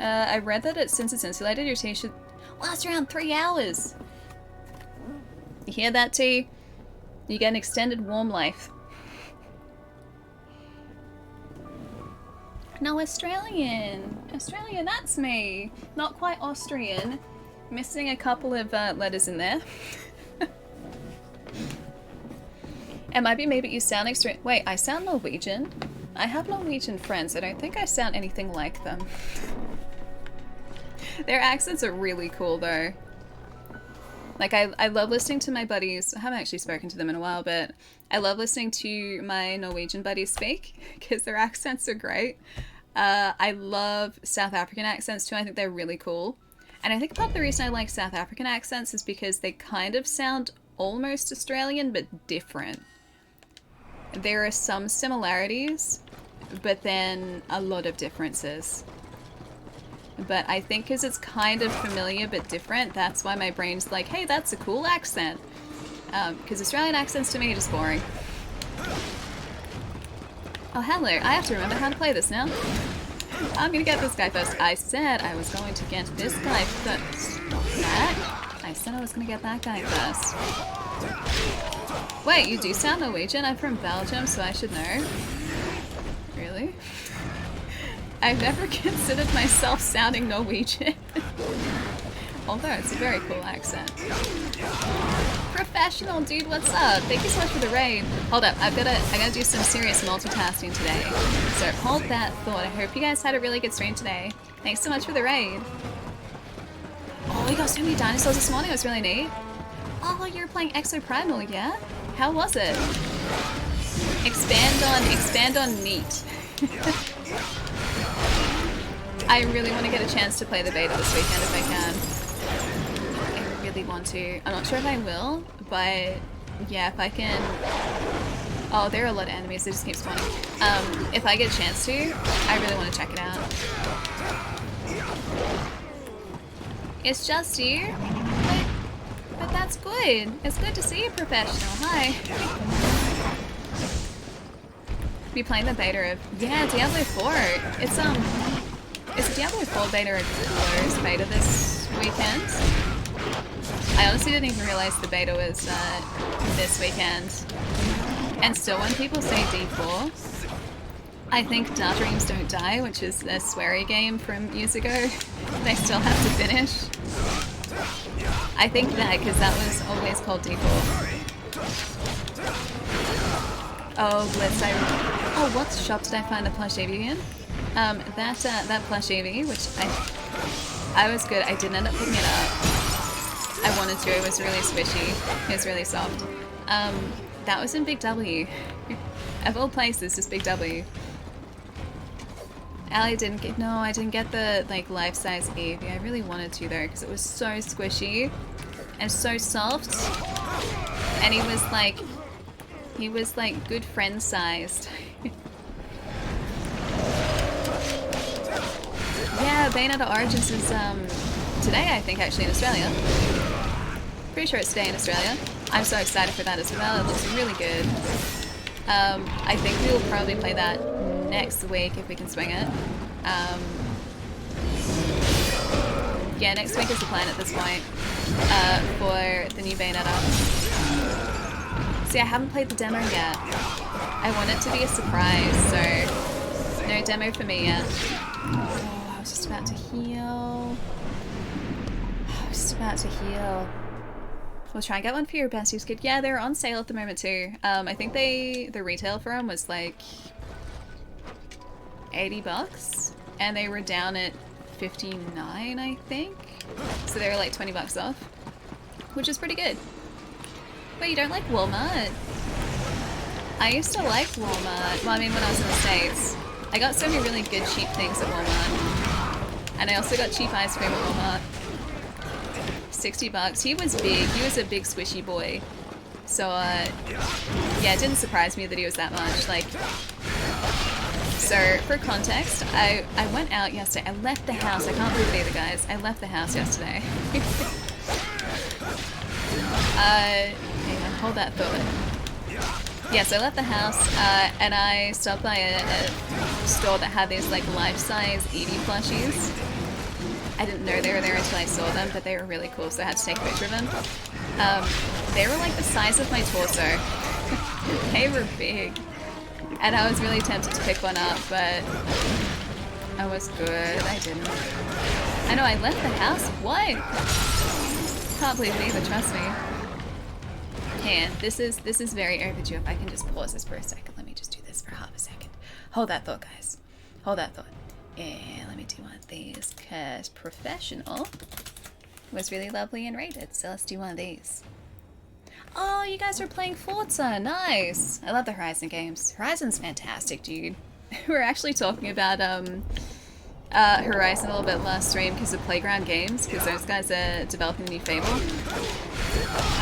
I read that since it's insulated, your tea should last around 3 hours. You hear that, tea? You get an extended warm life. No, Australian. Australian, that's me. Not quite Austrian. Missing a couple of letters in there. It might be me, but you sound extreme. Wait, I sound Norwegian? I have Norwegian friends. I don't think I sound anything like them. Their accents are really cool, though. Like, I love listening to my buddies. I haven't actually spoken to them in a while, but I love listening to my Norwegian buddies speak because their accents are great. I love South African accents, too. I think they're really cool. And I think part of the reason I like South African accents is because they kind of sound almost Australian, but different. There are some similarities, but then a lot of differences. But I think because it's kind of familiar but different, that's why my brain's like, hey, that's a cool accent. Because Australian accents to me are just boring. Oh, hello. I have to remember how to play this now. I'm gonna get this guy first. I said I was going to get this guy first. That? I said I was gonna get that guy first. Wait, you do sound Norwegian? I'm from Belgium, so I should know. Really? I've never considered myself sounding Norwegian. Although it's a very cool accent. Professional dude, what's up? Thank you so much for the raid. Hold up, I gotta do some serious multitasking today. So hold that thought. I hope you guys had a really good stream today. Thanks so much for the raid. Oh, we got so many dinosaurs this morning. It was really neat. Oh, you're playing Exo Primal, yeah? How was it? Expand on neat. I really want to get a chance to play the beta this weekend if I can. I really want to. I'm not sure if I will, but yeah, if I can... Oh, there are a lot of enemies, they just keep spawning. If I get a chance to, I really want to check it out. It's just you? But that's good. It's good to see you, professional. Hi. Be playing the beta of... Yeah, Diablo 4. It's a Diablo 4 beta or closed beta this weekend. I honestly didn't even realize the beta was this weekend. And still, when people say D4, I think Dark Dreams Don't Die, which is a sweary game from years ago, they still have to finish. I think that, because that was always called D4. Oh, Blitz, oh, what shop did I find the plush AV in? That plush AV, which I was good. I didn't end up picking it up. I wanted to. It was really squishy. It was really soft. That was in Big W. Of all places, just Big W. Allie didn't get... No, I didn't get the, like, life-size AV. I really wanted to, though, because it was so squishy and so soft. And he was, like... He was, like, good friend-sized. Yeah, Bayonetta Origins is, today, I think, actually, in Australia. Pretty sure it's today in Australia. I'm so excited for that as well. It looks really good. I think we will probably play that next week if we can swing it. Yeah, next week is the plan at this point for the new Bayonetta. See, I haven't played the demo yet. I want it to be a surprise, so no demo for me yet. Oh, I was just about to heal. We'll try and get one for your best use kit. Yeah, they're on sale at the moment too. I think the retail for them was like $80 and they were down at 59, I think. So they were like 20 bucks off, which is pretty good. But you don't like Walmart? I used to like Walmart. Well, I mean, when I was in the States, I got so many really good cheap things at Walmart. And I also got cheap ice cream at Walmart. 60 bucks. He was big. He was a big squishy boy. So, yeah, it didn't surprise me that he was that much. Like, so for context, I went out yesterday. I left the house. I can't believe it either, guys. I left the house yesterday. Hang on, hold that thought. Yeah, so I left the house, and I stopped by a store that had these, like, life-size Eevee plushies. I didn't know they were there until I saw them, but they were really cool, so I had to take a picture of them. They were like the size of my torso. They were big. And I was really tempted to pick one up, but I was good. I didn't. I know, I left the house. What? Can't believe it either, trust me. And this is very overdue. If I can just pause this for a second. Let me just do this for half a second. Hold that thought, guys. Hold that thought. And let me do one of these, because Professional was really lovely and rated. So let's do one of these. Oh, you guys are playing Forza. Nice. I love the Horizon games. Horizon's fantastic, dude. We were actually talking about Horizon a little bit last stream because of Playground Games, because those guys are developing the new Fable.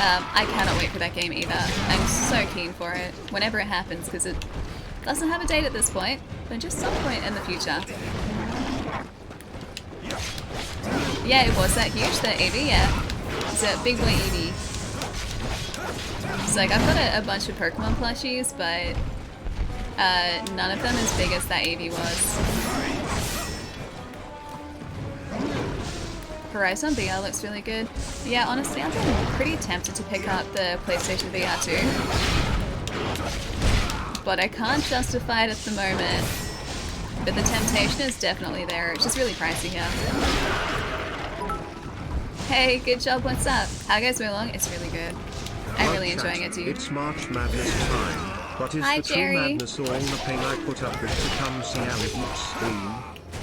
I cannot wait for that game either. I'm so keen for it whenever it happens, because it doesn't have a date at this point, but just some point in the future. Yeah, it was that huge, that Eevee, yeah. It's a big boy Eevee. It's like, I've got a bunch of Pokemon plushies, but none of them as big as that Eevee was. Horizon VR looks really good. Yeah, honestly, I've been pretty tempted to pick up the PlayStation VR 2. But I can't justify it at the moment. But the temptation is definitely there. It's just really pricey here. Hey, good job, what's up? How you guys going along? It's really good. I'm really enjoying it, dude. It's March Madness time, but is the true madness all the pain I put up with to come see Ali each stream?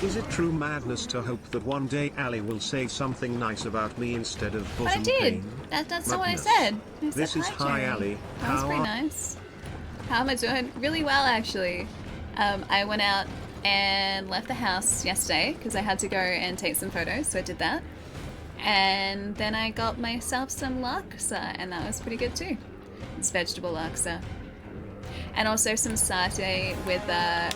Is it true madness to hope that one day Ali will say something nice about me instead of bosom But I did. pain? That's not what I said. This is hi Ali. That was pretty nice. How am I doing? Really well, actually. I went out and left the house yesterday because I had to go and take some photos, so I did that. And then I got myself some laksa, and that was pretty good too. It's vegetable laksa. And also some satay with bread.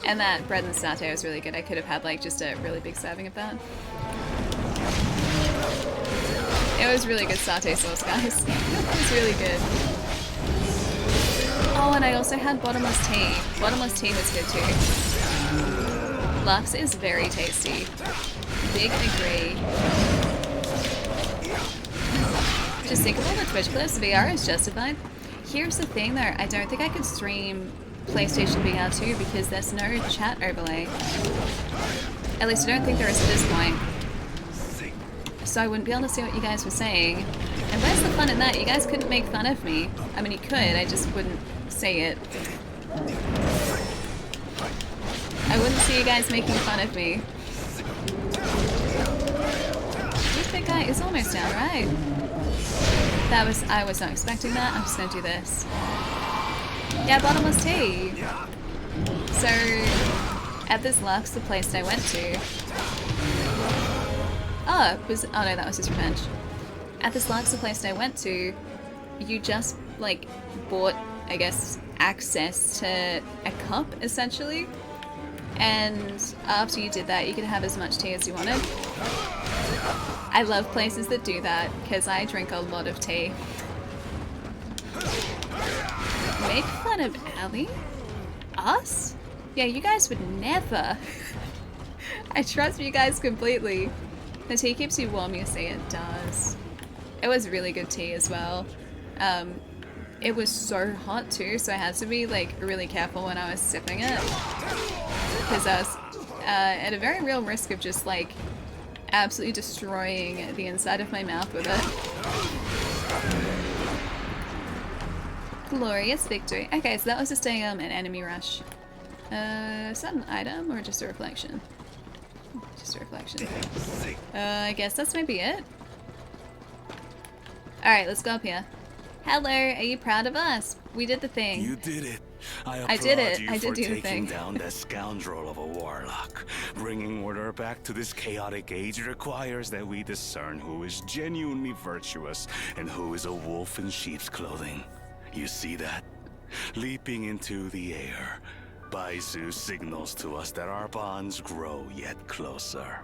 And that bread and satay was really good. I could have had like just a really big serving of that. It was really good satay sauce, guys. It was really good. Oh, and I also had bottomless tea. Bottomless tea was good too. Laksa is very tasty. Big agree. Just think of all the Twitch clips. VR is justified. Here's the thing though, I don't think I could stream PlayStation VR 2 because there's no chat overlay. At least I don't think there is at this point. So I wouldn't be able to see what you guys were saying. And where's the fun in that? You guys couldn't make fun of me. I mean, you could, I just wouldn't say it. I wouldn't see you guys making fun of me. That guy is almost down, right? I was not expecting that. I'm just gonna do this. Yeah, bottomless tea. So, at this laksa place I went to. Oh no, that was his revenge. At this laksa place I went to, you just like bought, I guess, access to a cup essentially. And after you did that, you could have as much tea as you wanted. I love places that do that, because I drink a lot of tea. Make fun of Ali? Us? Yeah, you guys would never. I trust you guys completely. The tea keeps you warm, you say it does. It was really good tea as well. It was so hot too, so I had to be like really careful when I was sipping it. Because I was at a very real risk of just like absolutely destroying the inside of my mouth with it. Glorious victory. Okay, so that was just an enemy rush. Is that an item or just a reflection? Just a reflection. I guess that's maybe it. Alright, let's go up here. Hello, are you proud of us? We did the thing. You did it. I did it. I did do the thing. Taking down that scoundrel of a warlock. Bringing order back to this chaotic age requires that we discern who is genuinely virtuous and who is a wolf in sheep's clothing. You see that? Leaping into the air, Baisu signals to us that our bonds grow yet closer.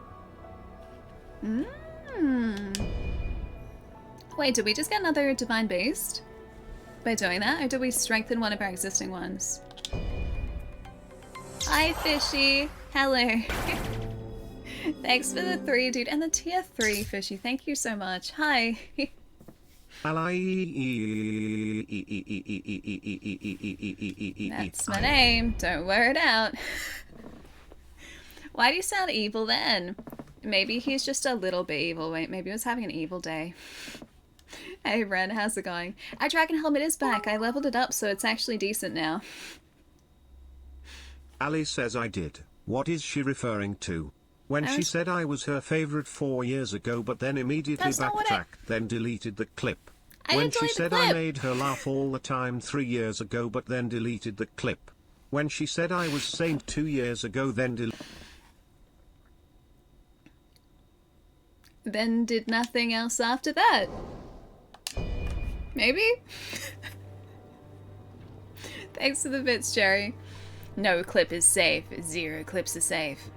Wait, did we just get another divine beast by doing that, or did we strengthen one of our existing ones? Hi, Fishy. Hello. Thanks for the 3, dude. And the tier 3, Fishy. Thank you so much. Hi. That's my name. Don't wear it out. Why do you sound evil then? Maybe he's just a little bit evil. Wait, maybe he was having an evil day. Hey, Ren, how's it going? Our dragon helmet is back. I leveled it up, so it's actually decent now. Ali says I did. What is she referring to? When she said I was her favorite 4 years ago but then immediately backtracked, then deleted the clip. When she said I made her laugh all the time 3 years ago but then deleted the clip. When she said I was sane 2 years ago then did nothing else after that. Maybe? Thanks for the bits, Jerry. No clip is safe. 0 clips are safe.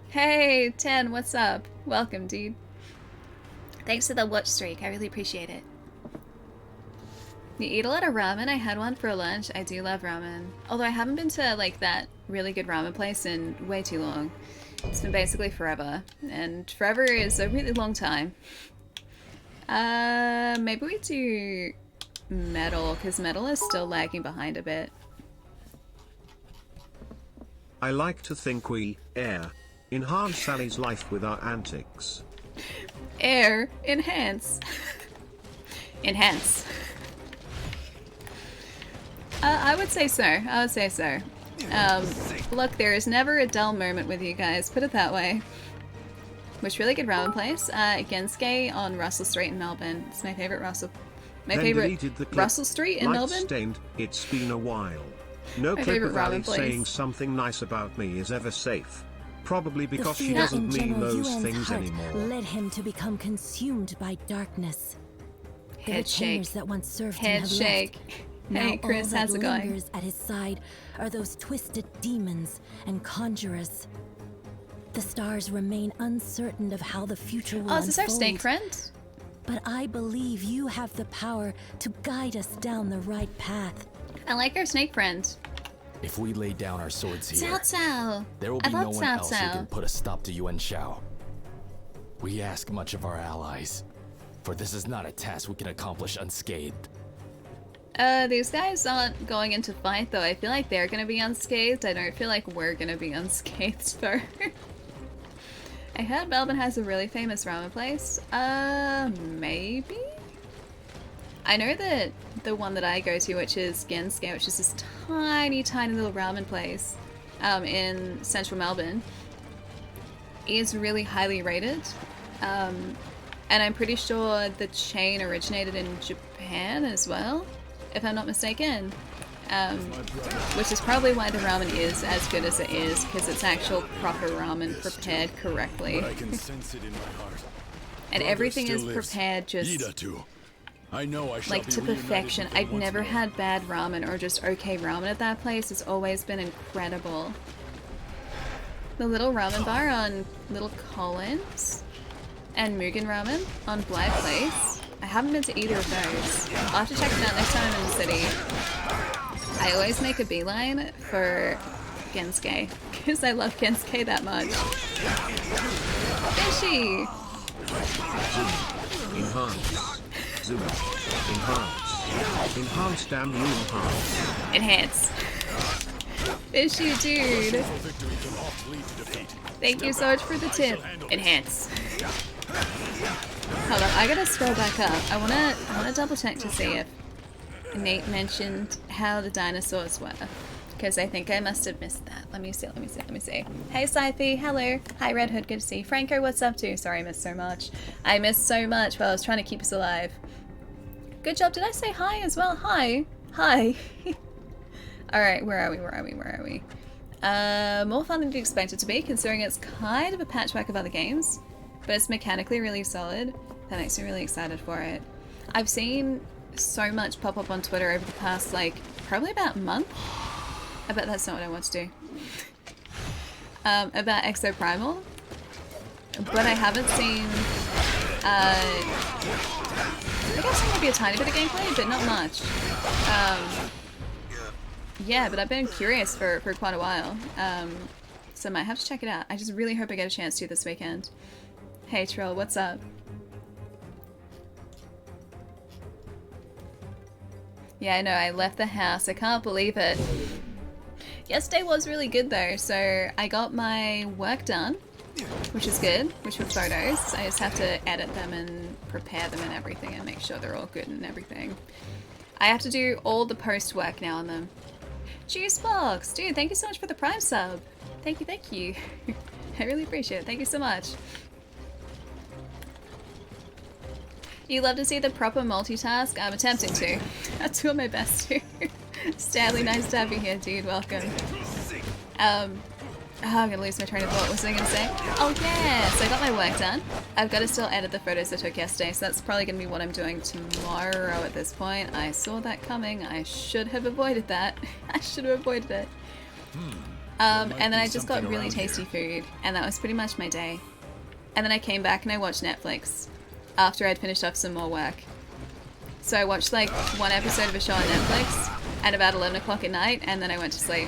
Hey, 10, what's up? Welcome, dude. Thanks for the watch streak. I really appreciate it. You eat a lot of ramen? I had one for lunch. I do love ramen. Although I haven't been to, like, that really good ramen place in way too long. It's been basically forever. And forever is a really long time. Maybe we do metal, because metal is still lagging behind a bit. I like to think we enhance Sally's life with our antics. Enhance. Enhance. I would say so. I would say so. Look, there is never a dull moment with you guys, put it that way. Which really good ramen place? Gensuke on Russell Street in Melbourne. It's my favorite Russell Street in Melbourne? Stained, it's been a while. No clip of Ali saying something nice about me is ever safe. Probably because she doesn't mean those things anymore. Led him to become consumed by darkness. The retainers that once served him have left. Hey, Chris, how's it going? Lingers at his side are those twisted demons and conjurers. The stars remain uncertain of how the future will unfold. Oh, is this our snake friend? But I believe you have the power to guide us down the right path. I like our snake friend. If we lay down our swords here, Cao Cao. there will be no one else who can put a stop to Yuan Shao. We ask much of our allies, for this is not a task we can accomplish unscathed. These guys aren't going into fight though. I feel like they're gonna be unscathed. I don't feel like we're gonna be unscathed though. I heard Melbourne has a really famous ramen place. Maybe? I know that the one that I go to, which is Gensuke, which is this tiny, tiny little ramen place in central Melbourne, is really highly rated. And I'm pretty sure the chain originated in Japan as well, if I'm not mistaken. Which is probably why the ramen is as good as it is, because it's actual proper ramen prepared correctly. I can sense it in my heart. And everything is prepared just I know I shall like to perfection. I've never had bad ramen or just okay ramen at that place. It's always been incredible. The little ramen bar on Little Collins and Mugen Ramen on Blythe Place. I haven't been to either of those. I'll have to check them out next time I'm in the city. I always make a beeline for Gensuke because I love Gensuke that much. Fishy! Enhance. Zoom. Enhance. Enhance, damn you, enhance. Enhance. Fishy dude. Thank you so much for the tip. Enhance. Hold on, I gotta scroll back up. I wanna double check to see if Nate mentioned how the dinosaurs were, because I think I must have missed that. Let me see. Hey Scythe, hello. Hi Red Hood, good to see you. Franco, what's up too? Sorry I missed so much. I missed so much while I was trying to keep us alive. Good job. Did I say hi as well? Hi. Alright, where are we? More fun than you'd expect it to be, considering it's kind of a patchwork of other games, but it's mechanically really solid. That makes me really excited for it. I've seen so much pop up on Twitter over the past, like, probably about a month. I bet that's not what I want to do. About Exoprimal. But I haven't seen, I think I've seen maybe a tiny bit of gameplay, but not much. Yeah, but I've been curious for quite a while. So I might have to check it out. I just really hope I get a chance to this weekend. Hey Trill, what's up? Yeah, I know, I left the house. I can't believe it. Yesterday was really good though, so I got my work done, which is good, which were photos. I just have to edit them and prepare them and everything and make sure they're all good and everything. I have to do all the post work now on them. Juicebox! Dude, thank you so much for the Prime sub. Thank you, thank you. I really appreciate it. Thank you so much. You love to see the proper multitask? I'm attempting to. I'm doing my best to. Stanley, nice to have you here, dude. Welcome. I'm gonna lose my train of thought. What was I gonna say? Oh yeah! So I got my work done. I've got to still edit the photos I took yesterday, so that's probably gonna be what I'm doing tomorrow at this point. I saw that coming. I should have avoided that. I should have avoided it. And then I just got really tasty food, and that was pretty much my day. And then I came back and I watched Netflix after I'd finished off some more work. So I watched like one episode of a show on Netflix at about 11 o'clock at night, and then I went to sleep.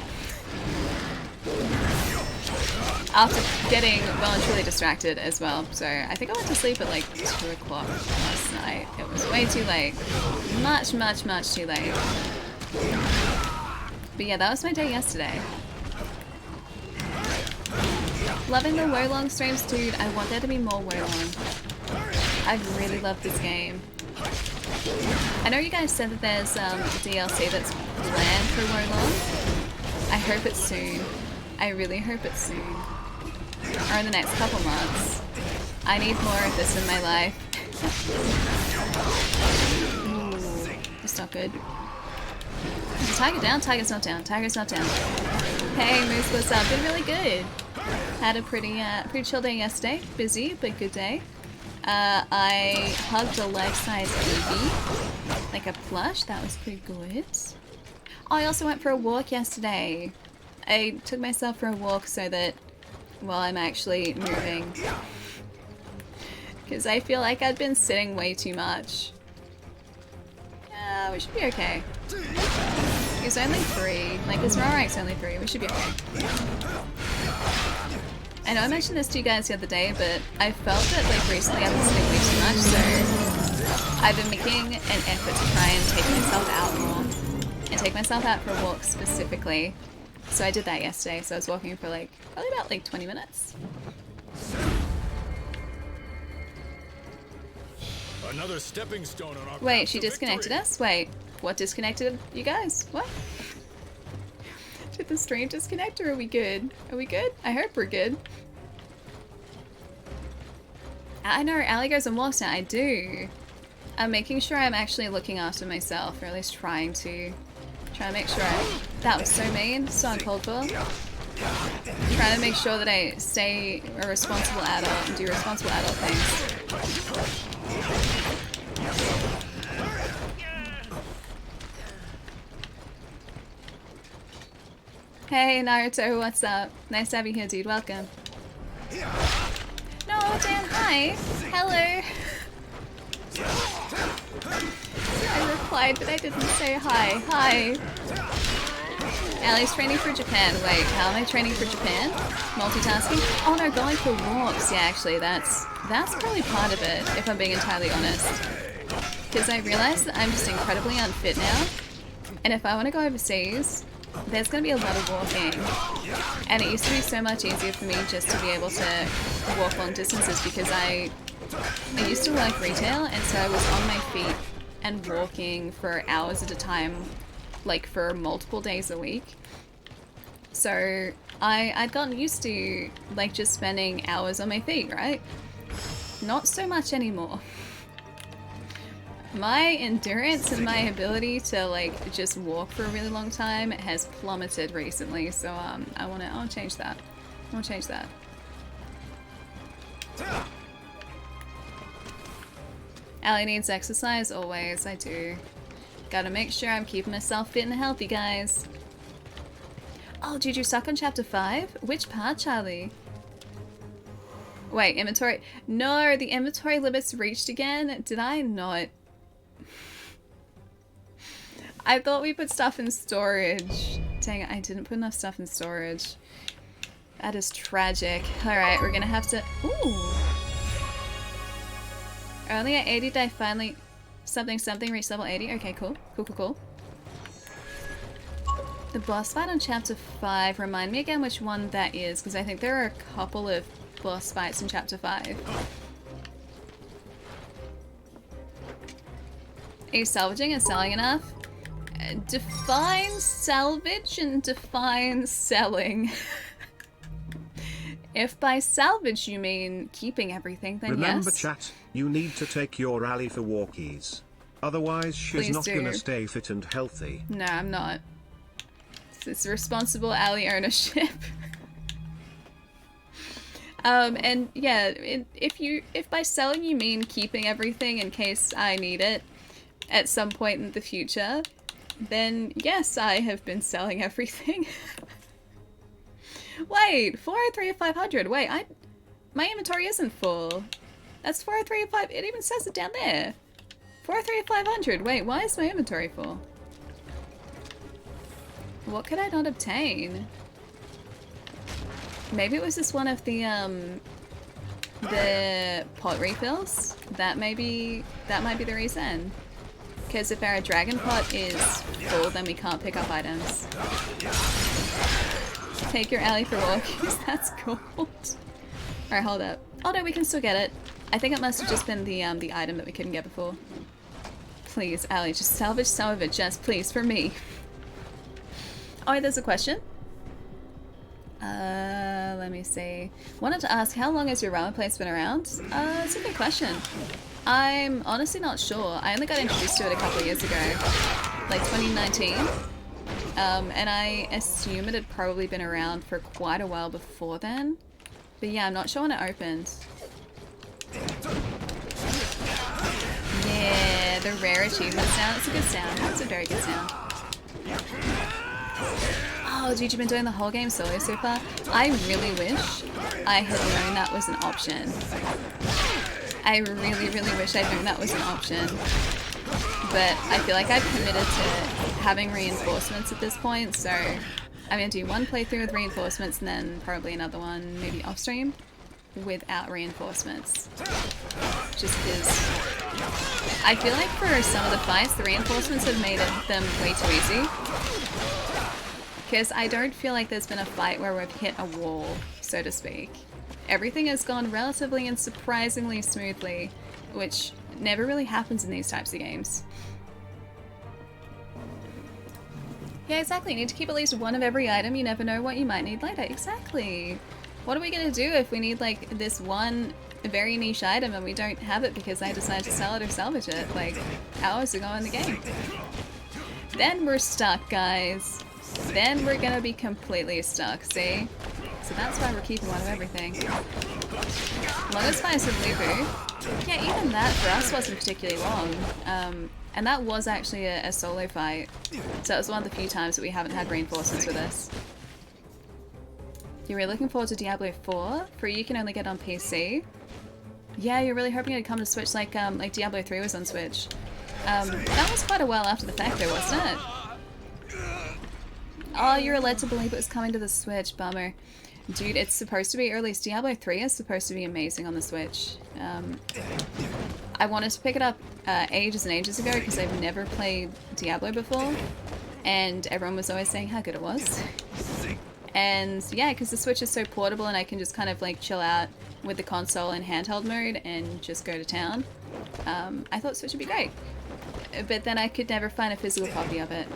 After getting well and truly distracted as well. So I think I went to sleep at like 2 o'clock last night. It was way too late. Much, much, much too late. But yeah, that was my day yesterday. Loving the Wolong streams, dude. I want there to be more Wolong. I really love this game. I know you guys said that there's DLC that's planned for Wolong. I hope it's soon. I really hope it's soon. Or in the next couple months. I need more of this in my life. Ooh, it's not good. Is the tiger down? Tiger's not down. Tiger's not down. Hey Moose, what's up? Been really good. Had a pretty chill day yesterday. Busy, but good day. I hugged a life-size baby, like a plush. That was pretty good. Oh, I also went for a walk yesterday. I took myself for a walk so that, well, I'm actually moving. Because I feel like I'd been sitting way too much. We should be okay. It's only 3. Like, this Roraik's only 3. We should be okay. I know I mentioned this to you guys the other day, but I felt that like recently I've been sitting way too much, so I've been making an effort to try and take myself out more. And take myself out for a walk specifically. So I did that yesterday, so I was walking for like, probably about like 20 minutes. Another stepping stone on our Wait, she disconnected us? Wait, what disconnected you guys? What? Did the stream disconnect or are we good? Are we good? I hope we're good. I know, Allie goes and walks now. I do. I'm making sure I'm actually looking after myself, or at least trying to. Trying to make sure that was so mean, so uncalled for. Trying to make sure that I stay a responsible adult and do responsible adult things. Hey Naruto, what's up? Nice to have you here, dude. Welcome. No, Dan, hi. Hello. I replied, but I didn't say hi. Hi. Allie's training for Japan. Wait, how am I training for Japan? Multitasking? Oh no, going for walks. Yeah, actually, that's probably part of it, if I'm being entirely honest. Because I realize that I'm just incredibly unfit now. And if I want to go overseas, there's going to be a lot of walking. And it used to be so much easier for me just to be able to walk long distances because I used to work retail, and so I was on my feet and walking for hours at a time, like for multiple days a week. So I'd gotten used to like just spending hours on my feet, right? Not so much anymore. My endurance and my ability to like just walk for a really long time has plummeted recently, so I'll change that. I'll change that. Allie needs exercise always. I do. Gotta make sure I'm keeping myself fit and healthy, guys. Oh, did you suck on chapter 5? Which part, Charlie? Wait, inventory. No, the inventory limit's reached again. Did I not? I thought we put stuff in storage. Dang it, I didn't put enough stuff in storage. That is tragic. Alright, we're gonna have to... Ooh! Only at 80 did I finally... Something reach level 80? Okay, cool. Cool. The boss fight on chapter 5. Remind me again which one that is, because I think there are a couple of boss fights in chapter 5. Are you salvaging and selling enough? Define salvage and define selling. If by salvage you mean keeping everything, then Remember, yes. chat, you need to take your ally for walkies. Otherwise she's Please not do. gonna stay fit and healthy. No, I'm not. It's responsible ally ownership. And yeah, if by selling you mean keeping everything in case I need it at some point in the future, then yes, I have been selling everything. Wait, 403 of 500. Wait, my inventory isn't full. That's 403 of 5. It even says it down there. 403 of 500. Wait, why is my inventory full? What could I not obtain? Maybe it was just one of the pot refills. That might be the reason. Because if our dragon pot is full, then we can't pick up items. Take your alley for walkies. That's gold. Alright, hold up. Oh no, we can still get it. I think it must have just been the item that we couldn't get before. Please, alley, just salvage some of it, just please, for me. Oh, there's a question. Let me see. Wanted to ask, how long has your ramen place been around? It's a good question. I'm honestly not sure. I only got introduced to it a couple of years ago. Like 2019. And I assume it had probably been around for quite a while before then. But yeah, I'm not sure when it opened. Yeah, the rare achievement sound. It's a good sound. It's a very good sound. Oh, dude, you've been doing the whole game solo so far? I really wish I had known that was an option. I really, really wish I'd known that was an option. But I feel like I've committed to having reinforcements at this point, so I'm going to do one playthrough with reinforcements and then probably another one, maybe off stream, without reinforcements. Just because I feel like for some of the fights, the reinforcements have made them way too easy. Because I don't feel like there's been a fight where we've hit a wall, so to speak. Everything has gone relatively and surprisingly smoothly, which never really happens in these types of games. Yeah, exactly. You need to keep at least one of every item. You never know what you might need later. Exactly. What are we going to do if we need, like, this one very niche item and we don't have it because I decide to sell it or salvage it, like, hours ago in the game? Then we're stuck, guys. Then we're going to be completely stuck, see? So that's why we're keeping one of everything. Longest fight with Lubu. Yeah, even that for us wasn't particularly long. And that was actually a solo fight. So it was one of the few times that we haven't had reinforcements with us. You're really looking forward to Diablo 4? For you can only get on PC. Yeah, you're really hoping it'd come to Switch like Diablo 3 was on Switch. That was quite a while after the fact though, wasn't it? Oh, you're led to believe it was coming to the Switch. Bummer. Dude, it's supposed to be, or at least Diablo 3 is supposed to be amazing on the Switch. I wanted to pick it up ages and ages ago because I've never played Diablo before. And everyone was always saying how good it was. And yeah, because the Switch is so portable and I can just kind of like chill out with the console in handheld mode and just go to town. I thought Switch would be great. But then I could never find a physical copy of it.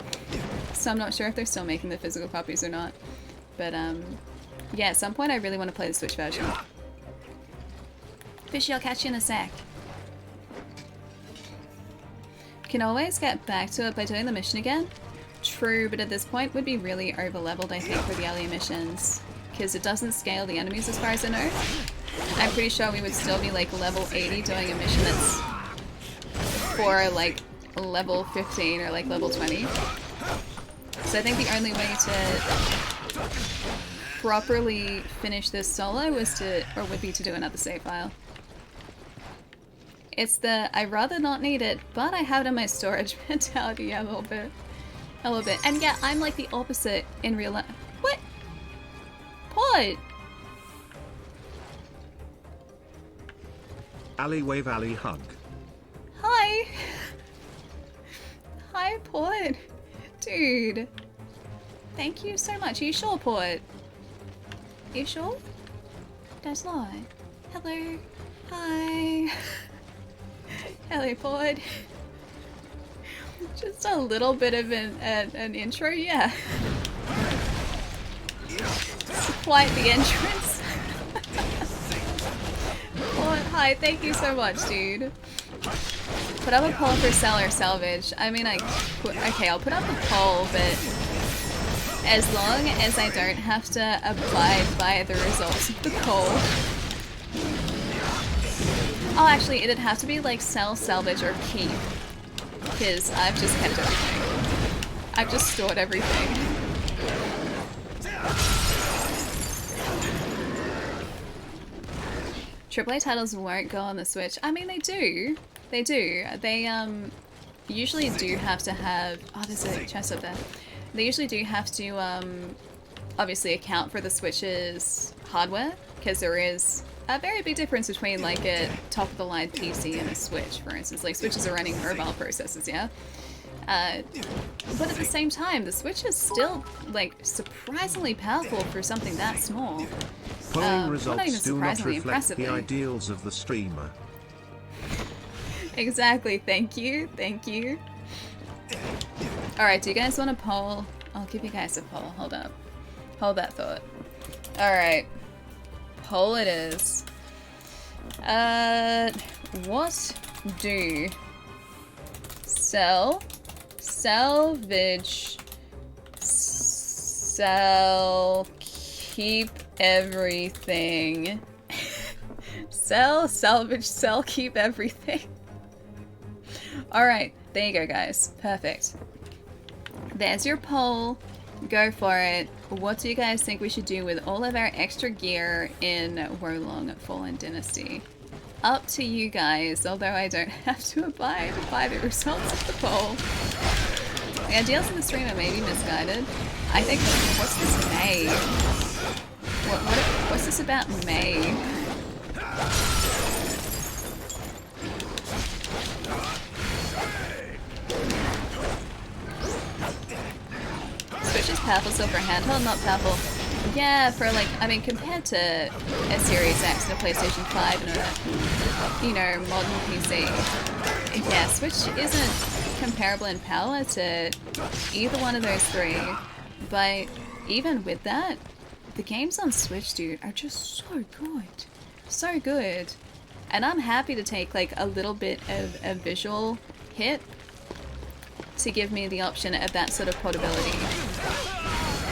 So I'm not sure if they're still making the physical copies or not. But yeah, at some point I really want to play the Switch version. Fishy, I'll catch you in a sec. Can always get back to it by doing the mission again. True, but at this point would be really over-leveled, I think, for the earlier missions. Because it doesn't scale the enemies as far as I know. I'm pretty sure we would still be like level 80 doing a mission that's for like level 15 or like level 20. So I think the only way to properly finish this solo would be to do another save file. It's the I'd rather not need it, but I have it in my storage mentality. Yeah, a little bit. And yeah, I'm like the opposite in real life. What? Pod! Ali wave Ali hug. Hi! Hi, Port. Dude. Thank you so much. Are you sure, Port? Are you sure? Don't lie. Hello. Hi. Hello, Port. Just a little bit of an intro, yeah. Quite the entrance. Port, hi, thank you so much, dude. Put up a poll for sell or salvage. I mean, okay, I'll put up a poll, but as long as I don't have to abide by the results of the poll. Oh, actually, it'd have to be like sell, salvage, or keep. Because I've just kept everything. I've just stored everything. AAA titles won't go on the Switch. I mean, they do. They do. They usually do have to have... Oh, there's a chest up there. They usually do have to obviously account for the Switch's hardware, because there is a very big difference between like a top-of-the-line PC and a Switch, for instance. Like, Switches are running mobile processors, yeah? But at the same time, the Switch is still, like, surprisingly powerful for something that small. Polling results not even do not surprisingly, reflect the impressively. ideals of the streamer. Exactly, thank you, thank you. Alright, do you guys want a poll? I'll give you guys a poll, hold up. Hold that thought. Alright. Poll it is. What do sell, salvage, sell, keep everything. Sell, salvage, sell, keep everything. Alright, there you go, guys. Perfect. There's your poll. Go for it. What do you guys think we should do with all of our extra gear in Wolong Fallen Dynasty? Up to you guys, although I don't have to abide by the results of the poll. The ideals in the stream are maybe misguided. I think, what's this May? What's this about May? Switch is powerful still for handheld, not powerful. Yeah, for like, I mean, compared to a Series X and a PlayStation 5 and a, you know, modern PC. Yeah, Switch isn't comparable in power to either one of those three. But even with that, the games on Switch, dude, are just so good. So good. And I'm happy to take like a little bit of a visual hit to give me the option of that sort of portability.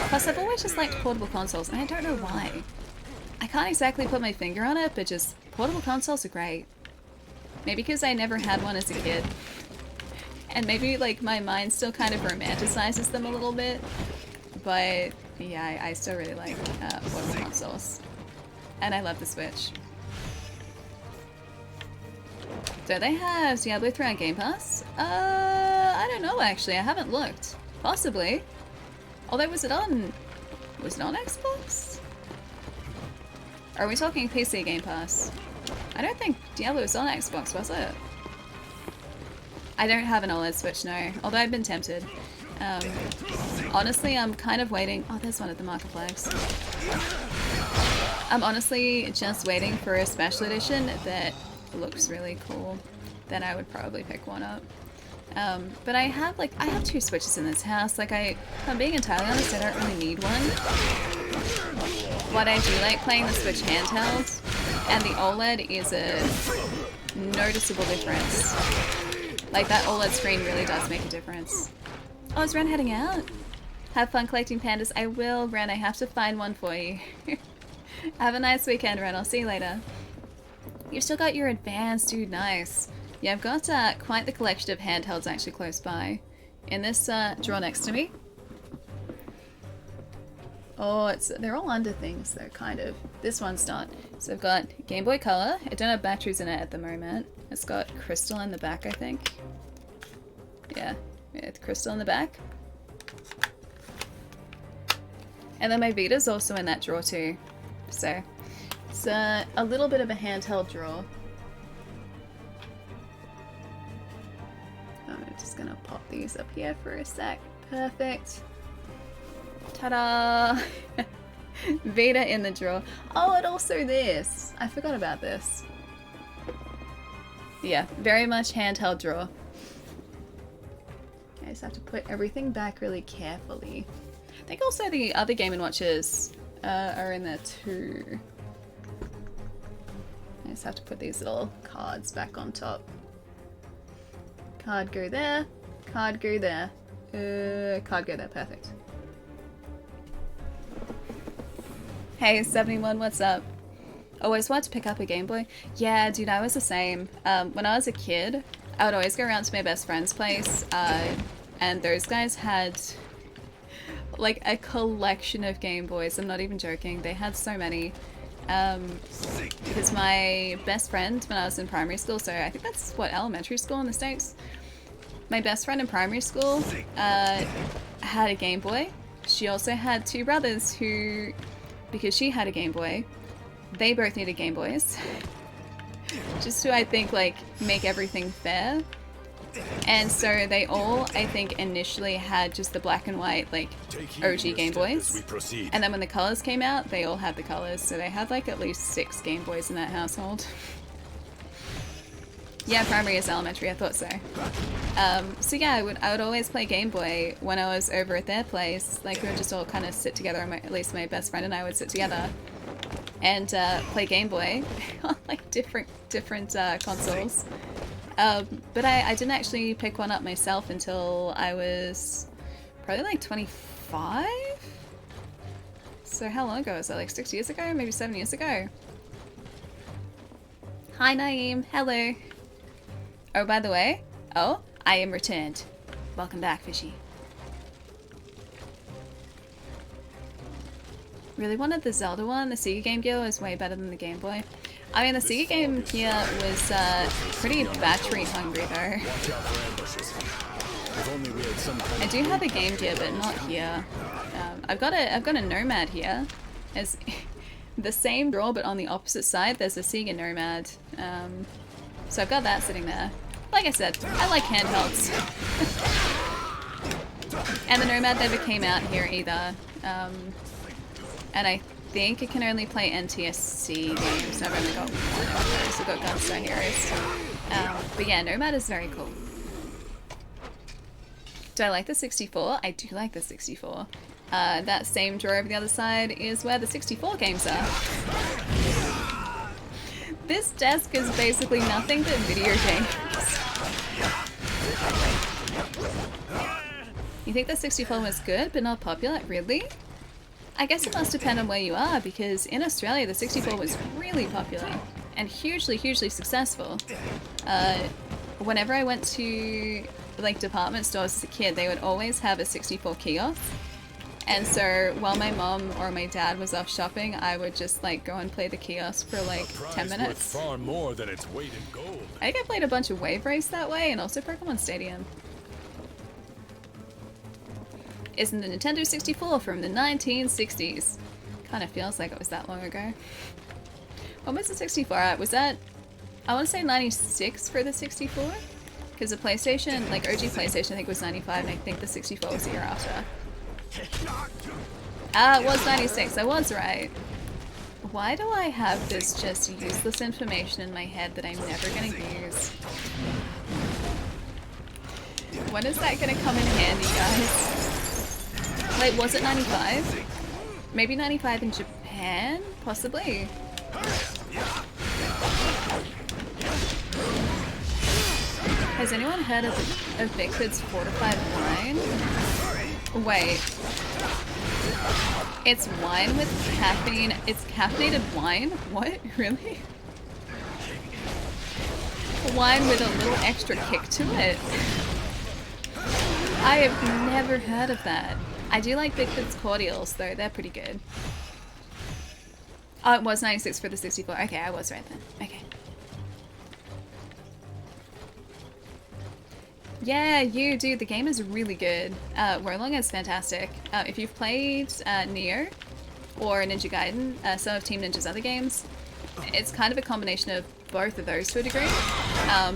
Plus, I've always just liked portable consoles, and I don't know why. I can't exactly put my finger on it, but just portable consoles are great. Maybe because I never had one as a kid. And maybe like my mind still kind of romanticizes them a little bit. But yeah, I still really like portable consoles. And I love the Switch. Do they have Diablo 3 on Game Pass? I don't know actually, I haven't looked. Possibly. Although was it on Xbox? Are we talking PC Game Pass? I don't think Diablo was on Xbox, was it? I don't have an OLED Switch, no. Although I've been tempted. Honestly, I'm kind of waiting. Oh, there's one of the marker flags. I'm honestly just waiting for a special edition that looks really cool. Then I would probably pick one up. But I have two Switches in this house. Like if I'm being entirely honest, I don't really need one. What I do like playing the Switch handheld, and the OLED is a noticeable difference. Like that OLED screen really does make a difference. Oh, is Ren heading out? Have fun collecting pandas. I will, Ren. I have to find one for you. Have a nice weekend, Ren. I'll see you later. You've still got your advanced, dude. Nice. Yeah, I've got quite the collection of handhelds actually close by. In this drawer next to me. Oh, they're all under things though, kind of. This one's not. So I've got Game Boy Color. I don't have batteries in it at the moment. It's got crystal in the back, I think. Yeah, it's crystal in the back. And then my Vita's also in that drawer too. So it's a little bit of a handheld drawer. these up here for a sec. Perfect. Ta-da! Vita in the drawer. Oh, and also this. I forgot about this. Yeah, very much handheld drawer. I just have to put everything back really carefully. I think also the other Game & Watches are in there too. I just have to put these little cards back on top. Card go there. Card go there. Card go there. Perfect. Hey, 71, what's up? Always wanted to pick up a Game Boy. Yeah, dude, I was the same. When I was a kid, I would always go around to my best friend's place, and those guys had like a collection of Game Boys. I'm not even joking. They had so many. Because my best friend when I was in primary school, so I think that's what, elementary school in the States? My best friend in primary school had a Game Boy. She also had two brothers who, because she had a Game Boy, they both needed Game Boys. Just to, I think, like, make everything fair. And so they all, I think, initially had just the black and white, like, OG Game Boys. And then when the colors came out, they all had the colors. So they had, like, at least 6 Game Boys in that household. Yeah, primary is elementary, I thought so. So yeah, I would always play Game Boy when I was over at their place. Like, we would just all kind of sit together, at least my best friend and I would sit together and play Game Boy on, like, different consoles. But I didn't actually pick one up myself until I was probably like 25? So how long ago was that? Like 6 years ago? Maybe 7 years ago? Hi Naeem, hello. Oh, by the way, I am returned. Welcome back, Fishy. Really wanted the Zelda one. The Sega Game Gear was way better than the Game Boy. I mean, the Sega Game Gear was pretty battery hungry though. I do have a Game Gear, but not here. I've got a Nomad here. It's the same drawer, but on the opposite side, there's a Sega Nomad. So I've got that sitting there. Like I said, I like handhelds. And the Nomad never came out here either. And I think it can only play NTSC games. I've only got one of those. I've got Gunstar Heroes. But yeah, Nomad is very cool. Do I like the 64? I do like the 64. That same drawer over the other side is where the 64 games are. This desk is basically nothing but video games. You think the 64 was good but not popular? Really? I guess it must depend on where you are, because in Australia the 64 was really popular and hugely, hugely successful. Whenever I went to like department stores as a kid, they would always have a 64 kiosk. And so while my mom or my dad was off shopping, I would just like go and play the kiosk for like 10 minutes. Far more than its weight in gold. I think I played a bunch of Wave Race that way, and also Pokemon Stadium. Isn't the Nintendo 64 from the 1960s? Kind of feels like it was that long ago. What was the 64 at? Was that, I want to say 96 for the 64? Because the PlayStation, like OG PlayStation, I think was 95, and I think the 64 was the year after. It was 96, I was right. Why do I have this just useless information in my head that I'm never going to use? When is that going to come in handy, guys? Wait, was it 95? Maybe 95 in Japan? Possibly. Has anyone heard of Bickford's fortified wine? Wait. It's wine with caffeine. It's caffeinated wine? What? Really? Wine with a little extra kick to it? I have never heard of that. I do like Bickford's cordials though, they're pretty good. Oh, it was 96 for the 64. Okay, I was right then. Okay. Yeah, you, dude, the game is really good. Warlong is fantastic. If you've played Neo or Ninja Gaiden, some of Team Ninja's other games, it's kind of a combination of both of those to a degree,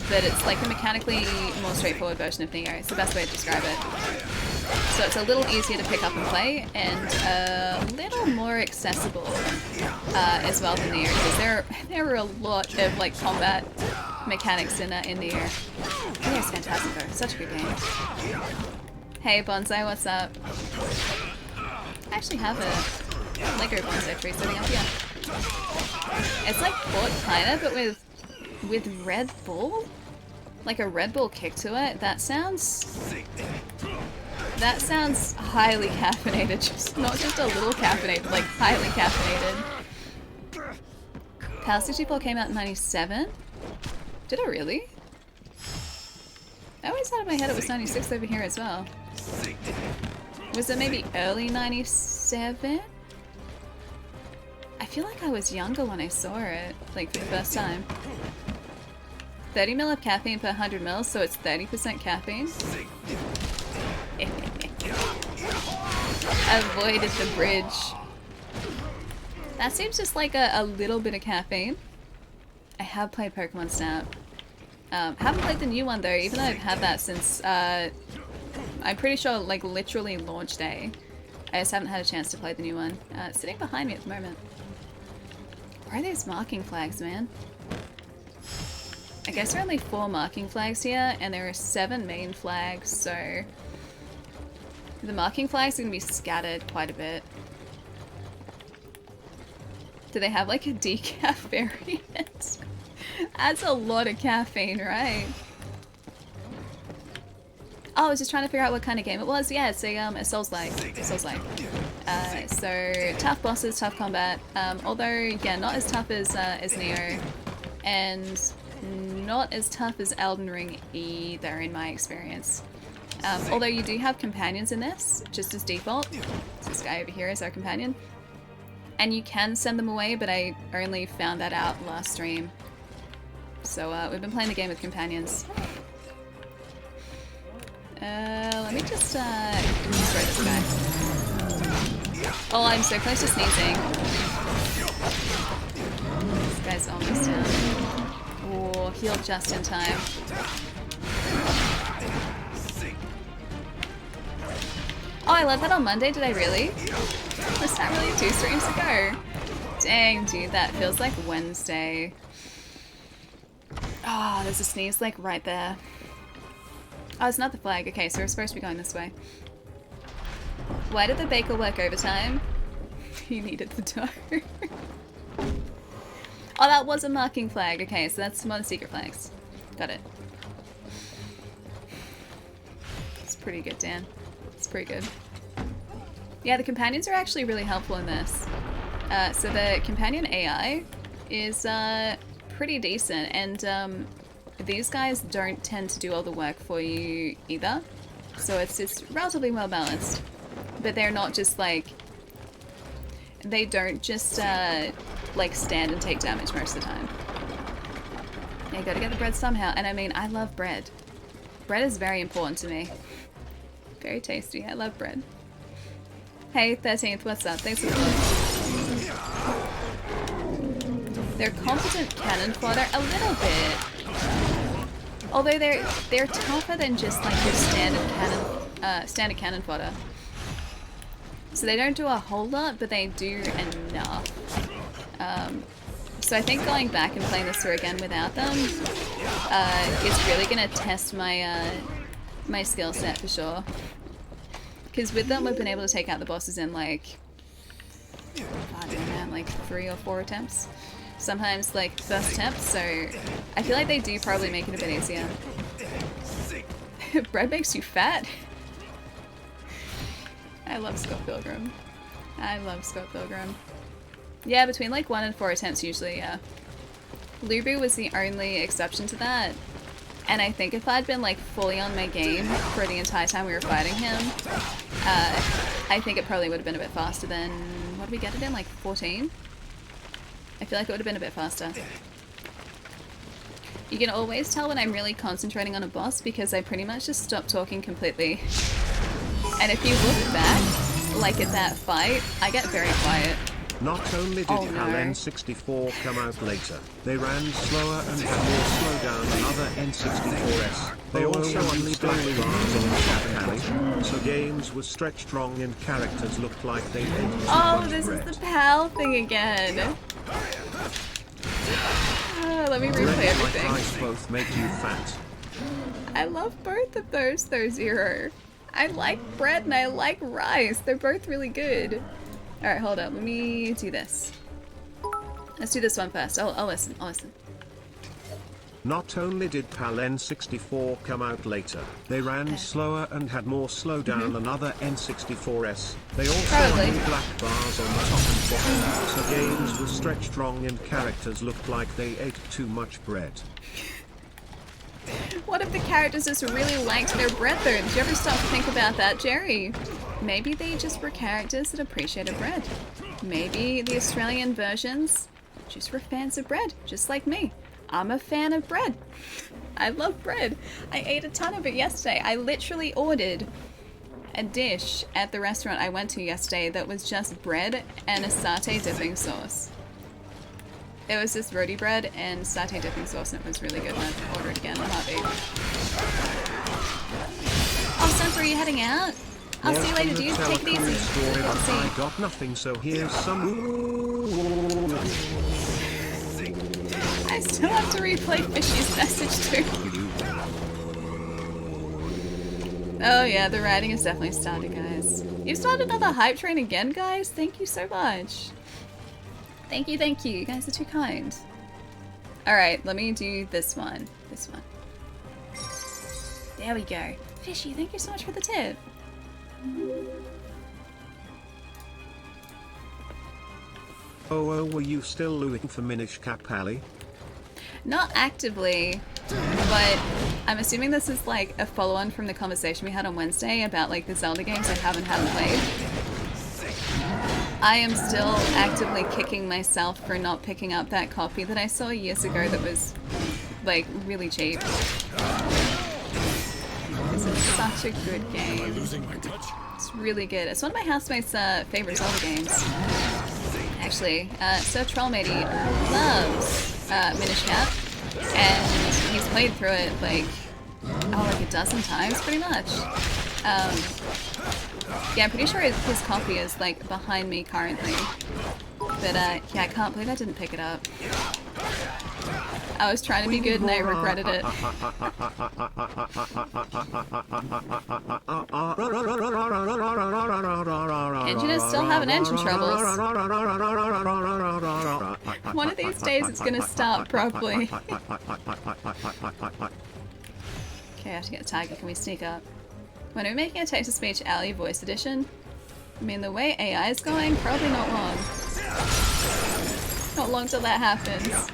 but it's like a mechanically more straightforward version of Neo. It's the best way to describe it. So it's a little easier to pick up and play, and a little more accessible as well than Neo, because there are a lot of like combat mechanics in Neo. Neo's fantastic though, such a good game. Hey Bonsai, what's up? I actually have a Lego Bonsai tree sitting up here. It's like Fort kinda, but with Red Bull? Like a Red Bull kick to it? That sounds highly caffeinated. Just not just a little caffeinated, like highly caffeinated. PAL 64 came out in 97? Did it really? I always thought in my head it was 96 over here as well. Was it maybe early 97? I feel like I was younger when I saw it, like for the first time. 30 ml of caffeine per 100 ml, so it's 30% caffeine. Avoided the bridge. That seems just like a little bit of caffeine. I have played Pokemon Snap. Haven't played the new one though, even though I've had that since, I'm pretty sure like literally launch day. I just haven't had a chance to play the new one. It's sitting behind me at the moment. Where are these marking flags, man? I guess there are only 4 marking flags here, and there are 7 main flags, so the marking flags are going to be scattered quite a bit. Do they have like a decaf variant? That's a lot of caffeine, right? Oh, I was just trying to figure out what kind of game it was. Yeah, it's a Souls-like. Souls-like. So tough bosses, tough combat. Although, yeah, not as tough as Neo, and not as tough as Elden Ring either, in my experience. Although you do have companions in this, just as default. So this guy over here is our companion. And you can send them away, but I only found that out last stream. So we've been playing the game with companions. Let me just destroy this guy. Oh, I'm so close to sneezing. This guy's almost down. Oh, healed just in time. Oh, I love that on Monday. Did I really? Was that really 2 streams ago? Dang, dude, that feels like Wednesday. Oh, there's a sneeze like right there. Oh, it's not the flag. Okay, so we're supposed to be going this way. Why did the baker work overtime? He needed the dough. Oh, that was a marking flag. Okay, so that's some other secret flags. Got it. It's pretty good, Dan. It's pretty good. Yeah, the companions are actually really helpful in this. So the companion AI is pretty decent, and these guys don't tend to do all the work for you either. So it's relatively well balanced. But they're not just like... They don't just like stand and take damage most of the time. You gotta get the bread somehow. And I mean, I love bread. Bread is very important to me. Very tasty. I love bread. Hey, 13th, what's up? Thanks for the follow. They're competent cannon fodder a little bit. Although they're tougher than just like your standard cannon fodder. So they don't do a whole lot, but they do enough. So I think going back and playing this through again without them is really gonna test my my skill set for sure. Because with them, we've been able to take out the bosses in like, I don't know, like 3 or 4 attempts. Sometimes like first attempt, so I feel like they do probably make it a bit easier. Bread makes you fat. I love Scott Pilgrim. I love Scott Pilgrim. Yeah, between like 1 and 4 attempts usually, yeah. Lubu was the only exception to that. And I think if I'd been like fully on my game for the entire time we were fighting him, I think it probably would have been a bit faster than, what did we get it in, like 14? I feel like it would have been a bit faster. You can always tell when I'm really concentrating on a boss because I pretty much just stop talking completely. And if you look back, like at that fight, I get very quiet. Not only did Oh, no. HAL N64 come out later, they ran slower and had more slowdown than other N64s. They also unleashed black bars on the Cap Alley, so games were stretched wrong and characters looked like they ate too Oh, much this bread. is the PAL thing again. Let me replay Bread like everything. rice both make you fat. I love both of those though, Zero. I like bread and I like rice. They're both really good. Alright, hold up. Let me do this. Let's do this one first. I'll listen. I'll listen. Not only did PAL N64 come out later, they ran slower and had more slowdown than other N64s. They also Probably. had black bars on the top and bottom, so games were stretched wrong and characters looked like they ate too much bread. What if the characters just really liked their bread though? Did you ever stop to think about that, Jerry? Maybe they just were characters that appreciated bread. Maybe the Australian versions just were fans of bread, just like me. I'm a fan of bread. I love bread. I ate a ton of it yesterday. I literally ordered a dish at the restaurant I went to yesterday that was just bread and a satay dipping sauce. It was just roti bread and satay dipping sauce, and it was really good. And I'd order it again in a heartbeat. Oh, Spencer, are you heading out? I'll see you later, dude. Take it easy. Good to see I you. got nothing, so here's some. I still have to replay Fishy's message too. Oh yeah, the writing has definitely started, guys. You've started another hype train again, guys? Thank you so much. Thank you, thank you. You guys are too kind. Alright, let me do this one. This one. There we go. Fishy, thank you so much for the tip. Oh, were you still looking for Minish Cap Alley? Not actively, but I'm assuming this is like a follow-on from the conversation we had on Wednesday about like the Zelda games I haven't played. I am still actively kicking myself for not picking up that copy that I saw years ago that was like really cheap. This is such a good game. It's really good. It's one of my housemates' favorite Zelda games. Actually, Sir Trollmatey loves Minish Cap, and he's played through it like a dozen times pretty much. Yeah, I'm pretty sure his copy is like behind me currently. But yeah, I can't believe I didn't pick it up. I was trying to be good and I regretted it. Engine is still having engine troubles. One of these days it's gonna start properly. Okay, I have to get a tiger. Can we sneak up? When we're making a text-to-speech Alley voice edition, I mean, the way AI is going, probably not long. Not long till that happens.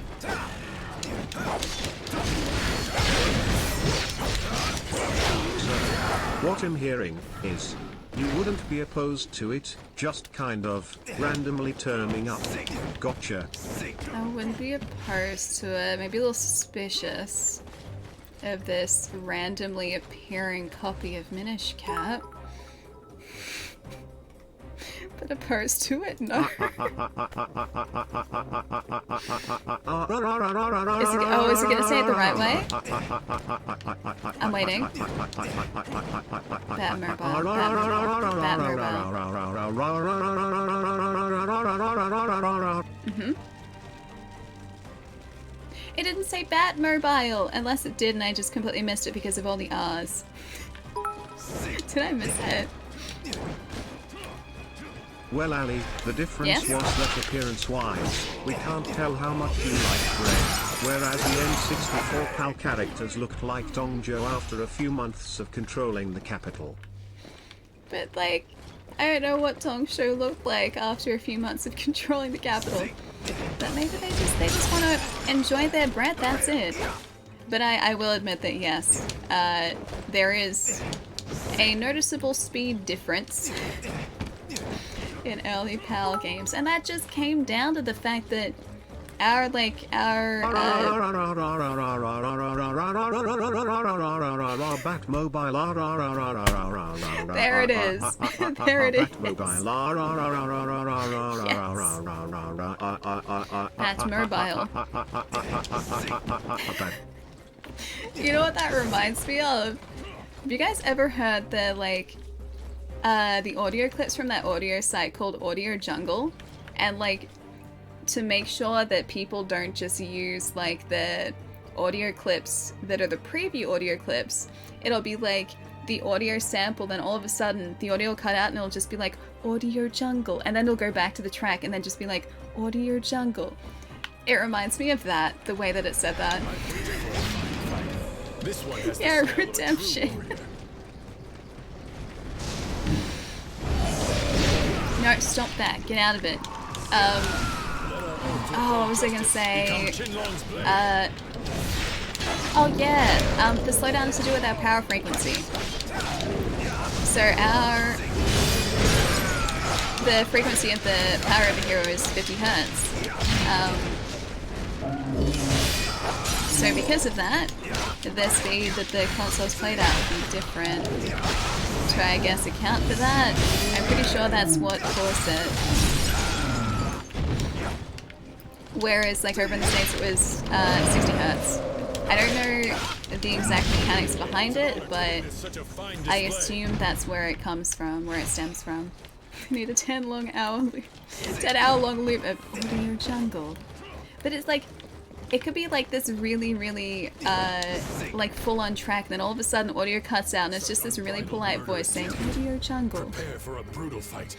What I'm hearing is, you wouldn't be opposed to it, just kind of randomly turning up. Gotcha. I wouldn't be opposed to it. Maybe a little suspicious of this randomly appearing copy of Minish Cap. But opposed to it? No. Is he gonna say it the right way? I'm waiting. Bat mobile. Bat mobile. It didn't say Batmobile, unless it did and I just completely missed it because of all the R's. Did I miss it? Well, Ali, the difference Yes? was that appearance-wise, we can't tell how much you like bread, whereas the N64 PAL characters looked like Dongjo after a few months of controlling the capital. But like, I don't know what Dongsho looked like after a few months of controlling the capital. But maybe they just want to enjoy their bread, that's it. But I will admit that yes, there is a noticeable speed difference in early PAL games, and that just came down to the fact that our like our Batmobile. there it is. There it is. Batmobile. You know what that reminds me of? Have you guys ever heard the like the audio clips from that audio site called Audio Jungle? And like, to make sure that people don't just use like the audio clips that are the preview audio clips, it'll be like the audio sample, then all of a sudden the audio will cut out and it'll just be like Audio Jungle, and then it'll go back to the track and then just be like Audio Jungle. It reminds me of that, the way that it said that. This one has Yeah, redemption. No, stop that. Get out of it. Oh, what was I gonna say? Oh yeah, the slowdown is to do with our power frequency. So the frequency of the power of the hero is 50 hertz. So because of that, the speed that the console's played at will be different. To, I guess, account for that, I'm pretty sure that's what caused it. Whereas, like, over in the States it was 60 hertz. I don't know the exact mechanics behind it, but I assume that's where it comes from, where it stems from. I need a 10 hour long loop of Audio Jungle. But it's like, it could be like this really, really, like full-on track, then all of a sudden audio cuts out and it's just this really polite voice saying, Audio Jungle. Prepare for a brutal fight.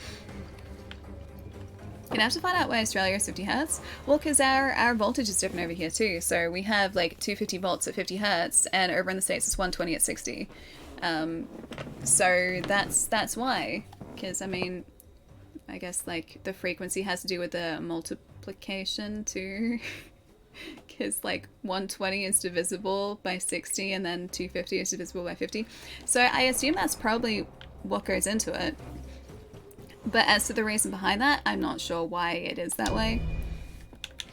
You're gonna have to find out why Australia is 50 hertz. Well, because our voltage is different over here too. So we have like 250 volts at 50 hertz, and over in the States it's 120 at 60. So that's why. Because, I mean, I guess like the frequency has to do with the multiplication too. Because like 120 is divisible by 60 and then 250 is divisible by 50. So I assume that's probably what goes into it. But as to the reason behind that, I'm not sure why it is that way.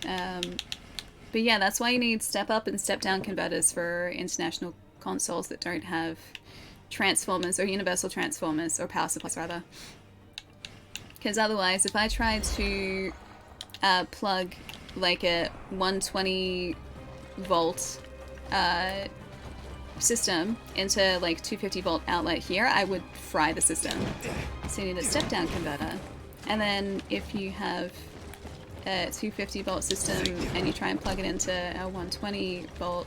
But yeah, that's why you need step up and step down converters for international consoles that don't have transformers or universal transformers, or power supplies rather. Because otherwise, if I try to plug like a 120 volt system into like 250 volt outlet here, I would fry the system. So you need a step down converter. And then if you have a 250 volt system and you try and plug it into a 120 volt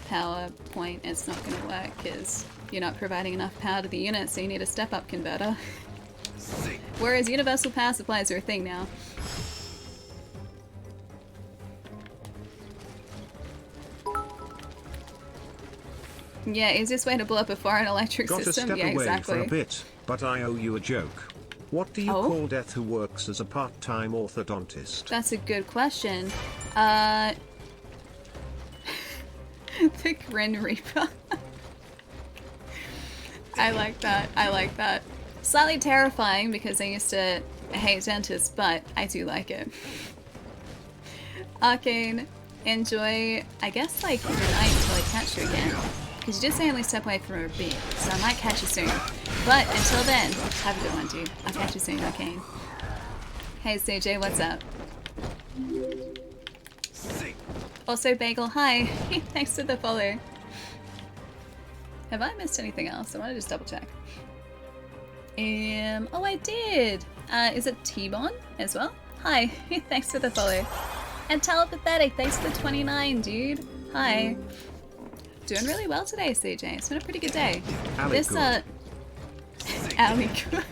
power point, it's not going to work because you're not providing enough power to the unit, so you need a step up converter. Whereas universal power supplies are a thing now. Yeah, easiest way to blow up a foreign electric Got system. to step Yeah, away exactly. for a bit, but I owe you a joke. What do you call Death who works as a part-time orthodontist? That's a good question. The Grin Reaper. I like that. I like that. Slightly terrifying because I used to hate dentists, but I do like it. Arcane, enjoy, I guess, like the night until I catch you again. Because you did say only step away from a bit, so I might catch you soon. But until then, have a good one, dude. I'll catch you soon, Arcane. Hey, CJ, what's up? Also, Bagel, hi. Thanks for the follow. Have I missed anything else? I want to just double check. Oh, I did. Is it T-Bon as well? Hi. Thanks for the follow. And Telepathetic, thanks for the 29, dude. Hi. Doing really well today, CJ. It's been a pretty good day. Allie good. Allie good.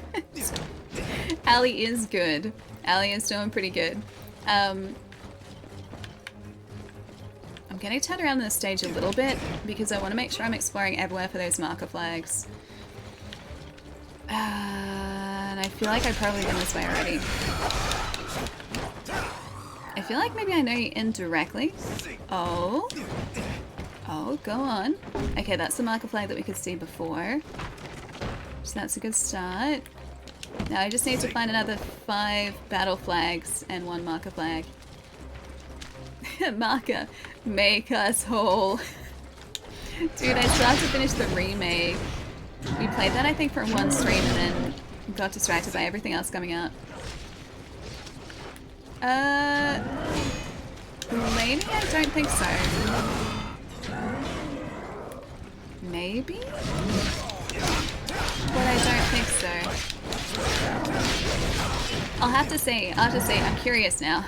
Allie is good. Allie is doing pretty good. I'm going to turn around the stage a little bit because I want to make sure I'm exploring everywhere for those marker flags. And I feel like I've probably been this way already. I feel like maybe I know you indirectly. Oh. Oh, go on. Okay, that's the marker flag that we could see before. So that's a good start. Now I just need to find another 5 battle flags and 1 marker flag. Marker, make us whole. Dude, I still have to finish the remake. We played that, I think, for one stream and then got distracted by everything else coming out. Maybe? I don't think so. Maybe? But I don't think so. I'll have to see. I'm curious now.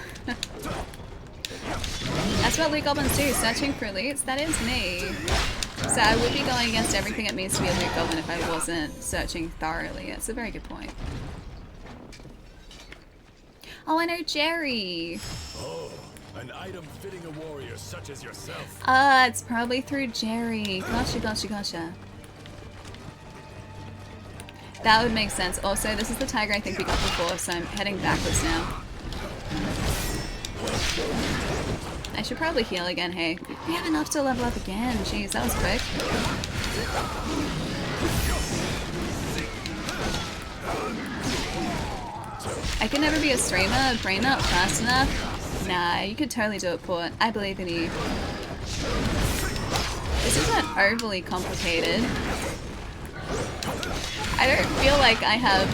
That's what loot goblins do, searching for loots. That is me. So I would be going against everything it means to be a loot goblin if I wasn't searching thoroughly. That's a very good point. Oh, I know Jerry. Oh, an item fitting a warrior such as yourself. It's probably through Jerry. Gotcha. That would make sense. Also, this is the tiger I think we got before, so I'm heading backwards now. I should probably heal again, hey. We have enough to level up again. Jeez, that was quick. I could never be a streamer, brain not fast enough. Nah, you could totally do it, Port. I believe in you. This isn't overly complicated. I don't feel like I have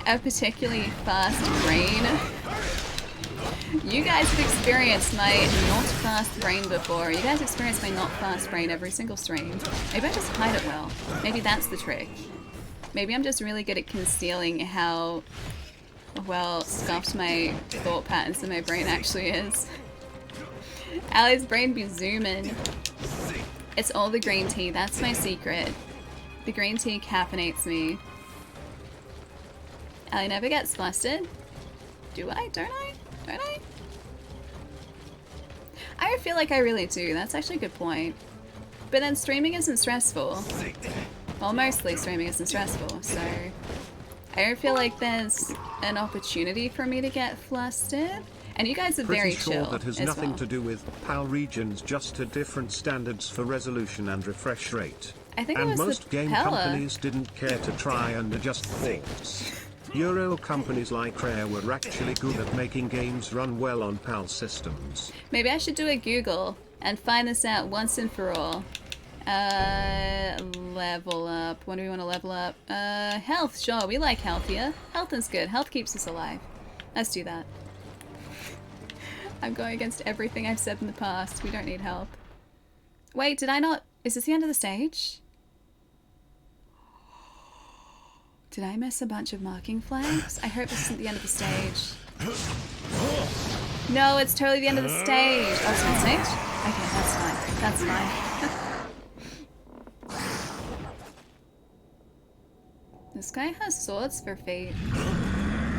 a particularly fast brain. You guys have experienced my not fast brain before. You guys experience my not fast brain every single stream. Maybe I just hide it well. Maybe that's the trick. Maybe I'm just really good at concealing how well scuffed my thought patterns in my brain actually is. Ali's brain be zooming. It's all the green tea. That's my secret. The green tea caffeinates me. Ali never gets flustered. Do I? Don't I? Don't I? I feel like I really do. That's actually a good point. But then streaming isn't stressful. Well, mostly streaming isn't stressful, so I don't feel like there's an opportunity for me to get flustered. And you guys are very chill that has as nothing well. to do with PAL regions, just to different standards for resolution and refresh rate. I think it And was most the game Pella. companies didn't care to try and adjust ports. Euro companies like Rare were actually good at making games run well on PAL systems. Maybe I should do a Google and find this out once and for all. Level up. When do we want to level up? Health. Sure, we like health here. Health is good. Health keeps us alive. Let's do that. I'm going against everything I've said in the past. We don't need help. Wait, did I not... Is this the end of the stage? Did I miss a bunch of marking flags? I hope this isn't the end of the stage. No, it's totally the end of the stage. Oh, it's the stage? Okay, that's fine. That's fine. This guy has swords for feet.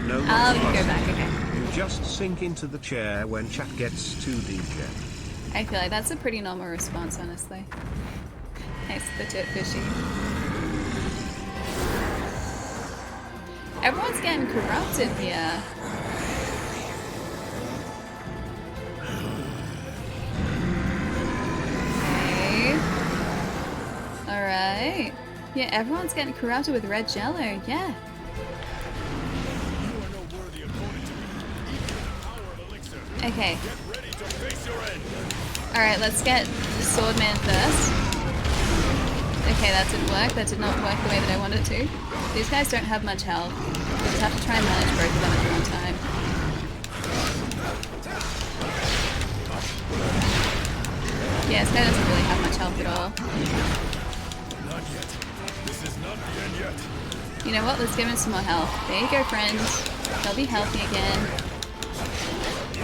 No Oh, much we can go fuss. back, okay. You just sink into the chair when chat gets too degen. I feel like that's a pretty normal response, honestly. Nice, the tit fishy. Everyone's getting corrupted here. Okay. Alright. Yeah, everyone's getting corrupted with red jello, yeah. You are no worthy opponent to me. Even the power of elixir. Okay. Get ready to face your end. Alright, let's get the Swordman first. Okay, that didn't work. That did not work the way that I wanted it to. These guys don't have much health. We just have to try and manage both of them at one time. Yeah, this guy doesn't really have much health at all. Not yet. This is not the end yet. You know what? Let's give him some more health. There you go, friend. They'll be healthy again.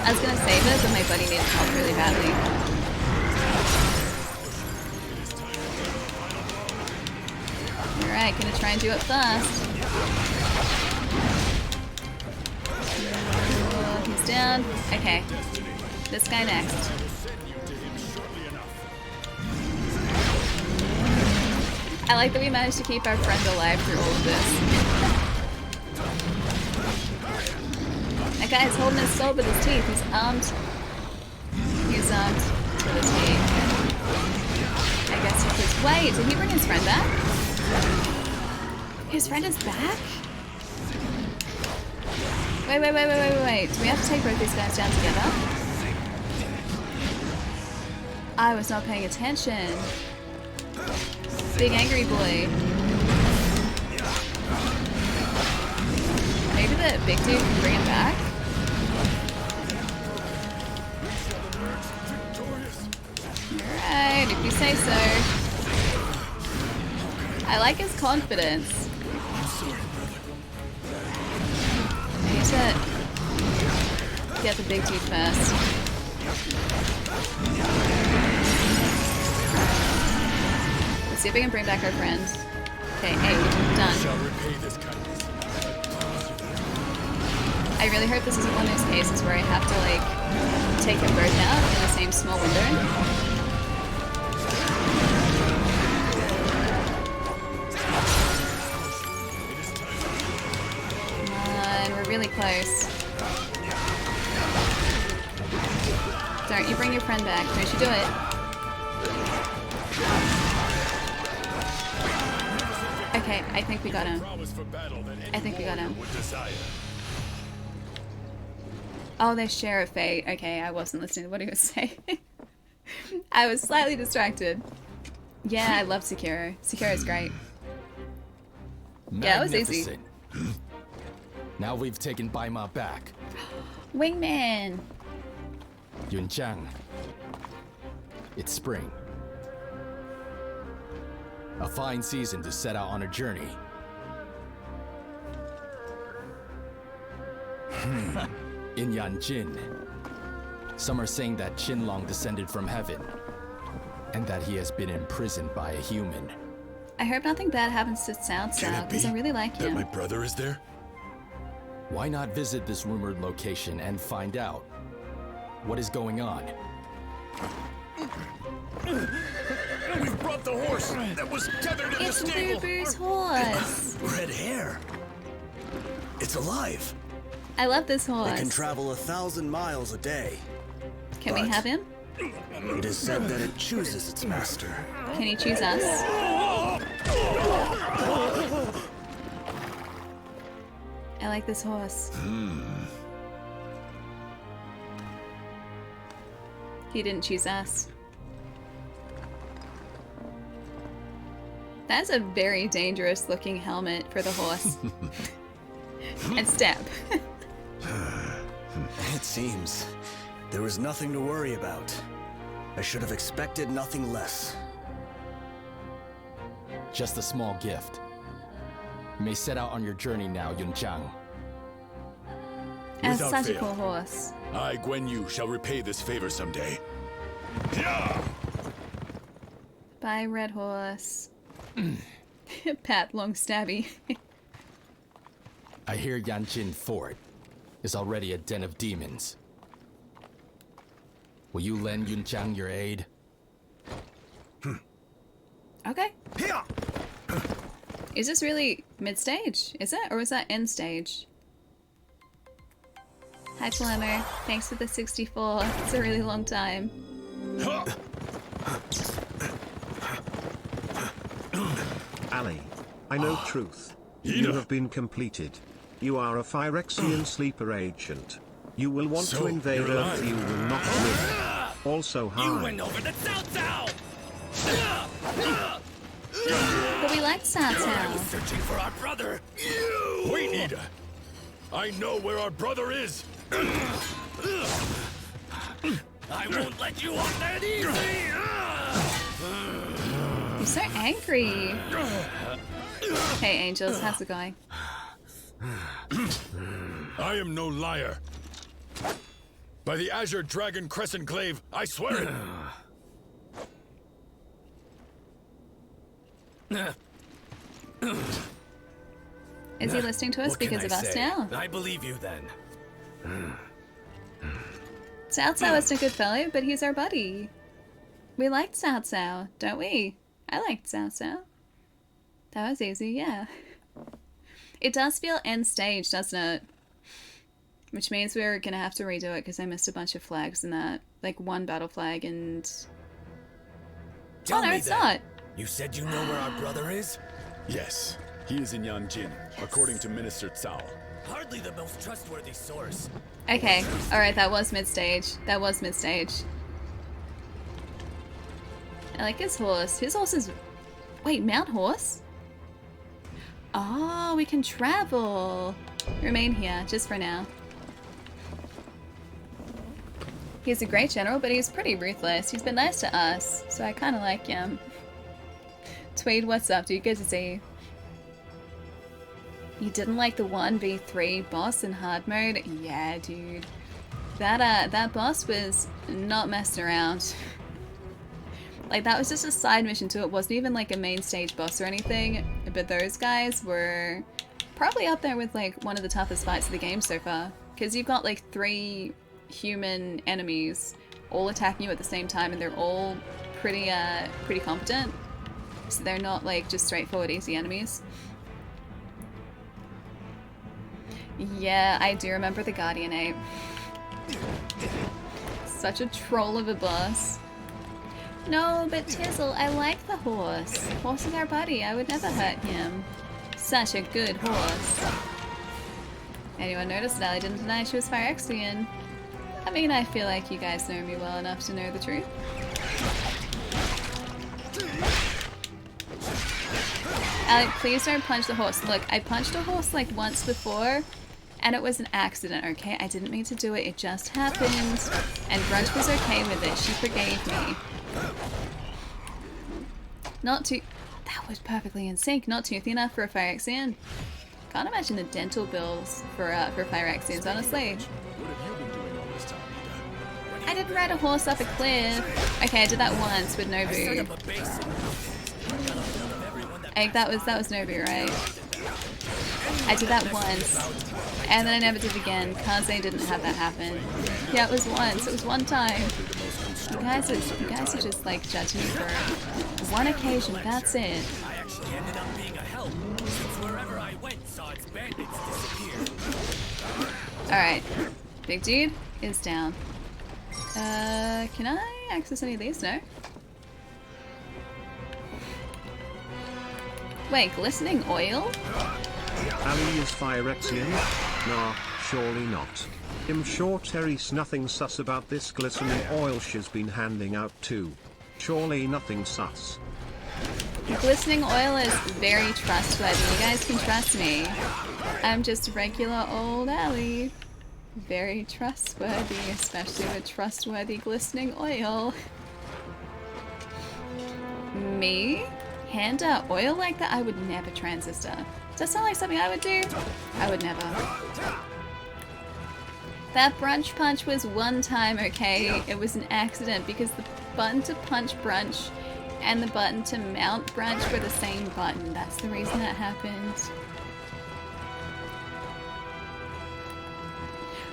I was gonna save it, but my buddy needs help really badly. Alright, gonna try and do it fast. Oh, he's down. Okay. This guy next. Send you to him shortly enough. I like that we managed to keep our friend alive through all of this. That guy is holding his sword with his teeth. He's armed. He's armed to the teeth. I guess he could... Wait, did he bring his friend back? His friend is back? Wait. Do we have to take both these guys down together? I was not paying attention. Big angry boy. Maybe the big dude can bring him back? Alright, if you say so. I like his confidence. I need to get the big dude first. Let's see if we can bring back our friend. Okay, hey, done. I really hope this isn't one of those cases where I have to, like, take them both out in the same small window. Come on, we're really close. Don't you bring your friend back. Don't you do it. Okay, I think we got him. I think we got him. Oh, they share a fate. Okay, I wasn't listening to what he was saying. I was slightly distracted. Yeah, I love Sekiro. Sekiro's great. Yeah, it was easy. Now we've taken Baima back. Wingman! Yunjiang. It's spring. A fine season to set out on a journey. In Yanjin, some are saying that Qinlong descended from heaven, and that he has been imprisoned by a human. I hope nothing bad happens to Cao Cao, because I really like him. That my brother is there? Why not visit this rumored location and find out what is going on? We've brought the horse that was tethered in the It's stable. Boo-Boo's horse! Red hair. It's alive. I love this horse. It can travel 1,000 miles a day. Can we have him? It is said that it chooses its master. Can he choose us? I like this horse. He didn't choose us. That's a very dangerous looking helmet for the horse. And step. It seems there was nothing to worry about. I should have expected nothing less. Just a small gift. You may set out on your journey now, Yunjiang. As Without such a fail. cool horse. I, Guan Yu, shall repay this favor someday. Yeah! Bye, red horse. Pat, long stabby. I hear Yanjin Fort is already a den of demons. Will you lend Yunjiang your aid? Okay. Is this really mid-stage? Is it? Or is that end stage? Hi, Flammer. Thanks for the 64. It's a really long time. Ali, I know truth. You have been completed. You are a Phyrexian sleeper agent. You will want So, to invade you're Earth. alive. You will not win. Also, hi. over the Cao But we like Cao Cao. searching for our brother. Wait, Ida. I know where our brother is. I won't let you off that easy. You're so angry. Hey, Angels, how's it going? I am no liar. By the Azure Dragon Crescent Glaive, I swear it. Is he listening to us because of us now? I believe you then. Cao Cao isn't a good fellow, but he's our buddy. We liked Cao Cao, don't we? I liked Cao Cao. That was easy, yeah. It does feel end stage, doesn't it? Which means we're gonna have to redo it because I missed a bunch of flags in that. Like one battle flag and... Tell oh no, me it's then. not! You said you know where our brother is? Yes, he is in Yanjin, according to Minister Cao. Hardly the most trustworthy source. Okay, alright, that was mid-stage. That was mid-stage. I like his horse. His horse is... Wait, mount horse? Oh, we can travel. Remain here, just for now. He's a great general, but he's pretty ruthless. He's been nice to us, so I kind of like him. Tweed, what's up, dude? Good to see you. You didn't like the 1v3 boss in hard mode? Yeah, dude. That boss was not messing around. Like, that was just a side mission too. It wasn't even like a main stage boss or anything. But those guys were probably up there with like one of the toughest fights of the game so far. Because you've got like 3 human enemies all attacking you at the same time, and they're all pretty competent. So they're not like just straightforward easy enemies. Yeah, I do remember the Guardian Ape. Such a troll of a boss. No, but Tizzle, I like the horse. Horse is our buddy. I would never hurt him. Such a good horse. Anyone notice that I didn't deny she was Phyrexian? I mean, I feel like you guys know me well enough to know the truth. Alec, please don't punch the horse. Look, I punched a horse like once before, and it was an accident, okay? I didn't mean to do it, it just happened. And Brunch was okay with it, she forgave me. Not too... That was perfectly in sync, not toothy enough for a Phyrexian. Can't imagine the dental bills for Phyrexians, honestly. I didn't ride a horse up a cliff. Okay, I did that once with Nobu. I think that was Nobu, right? I did that once, and then I never did again. Kaze didn't have that happen. Yeah, it was once. It was one time. You guys are just like judging me for one occasion. That's it. I actually ended up being a help, since wherever I went saw its bandits disappear. Alright. Big dude is down. Can I access any of these? No? Wait, glistening oil? Ali is Phyrexian? Nah, surely not. I'm sure Terry's nothing sus about this glistening oil she's been handing out too. Surely nothing sus. Glistening oil is very trustworthy. You guys can trust me. I'm just regular old Ali. Very trustworthy, especially with trustworthy glistening oil. Me? Hand out oil like that? I would never, Transistor. Does that sound like something I would do? I would never. That brunch punch was one time, okay? It was an accident because the button to punch brunch and the button to mount brunch were the same button. That's the reason that happened.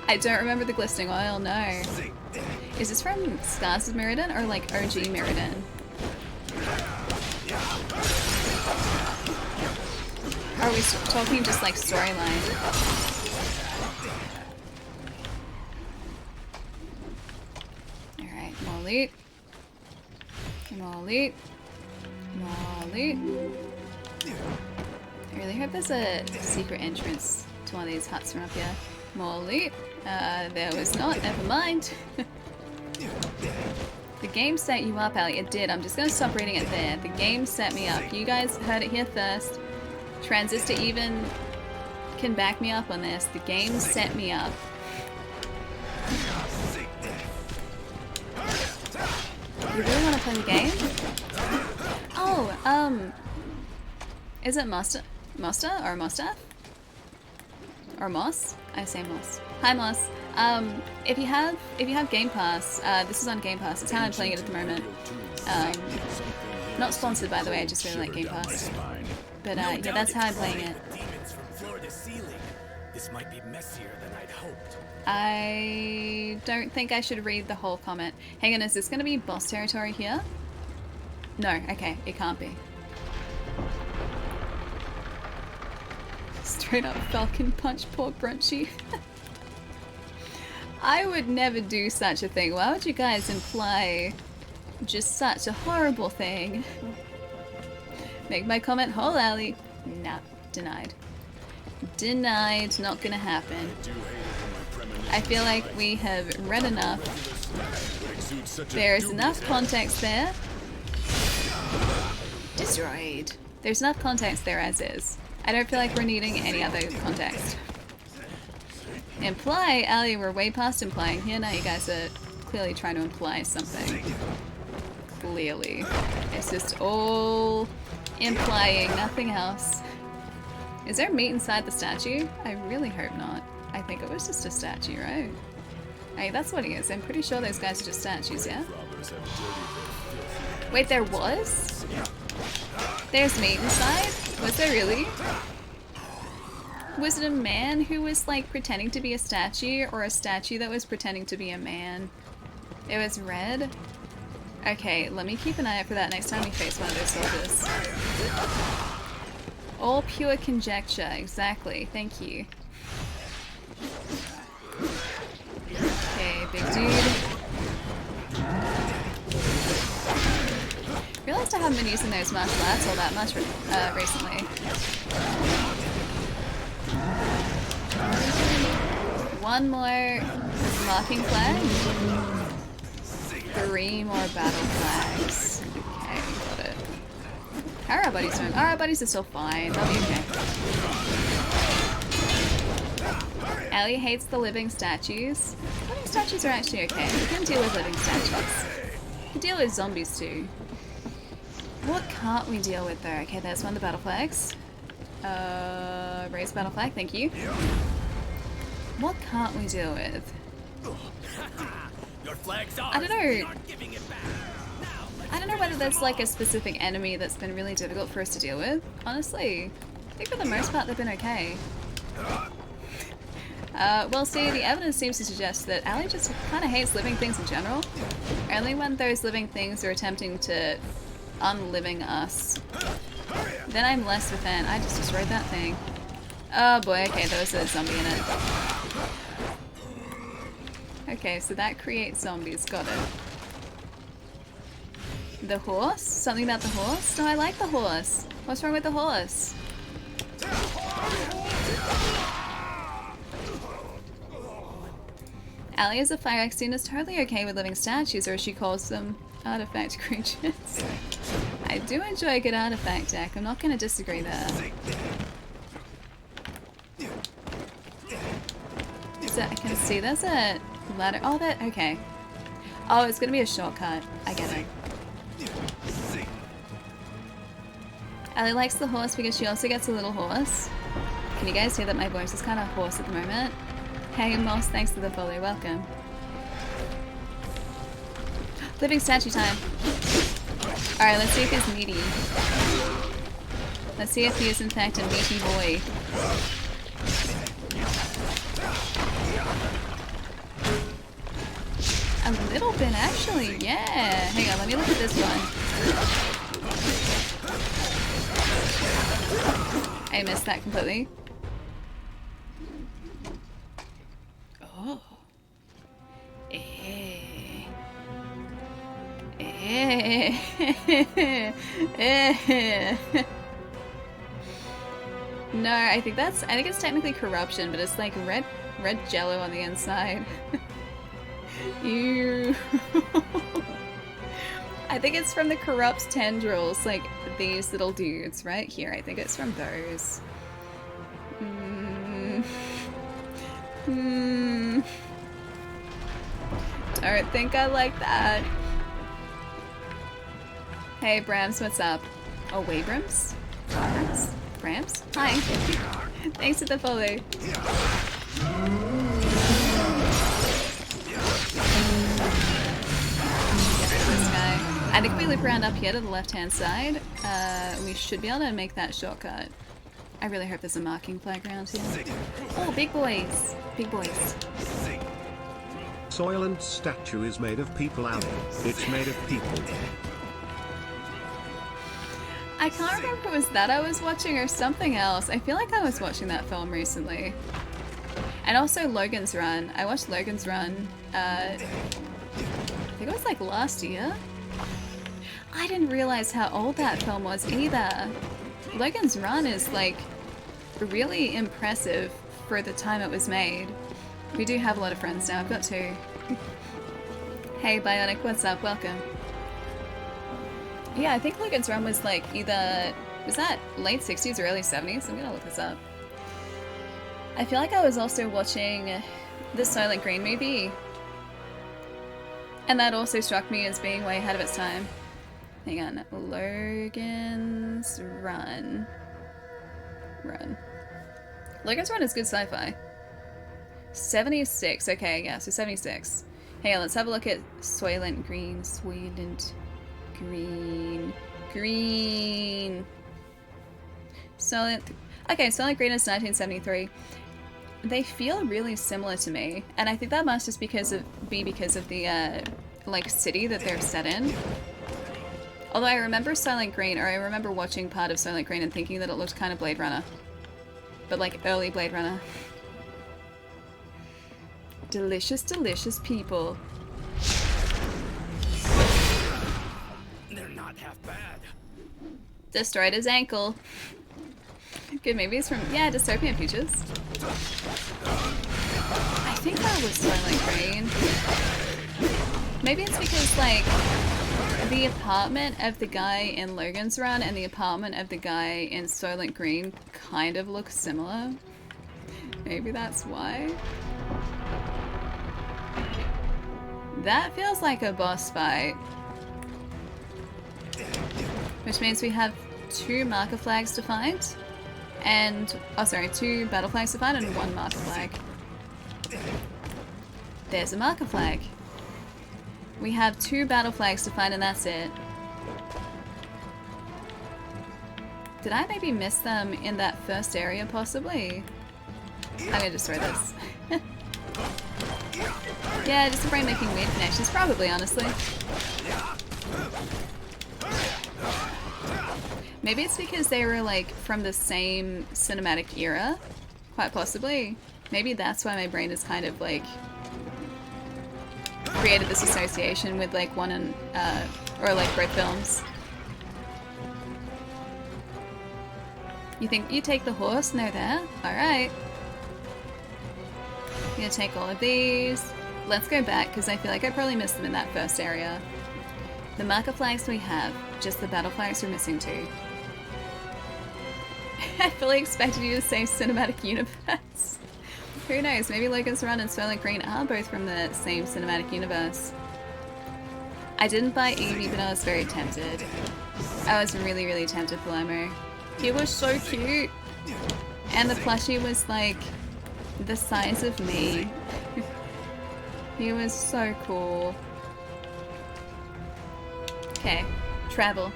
I don't remember the glistening oil, no. Is this from Scars of Mirrodin or like OG Mirrodin? Or are we talking just like storyline? Alright, more loot. More loot. More loot. I really hope there's a secret entrance to one of these huts from up here. More loot. There was not, never mind. The game set you up, Ali. It did. I'm just going to stop reading it there. The game set me up. You guys heard it here first. Transistor even can back me up on this. The game set me up. You really want to play the game? Oh, is it Mosta or Mostaf? Or Moss? I say Moss. Hi Moss. If you have Game Pass, this is on Game Pass. It's how I'm playing it at the moment. Not sponsored, by the way. I just really like Game Pass. But yeah, that's how I'm playing it. This might be messier than I'd hoped. I don't think I should read the whole comment. Hang on, is this going to be boss territory here? No, okay, it can't be. Straight up Falcon Punch poor Brunchy. I would never do such a thing. Why would you guys imply just such a horrible thing? Make my comment whole, Ali. Nah, denied. Denied, not gonna happen. I feel like we have read enough. There is enough context there destroyed. There's enough context there as is. I don't feel like we're needing any other context. Imply? Ali, we're way past implying here. Now you guys are clearly trying to imply something. Clearly. It's just all implying, nothing else. Is there meat inside the statue? I really hope not. I think it was just a statue, right? Hey, that's what he is. I'm pretty sure those guys are just statues, yeah? Wait, there was? There's meat inside? Was there really? Was it a man who was like pretending to be a statue, or a statue that was pretending to be a man? It was red? Okay, let me keep an eye out for that next time we face one of those soldiers. All pure conjecture, exactly. Thank you. Okay, big dude. Realized I haven't been using those martial arts all that much recently. One more marking flag. 3 more battle flags. Okay, got it. How are our buddies doing? Our buddies are still fine. They'll be okay. Ellie hates the living statues. Living statues are actually okay. We can deal with living statues. We can deal with zombies too. What can't we deal with though? Okay, there's one of the battle flags. Raise battle flag, thank you. What can't we deal with? I don't know. I don't know whether there's like a specific enemy that's been really difficult for us to deal with. Honestly, I think for the most part they've been okay. Well, see, the evidence seems to suggest that Ali just kind of hates living things in general. Only when those living things are attempting to unliving us, then I'm less of a fan. I just destroyed that thing. Oh boy, okay, there was a zombie in it. Okay, so that creates zombies, got it. The horse? Something about the horse? No, I like the horse. What's wrong with the horse? Ali as a fire Exene is totally okay with living statues, or as she calls them, artifact creatures. I do enjoy a good artifact deck, I'm not going to disagree there. So I can see there's a ladder. Oh, that, okay. Oh, it's going to be a shortcut. I get it. Ali likes the horse because she also gets a little horse. Can you guys hear that my voice is kind of hoarse at the moment? Hey Moss, thanks for the follow, welcome. Living statue time. Alright, let's see if he's meaty. Let's see if he is in fact a meaty boy. A little bit actually, yeah. Hang on, let me look at this one. I missed that completely. Oh. No, I think it's technically corruption, but it's like red jello on the inside. Ew. I think it's from the corrupt tendrils, like these little dudes right here. I think it's from those. Don't think I like that. Hey Brams, what's up? Oh, Waybrams? Brams? Hi. Thanks for the follow. This guy. I think if we loop around up here to the left-hand side, we should be able to make that shortcut. I really hope there's a marking flag around here. Oh, big boys. Big boys. Soylent statue is made of people, Ali. It's made of people. I can't remember if it was that I was watching or something else. I feel like I was watching that film recently. And also Logan's Run. I watched Logan's Run, I think it was like last year. I didn't realize how old that film was either. Logan's Run is like really impressive for the time it was made. We do have a lot of friends now, I've got 2. Hey Bionic, what's up? Welcome. Yeah, I think Logan's Run was like either, was that late 60s or early 70s? I'm gonna look this up. I feel like I was also watching the Soylent Green movie, and that also struck me as being way ahead of its time. Hang on, Logan's Run. Logan's Run is good sci-fi. 76, okay, yeah, so 76. Hang on, let's have a look at Soylent Green. Soylent Green. Soylent, okay, Soylent Green is 1973. They feel really similar to me, and I think that must just be because of the like city that they're set in. Although I remember Soylent Green, or I remember watching part of Soylent Green and thinking that it looked kind of Blade Runner, but like early Blade Runner. Delicious, delicious people. They're not half bad. Destroyed his ankle. Good movies from, yeah, Dystopian Futures. I think that was Soylent Green. Maybe it's because, like, the apartment of the guy in Logan's Run and the apartment of the guy in Soylent Green kind of look similar. Maybe that's why. That feels like a boss fight. Which means we have 2 marker flags to find. And, oh sorry, 2 battle flags to find and 1 marker flag. There's a marker flag. We have 2 battle flags to find and that's it. Did I maybe miss them in that first area possibly? I'm gonna destroy this. Yeah, just a brain making weird connections, probably, honestly. Maybe it's because they were like from the same cinematic era, quite possibly. Maybe that's why my brain is kind of like created this association with like one and or like both films. You think you take the horse and they're there? Alright. I'm gonna take all of these. Let's go back because I feel like I probably missed them in that first area. The marker flags we have, just the battle flags we're missing too. I fully expected you to say cinematic universe. Who knows, maybe Logan's Run and Soylent Green are both from the same cinematic universe. I didn't buy Eevee, but I was very tempted. I was really, really tempted, Palermo. He was so cute! And the plushie was like the size of me. He was so cool. Okay, travel.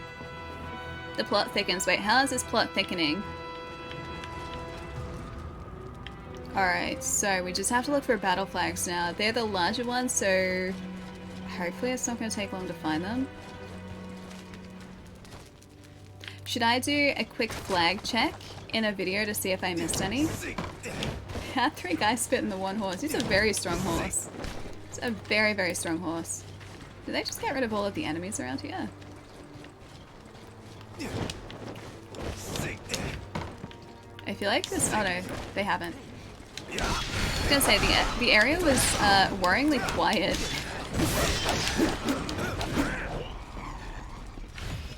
The plot thickens. Wait, how is this plot thickening? Alright, so we just have to look for battle flags now. They're the larger ones, so hopefully it's not going to take long to find them. Should I do a quick flag check in a video to see if I missed any? Had 3 guys fit in the 1 horse. He's a very strong horse. It's a very, very strong horse. Did they just get rid of all of the enemies around here? I feel like this... Oh no, they haven't. I was gonna say, the area was worryingly quiet.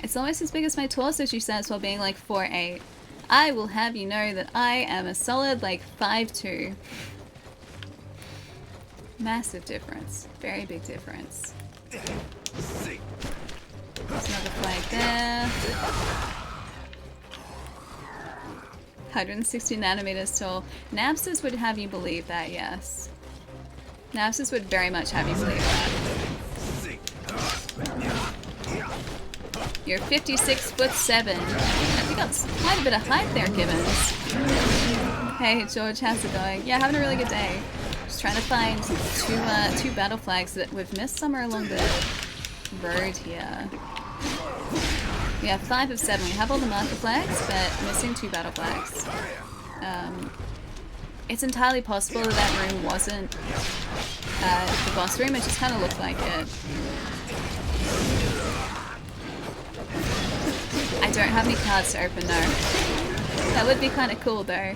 It's almost as big as my torso, she says, while being like 4'8". I will have you know that I am a solid like 5'2". Massive difference. Very big difference. There's another flag there. 160 nanometers tall. Napsters would have you believe that, yes. Napsters would very much have you believe that. You're 56'7". You got quite a bit of height there, Gibbons. Hey George, how's it going? Yeah, having a really good day. Just trying to find two battle flags that we've missed somewhere along the road here. We have 5 of 7. We have all the marker flags, but missing 2 battle flags. It's entirely possible that that room wasn't the boss room. It just kind of looked like it. I don't have any cards to open, no. That would be kind of cool, though.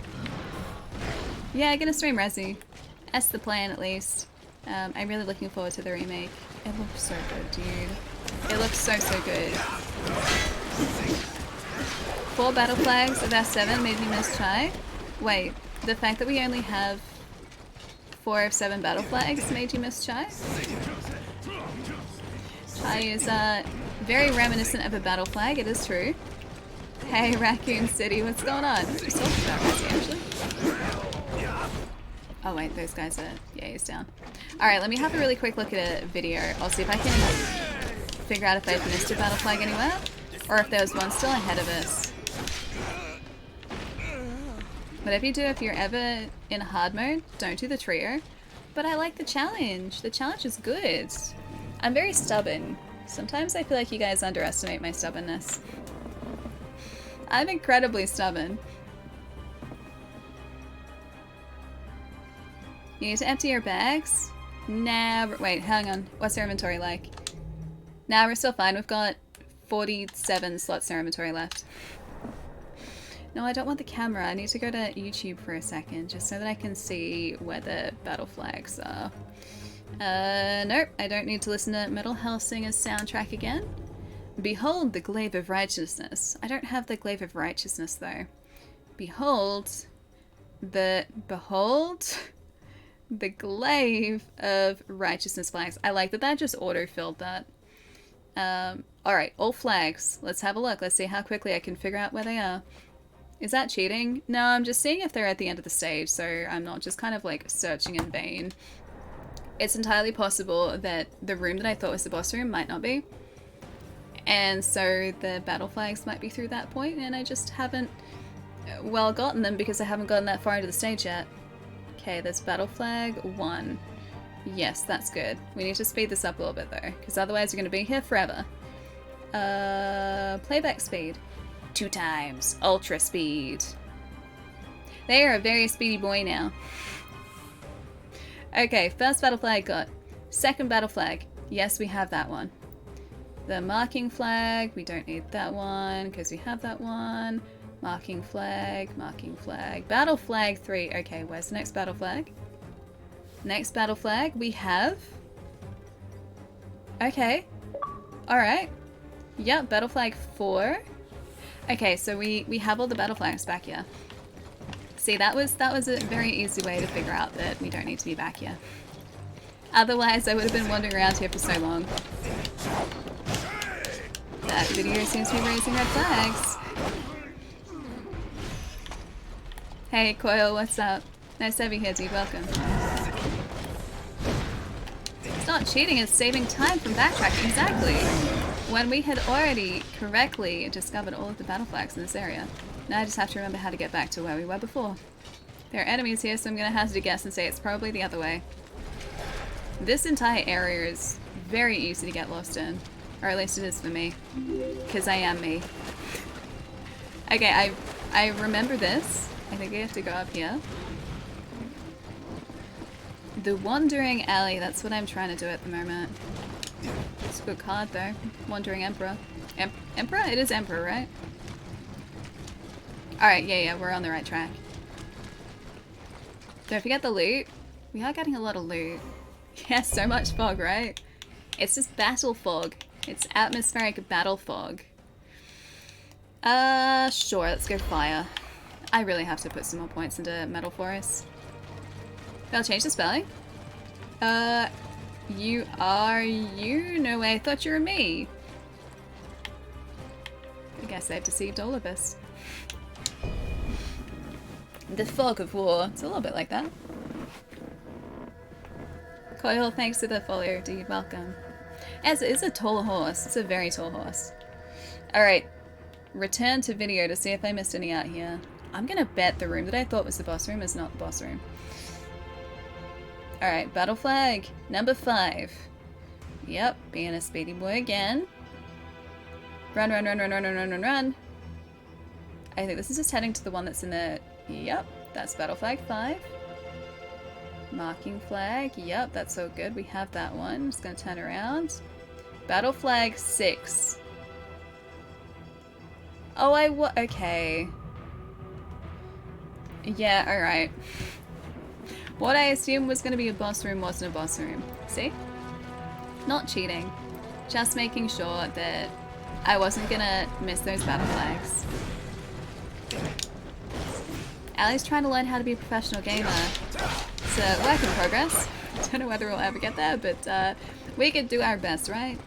Yeah, I'm gonna stream Resi. That's the plan, at least. I'm really looking forward to the remake. It looks so good, dude. It looks so, so good. 4 battle flags of our 7 made me miss Chai. Wait, the fact that we only have 4 of 7 battle flags made you miss Chai? Chai is very reminiscent of a battle flag, it is true. Hey, Raccoon City, what's going on? We're talking about Razzie, actually. Oh wait, those guys are... yeah, he's down. Alright, let me have a really quick look at a video. I'll see if I can figure out if I've missed a battle flag anywhere, or if there was one still ahead of us. Whatever you do, if you're ever in hard mode, don't do the trio. But I like the challenge. The challenge is good. I'm very stubborn. Sometimes I feel like you guys underestimate my stubbornness. I'm incredibly stubborn. You need to empty your bags? Nah, wait, hang on. What's our inventory like? Nah, we're still fine. We've got 47 slots in our inventory left. No, I don't want the camera. I need to go to YouTube for a second, just so that I can see where the battle flags are. Nope, I don't need to listen to Metal Hellsinger's soundtrack again. Behold the glaive of righteousness. I don't have the glaive of righteousness though. Behold the glaive of righteousness flags. I like that that just auto-filled that. Alright, all flags. Let's have a look. Let's see how quickly I can figure out where they are. Is that cheating? No, I'm just seeing if they're at the end of the stage, so I'm not just kind of like searching in vain. It's entirely possible that the room that I thought was the boss room might not be. And so the battle flags might be through that point, and I just haven't, well, gotten them because I haven't gotten that far into the stage yet. Okay, there's battle flag 1. Yes, that's good. We need to speed this up a little bit though, because otherwise we're going to be here forever. Playback speed. 2 times. Ultra speed. They are a very speedy boy now. Okay, first battle flag got. Second battle flag. Yes, we have that one. The marking flag. We don't need that one because we have that one. Marking flag. Marking flag. Battle flag 3. Okay, where's the next battle flag? Next battle flag we have... okay. Alright. Yep, battle flag 4. Okay, so we have all the battle flags back here. See, that was a very easy way to figure out that we don't need to be back here. Otherwise, I would have been wandering around here for so long. That video seems to be raising red flags. Hey, Coil, what's up? Nice to have you here, dude. Welcome. It's not cheating, it's saving time from backtracking. Exactly. When we had already correctly discovered all of the battle flags in this area. Now I just have to remember how to get back to where we were before. There are enemies here, so I'm going to hazard a guess and say it's probably the other way. This entire area is very easy to get lost in. Or at least it is for me. Because I am me. Okay, I remember this. I think I have to go up here. The Wandering Alley, that's what I'm trying to do at the moment. It's a good card though. Wandering Emperor. Emperor? It is Emperor, right? Alright, yeah, we're on the right track. Don't forget the loot. We are getting a lot of loot. Yeah, so much fog, right? It's just battle fog. It's atmospheric battle fog. Sure, let's go fire. I really have to put some more points into Metal Forest. They'll change the spelling. You are you? No way, I thought you were me. I guess I've deceived all of us. The fog of war. It's a little bit like that. Coil, thanks for the follow, dude. Welcome. As it's a tall horse. It's a very tall horse. Alright. Return to video to see if I missed any out here. I'm gonna bet the room that I thought was the boss room is not the boss room. Alright, battle flag number 5. Yep, being a speedy boy again. Run, run, run, run, run, run, run, run, run. I think this is just heading to the one that's in the... Yep, that's battle flag 5. Marking flag, yep, that's so good. We have that one. Just gonna turn around. Battle flag 6. Oh, okay. Yeah, alright. What I assumed was going to be a boss room wasn't a boss room. See? Not cheating. Just making sure that I wasn't gonna miss those battle flags. Ali's trying to learn how to be a professional gamer. It's a work in progress. Don't know whether we'll ever get there, but we could do our best, right?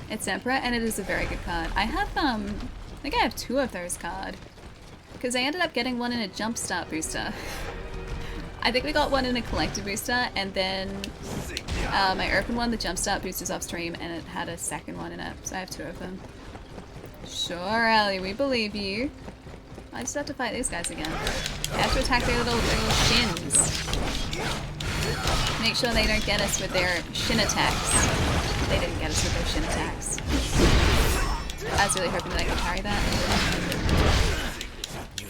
It's Emperor, and it is a very good card. I have, I think I have 2 of those cards. Because I ended up getting one in a Jumpstart booster. I think we got one in a collector booster, and then I opened one of the Jumpstart boosters off stream, and it had a second one in it. So I have 2 of them. Sure, Ali, we believe you. I just have to fight these guys again. I have to attack their little shins. Make sure they don't get us with their shin attacks. They didn't get us with their shin attacks. I was really hoping that I could parry that.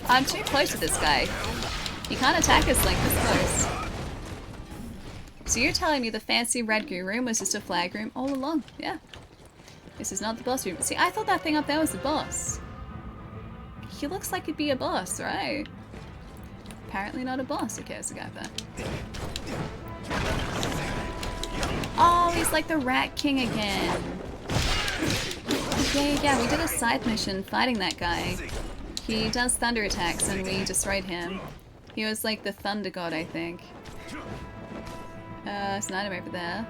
I'm too close to this guy. He can't attack us like this close. So you're telling me the fancy red goo room was just a flag room all along? Yeah. This is not the boss room. See, I thought that thing up there was the boss. He looks like he'd be a boss, right? Apparently not a boss. Okay, there's a guy up there. Oh, he's like the Rat King again. Yeah, we did a side mission fighting that guy. He does thunder attacks and we destroyed him. He was like the thunder god, I think. It's an item over there.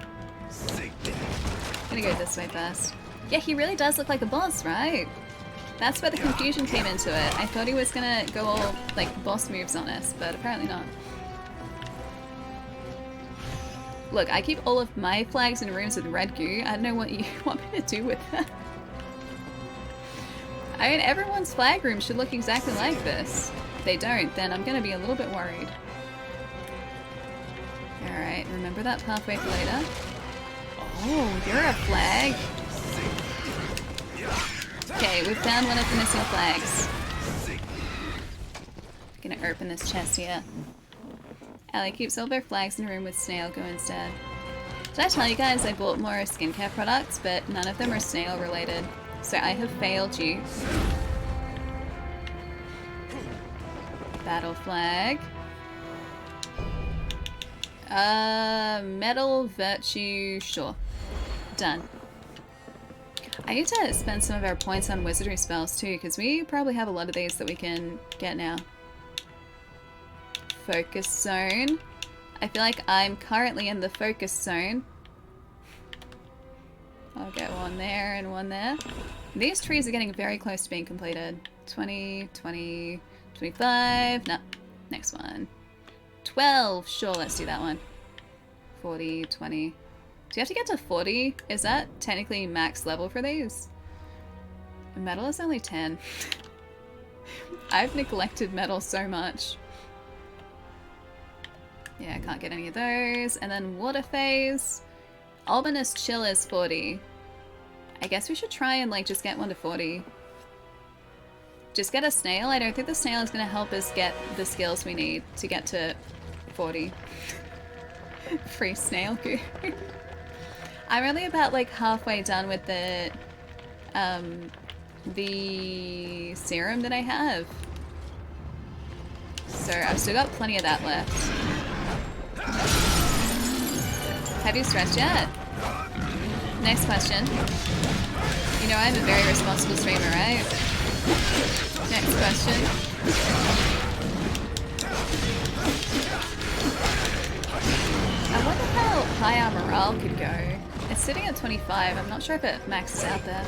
Gonna go this way first. Yeah, he really does look like a boss, right? That's where the confusion came into it. I thought he was gonna go all like boss moves on us, but apparently not. Look, I keep all of my flags in rooms with red goo. I don't know what you want me to do with that. I mean, everyone's flag room should look exactly like this. If they don't, then I'm gonna be a little bit worried. Alright, remember that pathway for later. Oh, you're a flag. Okay, we've found one of the missing flags. I'm gonna open this chest here. Ali keeps all their flags in a room with snail go instead. Did I tell you guys I bought more skincare products, but none of them are snail related? So I have failed you. Battle flag. Metal, virtue, sure. Done. I need to spend some of our points on wizardry spells too, because we probably have a lot of these that we can get now. Focus zone. I feel like I'm currently in the focus zone. I'll get one there and one there. These trees are getting very close to being completed. 20, 20, 25. No, next one. 12. Sure, let's do that one. 40, 20. Do you have to get to 40? Is that technically max level for these? Metal is only 10. I've neglected metal so much. Yeah, I can't get any of those. And then water phase. Albanus chill is 40. I guess we should try and like just get one to 40. Just get a snail. I don't think the snail is going to help us get the skills we need to get to 40. Free snail goo. I'm only about like halfway done with the serum that I have. So I've still got plenty of that left. Have you stretched yet? Next question. You know I'm a very responsible streamer, right? Next question. I wonder how high our morale could go. It's sitting at 25. I'm not sure if it maxes out there.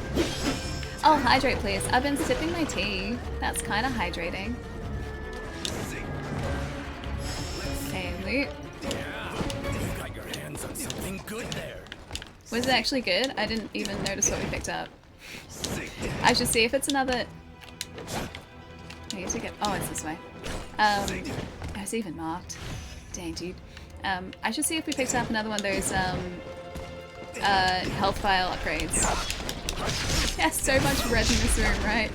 Oh, hydrate please. I've been sipping my tea. That's kind of hydrating. Okay, loot. Got your hands on something good there. Was it actually good? I didn't even notice what we picked up. I should see if it's another... I need to get... Oh, it's this way. It's even marked. Dang, dude. I should see if we picked up another one of those, health file upgrades. Yeah, so much red in this room, right?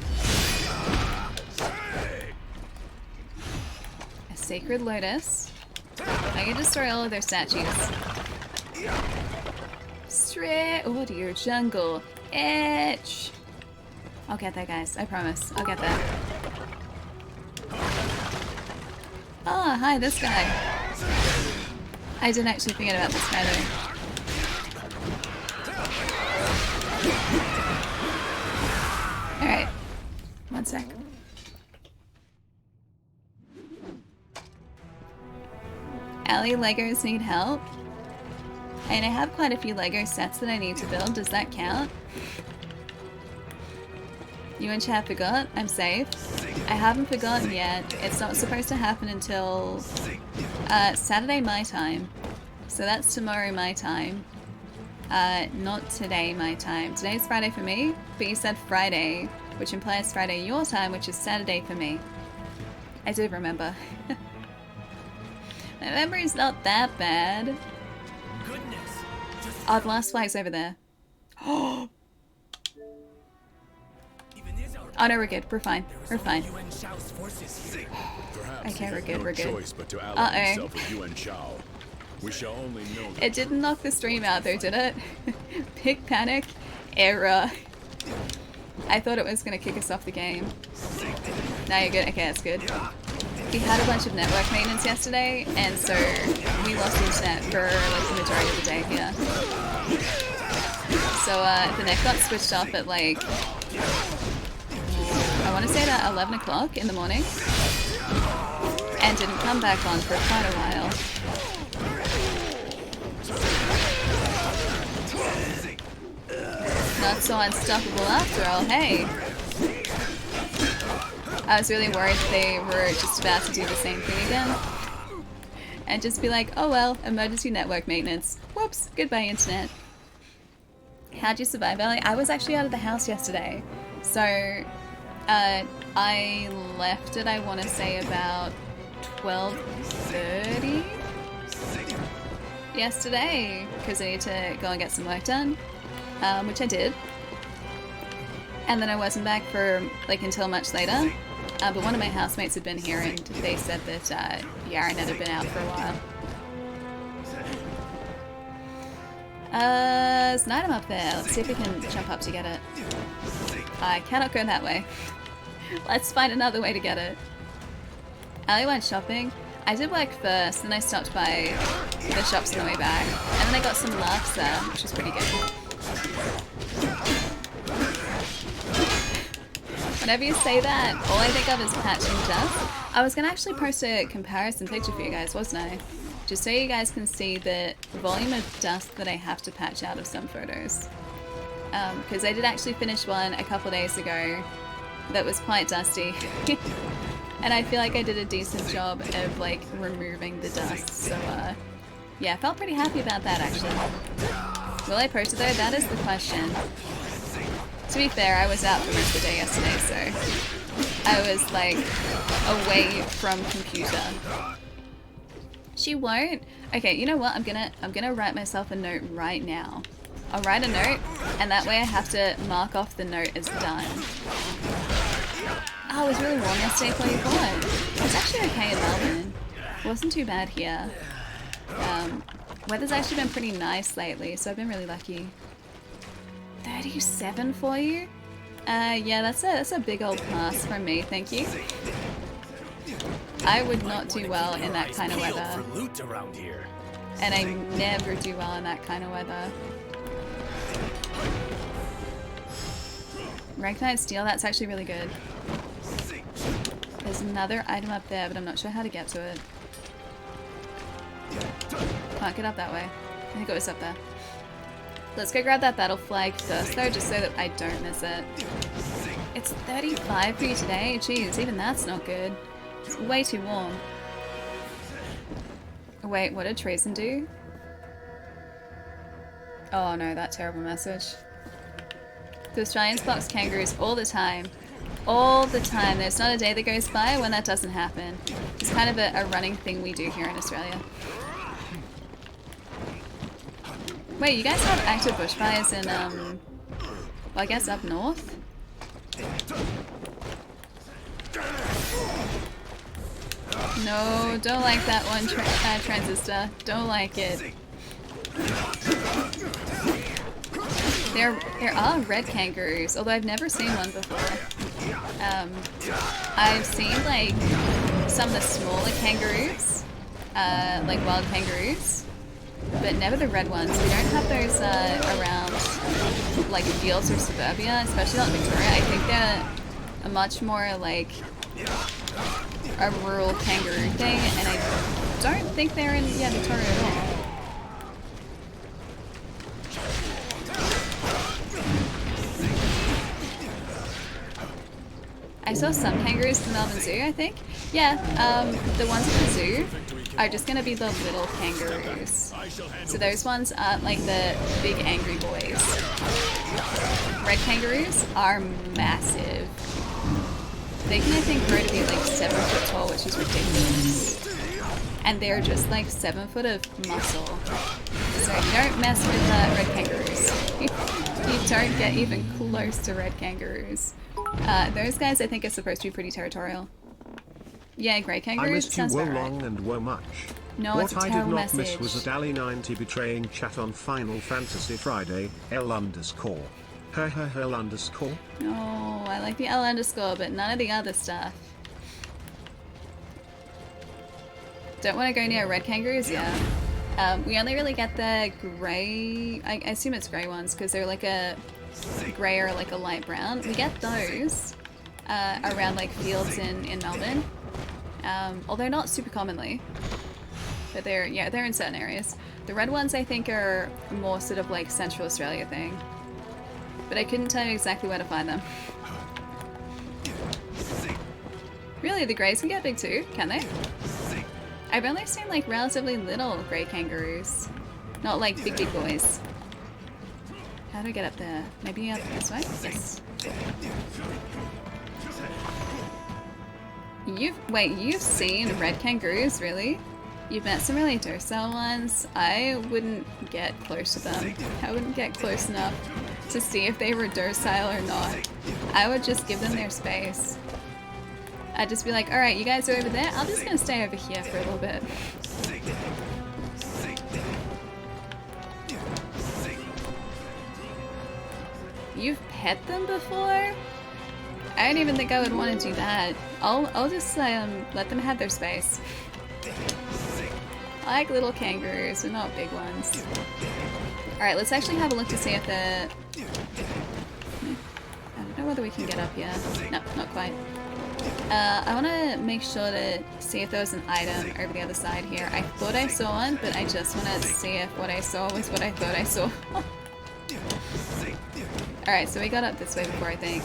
A Sacred Lotus. I can destroy all of their statues. Straight over to your jungle. Itch! I'll get that, guys. I promise. I'll get that. Oh, hi, this guy. I didn't actually forget about this guy, though. One sec. Allie, Legos need help. And I have quite a few Lego sets that I need to build. Does that count? You and Chad forgot? I'm safe. I haven't forgotten yet. It's not supposed to happen until Saturday my time. So that's tomorrow my time. Not today my time. Today's Friday for me, but you said Friday, which implies Friday your time, which is Saturday for me. I do remember. My memory's not that bad. Goodness. Oh, the last flag's over there. Oh no, we're good. We're fine. We're fine. Okay, we're good. We're good. Uh-oh. We shall only know It didn't knock the stream out though, did it? Big panic. Error. I thought it was going to kick us off the game. Now you're good. Okay, that's good. We had a bunch of network maintenance yesterday, and so we lost internet for like the majority of the day here. So the net got switched off at like, I want to say about 11 o'clock in the morning, and didn't come back on for quite a while. Not so unstoppable after all, hey! I was really worried they were just about to do the same thing again. And just be like, oh well, emergency network maintenance. Whoops, goodbye internet. How'd you survive, Ellie? I was actually out of the house yesterday. So, I left it, I want to say, about 12:30 yesterday, because I need to go and get some work done, which I did. And then I wasn't back for, like, until much later. But one of my housemates had been here, and they said that Yaren had been out for a while. There's an item up there. Let's see if we can jump up to get it. I cannot go that way. Let's find another way to get it. Ali went shopping. I did work first, then I stopped by the shops on the way back. And then I got some laughs there, which was pretty good. Whenever you say that, all I think of is patching dust. I was going to actually post a comparison picture for you guys, wasn't I? Just so you guys can see the volume of dust that I have to patch out of some photos. Because I did actually finish one a couple days ago that was quite dusty. And I feel like I did a decent job of like removing the dust. So yeah, I felt pretty happy about that actually. Will I post it though? That is the question. To be fair, I was out for most of the day yesterday, so I was like away from computer. She won't? Okay, you know what? I'm gonna write myself a note right now. I'll write a note, and that way I have to mark off the note as done. Oh, it was really warm yesterday for you. God. It's actually okay in Melbourne. It wasn't too bad here. Weather's actually been pretty nice lately, so I've been really lucky. 37 for you? Yeah, that's a big old pass from me, thank you. I would not do well in that kind of weather. And I never do well in that kind of weather. Recognize steel, that's actually really good. There's another item up there, but I'm not sure how to get to it. Can't get up that way. I think it was up there. Let's go grab that battle flag first though, just so that I don't miss it. It's 35 for you today? Jeez, even that's not good. It's way too warm. Wait, what did Treason do? Oh no, that terrible message. The Australians box kangaroos all the time. All the time. There's not a day that goes by when that doesn't happen. It's kind of a running thing we do here in Australia. Wait, you guys have active bushfires in, well, I guess up north? No, don't like that one, Transistor. Don't like it. There are red kangaroos, although I've never seen one before. I've seen, like, some of the smaller kangaroos, like wild kangaroos. But never the red ones. We don't have those around like fields or suburbia, especially not Victoria. I think they're a much more like a rural kangaroo thing, and I don't think they're in Victoria at all. I saw some kangaroos at the Melbourne Zoo, I think. Yeah, the ones at the zoo are just gonna be the little kangaroos. So those ones aren't like the big angry boys. Red kangaroos are massive. They can, I think, grow to be like 7 foot tall, which is ridiculous. And they're just like 7 foot of muscle. So you don't mess with red kangaroos. You don't get even close to red kangaroos. Those guys, I think, are supposed to be pretty territorial. Yeah, grey kangaroos. I missed you sounds woe about right. long and woe much. No, what it's a I did terrible not message. miss was at Ali90 betraying chat on Final Fantasy Friday, L_. L_. No, I like the L_, but none of the other stuff. Don't want to go near red kangaroos, yeah. We only really get the grey, I assume it's grey ones, because they're like a grey or like a light brown. We get those around like fields in Melbourne, although not super commonly. But they're in certain areas. The red ones, I think, are more sort of like Central Australia thing. But I couldn't tell you exactly where to find them. Really, the greys can get big too, can they? I've only seen like relatively little grey kangaroos. Not like big boys. How do I get up there? Maybe up this way? Yes. You've seen red kangaroos, really? You've met some really docile ones. I wouldn't get close to them. I wouldn't get close enough to see if they were docile or not. I would just give them their space. I'd just be like, alright, you guys are over there. I'm just gonna stay over here for a little bit. You've pet them before? I don't even think I would want to do that. I'll just let them have their space. I like little kangaroos, but not big ones. Alright, let's actually have a look to see if the... I don't know whether we can get up here. No, not quite. I want to make sure to see if there was an item over the other side here. I thought I saw one, but I just want to see if what I saw was what I thought I saw. Alright, so we got up this way before, I think.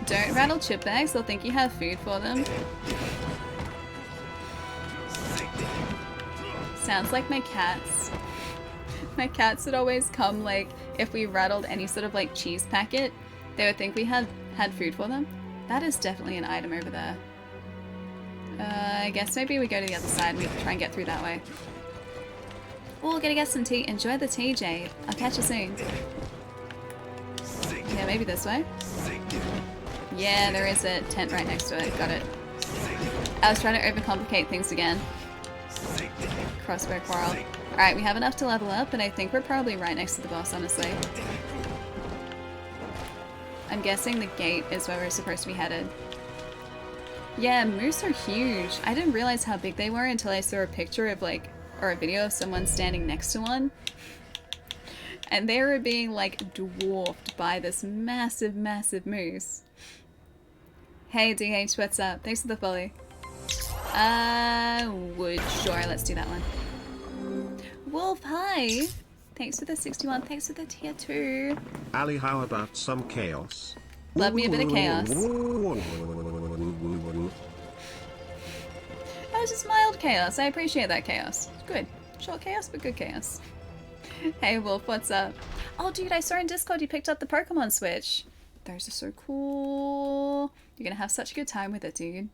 Don't rattle chip bags, they'll think you have food for them. Sounds like my cats. My cats would always come, like, if we rattled any sort of, like, cheese packet, they would think we had food for them. That is definitely an item over there. I guess maybe we go to the other side and we try and get through that way. Oh, we're gonna get some tea. Enjoy the tea, Jade. I'll catch you soon. Yeah, maybe this way. Yeah, there is a tent right next to it. Got it. I was trying to overcomplicate things again. Crossbow quarrel. Alright, we have enough to level up, and I think we're probably right next to the boss, honestly. I'm guessing the gate is where we're supposed to be headed. Yeah, moose are huge. I didn't realize how big they were until I saw a picture of, like, or a video of someone standing next to one. And they were being, like, dwarfed by this massive, massive moose. Hey, DH, what's up? Thanks for the follow. Sure, let's do that one. Wolf, hi! Thanks for the 61, thanks for the tier 2. Ali, how about some chaos? Love me a bit of chaos. That was just mild chaos. I appreciate that chaos. Good. Short chaos, but good chaos. Hey Wolf, what's up? Oh dude, I saw in Discord you picked up the Pokemon Switch. Those are so cool. You're gonna have such a good time with it, dude.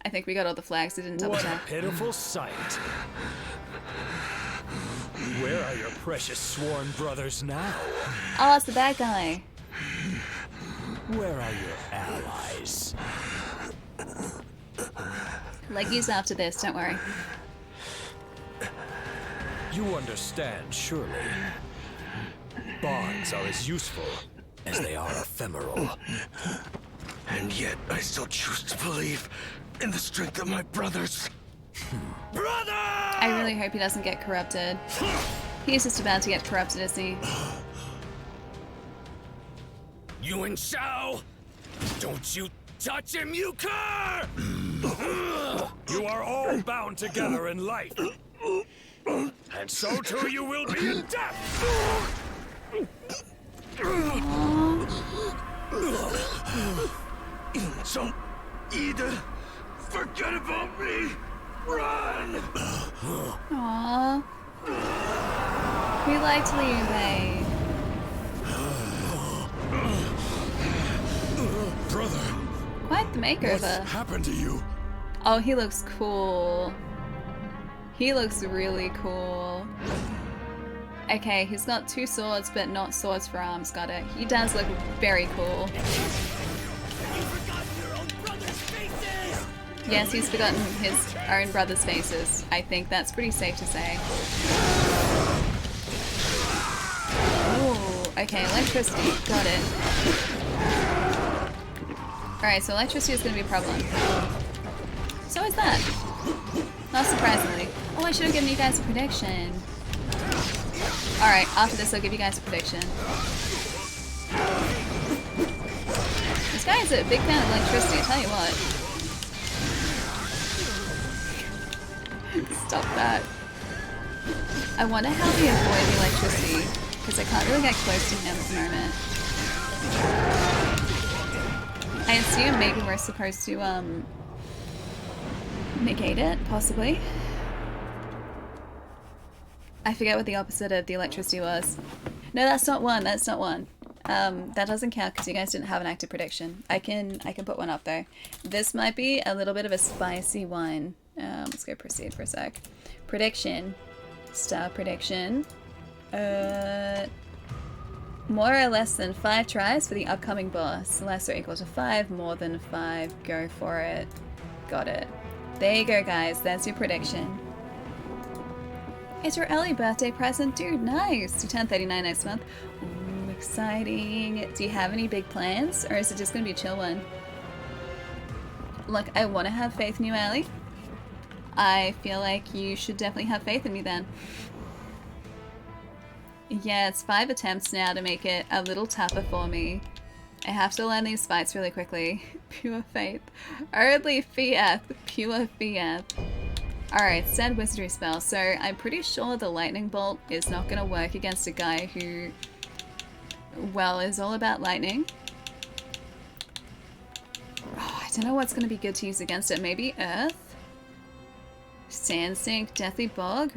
I think we got all the flags. I didn't double check. What a pitiful sight. Where are your precious sworn brothers now? Oh, it's the bad guy. Where are your allies? Leggies after this, don't worry. You understand, surely. Bonds are as useful as they are ephemeral. And yet, I still choose to believe in the strength of my brothers. Brother! I really hope he doesn't get corrupted. He's just about to get corrupted, isn't he? Yuan Shao! Don't you touch him, you cur! You are all bound together in life. And so too you will be in death! So, either forget about me, run! Aww. We liked Liu Bei. Brother, Quite the makeover. what's happened to you? Oh, he looks cool. He looks really cool. Okay, he's got 2 swords, but not swords for arms. Got it. He does look very cool. Yes, he's forgotten his own brother's faces. I think that's pretty safe to say. Ooh, okay, electricity. Got it. Alright, so electricity is going to be a problem. So is that. Not surprisingly. Oh, I should have given you guys a prediction. Alright, after this I'll give you guys a prediction. This guy is a big fan of electricity, I tell you what. Stop that. I wonder how we avoid the electricity, because I can't really get close to him at the moment. I assume maybe we're supposed to, negate it, possibly. I forget what the opposite of the electricity was. No, that's not one. That's not one. That doesn't count because you guys didn't have an active prediction. I can put one up though. This might be a little bit of a spicy one. Let's go proceed for a sec. Prediction. Star prediction. More or less than 5 tries for the upcoming boss. Less or equal to 5. More than 5. Go for it. Got it. There you go, guys. That's your prediction. It's your early birthday present, dude. Nice. You turn 39 next month. Ooh, exciting. Do you have any big plans, or is it just gonna be a chill one? Look, I want to have faith in you, Allie. I feel like you should definitely have faith in me then. Yeah, it's 5 attempts now to make it a little tougher for me. I have to learn these fights really quickly. Pure faith. Early fiat. Pure fiat. Alright, said wizardry spell. So I'm pretty sure the lightning bolt is not going to work against a guy who, well, is all about lightning. Oh, I don't know what's going to be good to use against it. Maybe earth? Sand sink, deathly bog,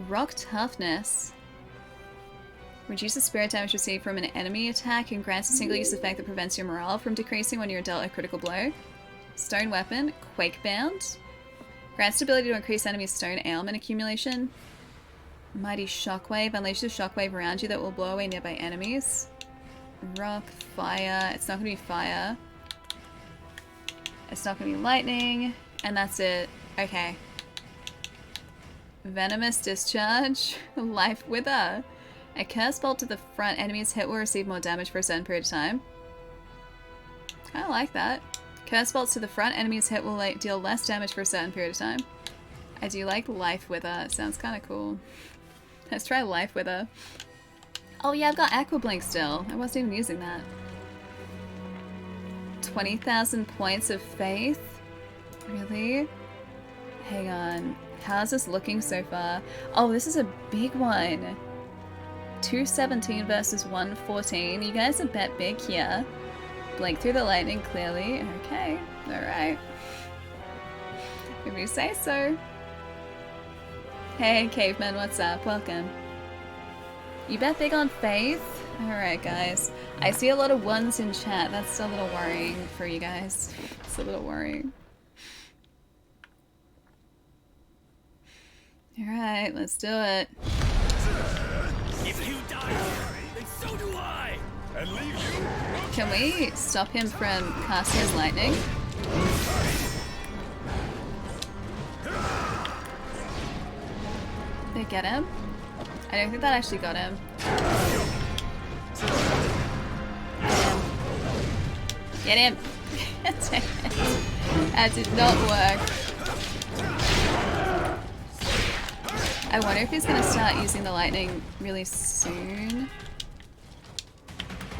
rock toughness. Reduces spirit damage received from an enemy attack and grants a single use effect that prevents your morale from decreasing when you're dealt a critical blow. Stone weapon, quake bound. Grants the ability to increase enemy stone ailment accumulation. Mighty shockwave, unleashes a shockwave around you that will blow away nearby enemies. Rock, fire, it's not gonna be fire. It's not gonna be lightning, and that's it. Okay. Venomous discharge, life wither. A curse bolt to the front, enemies hit will receive more damage for a certain period of time. I like that. Curse bolts to the front, enemies hit will deal less damage for a certain period of time. I do like life wither, it sounds kind of cool. Let's try life wither. Oh yeah, I've got Aqua Blink still. I wasn't even using that. 20,000 points of faith? Really? Hang on. How's this looking so far? Oh, this is a big one. 217 versus 114. You guys are bet big here. Blink through the lightning, clearly. Okay, alright. If you say so. Hey, caveman, what's up? Welcome. You bet big on faith? Alright, guys. I see a lot of ones in chat. That's a little worrying for you guys. It's a little worrying. Alright, let's do it. If you die here, then so do I! And leave you? Can we stop him from casting his lightning? Did it get him? I don't think that actually got him. Get him! That did not work. I wonder if he's gonna start using the lightning really soon.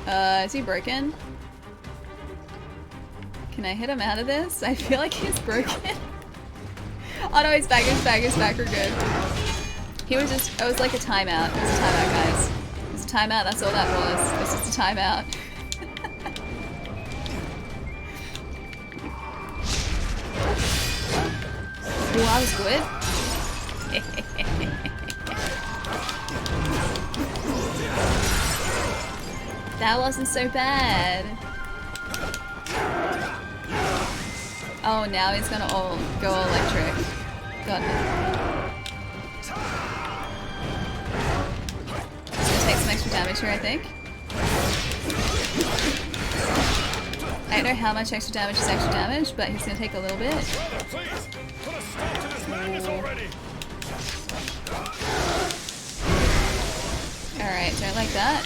Is he broken? Can I hit him out of this? I feel like he's broken. Oh no, he's back, we're good. He was just, it was like a timeout. It was a timeout, guys. It was a timeout, that's all that was. It was just a timeout. Ooh, I was good. That wasn't so bad. Oh, now he's gonna go all electric. Got it. He's gonna take some extra damage here, I think. I don't know how much extra damage is extra damage, but he's gonna take a little bit. Please, put a stop to this madness already. Alright, don't like that.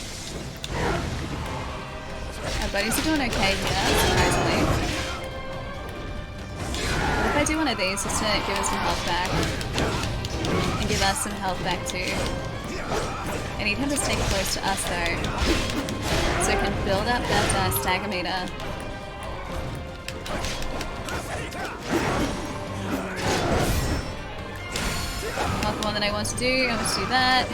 Our buddies are doing okay here, surprisingly. What if I do one of these just to give us some health back? And give us some health back too. I need him to stay close to us though. So I can build up that stagger meter. Not the one that I want to do. I want to do that.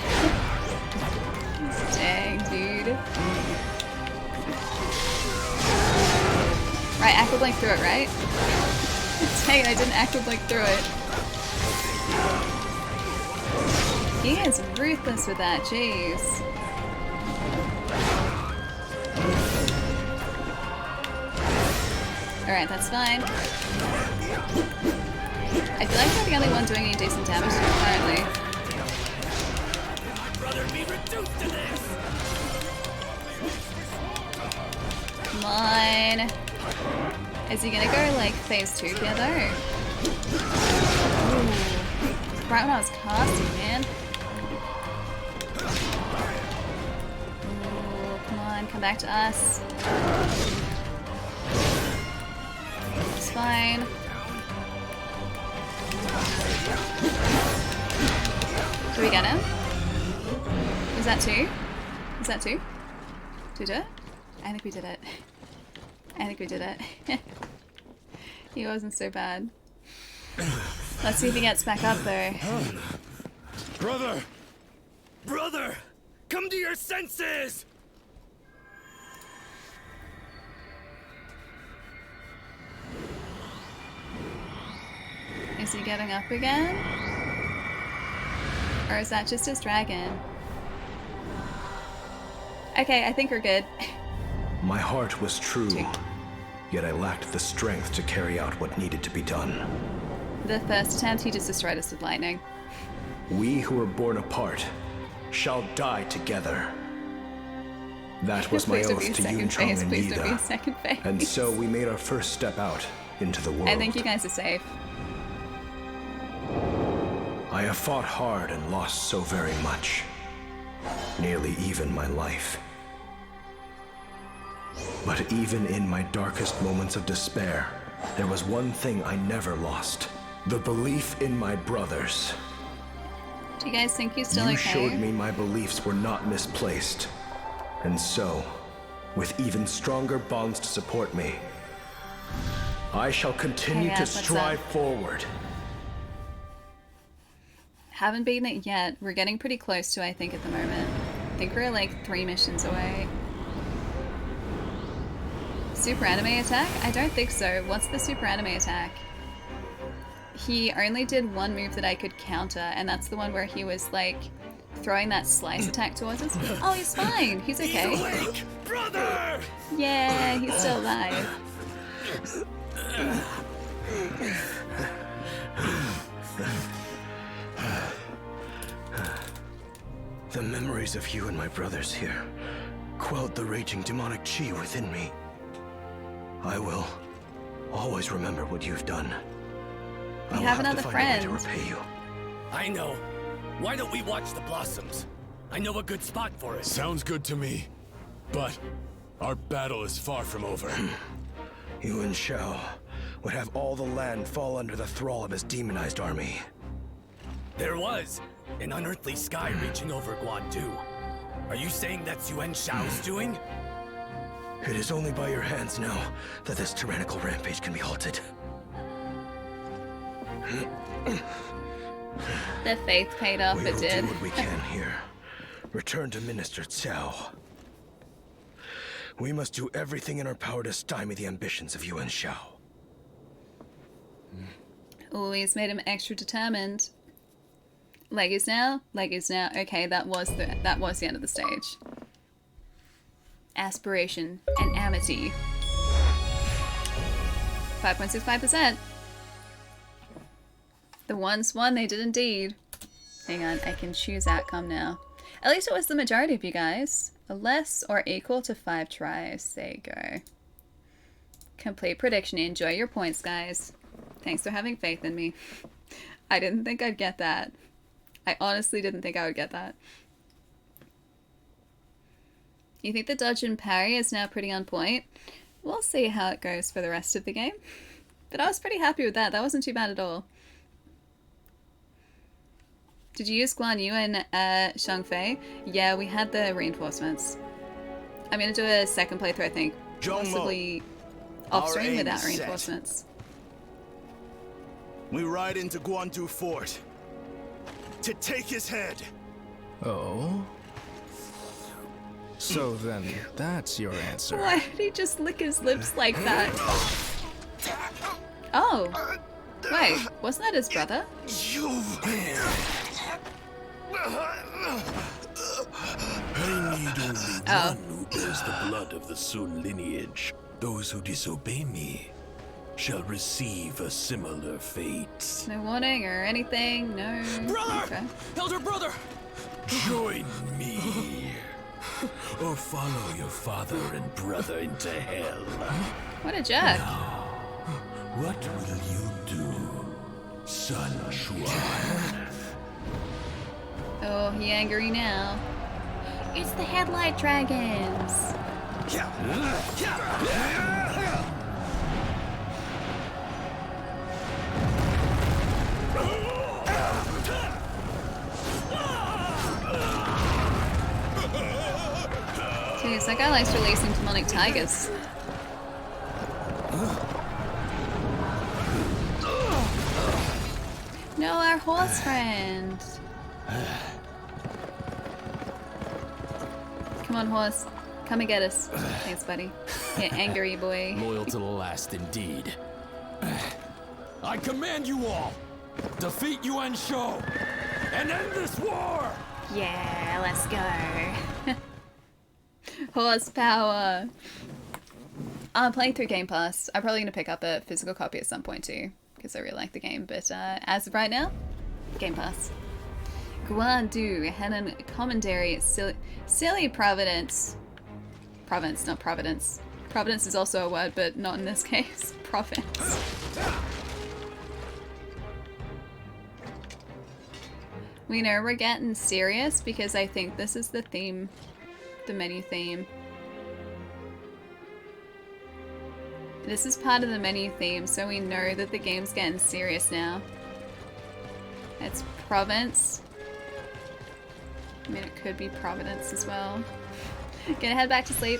Dang, dude. Right, Aqua Blink through it, right? Dang it, I didn't Aqua Blink through it. He is ruthless with that, jeez. Alright, that's fine. I feel like I'm the only one doing any decent damage to him currently. I'd rather be reduced to this. Come on. Is he gonna go like phase 2 here though? Ooh. Right when I was casting, man. Ooh, come on, come back to us. It's fine. Do we get him? Is that 2? Is that 2? Did we do it? I think we did it. I think we did it. He wasn't so bad. Let's see if he gets back up though. Brother! Brother! Come to your senses! Is he getting up again? Or is that just his dragon? Okay, I think we're good. My heart was true, 2. yet I lacked the strength to carry out what needed to be done. The first attempt, he just destroyed us with lightning. We who were born apart shall die together. That was my Please don't oath be a to second Yunchong phase, and please don't be a Ida. second phase. And so we made our first step out into the world. I think you guys are safe. I have fought hard and lost so very much. Nearly even my life. But even in my darkest moments of despair, there was one thing I never lost. The belief in my brothers. Do you guys think he's still You okay? showed me my beliefs were not misplaced. And so, with even stronger bonds to support me, I shall continue to what's strive up? forward. Haven't beaten it yet. We're getting pretty close to, I think, at the moment. I think we're like 3 missions away. Super anime attack? I don't think so. What's the super anime attack? He only did one move that I could counter, and that's the one where he was like throwing that slice attack towards us. Oh, he's fine. He's okay. He's awake, brother! Yeah, he's still alive. The memories of you and my brothers here quelled the raging demonic chi within me. I will always remember what you've done. We I will have to another find a way friend. to repay you. I know. Why don't we watch the blossoms? I know a good spot for it. Sounds good to me. But our battle is far from over. You and Shao would have all the land fall under the thrall of his demonized army. There was an unearthly sky reaching over Guandu. Are you saying that's Yuan Shao's doing? It is only by your hands now that this tyrannical rampage can be halted. The faith paid off, We it will did. do what we can here. Return to Minister Cao. We must do everything in our power to stymie the ambitions of Yuan Shao. Always made him extra determined. Leggies now? Leggies now. Okay, that was the end of the stage. Aspiration and amity. 5.65%. The ones won, they did indeed. Hang on, I can choose outcome now. At least it was the majority of you guys. Less or equal to 5 tries. There you go. Complete prediction. Enjoy your points, guys. Thanks for having faith in me. I didn't think I'd get that. I honestly didn't think I would get that. You think the dodge and parry is now pretty on point? We'll see how it goes for the rest of the game. But I was pretty happy with that. That wasn't too bad at all. Did you use Guan Yu and Shangfei? Yeah, we had the reinforcements. I'm going to do a second playthrough, I think. Possibly off-stream without reinforcements. We ride into Guandu Fort to take his head. Oh? So then, that's your answer. Why did he just lick his lips like that? Oh. Wait, wasn't that his brother? I need only one who bears the blood of the Sun lineage. Those who disobey me shall receive a similar fate. No warning or anything? No. Brother! Okay. Elder brother! Join me, or follow your father and brother into hell. What a jerk. What will you do, Sun Quan? Oh, he angry now. It's the headlight dragons. Jeez, that guy likes releasing demonic tigers. No, our horse friend. Come on, horse. Come and get us. Thanks, buddy. Yeah, angry boy. Loyal to the last, indeed. I command you all, defeat Yuan Shao and end this war! Yeah, let's go. Horsepower. I'm playing through Game Pass. I'm probably going to pick up a physical copy at some point too, because I really like the game. But as of right now, Game Pass. Guandu, Henan Commentary, Silly Providence. Province, not Providence. Providence is also a word, but not in this case. Province. We know we're getting serious because I think this is the theme, the menu theme. This is part of the menu theme, so we know that the game's getting serious now. It's Province. I mean, it could be Providence as well. Gonna head back to sleep.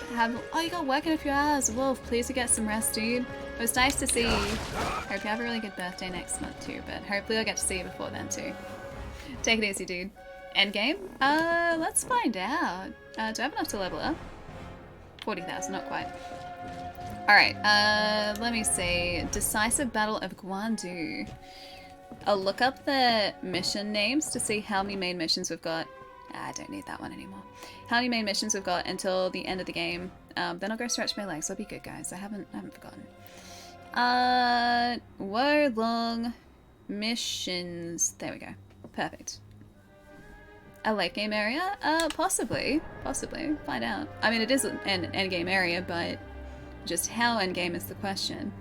Oh, you got work in a few hours. Wolf, please get some rest, dude. It was nice to see you. Hope you have a really good birthday next month too, but hopefully I'll get to see you before then too. Take it easy, dude. Endgame? Let's find out. Do I have enough to level up? 40,000, not quite. Alright, let me see. Decisive Battle of Guandu. I'll look up the mission names to see how many main missions we've got. I don't need that one anymore. How many main missions we've got until the end of the game. Then I'll go stretch my legs. I'll be good, guys. I haven't forgotten. Warlong missions. There we go. Perfect. A late game area? Possibly. Possibly. Find out. I mean, it is an end game area, but just how end game is the question.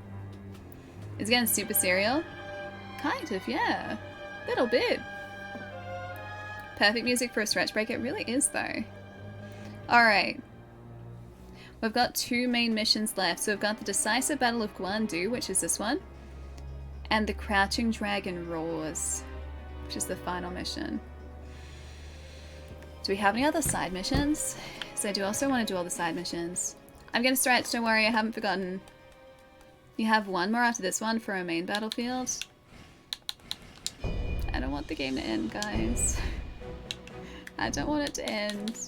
Is it getting super serial? Kind of, yeah. Little bit. Perfect music for a stretch break. It really is, though. Alright. We've got 2 main missions left. So we've got the Decisive Battle of Guandu, which is this one. And the Crouching Dragon Roars, which is the final mission. Do we have any other side missions? So I do also want to do all the side missions. I'm gonna stretch, don't worry, I haven't forgotten. You have one more after this one for a main battlefield. I don't want the game to end, guys. I don't want it to end.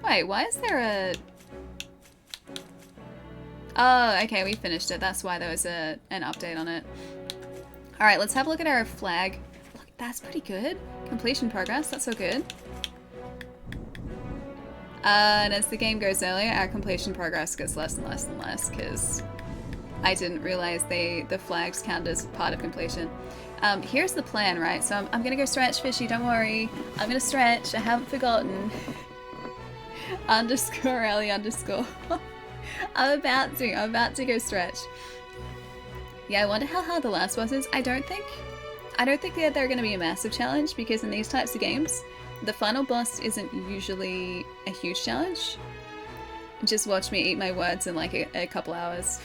Wait, why is there a... Oh, okay, we finished it. That's why there was an update on it. Alright, let's have a look at our flag. Look, that's pretty good. Completion progress, that's so good. And as the game goes earlier, our completion progress gets less and less and less, because I didn't realize the flags count as part of completion. Here's the plan, right? So I'm gonna go stretch, Fishy, don't worry. I'm gonna stretch, I haven't forgotten. Underscore Ellie underscore. I'm about to go stretch. Yeah, I wonder how hard the last boss is. I don't think that they're gonna be a massive challenge, because in these types of games, the final boss isn't usually a huge challenge. Just watch me eat my words in like a couple hours.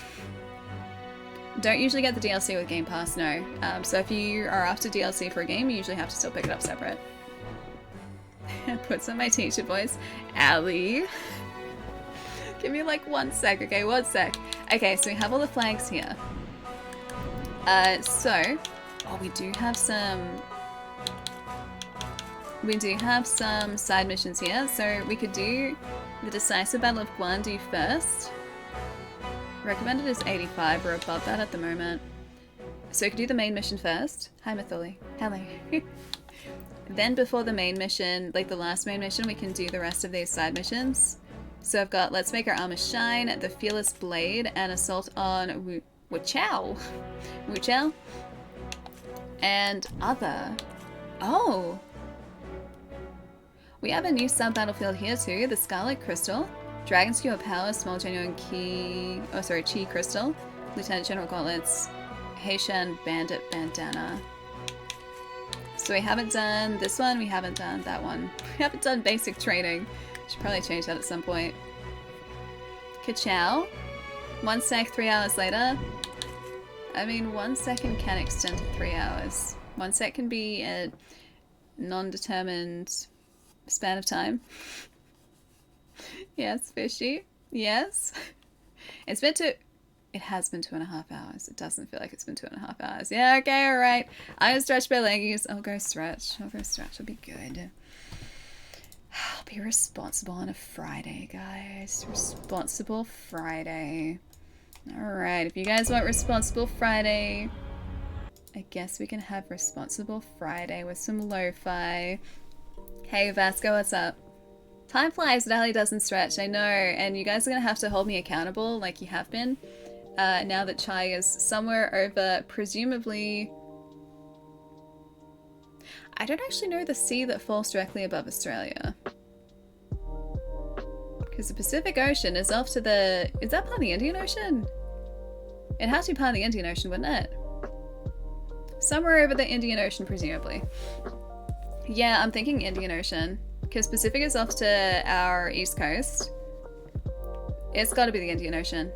Don't usually get the DLC with Game Pass, no. So if you are after DLC for a game, you usually have to still pick it up separate. Puts on my teacher voice. Allie. Give me like 1 sec, okay? 1 sec. Okay, so we have all the flags here. We do have some side missions here. So we could do the Decisive Battle of Guandu first. Recommended is 85, we're above that at the moment. So we could do the main mission first. Hi Mathuli. Hello. Then before the main mission, like the last main mission, we can do the rest of these side missions. So I've got Let's Make Our Armor Shine, The Fearless Blade, and Assault on Wuchao. Wuchao? And other. Oh! We have a new sub-battlefield here too, the Scarlet Crystal. Dragon's Cure Power, Small Genuine Key... Oh, sorry, Chi Crystal. Lieutenant General Gauntlets. Heishan Bandit Bandana. So we haven't done this one, we haven't done that one. We haven't done basic training. Should probably change that at some point. Ka-chow. 1 sec, 3 hours later. I mean, 1 second can extend to 3 hours. 1 sec can be a non-determined span of time. Yes, Fishy. Yes. It's been it has been 2.5 hours. It doesn't feel like it's been 2.5 hours. Yeah, okay, alright. I'm gonna stretch my leggies. I'll go stretch. I'll be good. I'll be responsible on a Friday, guys. Responsible Friday. Alright, if you guys want Responsible Friday, I guess we can have Responsible Friday with some lo-fi. Hey Vasco, what's up? Time flies, but Ali doesn't stretch, I know, and you guys are gonna have to hold me accountable like you have been. Now that Chai is somewhere over, presumably... I don't actually know the sea that falls directly above Australia. Because the Pacific Ocean is off to the... Is that part of the Indian Ocean? It has to be part of the Indian Ocean, wouldn't it? Somewhere over the Indian Ocean, presumably. Yeah, I'm thinking Indian Ocean. Because Pacific is off to our east coast. It's gotta be the Indian Ocean.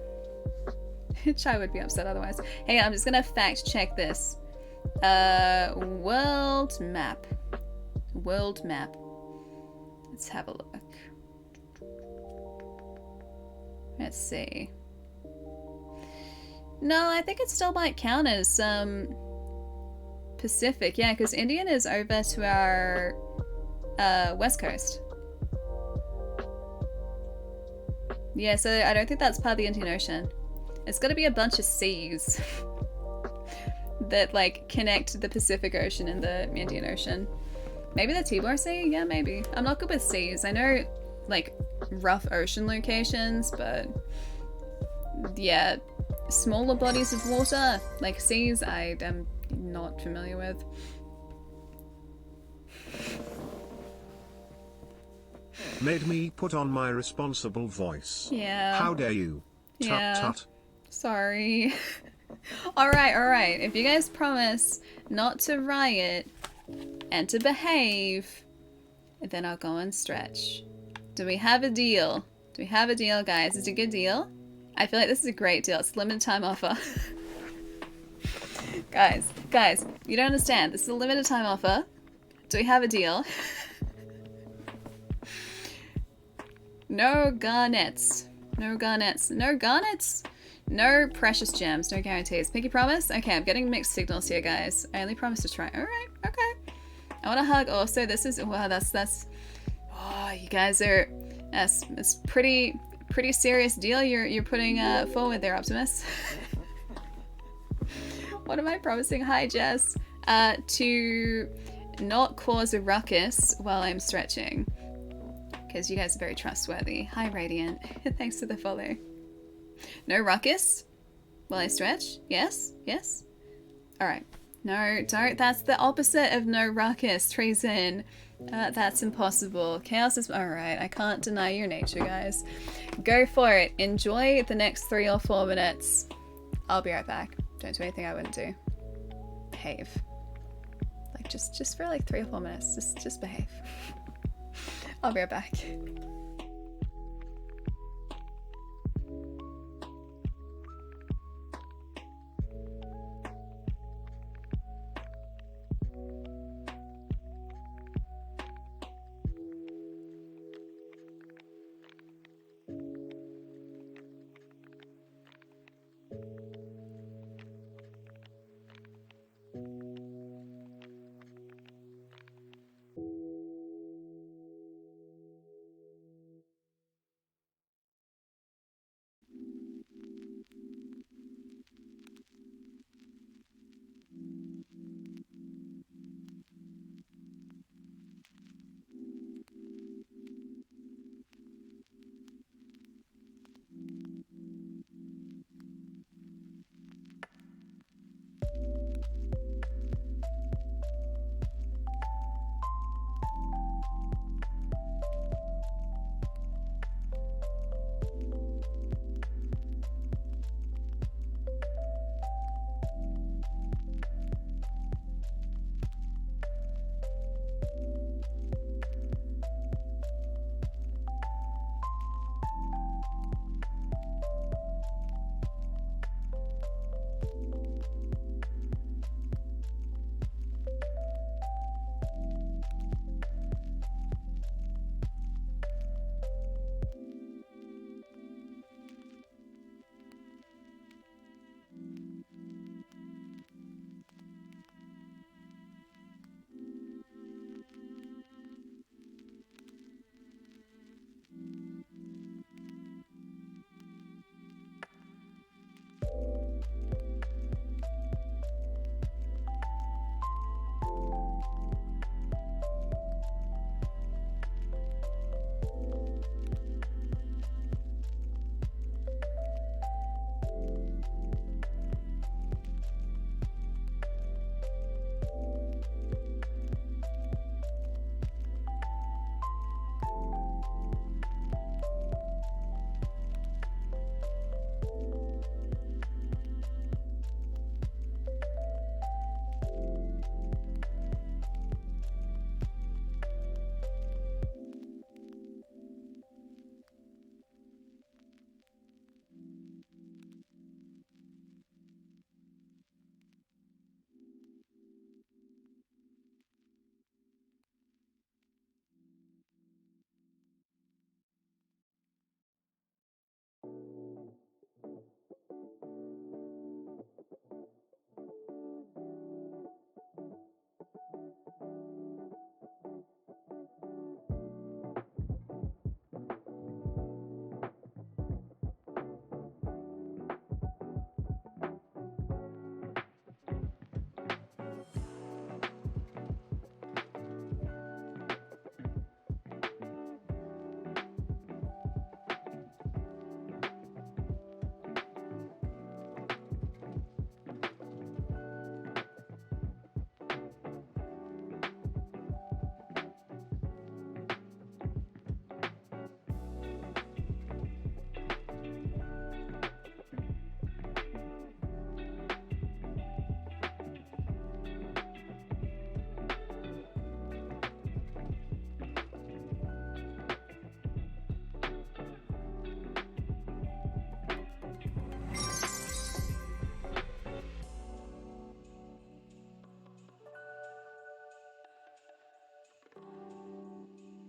Chai would be upset otherwise. Hey, I'm just gonna fact check this. World map. World map. Let's have a look. Let's see. No, I think it still might count as Pacific. Yeah, because Indian is over to our west coast. Yeah, so I don't think that's part of the Indian Ocean. It's gotta be a bunch of seas that like connect the Pacific Ocean and the Indian Ocean. Maybe the Timor Sea? Yeah, maybe. I'm not good with seas. I know like rough ocean locations, but yeah, smaller bodies of water, like seas, I am not familiar with. Made me put on my responsible voice. Yeah. How dare you? Tut Yeah. tut. Sorry. Alright. If you guys promise not to riot and to behave, then I'll go and stretch. Do we have a deal? Do we have a deal, guys? Is it a good deal? I feel like this is a great deal. It's a limited time offer. Guys, you don't understand. This is a limited time offer. Do we have a deal? No garnets. No garnets. No garnets. No precious gems. No guarantees. Pinky promise? Okay, I'm getting mixed signals here, guys. I only promise to try. Alright, okay. I want to hug also. This is... Wow, that's... Oh, you guys are... That's pretty serious deal you're putting forward there, Optimus. What am I promising? Hi, Jess. To not cause a ruckus while I'm stretching. Because you guys are very trustworthy. Hi, Radiant. Thanks for the follow. No ruckus while I stretch? Yes? Yes? Alright. No, don't. That's the opposite of no ruckus, Treason. That's impossible. Chaos is... Alright, I can't deny your nature, guys. Go for it. Enjoy the next 3 or 4 minutes. I'll be right back. Don't do anything I wouldn't do. Behave. Like, just for like 3 or 4 minutes. Just behave. I'll be right back.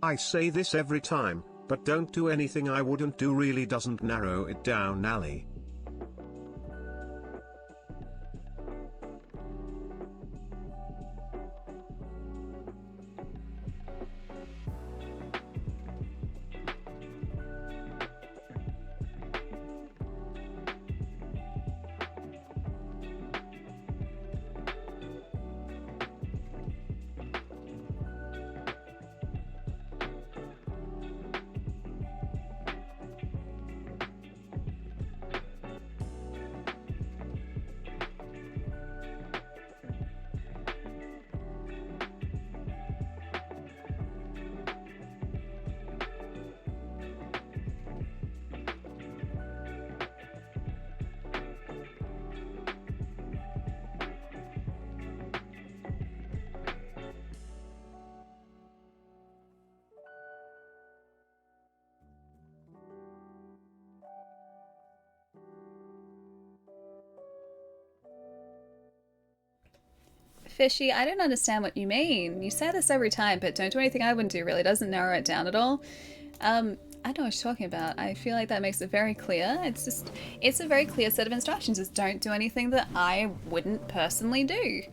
I say this every time, But don't do anything I wouldn't do really doesn't narrow it down, Ali. Fishy, I don't understand what you mean. You say this every time, but don't do anything I wouldn't do really doesn't narrow it down at all. I don't know what you're talking about. I feel like that makes it very clear. It's a very clear set of instructions. Just don't do anything that I wouldn't personally do.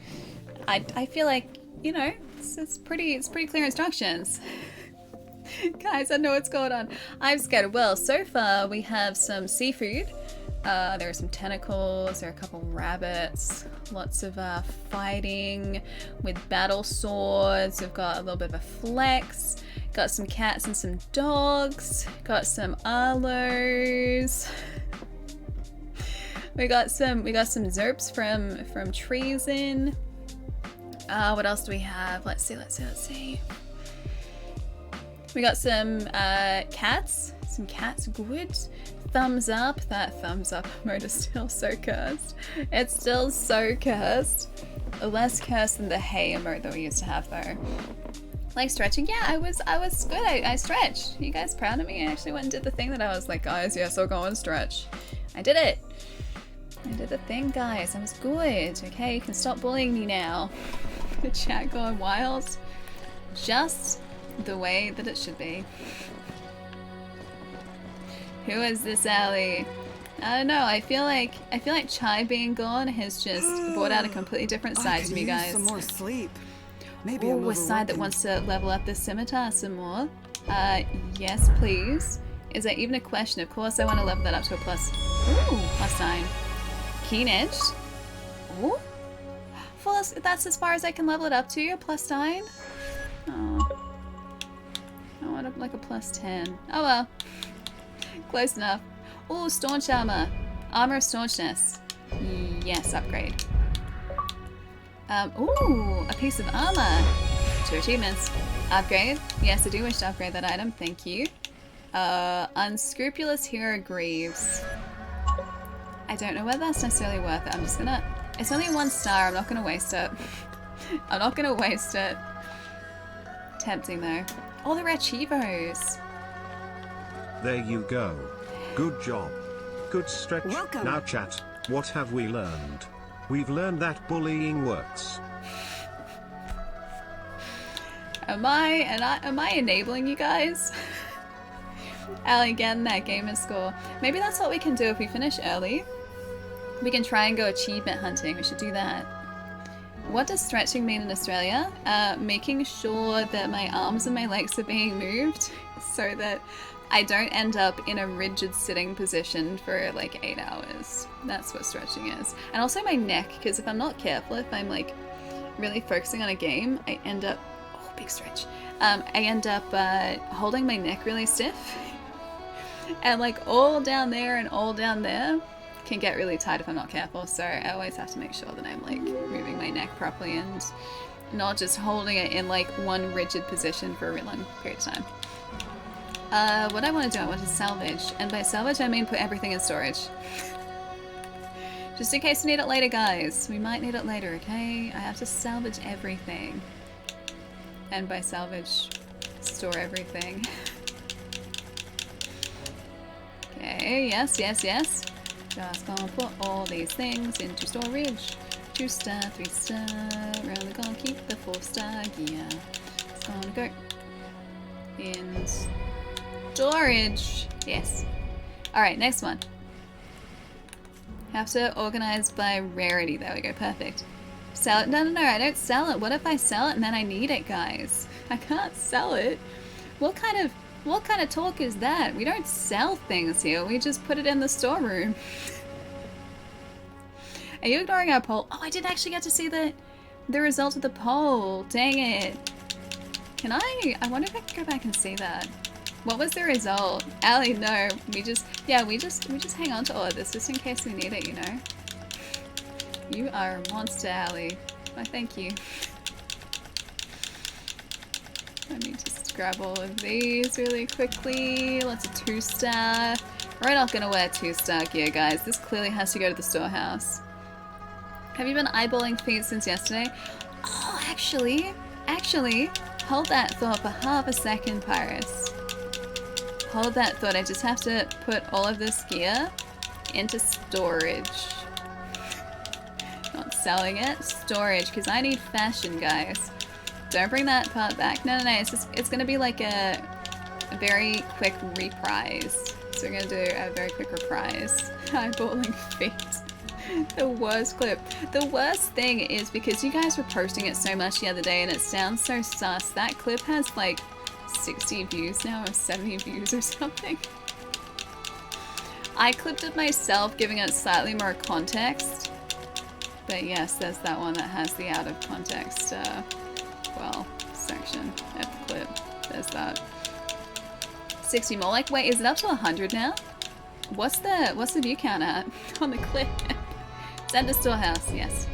I feel like, you know, it's pretty clear instructions. Guys, I know what's going on. I'm scared. Well, so far we have some seafood. There are some tentacles, there are a couple rabbits, lots of fighting with battle swords. We've got a little bit of a flex, got some cats and some dogs, got some aloes. we got some zerps from treason. What else do we have? Let's see. We got some cats. Good. Thumbs up. That thumbs up mode is still so cursed. It's still so cursed. Less cursed than the hay emote that we used to have though. Like stretching, yeah, I was good. I stretched. You guys proud of me? I actually went and did the thing that I was like, guys, yes, I'll go and stretch. I did it. I did the thing, guys. I was good. Okay, you can stop bullying me now. The chat going wild. Just the way that it should be. Who is this Ali? I don't know. I feel like Chai being gone has just brought out a completely different side to me, guys. Some more sleep. Maybe a side that wants to level up this scimitar some more. Yes, please. Is there even a question? Of course, I want to level that up to a plus. Ooh, +9. Keen edged. Ooh. That's as far as I can level it up to. A +9. Oh. I want like a +10. Oh well. Close enough. Oh, staunch armor. Armor of staunchness. Yes, upgrade. Ooh, a piece of armor. 2 achievements. Upgrade. Yes, I do wish to upgrade that item. Thank you. Unscrupulous hero Greaves. I don't know whether that's necessarily worth it. I'm just gonna... It's only 1 star. I'm not gonna waste it. I'm not gonna waste it. Tempting though. Oh, the rare Chivos. There you go. Good job. Good stretch. Welcome. Now chat, what have we learned? We've learned that bullying works. Am I enabling you guys? Ali getting that gamer score. Maybe that's what we can do if we finish early. We can try and go achievement hunting. We should do that. What does stretching mean in Australia? Making sure that my arms and my legs are being moved so that I don't end up in a rigid sitting position for like 8 hours. That's what stretching is. And also my neck, because if I'm not careful, if I'm like really focusing on a game, I end up, oh, big stretch. I end up holding my neck really stiff. And like all down there and all down there can get really tight if I'm not careful. So I always have to make sure that I'm like moving my neck properly and not just holding it in like one rigid position for a really long period of time. What I want to do, I want to salvage. And by salvage, I mean put everything in storage. Just in case we need it later, guys. We might need it later, okay? I have to salvage everything. And by salvage, store everything. Okay, yes. Just gonna put all these things into storage. 2 star, 3 star. We're only gonna keep the 4 star. Yeah. It's gonna go in storage. Yes. Alright, next one. Have to organize by rarity. There we go, perfect. Sell it? No, I don't sell it. What if I sell it and then I need it, guys? I can't sell it. What kind of talk is that? We don't sell things here. We just put it in the storeroom. Are you ignoring our poll? Oh, I didn't actually get to see the result of the poll. Dang it. Can I wonder if I can go back and see that. What was the result? Allie, no. We just hang on to all of this just in case we need it, you know? You are a monster, Allie. Why, thank you. Let me just grab all of these really quickly. Lots of 2-star. We're not gonna wear 2-star gear, guys. This clearly has to go to the storehouse. Have you been eyeballing feet since yesterday? Oh, actually, hold that thought for half a second, Pyrus. Hold that thought. I just have to put all of this gear into storage. Not selling it, storage, because I need fashion, guys. Don't bring that part back. No, it's gonna be like a very quick reprise. So we're gonna do a very quick reprise. Eyeballing feet. The worst clip. The worst thing is because you guys were posting it so much the other day and it sounds so sus. That clip has like 60 views now or 70 views or something. I clipped it myself, giving it slightly more context. But yes, there's that one that has the out of context, well, section of the clip. There's that. 60 more. Like, wait, is it up to 100 now? What's the view count at on the clip? Send to storehouse, yes.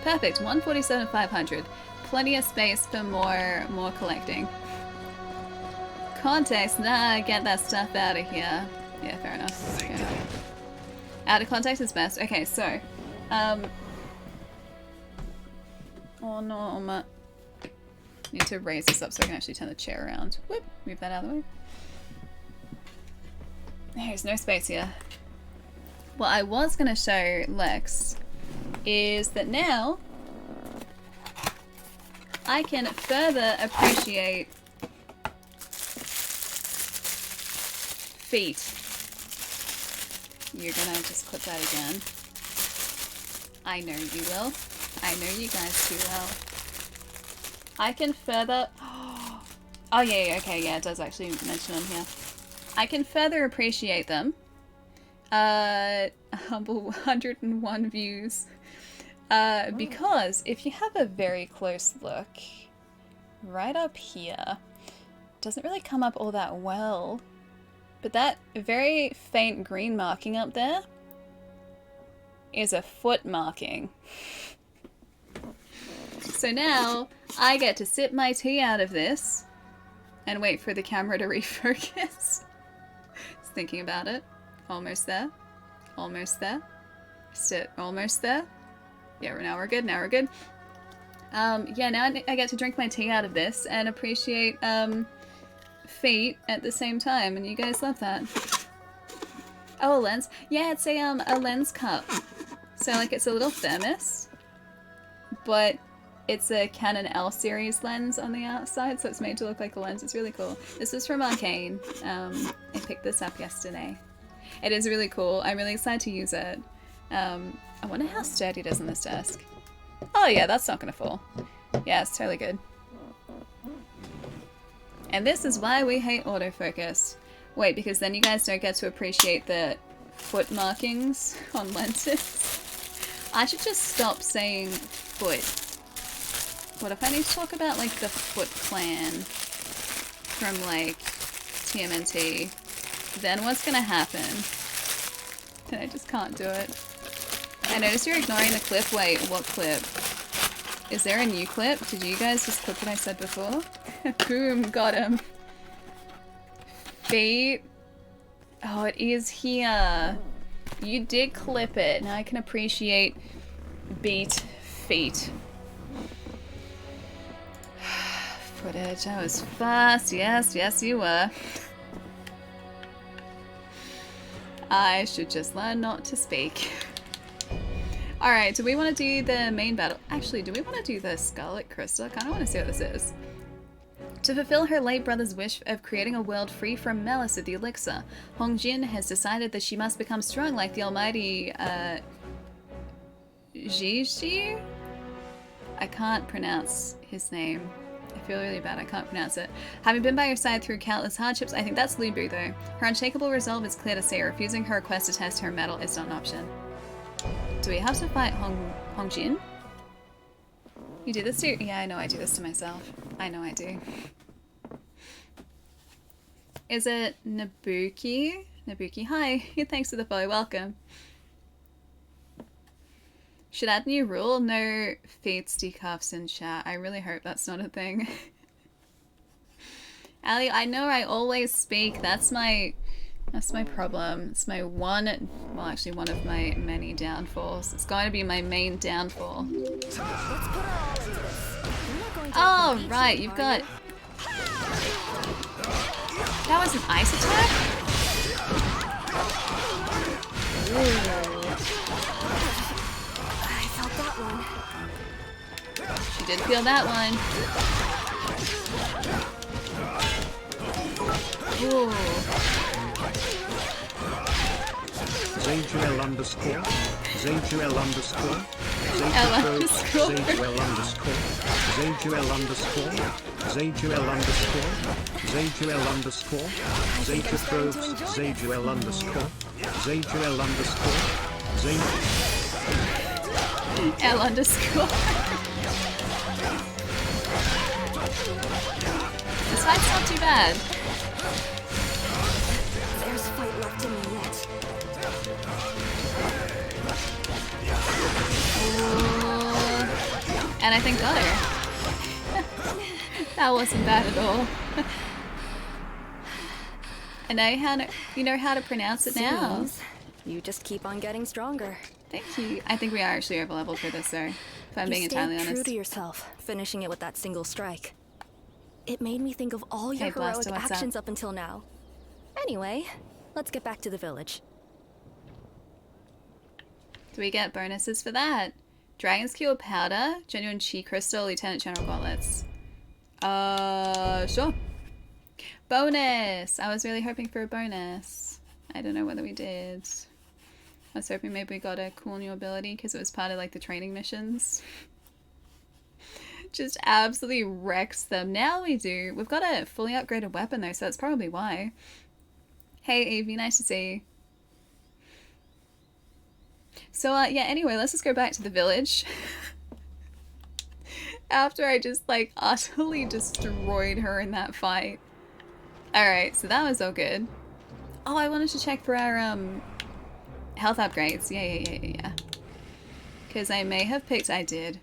Perfect. 147,500. Plenty of space for more collecting. Context, nah, get that stuff out of here. Yeah, fair enough. Okay. Out of context is best. Okay, so, oh no, need to raise this up so I can actually turn the chair around. Whoop, move that out of the way. There's no space here. What I was gonna show Lex is that now I can further appreciate feet. You're gonna just clip that again. I know you will. I know you guys too well. I can further... Oh yeah, okay, yeah, it does actually mention on here. I can further appreciate them. Humble 101 views. Because if you have a very close look, right up here, it doesn't really come up all that well. But that very faint green marking up there is a foot marking. So now I get to sip my tea out of this and wait for the camera to refocus. Just thinking about it. Almost there. Almost there. Sit. Almost there. Yeah, now we're good. Now we're good. Yeah, now I get to drink my tea out of this and appreciate feet at the same time, and you guys love that. Oh, a lens. Yeah, it's a lens cup. So like it's a little thermos, but it's a Canon L series lens on the outside, so it's made to look like a lens. It's really cool. This is from Arcane. I picked this up yesterday. It is really cool. I'm really excited to use it. I wonder how sturdy it is on this desk. Oh yeah, that's not gonna fall. Yeah, it's totally good. And this is why we hate autofocus. Wait, because then you guys don't get to appreciate the foot markings on lenses. I should just stop saying foot. What if I need to talk about like the Foot Clan from like TMNT? Then what's gonna happen? Then I just can't do it. I noticed you're ignoring the clip. Wait, what clip? Is there a new clip? Did you guys just clip what I said before? Boom, got him. Feet. Oh, it is here. You did clip it. Now I can appreciate beat feet. Footage. I was fast. Yes, yes you were. I should just learn not to speak. Alright, do we want to do the main battle? Actually, do we want to do the Scarlet Crystal? I kind of want to see what this is. To fulfill her late brother's wish of creating a world free from malice of the elixir, Hong Jin has decided that she must become strong like the almighty, Jiji? I can't pronounce his name. I feel really bad, I can't pronounce it. Having been by her side through countless hardships, I think that's Lubu though. Her unshakable resolve is clear to see. Refusing her request to test her mettle is not an option. Do we have to fight Hong Jin? You do this to yeah, I know I do this to myself. I know I do. Is it Nabuki? Nabuki, hi. Thanks for the follow, welcome. Should add new rule, no feet decuffs in chat. I really hope that's not a thing. Ali, I know I always speak. That's my problem. It's my one, well actually one of my many downfalls. It's going to be my main downfall. Oh right, you've got... That was an ice attack? Ooh. That one. She did feel that one. Ooh. Zajuel underscore. Zajuel underscore. Zajuel underscore. Zajuel underscore. Zajuel underscore. Zajuel underscore. Zajuel Zajuel underscore. Zajuel underscore. L underscore. This fight's not too bad. There's fight left in me yet. Ooh. And I think got her. That wasn't bad at all. And you know how to pronounce it now. You just keep on getting stronger. Thank you. I think we are actually over-leveled for this, though, if I'm being entirely honest. You stayed true to yourself, finishing it with that single strike. It made me think of all your heroic actions up until now. Anyway, let's get back to the village. Do we get bonuses for that? Dragon's Cure Powder, Genuine Chi Crystal, Lieutenant General Gauntlets. Sure. Bonus! I was really hoping for a bonus. I don't know whether we did. I was hoping maybe we got a cool new ability because it was part of like the training missions. Just absolutely wrecks them. Now we do. We've got a fully upgraded weapon though, so that's probably why. Hey Evie, nice to see you. So yeah, anyway, let's just go back to the village. After I just like utterly destroyed her in that fight. Alright, so that was all good. Oh, I wanted to check for our health upgrades. Yeah. Because I may have picked... I did.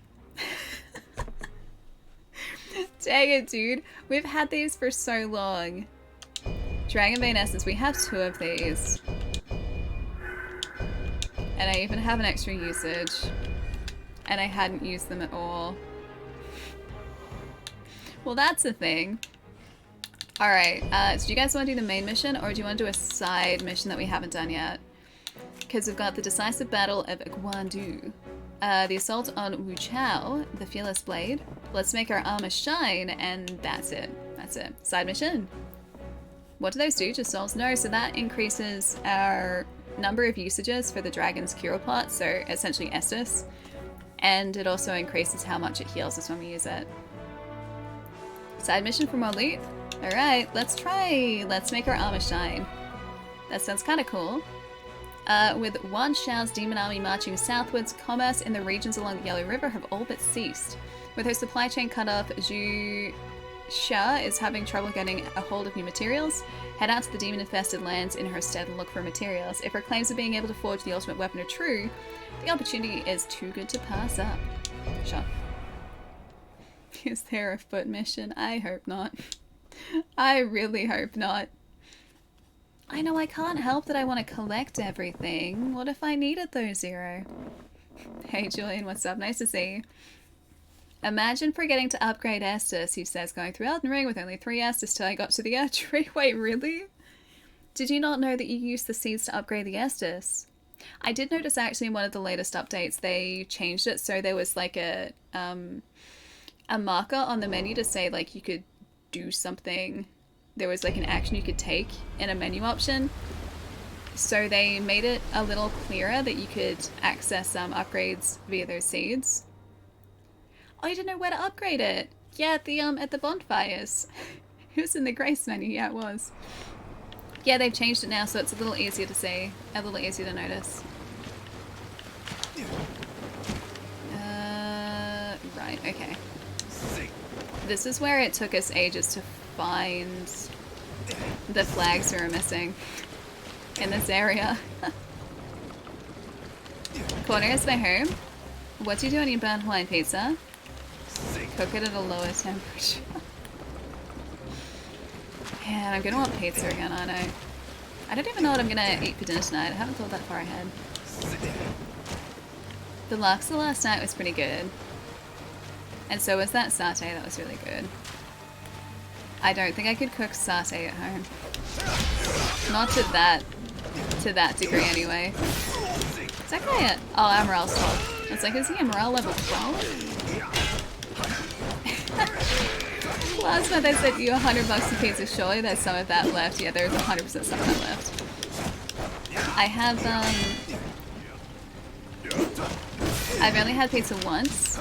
Dang it, dude. We've had these for so long. Dragonbane Essence. We have 2 of these. And I even have an extra usage. And I hadn't used them at all. Well, that's a thing. Alright, so do you guys want to do the main mission, or do you want to do a side mission that we haven't done yet? Because we've got the decisive battle of Guandu, the assault on Wu Chao, the fearless blade. Let's make our armor shine, and that's it. That's it. Side mission. What do those do? Just souls? No, so that increases our number of usages for the Dragon's Cure plot, so essentially Estus. And it also increases how much it heals us when we use it. Side mission for more loot? Alright, let's try. Let's make our armor shine. That sounds kind of cool. With Wan Shao's demon army marching southwards, commerce in the regions along the Yellow River have all but ceased. With her supply chain cut off, Zhu Xia is having trouble getting a hold of new materials. Head out to the demon-infested lands in her stead and look for materials. If her claims of being able to forge the ultimate weapon are true, the opportunity is too good to pass up. Sure. Is there a foot mission? I hope not. I really hope not. I know I can't help that I want to collect everything. What if I needed those, Zero? Hey Julian, what's up? Nice to see you. Imagine forgetting to upgrade Estus, he says, going through Elden Ring with only 3 Estus till I got to the archery. Wait, really? Did you not know that you used the seeds to upgrade the Estus? I did notice actually in one of the latest updates they changed it so there was like a marker on the menu to say like you could do something. There was like an action you could take in a menu option. So they made it a little clearer that you could access upgrades via those seeds. Oh, you didn't know where to upgrade it. Yeah, at the bonfires. It was in the grace menu. Yeah, it was. Yeah, they've changed it now, so it's a little easier to see, a little easier to notice. Right, okay. This is where it took us ages to find the flags we were missing in this area. Corner is my home. What do you do when you burn Hawaiian pizza? Cook it at a lower temperature. Man, I'm gonna want pizza again, aren't I? I don't even know what I'm gonna eat for dinner tonight. I haven't thought that far ahead. The laksa last night was pretty good. And so was that satay, that was really good. I don't think I could cook satay at home. Not to that degree anyway. Is that guy at... Oh, Morale's 12. I was like, is he a Morale level 12? Last month I said you $100 for pizza. Surely there's some of that left. Yeah, there's 100% some of that left. I have, I've only had pizza once.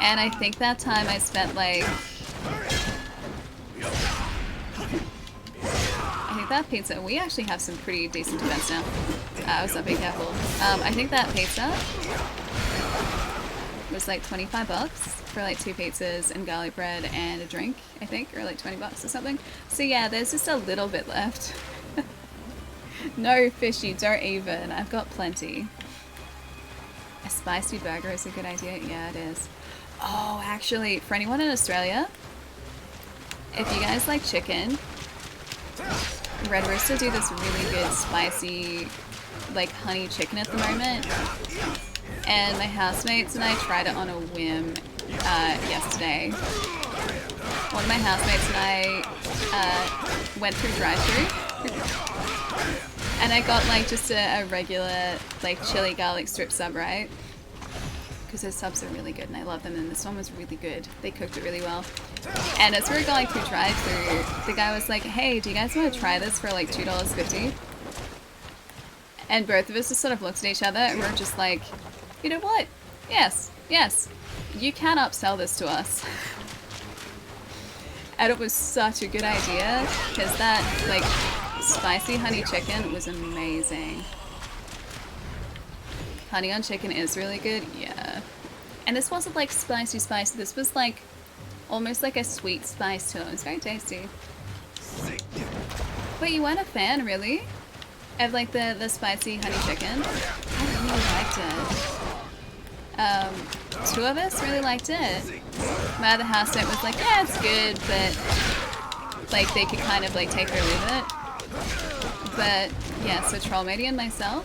And I think that time I spent like... I think that pizza... We actually have some pretty decent defense now. I was not being careful. I think that pizza was like $25 for like 2 pizzas and garlic bread and a drink, I think, or like $20 or something. So yeah, there's just a little bit left. No fishy, don't even. I've got plenty. A spicy burger is a good idea. Yeah, it is. Oh, actually, for anyone in Australia, if you guys like chicken, Red Rooster do this really good spicy, like honey chicken at the moment. And my housemates and I tried it on a whim yesterday. One of my housemates and I went through drive-thru, and I got like just a regular like chili garlic strip sub, right? Because those subs are really good and I love them, and this one was really good. They cooked it really well. And as we were going through drive-thru, the guy was like, hey, do you guys want to try this for like $2.50? And both of us just sort of looked at each other and we were just like, you know what? Yes, yes, you can upsell this to us. And it was such a good idea because that like spicy honey chicken was amazing. Honey on chicken is really good, yeah. And this wasn't like spicy. This was like almost like a sweet spice to it. It was very tasty. But you weren't a fan, really, of like the spicy honey chicken? I really liked it. 2 of us really liked it. My other housemate was like, yeah, it's good, but like they could kind of like take or leave it. But yeah, so Trollmatey and myself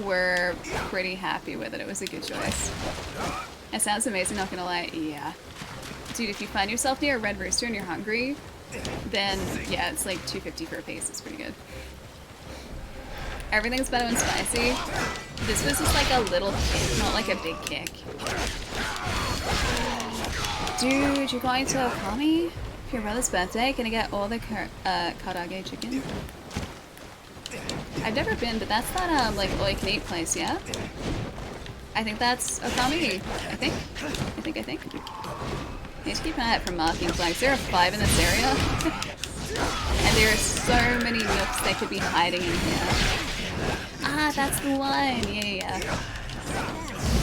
were pretty happy with it. It was a good choice. It sounds amazing, not gonna lie. Yeah. Dude, if you find yourself near a Red Rooster and you're hungry, then yeah, it's like $2.50 for a piece. It's pretty good. Everything's better when spicy. This was just like a little kick, not like a big kick. Dude, you're going to Okami for your brother's birthday? Gonna get all the karage chicken? I've never been, but that's that like all you can eat place, yeah? I think that's Okami. I think. You need to keep an eye out for marking flags. There are 5 in this area. And there are so many nooks they could be hiding in here. Ah, that's the one. Yeah.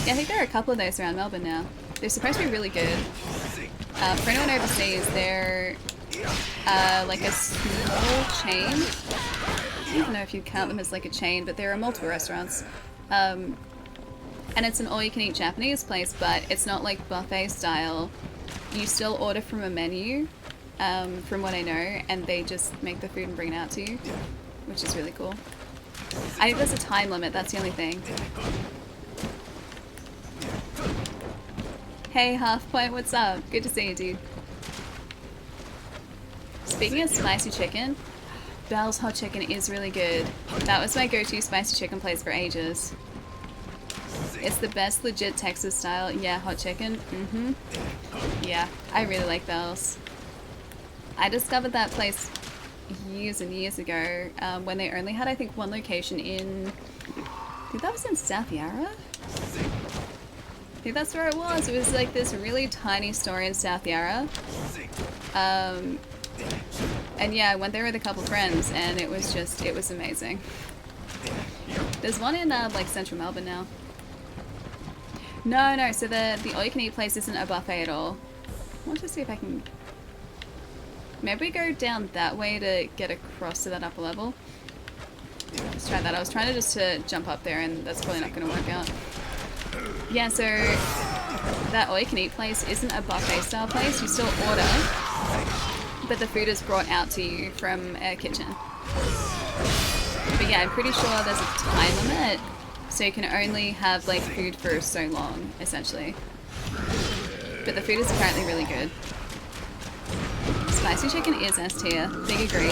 Yeah, I think there are a couple of those around Melbourne now. They're supposed to be really good. For anyone overseas, they're like a small chain. I don't know if you count them as like a chain, but there are multiple restaurants. And it's an all-you-can-eat Japanese place, but it's not like buffet style. You still order from a menu, from what I know, and they just make the food and bring it out to you, which is really cool. I think there's a time limit, that's the only thing. Hey, Half Point, what's up? Good to see you, dude. Speaking of spicy chicken, Bell's Hot Chicken is really good. That was my go-to spicy chicken place for ages. it's the best legit Texas style. Yeah, hot chicken. Yeah, I really like those. I discovered that place years and years ago when they only had, I think, one location in, I think that was in South Yarra? I think that's where it was. It was like this really tiny store in South Yarra. And yeah, I went there with a couple friends and it was amazing. There's one in like central Melbourne now. No, so the all you can eat place isn't a buffet at all. I want to see if I can... Maybe we go down that way to get across to that upper level. Let's try that. I was trying to just jump up there and that's probably not going to work out. Yeah, so that all you can eat place isn't a buffet style place. You still order, but the food is brought out to you from a kitchen. But yeah, I'm pretty sure there's a time limit, so you can only have like food for so long, essentially. But the food is apparently really good. Spicy chicken is S tier. Big agree.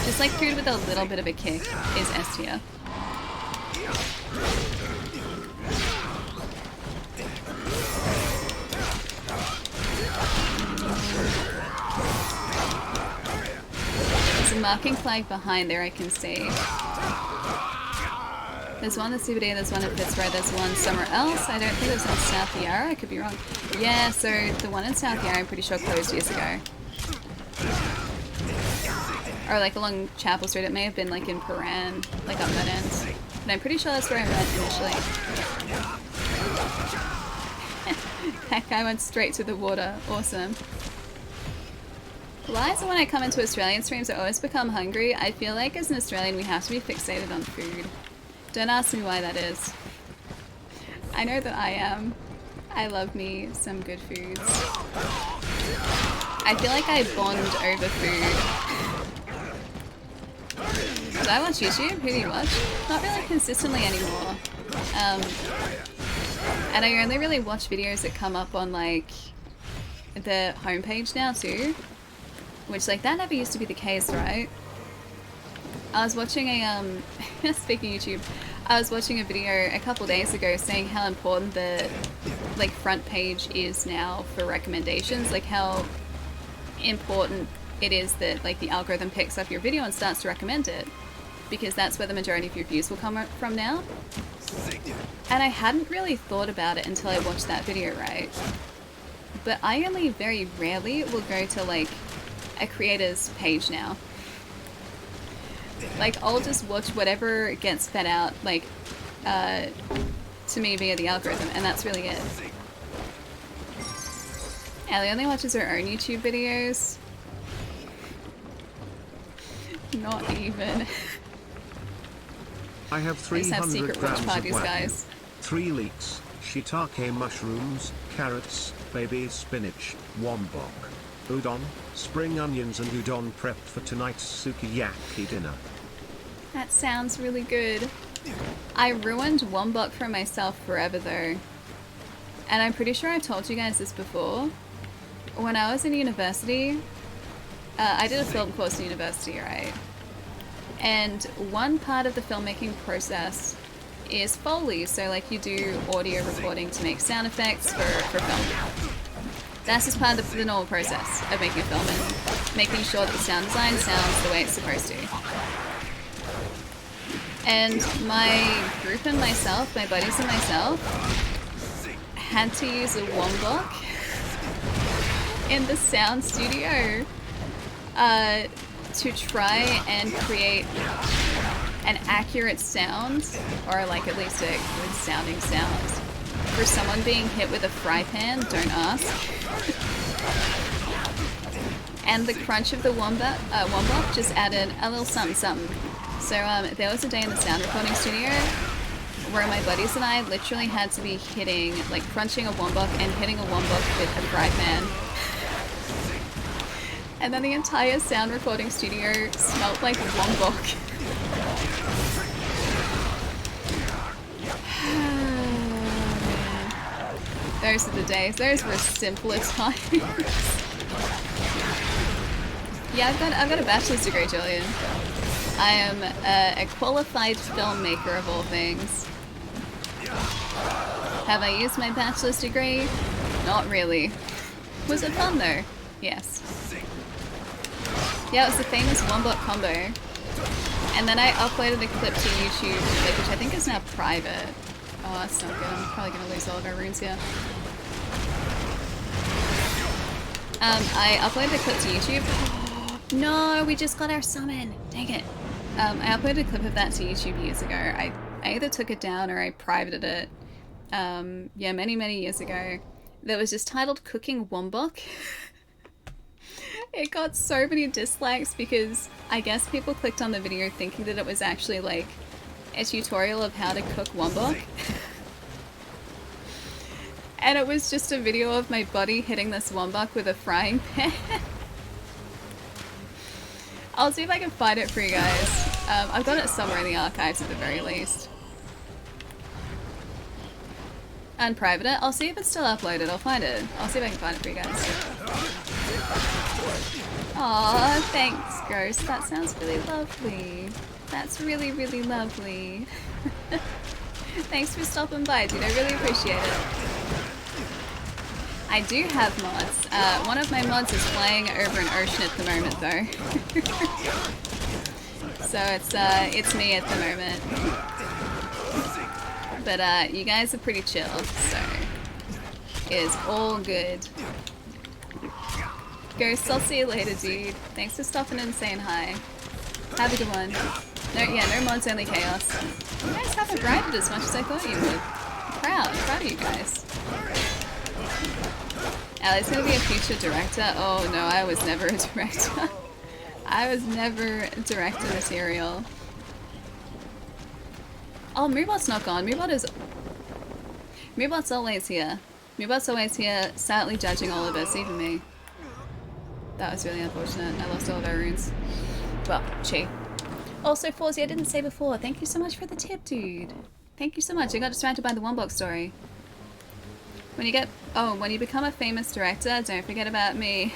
Just like food with a little bit of a kick is S tier. There's a marking flag behind there I can see. There's one in CBD, there's one in Pittsburgh, there's one somewhere else. I don't think there's in South Yarra, I could be wrong. Yeah, so the one in South Yarra I'm pretty sure closed years ago. Or like along Chapel Street, it may have been like in Paran, like up that end. But I'm pretty sure that's where I went initially. That guy went straight to the water, awesome. Why is it when I come into Australian streams I always become hungry? I feel like as an Australian we have to be fixated on food. Don't ask me why that is. I know that I am. I love me some good foods. I feel like I bond over food. Do I watch YouTube? Who do you watch? Not really consistently anymore. And I only really watch videos that come up on like the homepage now too. Which like that never used to be the case, right? I was watching a speaking of YouTube, I was watching a video a couple days ago saying how important the like front page is now for recommendations, like how important it is that like the algorithm picks up your video and starts to recommend it, because that's where the majority of your views will come from now. And I hadn't really thought about it until I watched that video, right? But I only very rarely will go to like a creator's page now. Like, I'll just watch whatever gets fed out, like, to me via the algorithm, and that's really it. Ellie only watches her own YouTube videos. Not even. I have 300 secret grams watch parties, of wagyu, guys. 3 leeks, shiitake mushrooms, carrots, baby spinach, wombok, udon, spring onions and udon prepped for tonight's sukiyaki dinner. That sounds really good. I ruined wombok for myself forever though. And I'm pretty sure I've told you guys this before. When I was in university, I did a film course in university, right? And one part of the filmmaking process is Foley. So like you do audio recording to make sound effects for film. That's just part of the normal process of making a film and making sure that the sound design sounds the way it's supposed to. And my group and myself, my buddies and myself, had to use a wombok in the sound studio to try and create an accurate sound, or like at least a good sounding sound, for someone being hit with a fry pan, don't ask. And the crunch of the wombok just added a little something something. So there was a day in the sound recording studio where my buddies and I literally had to be hitting, like crunching a wombok and hitting a wombok with a fry pan. And then the entire sound recording studio smelled like wombok. Those are the days. Those were simpler times. Yeah, I've got a bachelor's degree, Julian. I am a qualified filmmaker of all things. Have I used my bachelor's degree? Not really. Was it fun though? Yes. Yeah, it was the famous one-bot combo. And then I uploaded a clip to YouTube, like, which I think is now private. Oh, that's not good. I'm probably going to lose all of our runes here. I uploaded a clip to YouTube. No, we just got our summon. Dang it. I uploaded a clip of that to YouTube years ago. I either took it down or I privated it. Yeah, many years ago. That was just titled Cooking Wombok. It got so many dislikes because I guess people clicked on the video thinking that it was actually like a tutorial of how to cook wombok. And it was just a video of my buddy hitting this wombok with a frying pan. I'll see if I can find it for you guys. I've got it somewhere in the archives at the very least. Unprivate it. I'll see if it's still uploaded. I'll find it. I'll see if I can find it for you guys. Aw, thanks, Ghost. That sounds really lovely. That's really lovely. Thanks for stopping by, dude. I really appreciate it. I do have mods. One of my mods is flying over an ocean at the moment, though. So it's me at the moment. But you guys are pretty chill, so it is all good. Ghost, I'll see you later, dude. Thanks for stopping and saying hi. Have a good one. No mods, only chaos. You guys haven't grinded as much as I thought you would. I'm proud of you guys. Allie's gonna be a future director. Oh no, I was never a director. I was never director material. Oh, Moobot's not gone. Moobot's always here. Moobot's always here, silently judging all of us, even me. That was really unfortunate. I lost all of our runes. Well, chi. Also, Forzy, I didn't say before. Thank you so much for the tip, dude. Thank you so much. I got distracted by the one-box story. When you become a famous director, don't forget about me.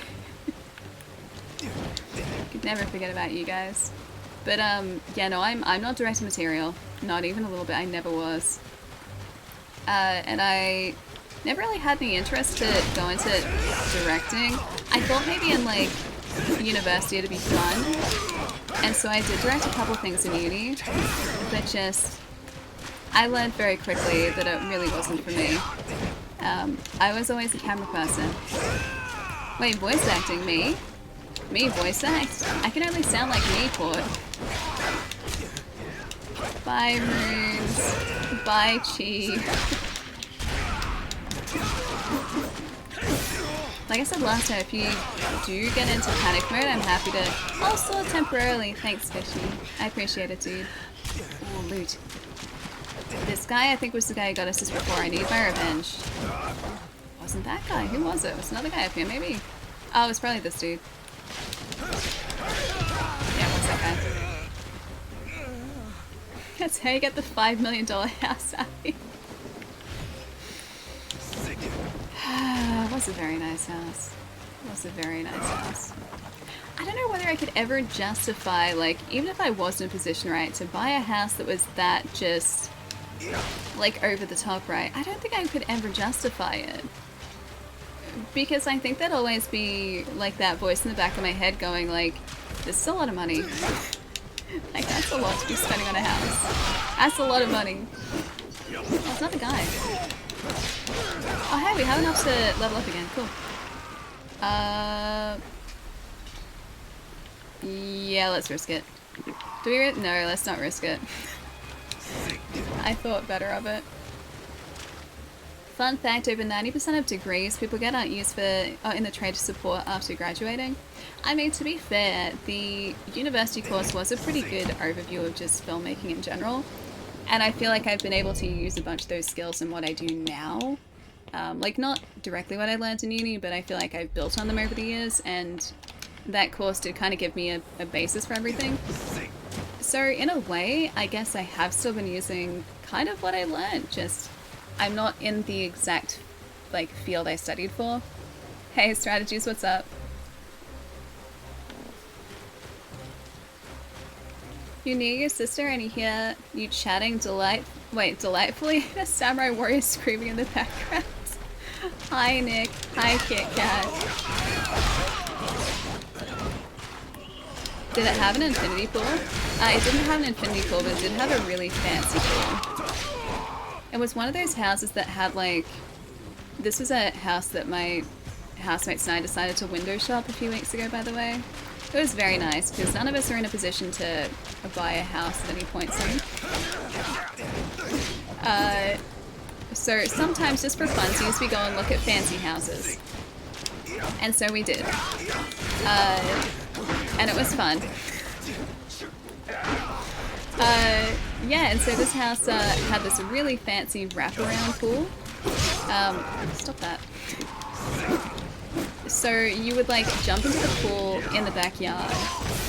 Could never forget about you guys. But yeah, no, I'm not director material. Not even a little bit. I never was. And I never really had any interest to go into directing. I thought maybe in like university it'd be fun. And so I did direct a couple things in uni, but just I learned very quickly that it really wasn't for me. I was always a camera person. Wait, voice acting? Me? Me voice act? I can only sound like me, Port. Bye, runes. Bye, chi. Like I said last time, if you do get into panic mode, I'm happy to also temporarily. Thanks, Fishy. I appreciate it, dude. Oh, loot. This guy, I think, was the guy who got us just before. I need my revenge. Wasn't that guy? Who was it? It was another guy up here, maybe? Oh, it was probably this dude. Yeah, what's that guy? That's how you get the $5 million house, Abby. It was a very nice house. It was a very nice house. I don't know whether I could ever justify, like, even if I was in a position, right, to buy a house that was that just, like, over the top, right? I don't think I could ever justify it. Because I think that'd always be, like, that voice in the back of my head going, like, this is a lot of money. Like, that's a lot to be spending on a house. That's a lot of money. Oh, it's not a guy. Oh, hey, we have enough to level up again. Cool. Yeah, let's risk it. Do we no, let's not risk it. I thought better of it. Fun fact, over 90% of degrees people get aren't used for in the trade support after graduating. I mean, to be fair, the university course was a pretty good overview of just filmmaking in general. And I feel like I've been able to use a bunch of those skills in what I do now. Like, not directly what I learned in uni, but I feel like I've built on them over the years, and that course did kind of give me a basis for everything. So, in a way, I guess I have still been using kind of what I learned, just I'm not in the exact, like, field I studied for. Hey, Strategies, what's up? You're near your sister and you hear you chatting delightfully a samurai warrior screaming in the background. Hi Nick. Hi Kit Kat. Did it have an infinity pool? It didn't have an infinity pool, but it did have a really fancy pool. It was one of those houses that had like... This was a house that my housemates and I decided to window shop a few weeks ago, by the way. It was very nice, because none of us are in a position to buy a house at any point soon. So sometimes, just for funsies, we go and look at fancy houses. And so we did. And it was fun. Yeah, and so this house had this really fancy wraparound pool. Stop that. So you would like jump into the pool in the backyard,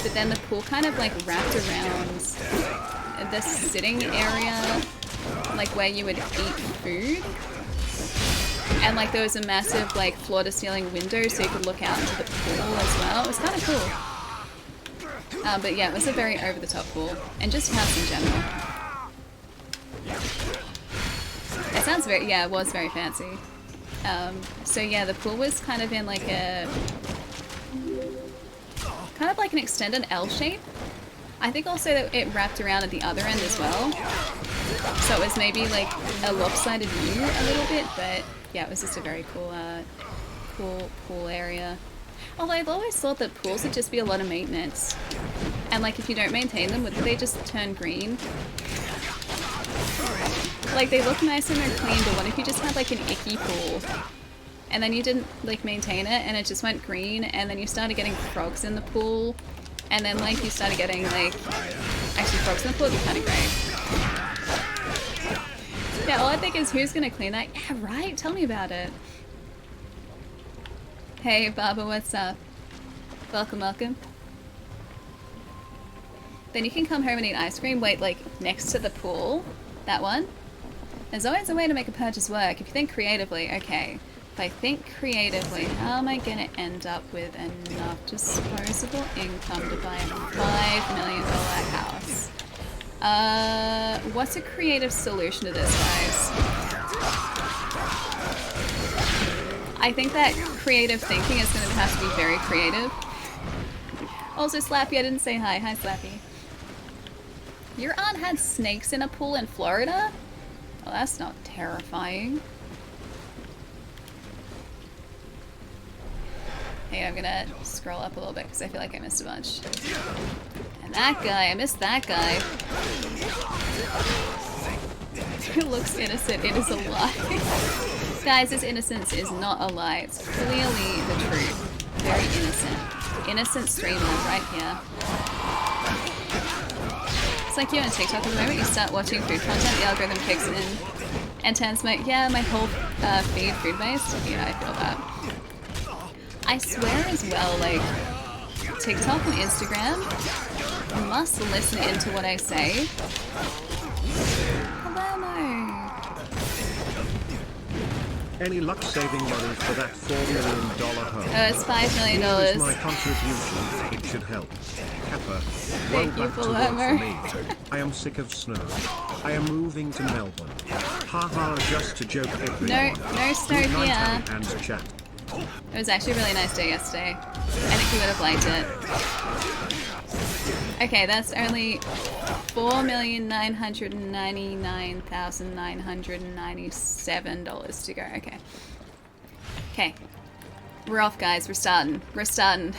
but then the pool kind of like wrapped around this sitting area, like where you would eat food. And like there was a massive like floor to ceiling window so you could look out into the pool as well. It was kind of cool. But yeah, it was a very over the top pool, and just house in general. It sounds very, yeah, it was very fancy. So yeah, the pool was kind of in like a, kind of like an extended L shape. I think also that it wrapped around at the other end as well. So it was maybe like a lopsided view a little bit, but yeah, it was just a very cool, cool pool area. Although I've always thought that pools would just be a lot of maintenance. And like if you don't maintain them, would they just turn green? Like they look nice when they're clean, but what if you just had like an icky pool and then you didn't like maintain it and it just went green, and then you started getting frogs in the pool, and then like you started getting like, actually frogs in the pool would be kind of great. Yeah, all I think is who's gonna clean that? Yeah, right, tell me about it. Hey Baba, what's up? Welcome, welcome. Then you can come home and eat ice cream. Wait, like next to the pool? That one? There's always a way to make a purchase work. If you think creatively, okay. If I think creatively, how am I gonna end up with enough disposable income to buy a $5 million house? What's a creative solution to this, guys? I think that creative thinking is gonna have to be very creative. Also, Slappy, I didn't say hi. Hi, Slappy. Your aunt had snakes in a pool in Florida? Well, that's not terrifying. Hey, I'm gonna scroll up a little bit because I feel like I missed a bunch. And that guy, I missed that guy. It looks innocent, it is a lie. Guys, this innocence is not a lie, it's clearly the truth. Very innocent. Innocent streamer right here. It's like you on TikTok, the moment you start watching food content, the algorithm kicks in and turns my whole feed food based. Yeah, I feel that. I swear as well, like, TikTok and Instagram must listen into what I say. Hello, Mo. Any luck saving money for that $4 million home? It's $5 million. Here's my contribution. It should help. Kappa, well back to work for me. I am sick of snow. I am moving to Melbourne. Haha, just a joke, everyone. No snow here. And chat. It was actually a really nice day yesterday. I think you would have liked it. Okay, that's only $4,999,997 to go. Okay. Okay. We're off, guys. We're starting. We're starting.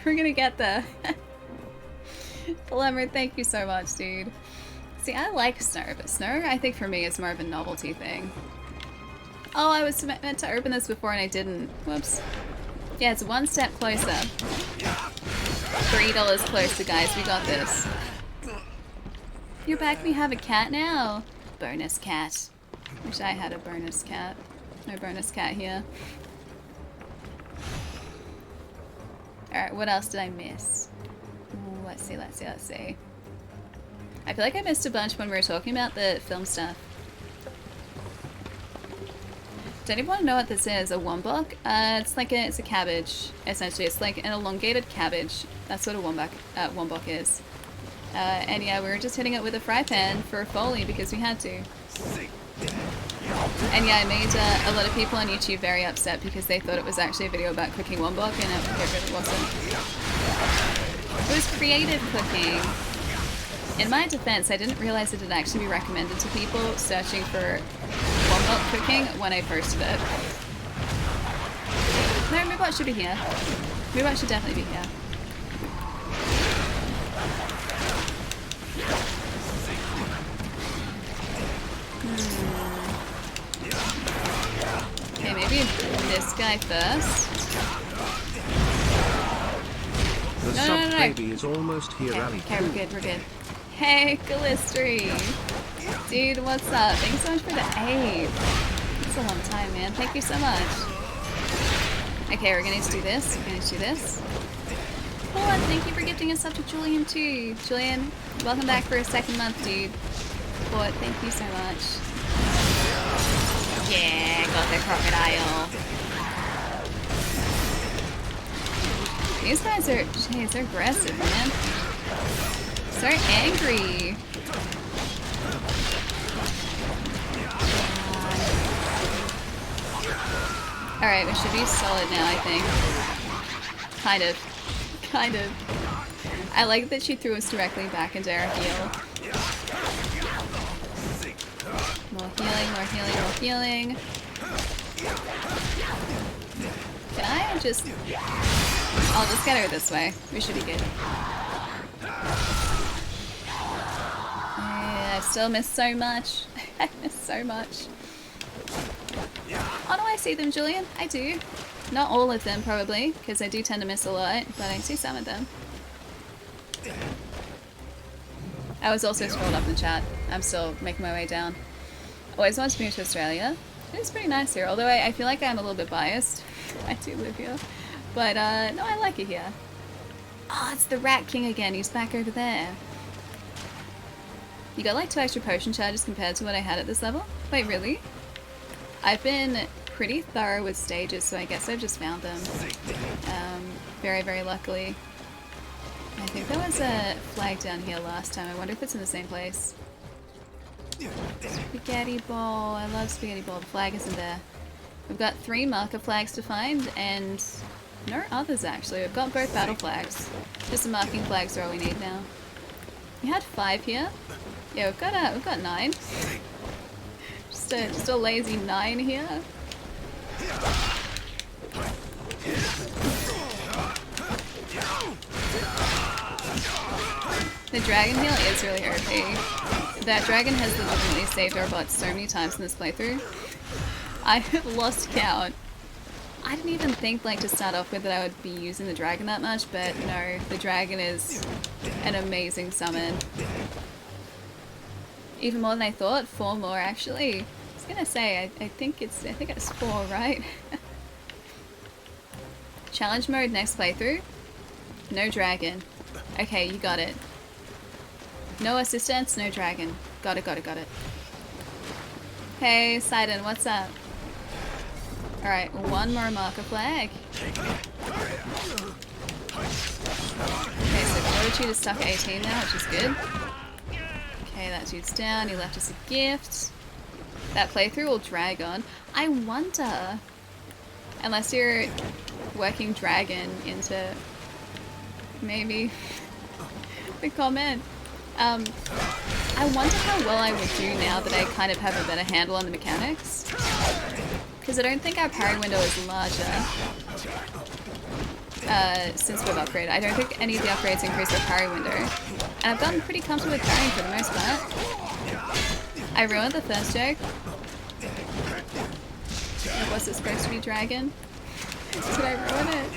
We're gonna get there. Lemmer, thank you so much, dude. See, I like snow, but snow, I think for me, is more of a novelty thing. Oh, I was meant to open this before and I didn't. Whoops. Yeah, it's one step closer. $3 closer, guys. We got this. You're back. We have a cat now. Bonus cat. Wish I had a bonus cat. No bonus cat here. Alright, what else did I miss? Ooh, let's see. I feel like I missed a bunch when we were talking about the film stuff. Does anyone know what this is? A wombok? It's a cabbage, essentially. It's like an elongated cabbage. That's what a wombok is. And yeah, we were just hitting it with a fry pan for Foley because we had to. And yeah, I made a lot of people on YouTube very upset because they thought it was actually a video about cooking wombok, and it really wasn't. It was creative cooking. In my defense, I didn't realize it would actually be recommended to people searching for wombok cooking when I posted it. No, Moobot should be here. Moobot should definitely be here. Okay, maybe this guy first. The No. baby is almost here, Ali. Okay, we're good. Hey, Galistri! Dude, what's up? Thanks so much for the aid. It's a long time, man. Thank you so much. Okay, we're gonna need to do this. Oh, and thank you for gifting a sub to Julian too. Julian, welcome back for a second month, dude. Oh, thank you so much. Yeah, got the crocodile. These guys are, jeez, they're aggressive, man. So angry. Alright, we should be solid now, I think. Kind of. I like that she threw us directly back into our heal. More healing. Can I just... I'll just get her this way. We should be good. Yeah, I still miss so much. I miss so much. Oh no, I see them, Julian. I do. Not all of them, probably, because I do tend to miss a lot, but I see some of them. I was also scrolled up in the chat. I'm still making my way down. Always wanted to move to Australia. It's pretty nice here, although I feel like I'm a little bit biased. I do live here. But, no, I like it here. Oh, it's the Rat King again. He's back over there. You got like 2 extra potion charges compared to what I had at this level? Wait, really? I've been pretty thorough with stages, so I guess I've just found them. Very, very luckily. I think there was a flag down here last time. I wonder if it's in the same place. Spaghetti ball. I love spaghetti ball. The flag isn't there. We've got 3 marker flags to find and no others actually. We've got both battle flags. Just the marking flags are all we need now. We had 5 here. Yeah, we've got 9. Just a lazy 9 here. The dragon heal is really OP. That dragon has legitimately saved our butts so many times in this playthrough. I have lost count. I didn't even think like to start off with that I would be using the dragon that much, but no, the dragon is an amazing summon. Even more than I thought. 4 more actually. I was gonna say I think it's 4, right? Challenge mode next playthrough. No dragon. Okay, you got it. No assistance, no dragon. Got it. Hey, Sidon, what's up? Alright, 1 more marker flag. Okay, so Fortitude is stuck 18 now, which is good. Okay, that dude's down. He left us a gift. That playthrough will drag on. I wonder, unless you're working dragon into maybe the comment. I wonder how well I would do now that I kind of have a better handle on the mechanics. Because I don't think our parry window is larger since we've upgraded. I don't think any of the upgrades increase our parry window. And I've gotten pretty comfortable with parrying for the most part. I ruined the first joke. Was it supposed to be dragon? Did I ruin it?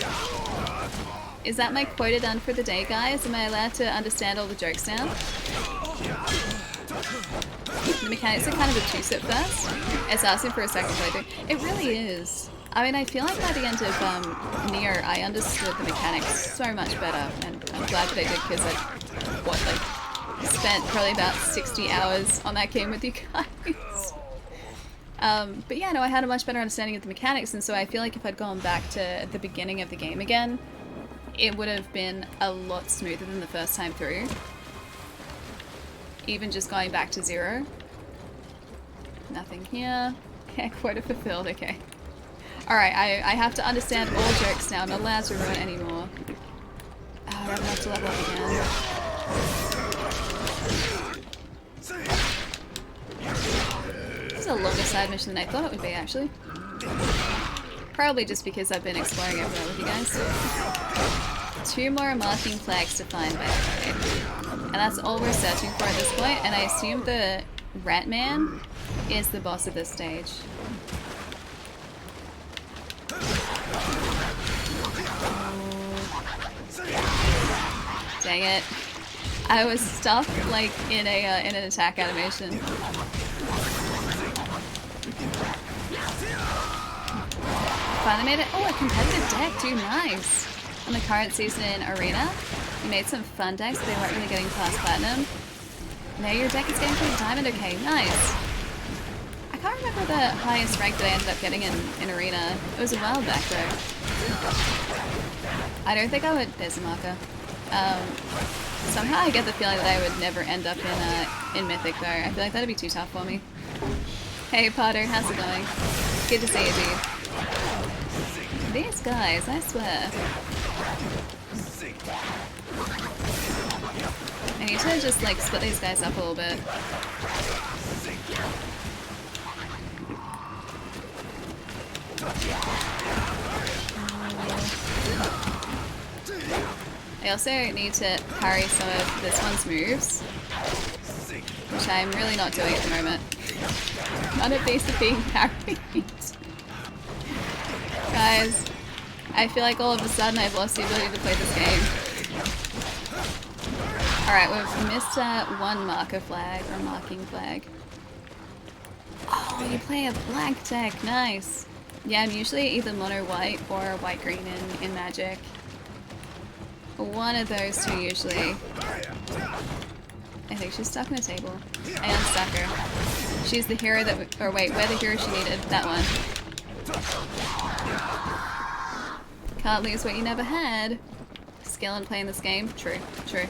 Is that my quota done for the day, guys? Am I allowed to understand all the jokes now? The mechanics are kind of obtuse at first. It's asking for a second playthrough. It really is. I mean, I feel like by the end of Neo, I understood the mechanics so much better, and I'm glad that I did because I, spent probably about 60 hours on that game with you guys. But yeah, no, I had a much better understanding of the mechanics, and so I feel like if I'd gone back to the beginning of the game again, it would have been a lot smoother than the first time through. even just going back to 0. Nothing here. Okay, quota fulfilled, okay. Alright, I have to understand all jokes now. I'm not allowed to ruin anymore. Oh, I have enough to level up again. This is a longer side mission than I thought it would be, actually. Probably just because I've been exploring everywhere with you guys. 2 more marking flags to find, basically. And that's all we're searching for at this point, and I assume the Rat Man is the boss of this stage. Dang it. I was stuck like in an attack animation. Finally made it. Oh, a competitive deck, too. Nice. On the current season in Arena, you made some fun decks, but they weren't really getting past Platinum. Now your deck is getting through Diamond. Okay, nice. I can't remember the highest rank that I ended up getting in Arena. It was a while back, though. I don't think I would... There's a marker. Somehow I get the feeling that I would never end up in Mythic, though. I feel like that'd be too tough for me. Hey, Potter, how's it going? Good to see you, dude. These guys, I swear. I need to just, like, split these guys up a little bit. I also need to parry some of this one's moves, which I'm really not doing at the moment. None of these are being parried. Guys, I feel like all of a sudden I've lost the ability to play this game. Alright, we've missed one marker flag, or marking flag. Oh, you play a black deck, nice. Yeah, I'm usually either mono white or white green in Magic. One of those two usually. I think she's stuck on a table. I unstuck her. She's the hero that or wait, we're the hero she needed. That one. Can't lose what you never had. Skill in playing this game. True. True.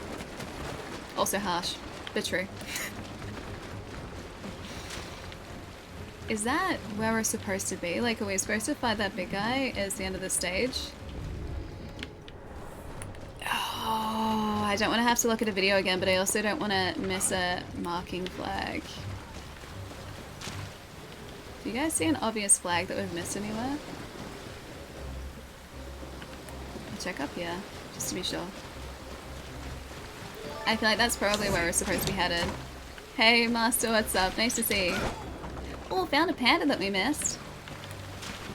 Also harsh, but true. Is that where we're supposed to be? Like, are we supposed to fight that big guy as the end of the stage? Oh, I don't want to have to look at a video again, but I also don't want to miss a marking flag. Do you guys see an obvious flag that we've missed anywhere? I'll check up here, just to be sure. I feel like that's probably where we're supposed to be headed. Hey, Master, what's up? Nice to see you. Oh, found a panda that we missed.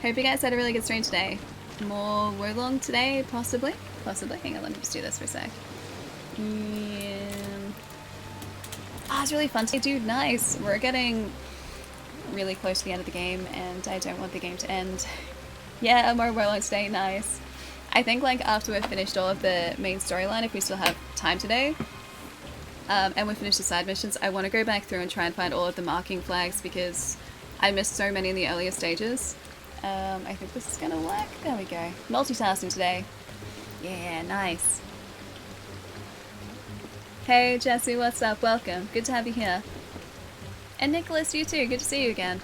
Hope you guys had a really good stream today. More Wolong today, possibly? Possibly. Hang on, let me just do this for a sec. Ah, it's really fun today, dude. Nice. We're getting really close to the end of the game, and I don't want the game to end. Yeah, more Wolong today. Nice. I think, like, after we've finished all of the main storyline, if we still have time today, and we finish the side missions, I want to go back through and try and find all of the marking flags because I missed so many in the earlier stages. I think this is gonna work. There we go. Multitasking today. Yeah, nice. Hey Jesse, what's up? Welcome. Good to have you here. And Nicholas, you too. Good to see you again.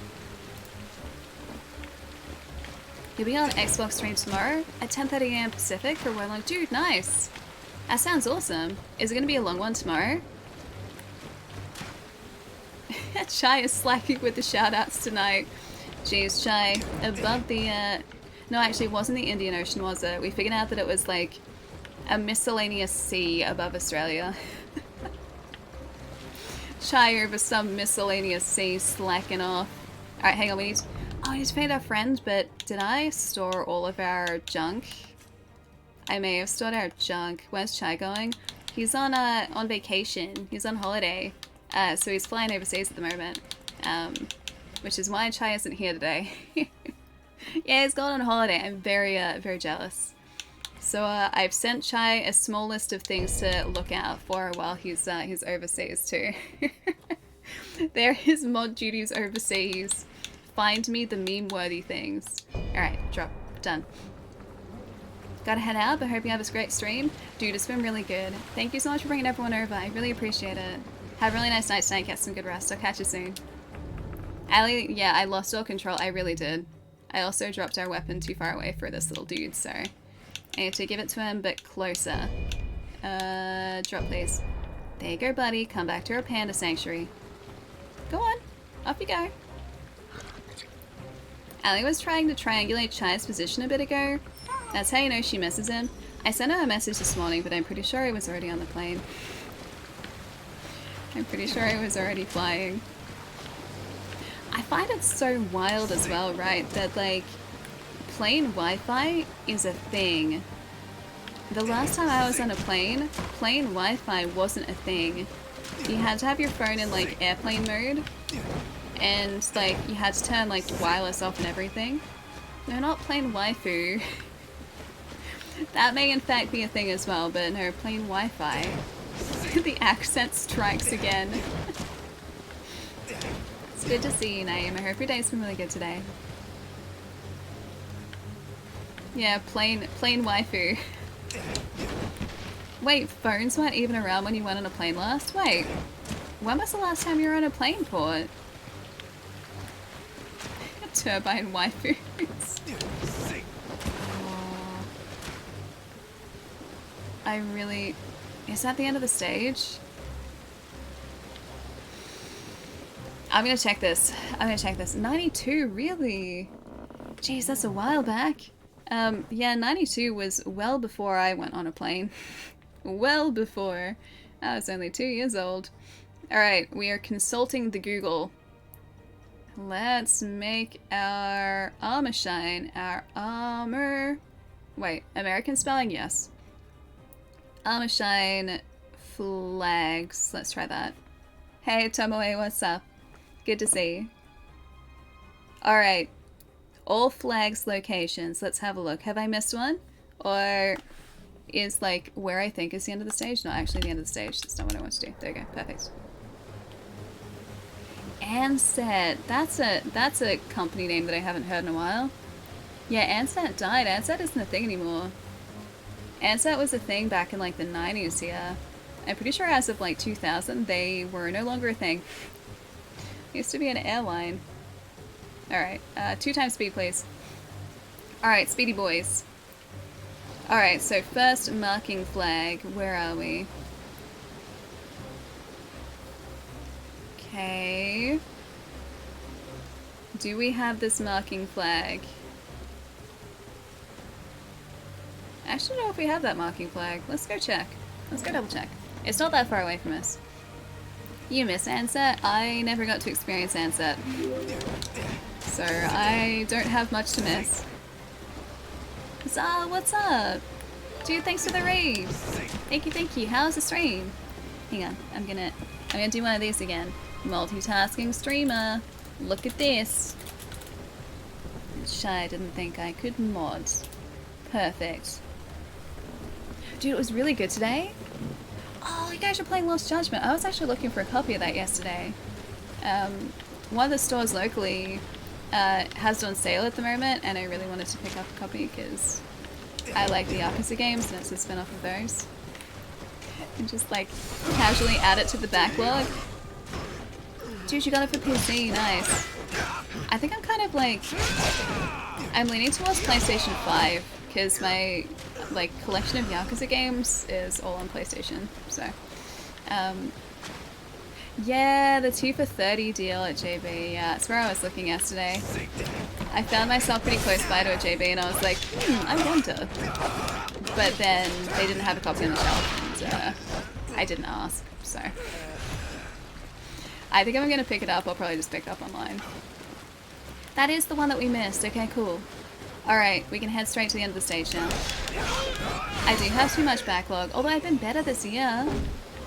You'll be on Xbox stream tomorrow at 10:30 AM Pacific for Wolong. Dude, nice. That sounds awesome. Is it gonna be a long one tomorrow? Chai is slacking with the shoutouts tonight. Jeez, Chai, above the, no, actually it wasn't the Indian Ocean, was it? We figured out that it was like a miscellaneous sea above Australia. Chai over some miscellaneous sea slacking off. Alright, hang on, we need to, oh, I need to find our friend, but did I store all of our junk? I may have stored our junk. Where's Chai going? He's on vacation. He's on holiday. So he's flying overseas at the moment. Which is why Chai isn't here today. Yeah, he's gone on holiday. I'm very, very jealous. So I've sent Chai a small list of things to look out for while he's overseas too. There are his mod duties overseas. Find me the meme-worthy things. Alright, drop. Done. Gotta head out, but hope you have a great stream. Dude, it's been really good. Thank you so much for bringing everyone over. I really appreciate it. Have a really nice night tonight. Get some good rest. I'll catch you soon. Ali, yeah, I lost all control. I really did. I also dropped our weapon too far away for this little dude, so I need to give it to him, but closer. Drop these. There you go, buddy. Come back to our panda sanctuary. Go on. Off you go. Ali was trying to triangulate Chai's position a bit ago. That's how you know she misses him. I sent her a message this morning, but I'm pretty sure he was already on the plane. I'm pretty sure he was already flying. I find it so wild as well, right? That, like, plane Wi-Fi is a thing. The last time I was on a plane Wi-Fi wasn't a thing. You had to have your phone in, like, airplane mode. And, like, you had to turn, like, wireless off and everything. No, not plane waifu. That may in fact be a thing as well, but no, plane Wi-Fi. The accent strikes again. It's good to see you, Naeem. I hope your day's been really good today. Yeah, plane waifu. Wait, phones weren't even around when you went on a plane last? Wait, when was the last time you were on a plane port? Turbine waifus. Oh. I really... Is that the end of the stage? I'm gonna check this. 92, really? Jeez, that's a while back. Yeah, 92 was well before I went on a plane. Well before. I was only 2 years old. Alright, we are consulting the Google. Let's make our armor shine. Our armor... Wait, American spelling? Yes. Armor shine flags. Let's try that. Hey, Tomoe, what's up? Good to see you. Alright. All flags locations. Let's have a look. Have I missed one? Or is, like, where I think is the end of the stage? Not actually the end of the stage. That's not what I want to do. There you go. Perfect. Ansett. That's a company name that I haven't heard in a while. Yeah, Ansett died. Ansett isn't a thing anymore. Ansett was a thing back in, like, the 90s here. I'm pretty sure as of, like, 2000, they were no longer a thing. It used to be an airline. Alright, 2 times speed, please. Alright, speedy boys. Alright, so first marking flag. Where are we? Okay. Do we have this marking flag? I actually don't know if we have that marking flag. Let's go check. Let's go double check. It's not that far away from us. You miss Ansett? I never got to experience Ansett. So I don't have much to miss. Zah, what's up? Dude, thanks for the raid. Thank you. How's the stream? Hang on, I'm gonna do one of these again. Multitasking streamer. Look at this. Shy didn't think I could mod. Perfect. Dude, it was really good today. Oh, you guys are playing Lost Judgment. I was actually looking for a copy of that yesterday. One of the stores locally has it on sale at the moment, and I really wanted to pick up a copy because I like the Yakuza games, and it's a spin-off of those. And just, like, casually add it to the backlog. Dude, you got it for PC. Nice. I think I'm kind of, like... I'm leaning towards PlayStation 5, because my, like, collection of Yakuza games is all on PlayStation, so... yeah, the 2 for 30 deal at JB, yeah, that's where I was looking yesterday. I found myself pretty close by to a JB, and I was like, I wonder. But then they didn't have a copy on the shelf, and I didn't ask, so... I think if I'm going to pick it up, I'll probably just pick it up online. That is the one that we missed. Okay, cool. Alright, we can head straight to the end of the stage now. I do have too much backlog, although I've been better this year.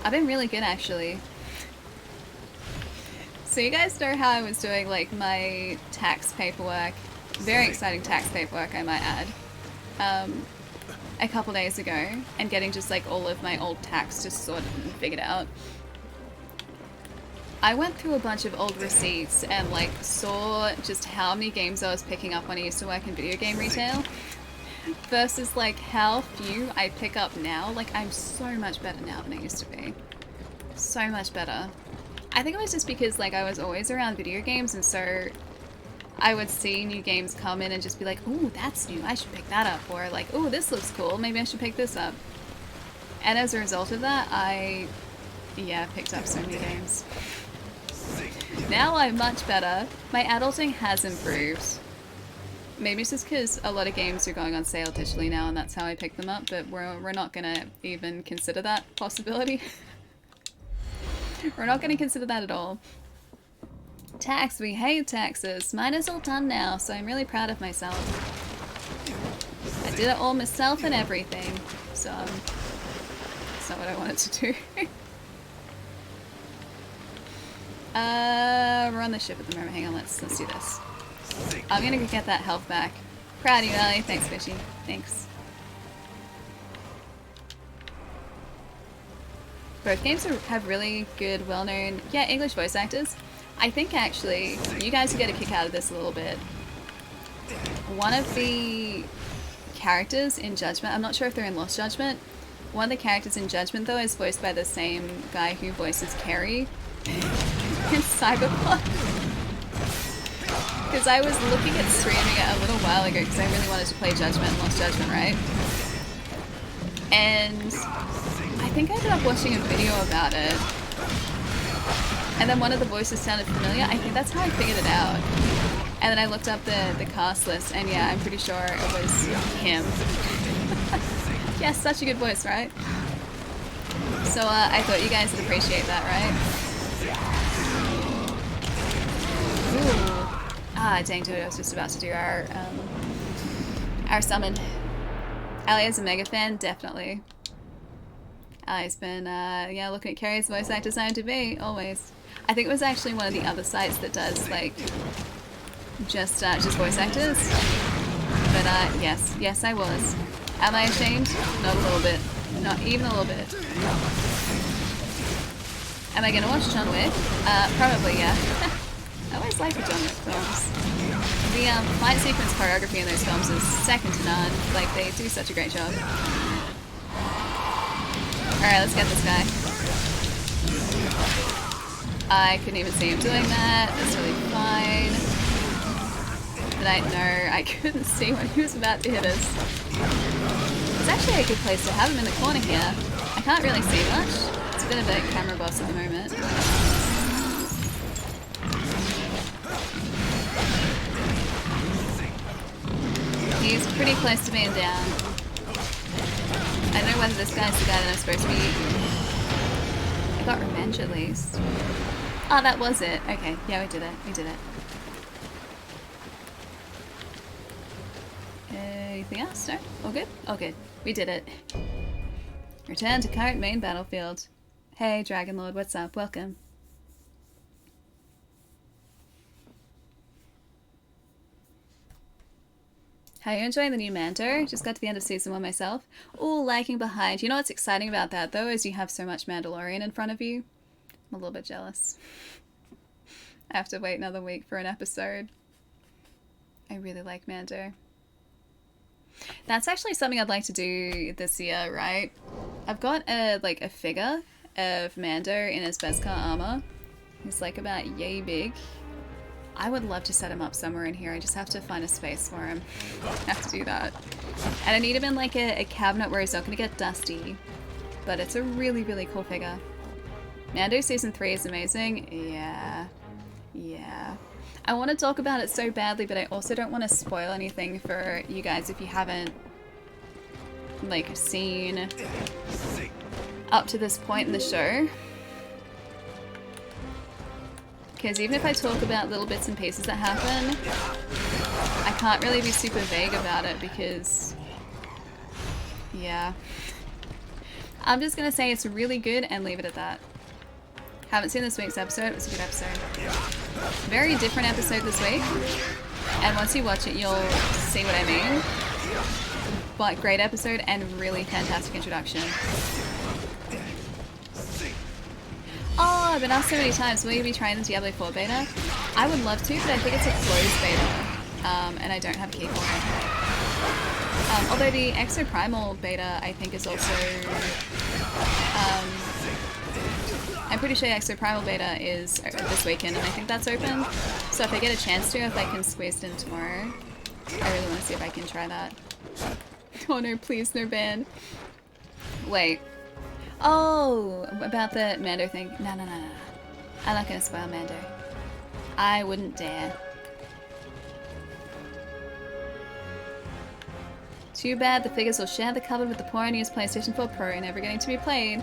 I've been really good, actually. So you guys know how I was doing, like, my tax paperwork. Very exciting tax paperwork, I might add. A couple days ago, and getting just, like, all of my old tax just sorted and figured out. I went through a bunch of old receipts and, like, saw just how many games I was picking up when I used to work in video game retail versus, like, how few I pick up now. Like, I'm so much better now than I used to be. So much better. I think it was just because like I was always around video games, and so I would see new games come in and just be like, ooh, that's new, I should pick that up. Or like, ooh, this looks cool, maybe I should pick this up. And as a result of that, I picked up so many games. Now I'm much better. My adulting has improved. Maybe it's just because a lot of games are going on sale digitally now and that's how I pick them up, but we're not going to even consider that possibility. We're not going to consider that at all. Tax, we hate taxes. Mine is all done now, so I'm really proud of myself. I did it all myself and everything, so it's not what I wanted to do. We're on the ship at the moment. Hang on, let's do this. I'm gonna go get that health back. Proud of you, Ellie. Thanks, Fishy. Thanks. Both games have really good, well-known, English voice actors. I think actually, you guys will get a kick out of this a little bit. One of the characters in Judgment, I'm not sure if they're in Lost Judgment, one of the characters in Judgment though is voiced by the same guy who voices Carrie in Cyberpunk. Because I was looking at streaming it a little while ago because I really wanted to play Judgment and Lost Judgment, right? And I think I ended up watching a video about it. And then one of the voices sounded familiar. I think that's how I figured it out. And then I looked up the cast list and yeah, I'm pretty sure it was him. Yes, such a good voice, right? So I thought you guys would appreciate that, right? Ooh. Ah, dang it, I was just about to do our summon. Ali is a mega fan, definitely. Ali's been, looking at Carrie's voice actor sign to be, always. I think it was actually one of the other sites that does, like, just voice actors. But, yes, I was. Am I ashamed? Not a little bit. Not even a little bit. Am I gonna watch John Wick? Probably, yeah. I always like the John Wick films. The fight sequence choreography in those films is second to none. Like, they do such a great job. Alright, let's get this guy. I couldn't even see him doing that. That's really fine. But I couldn't see when he was about to hit us. It's actually a good place to have him in the corner here. I can't really see much. It's a bit of a camera boss at the moment. He's pretty close to being down. I don't know whether this guy's the guy that I'm supposed to be eating. I got revenge at least. Oh, that was it. Okay, yeah, we did it. We did it. Anything else? No? All good? All good. We did it. Return to current main battlefield. Hey, Dragon Lord, what's up? Welcome. How are you enjoying the new Mando? Just got to the end of season 1 myself. Ooh, lagging behind. You know what's exciting about that though is you have so much Mandalorian in front of you. I'm a little bit jealous. I have to wait another week for an episode. I really like Mando. That's actually something I'd like to do this year, right? I've got a figure of Mando in his Beskar armor. He's like about yay big. I would love to set him up somewhere in here. I just have to find a space for him. I have to do that. And I need him in like a cabinet where he's not going to get dusty. But it's a really, really cool figure. Mando Season 3 is amazing. Yeah. Yeah. I want to talk about it so badly, but I also don't want to spoil anything for you guys if you haven't like seen up to this point in the show. Because even if I talk about little bits and pieces that happen, I can't really be super vague about it because, yeah. I'm just gonna say it's really good and leave it at that. Haven't seen this week's episode, it was a good episode. Very different episode this week. And once you watch it, you'll see what I mean. But great episode and really fantastic introduction. Oh, I've been asked so many times, will you be trying the Diablo 4 beta? I would love to, but I think it's a closed beta, and I don't have a key for it. Although the Exoprimal beta, I think, is also I'm pretty sure Exo Primal Beta is this weekend, and I think that's open. So if I get a chance to, if I can squeeze it in tomorrow, I really want to see if I can try that. Oh no, please, no ban. Wait. Oh, about the Mando thing. No. I'm not gonna spoil Mando. I wouldn't dare. Too bad the figures will share the cupboard with the poor unused PlayStation 4 Pro, never getting to be played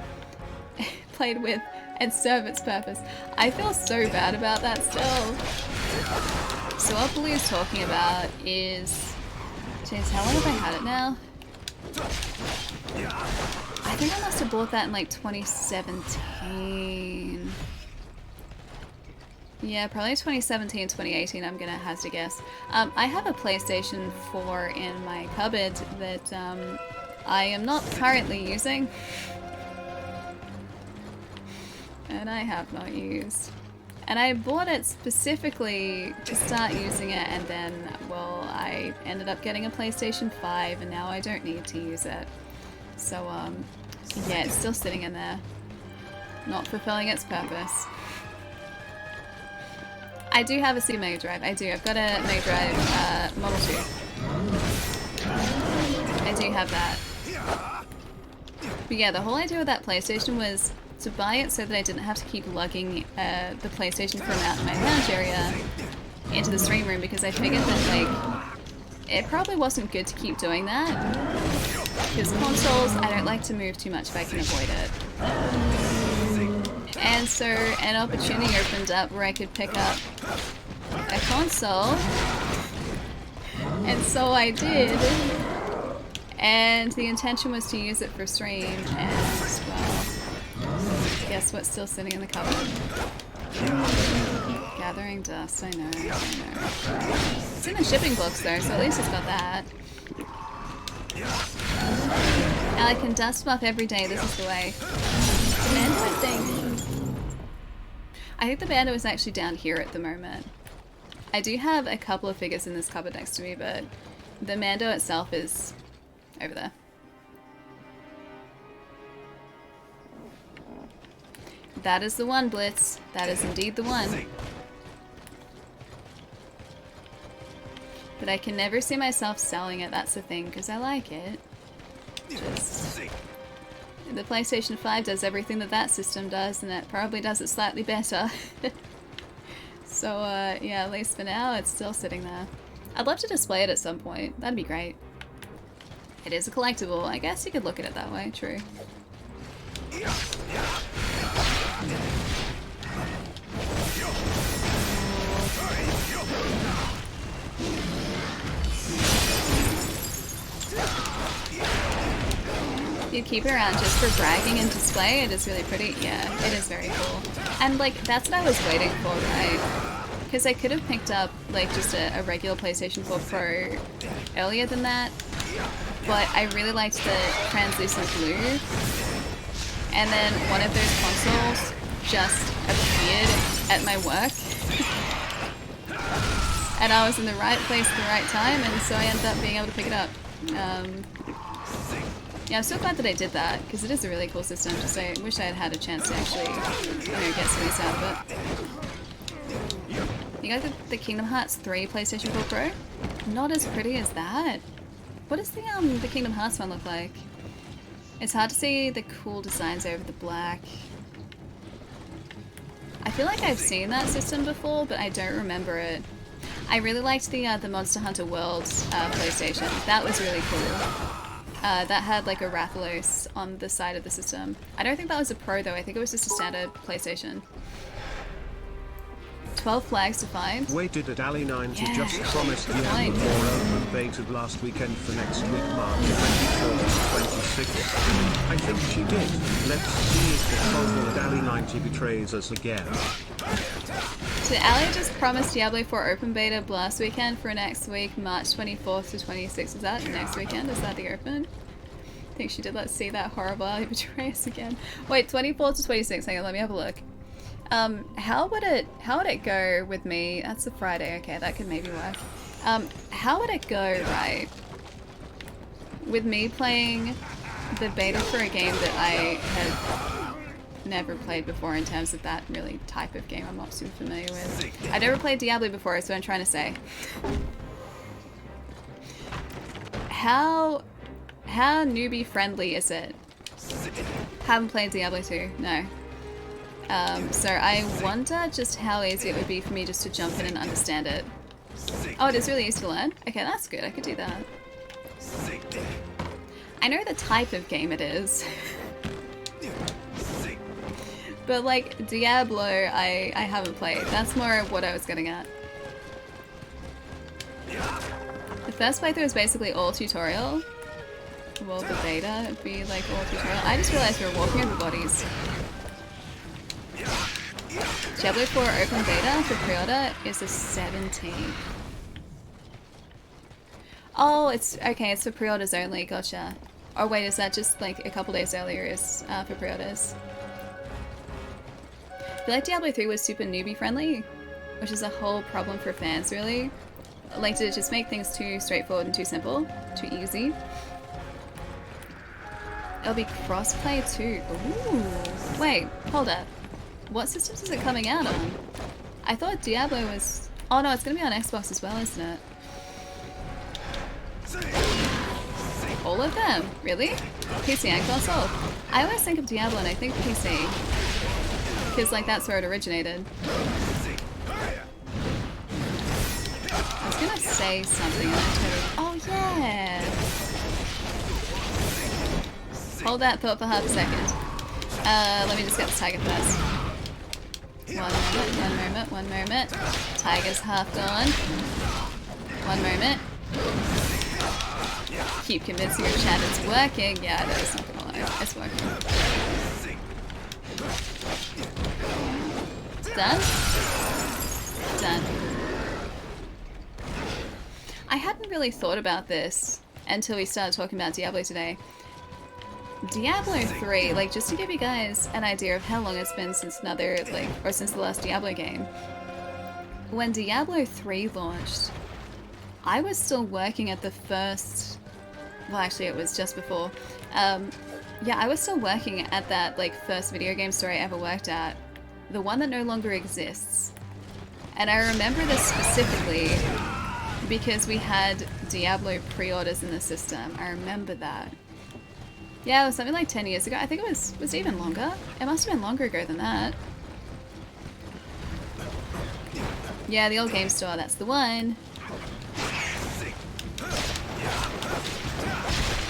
with and serve its purpose. I feel so bad about that still. So what Blue's talking about is... Jeez, how long have I had it now? I think I must have bought that in like 2017. Yeah, probably 2017, 2018, I'm gonna hazard a guess. I have a PlayStation 4 in my cupboard that I am not currently using. And I have not used. And I bought it specifically to start using it, and then, well, I ended up getting a PlayStation 5, and now I don't need to use it. So, yeah, it's still sitting in there. Not fulfilling its purpose. I do have a Super Mega Drive. I do. I've got a Mega Drive Model 2. I do have that. But yeah, the whole idea with that PlayStation was to buy it so that I didn't have to keep lugging the PlayStation from out my lounge area into the stream room, because I figured that, like, it probably wasn't good to keep doing that. Because consoles, I don't like to move too much if I can avoid it. And so an opportunity opened up where I could pick up a console, and so I did, and the intention was to use it for stream, and well, guess what's still sitting in the cupboard? Gathering dust, I know. It's in the shipping books though, so at least it's got that. And I can dust them up every day, this is the way. The Mando, I think the Mando is actually down here at the moment. I do have a couple of figures in this cupboard next to me, but the Mando itself is over there. That is the one, Blitz. That is indeed the one. But I can never see myself selling it, that's the thing, because I like it. Just... The PlayStation 5 does everything that that system does, and it probably does it slightly better. So, yeah, at least for now, it's still sitting there. I'd love to display it at some point. That'd be great. It is a collectible. I guess you could look at it that way. True. You keep it around just for bragging and display. It is really pretty. Yeah, it is very cool. And like, that's what I was waiting for, right? Because I could have picked up like just a regular PlayStation 4 Pro earlier than that, but I really liked the translucent blue. And then one of those consoles just appeared at my work. And I was in the right place at the right time, and so I ended up being able to pick it up. Yeah, I'm so glad that I did that, because it is a really cool system. Just I wish I had had a chance to actually, you know, get some use out of it. You got the Kingdom Hearts 3 PlayStation 4 Pro? Not as pretty as that. What does the Kingdom Hearts one look like? It's hard to see the cool designs over the black. I feel like I've seen that system before, but I don't remember it. I really liked the Monster Hunter World PlayStation. That was really cool. That had like a Rathalos on the side of the system. I don't think that was a Pro though, I think it was just a standard PlayStation. 12 flags to find. Waited at Ali 90 just promised the end of more open beta last weekend for next week, March 24th to 26th. I think she did. Let's see if the trouble at Ali 90 betrays us again. So Ali just promised Diablo 4 open beta last weekend for next week, March 24th to 26th. Is that next weekend? Is that the open? I think she did. Let's see that horrible Ali betray us again. Wait, 24th to 26th. Hang on, let me have a look. How would it go with me? That's a Friday. Okay, that could maybe work. How would it go, right? With me playing the beta for a game that I have never played before in terms of that really type of game. I'm not super familiar with. I've never played Diablo before, is what I'm trying to say. How newbie friendly is it? Haven't played Diablo 2, no. So I wonder just how easy it would be for me just to jump in and understand it. Oh, it is really easy to learn? Okay, that's good, I could do that. I know the type of game it is. But like, Diablo, I haven't played. That's more of what I was getting at. The first playthrough is basically all tutorial. Well, the beta would be like all tutorial. I just realized we were walking over bodies. Diablo 4 open beta for pre-order is the 17th. Oh, it's okay, it's for pre-orders only, gotcha. Or wait, is that just like a couple days earlier is for pre-orders? I feel like Diablo 3 was super newbie friendly, which is a whole problem for fans really. Like, did it just make things too straightforward and too simple? Too easy? It'll be crossplay too. Ooh. Wait, hold up. What systems is it coming out on? I thought Diablo was... Oh no, it's gonna be on Xbox as well, isn't it? All of them? Really? PC and console? I always think of Diablo and I think PC. Because like that's where it originated. I was gonna say something and I totally... Oh yeah! Hold that thought for half a second. Let me just get the tiger first. One moment. Tiger's half gone. One moment. Keep convincing your chat it's working. Yeah, no, it's not gonna lie. It's working. Done? Done. I hadn't really thought about this until we started talking about Diablo today. Diablo 3, like just to give you guys an idea of how long it's been since another, like, or since the last Diablo game. When Diablo 3 launched, I was still working at the first, well actually it was just before, yeah, I was still working at that like first video game store I ever worked at, the one that no longer exists. And I remember this specifically because we had Diablo pre-orders in the system. I remember that. Yeah, it was something like 10 years ago. I think it was even longer. It must have been longer ago than that. Yeah, the old game store, that's the one.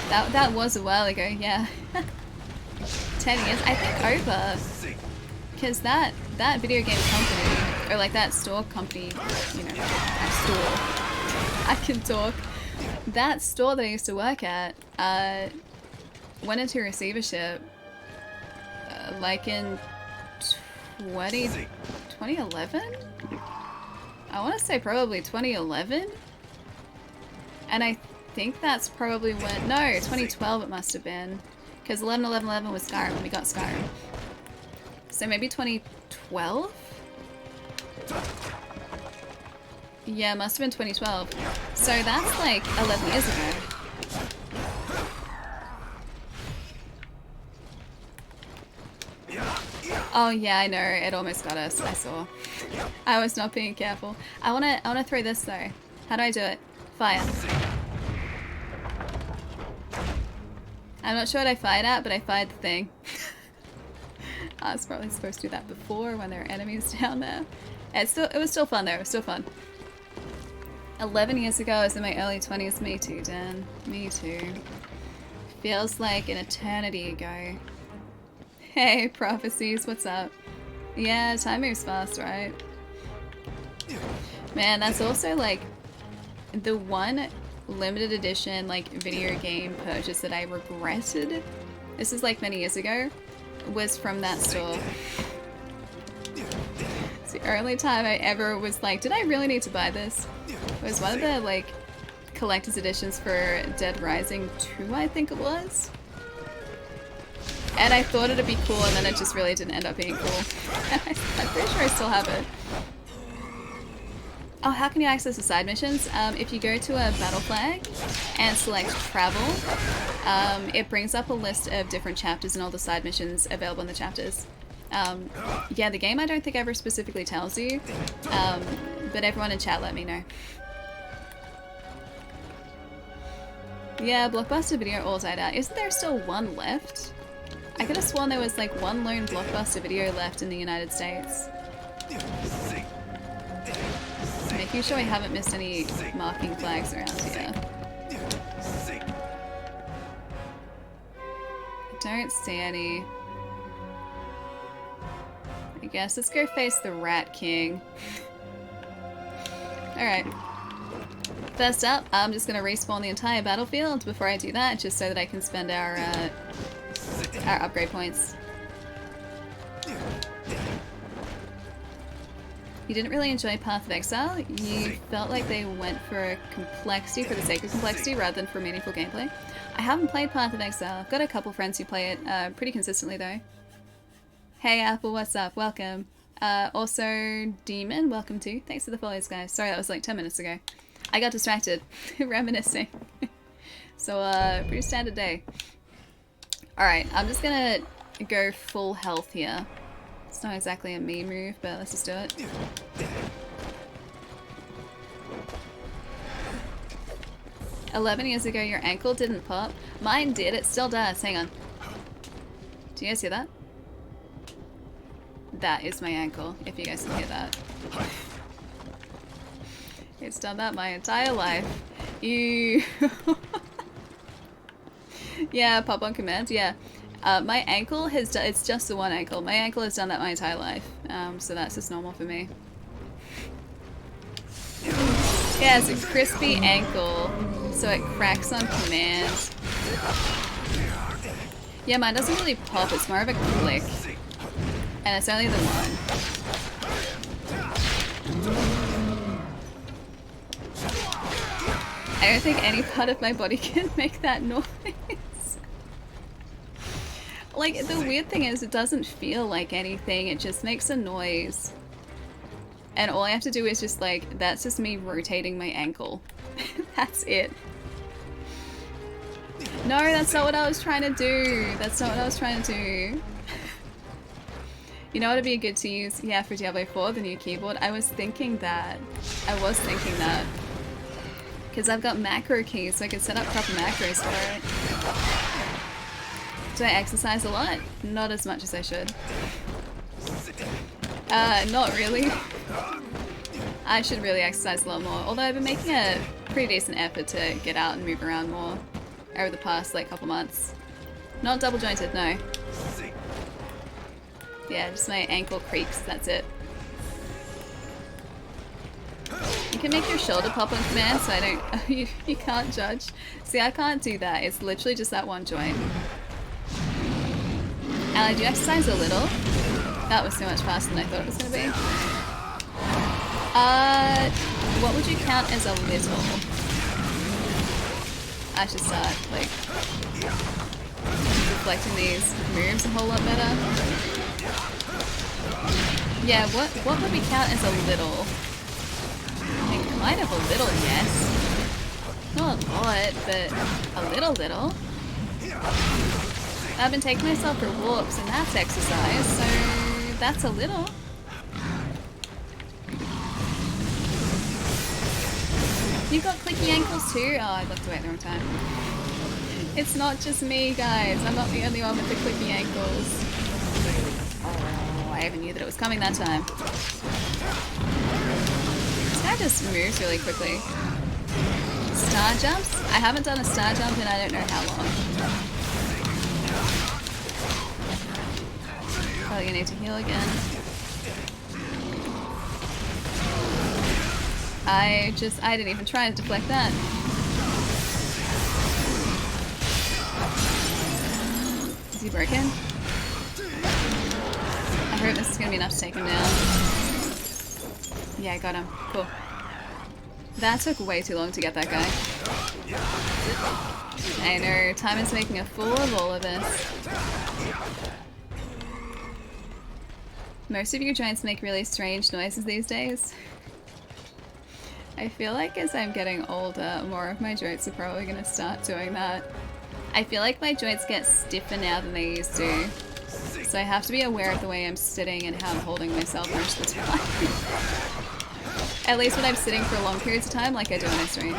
That was a while ago, yeah. 10 years, I think over. Because that video game company, or like that store company, you know, that store, I can talk. That store that I used to work at, went into receivership like in 2011? I want to say probably 2011? And I think that's probably when... No, 2012 it must have been. Because 11/11/11 was Skyrim when we got Skyrim. So maybe 2012? Yeah, it must have been 2012. So that's like 11 years ago. Oh yeah, I know. It almost got us. I saw. I was not being careful. I wanna throw this though. How do I do it? Fire. I'm not sure what I fired at, but I fired the thing. I was probably supposed to do that before when there were enemies down there. It was still fun though. It was still fun. 11 years ago, I was in my early 20s. Me too, Dan. Me too. Feels like an eternity ago. Hey, Prophecies, what's up? Yeah, time moves fast, right? Man, that's also like the one limited edition like video game purchase that I regretted. This is like many years ago. Was from that store. It's the only time I ever was like, did I really need to buy this? It was one of the like collector's editions for Dead Rising 2, I think it was. And I thought it'd be cool, and then it just really didn't end up being cool. I'm pretty sure I still have it. Oh, how can you access the side missions? If you go to a battle flag and select travel, it brings up a list of different chapters and all the side missions available in the chapters. Yeah, the game I don't think ever specifically tells you, but everyone in chat let me know. Yeah, Blockbuster Video all died out. Isn't there still one left? I could have sworn there was like one lone Blockbuster Video left in the United States. Making sure I haven't missed any marking flags around here. I don't see any. I guess let's go face the Rat King. Alright. First up, I'm just going to respawn the entire battlefield before I do that, just so that I can spend our upgrade points. You didn't really enjoy Path of Exile? You felt like they went for complexity for the sake of complexity rather than for meaningful gameplay? I haven't played Path of Exile. I've got a couple friends who play it pretty consistently though. Hey Apple, what's up? Welcome. Also, Demon, welcome too. Thanks for the follows, guys. Sorry, that was like 10 minutes ago. I got distracted, reminiscing. So, pretty standard day. Alright, I'm just gonna go full health here. It's not exactly a me move, but let's just do it. "11 years ago, your ankle didn't pop. Mine did, it still does. Hang on. Do you guys hear that? That is my ankle, if you guys can hear that. It's done that my entire life. You. Yeah, pop on command, yeah. My ankle has done, it's just the one ankle. My ankle has done that my entire life. So that's just normal for me. Yeah, it's a crispy ankle, so it cracks on command. Yeah, mine doesn't really pop, it's more of a click. And it's only the one. I don't think any part of my body can make that noise. Like, the weird thing is it doesn't feel like anything, it just makes a noise. And all I have to do is just like, that's just me rotating my ankle. That's it. No, that's not what I was trying to do. That's not what I was trying to do. You know what would be good to use? Yeah, for Diablo 4, the new keyboard. I was thinking that. Because I've got macro keys, so I can set up proper macros for it. Do I exercise a lot? Not as much as I should. Not really. I should really exercise a lot more, although I've been making a pretty decent effort to get out and move around more over the past like couple months. Not double jointed, no. Yeah, just my ankle creaks, that's it. You can make your shoulder pop on command, so I don't... you can't judge. See, I can't do that, it's literally just that one joint. Ally, do you exercise a little? That was so much faster than I thought it was going to be. What would you count as a little? I should start, like, reflecting these moves a whole lot better. Yeah, what would we count as a little? I mean, kind of a little, yes. Not a lot, but a little. I've been taking myself for walks, and that's exercise, so that's a little. You've got clicky ankles too? Oh, I looked away at the wrong time. It's not just me, guys. I'm not the only one with the clicky ankles. Oh, I even knew that it was coming that time. This guy just moves really quickly. Star jumps? I haven't done a star jump in I don't know how long. Probably gonna need to heal again. I didn't even try to deflect that. Is he broken? I hope this is gonna be enough to take him down. Yeah, I got him. Cool. That took way too long to get that guy. I know, time is making a fool of all of us. Most of your joints make really strange noises these days. I feel like as I'm getting older, more of my joints are probably going to start doing that. I feel like my joints get stiffer now than they used to. So I have to be aware of the way I'm sitting and how I'm holding myself most of the time. At least when I'm sitting for long periods of time, like I do when I stream.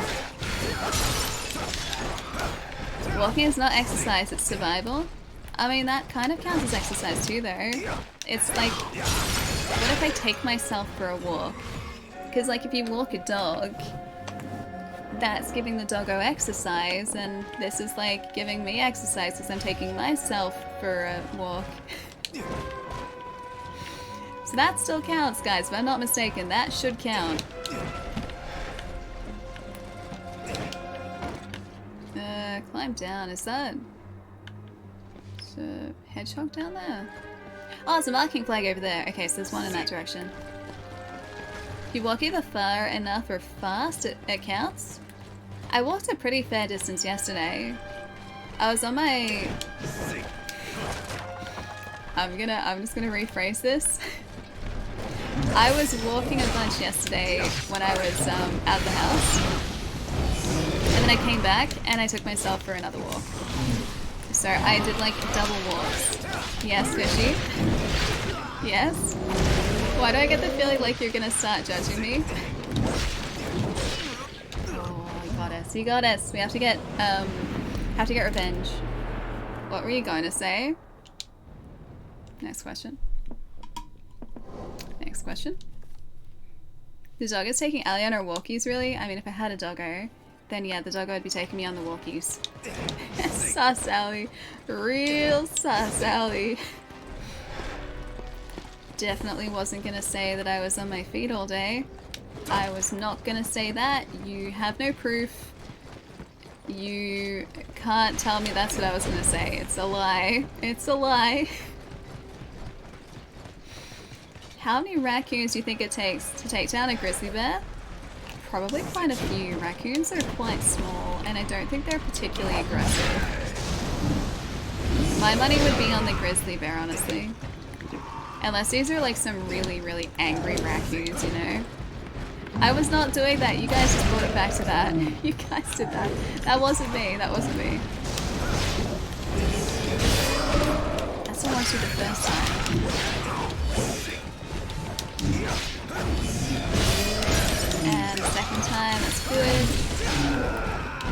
Walking is not exercise, it's survival. I mean, that kind of counts as exercise too, though. It's like, what if I take myself for a walk? Because, like, if you walk a dog, that's giving the doggo exercise, and this is like giving me exercise because I'm taking myself for a walk. So that still counts, guys, if I'm not mistaken. That should count. Climb down. Is that... Is a hedgehog down there? Oh, there's a marking flag over there. Okay, so there's one in that direction. If you walk either far enough or fast, it counts. I walked a pretty fair distance yesterday. I was on my... I'm just gonna rephrase this. I was walking a bunch yesterday when I was out of the house. And then I came back and I took myself for another walk. So I did like double walks. Yes, fishy? Yes? Why do I get the feeling like you're gonna start judging me? You got us. We have to get revenge. What were you going to say? Next question. Next question. The dog is taking Allie on her walkies, really? I mean, if I had a doggo, then yeah, the doggo would be taking me on the walkies. Sus Allie. Real sus Allie. Definitely wasn't gonna say that I was on my feet all day. I was not gonna say that. You have no proof. You can't tell me that's what I was gonna say. It's a lie. It's a lie. How many raccoons do you think it takes to take down a grizzly bear? Probably quite a few. Raccoons are quite small, and I don't think they're particularly aggressive. My money would be on the grizzly bear, honestly. Unless these are like some really, really angry raccoons, you know? I was not doing that. You guys just brought it back to that. You guys did that. That wasn't me. That wasn't me. That's what I wanted the first time. And the second time, that's good.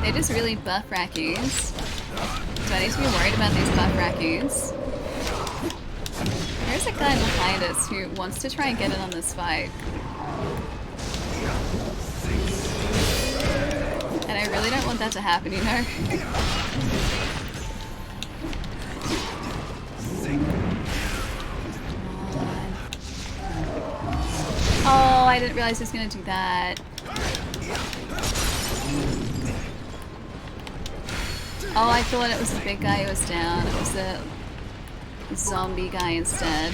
They're just really buff raccoons. Do I need to be worried about these buff raccoons? There's a guy behind us who wants to try and get in on this fight. And I really don't want that to happen, you know? Oh, I didn't realize he was gonna do that. Oh, I thought it was the big guy who was down. It was the zombie guy instead.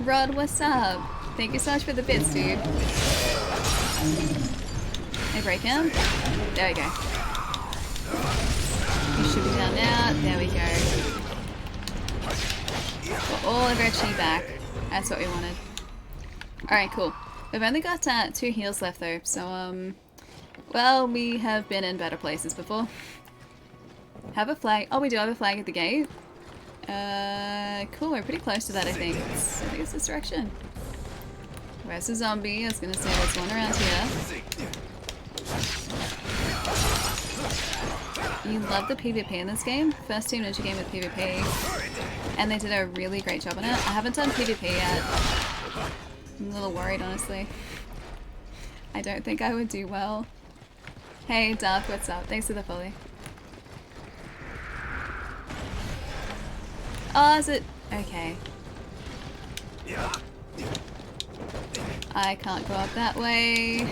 Rod, what's up? Thank you so much for the bits, dude. I break him? There we go. He should be down now. There we go. Got all of our chi back. That's what we wanted. Alright, cool. We've only got 2 heals left though, so well, we have been in better places before. Have a flag. Oh, we do have a flag at the gate. Cool, we're pretty close to that, I think. I think it's this direction. Where's the zombie? I was gonna say there's one around here. You love the PvP in this game. First Team Ninja game with PvP. And they did a really great job on it. I haven't done PvP yet. I'm a little worried, honestly. I don't think I would do well. Hey, Darth, what's up? Thanks for the follow. Oh, is it? Okay. I can't go up that way.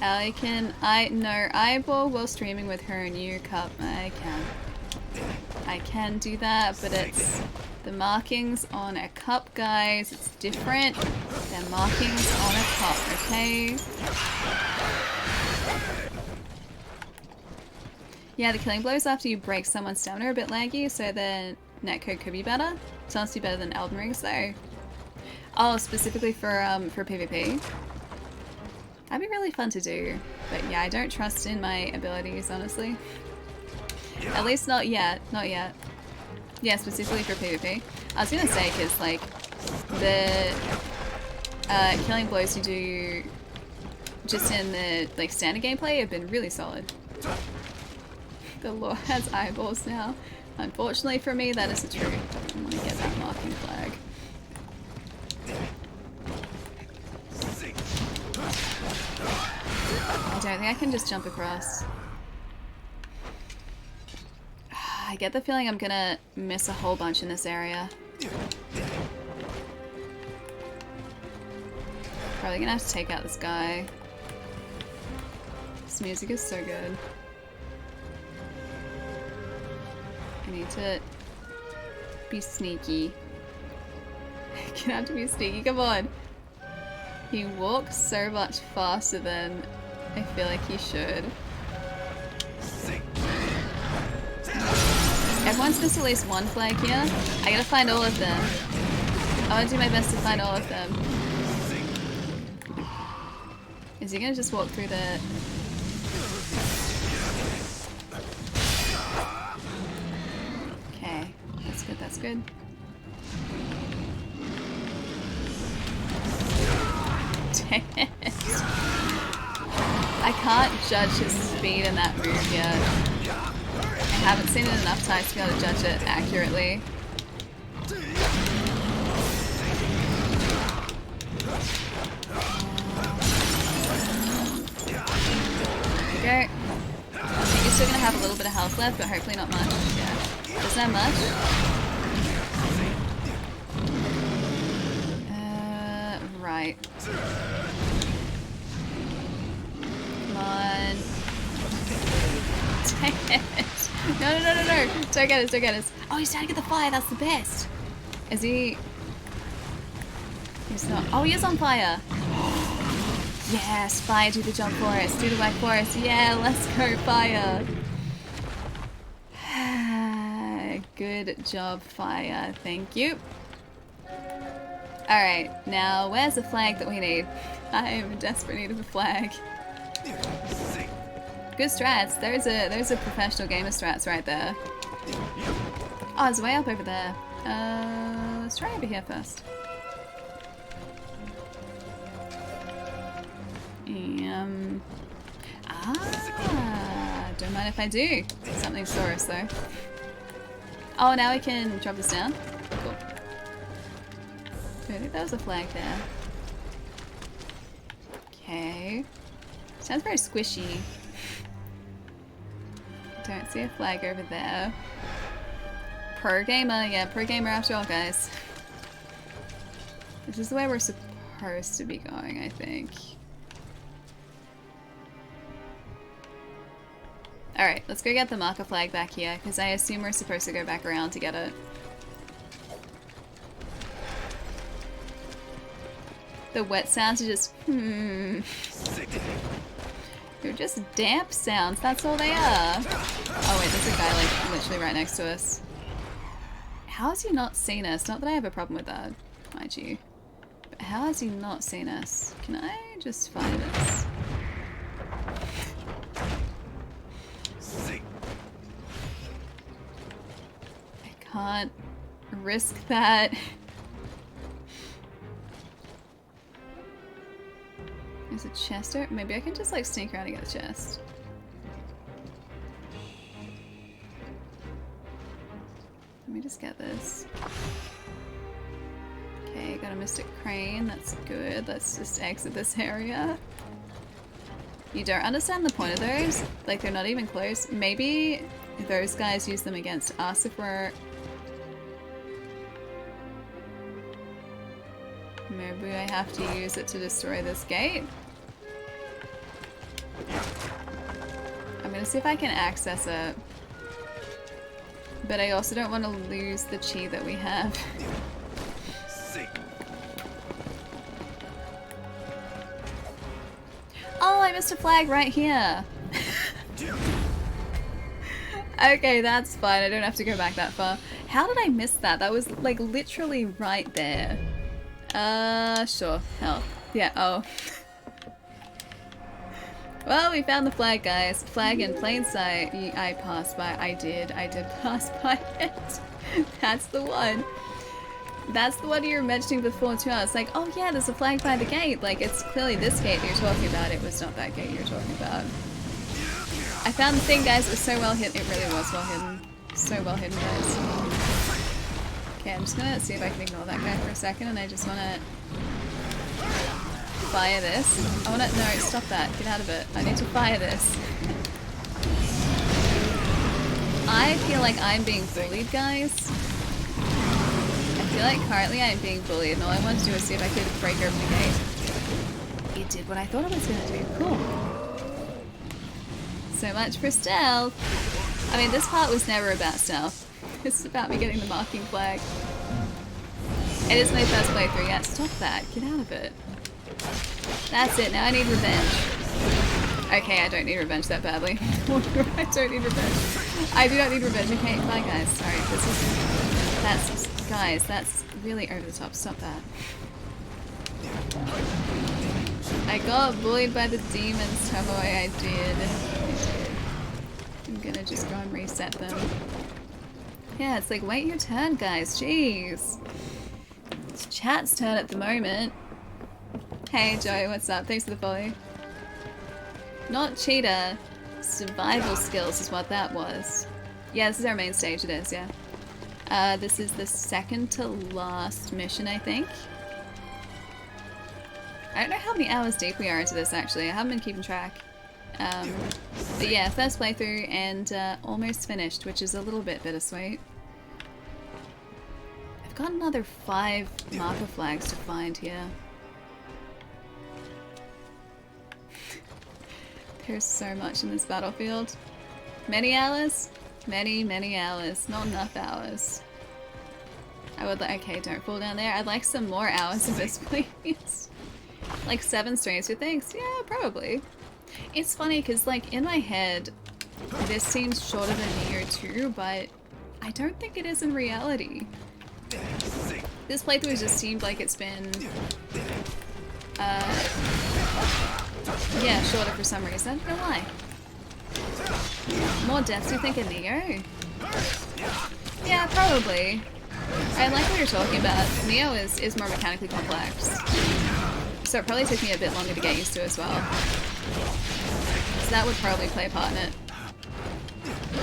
Allie can... no, eyeball while streaming with her new cup. I can do that, but it's the markings on a cup, guys. It's different than markings on a cup, okay? Yeah, the killing blows after you break someone's stamina are a bit laggy, so the netcode could be better. It's honestly better than Elden Ring, so... Oh, specifically for PvP? That'd be really fun to do. But yeah, I don't trust in my abilities, honestly. At least not yet. Not yet. Yeah, specifically for PvP. I was gonna say, because, like, the killing blows you do just in the, like, standard gameplay have been really solid. The Lord has eyeballs now. Unfortunately for me, that isn't true. I'm gonna get that marking flag. I don't think I can just jump across. I get the feeling I'm gonna miss a whole bunch in this area. Probably gonna have to take out this guy. This music is so good. I need to be sneaky. Gonna have to be sneaky, come on! He walks so much faster than I feel like he should. Everyone's missed at least one flag here. I gotta find all of them. I wanna do my best to find all of them. Is he gonna just walk through the... Okay, that's good, that's good. Dang it. I can't judge his speed in that move yet. I haven't seen it enough times to be able to judge it accurately. Okay. I think you're still gonna have a little bit of health left, but hopefully not much. Yeah. Doesn't have much. Right. Come on. Dang it. No, no, no, no, no. Don't get us, don't get us. Oh, he's trying to get the fire. That's the best. Is he... He's not... Oh, he is on fire. Yes, fire, do the jump for us. Do the whack for us. Yeah, let's go, fire. Good job, fire. Thank you. Alright, now where's the flag that we need? I am in desperate need of a flag. Good strats. There's a professional gamer strats right there. Oh, it's way up over there. Let's try over here first. Don't mind if I do. Something Saurus though. Oh, now we can drop this down. Cool. I think that was a flag there. Okay. Sounds very squishy. Don't see a flag over there. Pro gamer, yeah, pro gamer after all, guys. This is the way we're supposed to be going, I think. Alright, let's go get the marker flag back here, because I assume we're supposed to go back around to get it. The wet sounds are just, They're just damp sounds, that's all they are. Oh wait, there's a guy like literally right next to us. How has he not seen us? Not that I have a problem with that, mind you. But how has he not seen us? Can I just find us? I can't risk that. There's a chest or maybe I can just like sneak around and get the chest. Let me just get this. Okay, got a Mystic Crane, that's good. Let's just exit this area. You don't understand the point of those? Like they're not even close. Maybe those guys use them against us if we're... Maybe I have to use it to destroy this gate. I'm gonna see if I can access it. But I also don't want to lose the chi that we have. Oh, I missed a flag right here. Okay, that's fine. I don't have to go back that far. How did I miss that? That was like literally right there. Sure. Hell. Yeah, oh. Well, we found the flag, guys. Flag in plain sight. I passed by. I did pass by it. That's the one. That's the one you were mentioning before too. I was like, oh yeah, there's a flag by the gate. Like, it's clearly this gate that you're talking about. It was not that gate you're talking about. I found the thing, guys. It was so well hidden. It really was well hidden. So well hidden, guys. Okay, I'm just gonna see if I can ignore that guy for a second, and I just wanna fire this. I wanna, no, stop that. Get out of it. I need to fire this. I feel like I'm being bullied, guys. I feel like currently I'm being bullied, and all I wanted to do was see if I could break open the gate. It did what I thought it was gonna do. Cool. So much for stealth. I mean, this part was never about stealth. It's about me getting the marking flag. It is my first playthrough. Yeah, stop that. Get out of it. That's it. Now I need revenge. Okay, I don't need revenge that badly. I don't need revenge. I do not need revenge. Okay, bye guys. Sorry. Guys, that's really over the top. Stop that. I got bullied by the demons, Tomoe. I did. I'm gonna just go and reset them. Yeah, it's like, wait your turn, guys. Jeez. It's chat's turn at the moment. Hey, Joey, what's up? Thanks for the follow. Not cheater. Survival skills is what that was. Yeah, this is our main stage. It is, yeah. This is the second to last mission, I think. I don't know how many hours deep we are into this, actually. I haven't been keeping track. But yeah, first playthrough and almost finished, which is a little bit bittersweet. I've got another 5 marker flags to find here. There's so much in this battlefield. Many hours? Many, many hours. Not enough hours. I would like, okay, don't fall down there. I'd like some more hours of this, please. Like 7 streams with thanks? Yeah, probably. It's funny because, like, in my head, this seems shorter than Neo 2, but I don't think it is in reality. This playthrough just seemed like it's been, yeah, shorter for some reason. I don't know why. More deaths, you think, in Neo? Yeah, probably. I like what you're talking about. Neo is more mechanically complex. So it probably took me a bit longer to get used to as well. So that would probably play a part in it.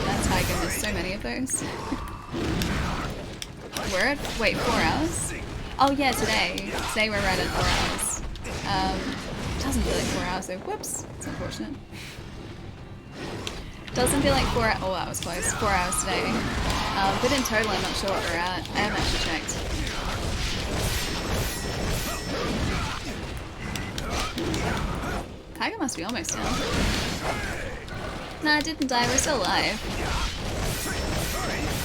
That tiger missed so many of those. We're at, wait, 4 hours? Oh yeah, today. Today we're right at 4 hours. Doesn't feel like 4 hours though. Whoops. It's unfortunate. Doesn't feel like 4 hours. Oh, that was close. 4 hours today. But in total, I'm not sure what we're at. I haven't actually checked. Tiger must be almost down. Nah, it didn't die. We're still alive.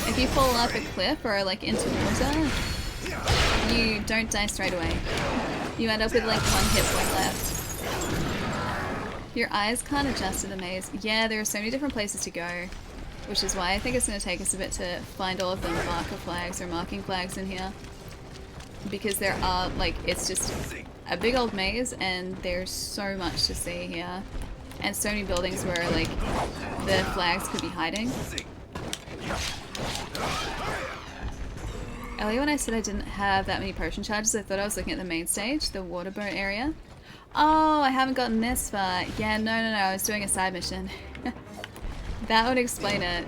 If you fall off a cliff or like into water, you don't die straight away. You end up with like 1 hit point left. Your eyes can't adjust to the maze. Yeah, there are so many different places to go, which is why I think it's going to take us a bit to find all of the marker flags or marking flags in here. Because there are, like, it's just a big old maze and there's so much to see here. And so many buildings where, like, the flags could be hiding. Earlier when I said I didn't have that many potion charges, I thought I was looking at the main stage, the water boat area. Oh, I haven't gotten this far. Yeah, no, I was doing a side mission. That would explain it.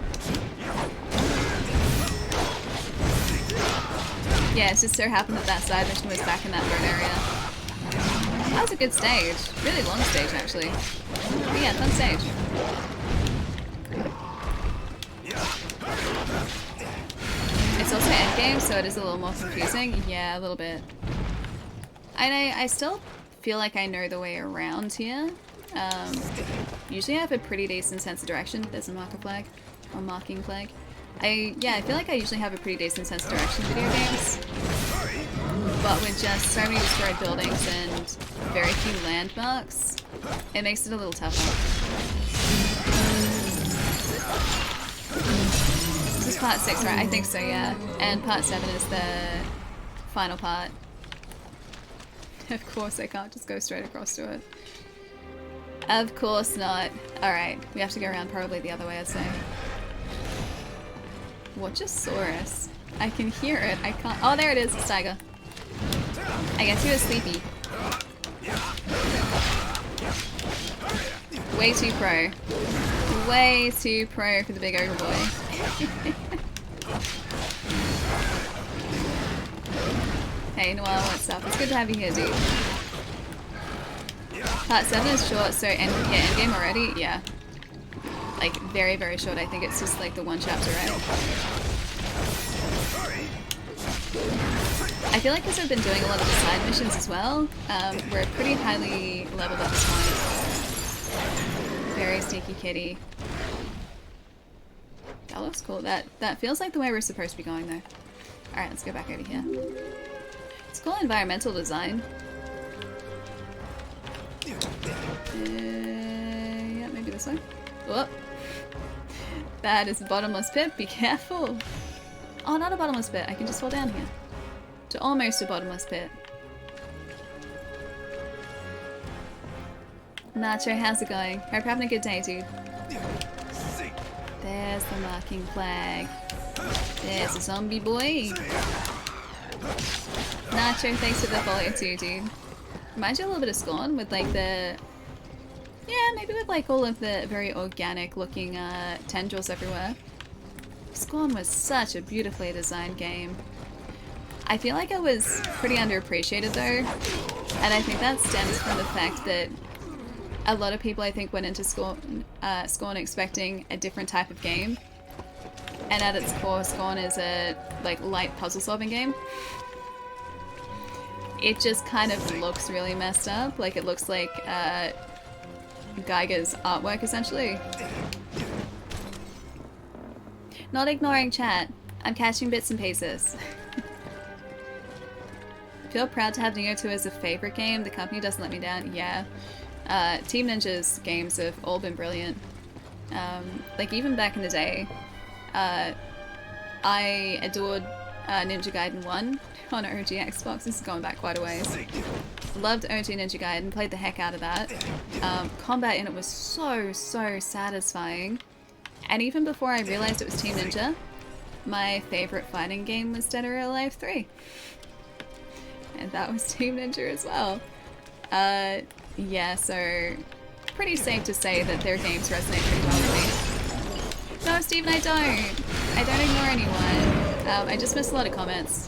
Yeah, it just so happened that that side mission was back in that boat area. That was a good stage. Really long stage, actually. But yeah, fun stage. It's also endgame, so it is a little more confusing. Yeah, a little bit. And I still feel like I know the way around here. Usually I have a pretty decent sense of direction. There's a marker flag, or marking flag. I feel like I usually have a pretty decent sense of direction in video games. But with just so many destroyed buildings and very few landmarks, it makes it a little tougher. This is part 6, right? I think so, yeah. And part 7 is the final part. Of course I can't just go straight across to it. Of course not. Alright, we have to go around probably the other way, I'd say. Watchosaurus. I can hear it. I can't. Oh, there it is. It's Tiger. I guess he was sleepy. Way too pro. Way too pro for the big ogre boy. Hey, Noel, what's up? It's good to have you here, dude. Part 7 is short, so endgame already? Yeah. Like, very, very short. I think it's just like the one chapter, right? I feel like because I've been doing a lot of the side missions as well, we're pretty highly leveled at this point. Very sneaky kitty. That looks cool. That feels like the way we're supposed to be going, though. Alright, let's go back over here. It's cool environmental design. Yeah, maybe this way. Whoop. That is a bottomless pit. Be careful. Oh, not a bottomless pit. I can just fall down here. To almost a bottomless pit. Nacho, how's it going? Hope you're having a good day, dude. There's the marking flag. There's a zombie boy. Nacho, thanks for the follow too, dude. Reminds you a little bit of Scorn with like the... Yeah, maybe with like all of the very organic looking tendrils everywhere. Scorn was such a beautifully designed game. I feel like it was pretty underappreciated though, and I think that stems from the fact that a lot of people I think went into Scorn expecting a different type of game, and at its core Scorn is a like light puzzle solving game. It just kind of looks really messed up, like it looks like Geiger's artwork essentially. Not ignoring chat, I'm catching bits and pieces. Feel proud to have Neo 2 as a favorite game. The company doesn't let me down. Yeah. Team Ninja's games have all been brilliant. Like even back in the day, I adored Ninja Gaiden 1 on OG Xbox. This is going back quite a ways. Loved OG Ninja Gaiden, played the heck out of that. Combat in it was so satisfying. And even before I realized it was Team Ninja, my favorite fighting game was Dead or Alive 3. And that was Team Ninja as well. Yeah, so pretty safe to say that their games resonate pretty well with me. No, Steven, I don't ignore anyone. I just miss a lot of comments.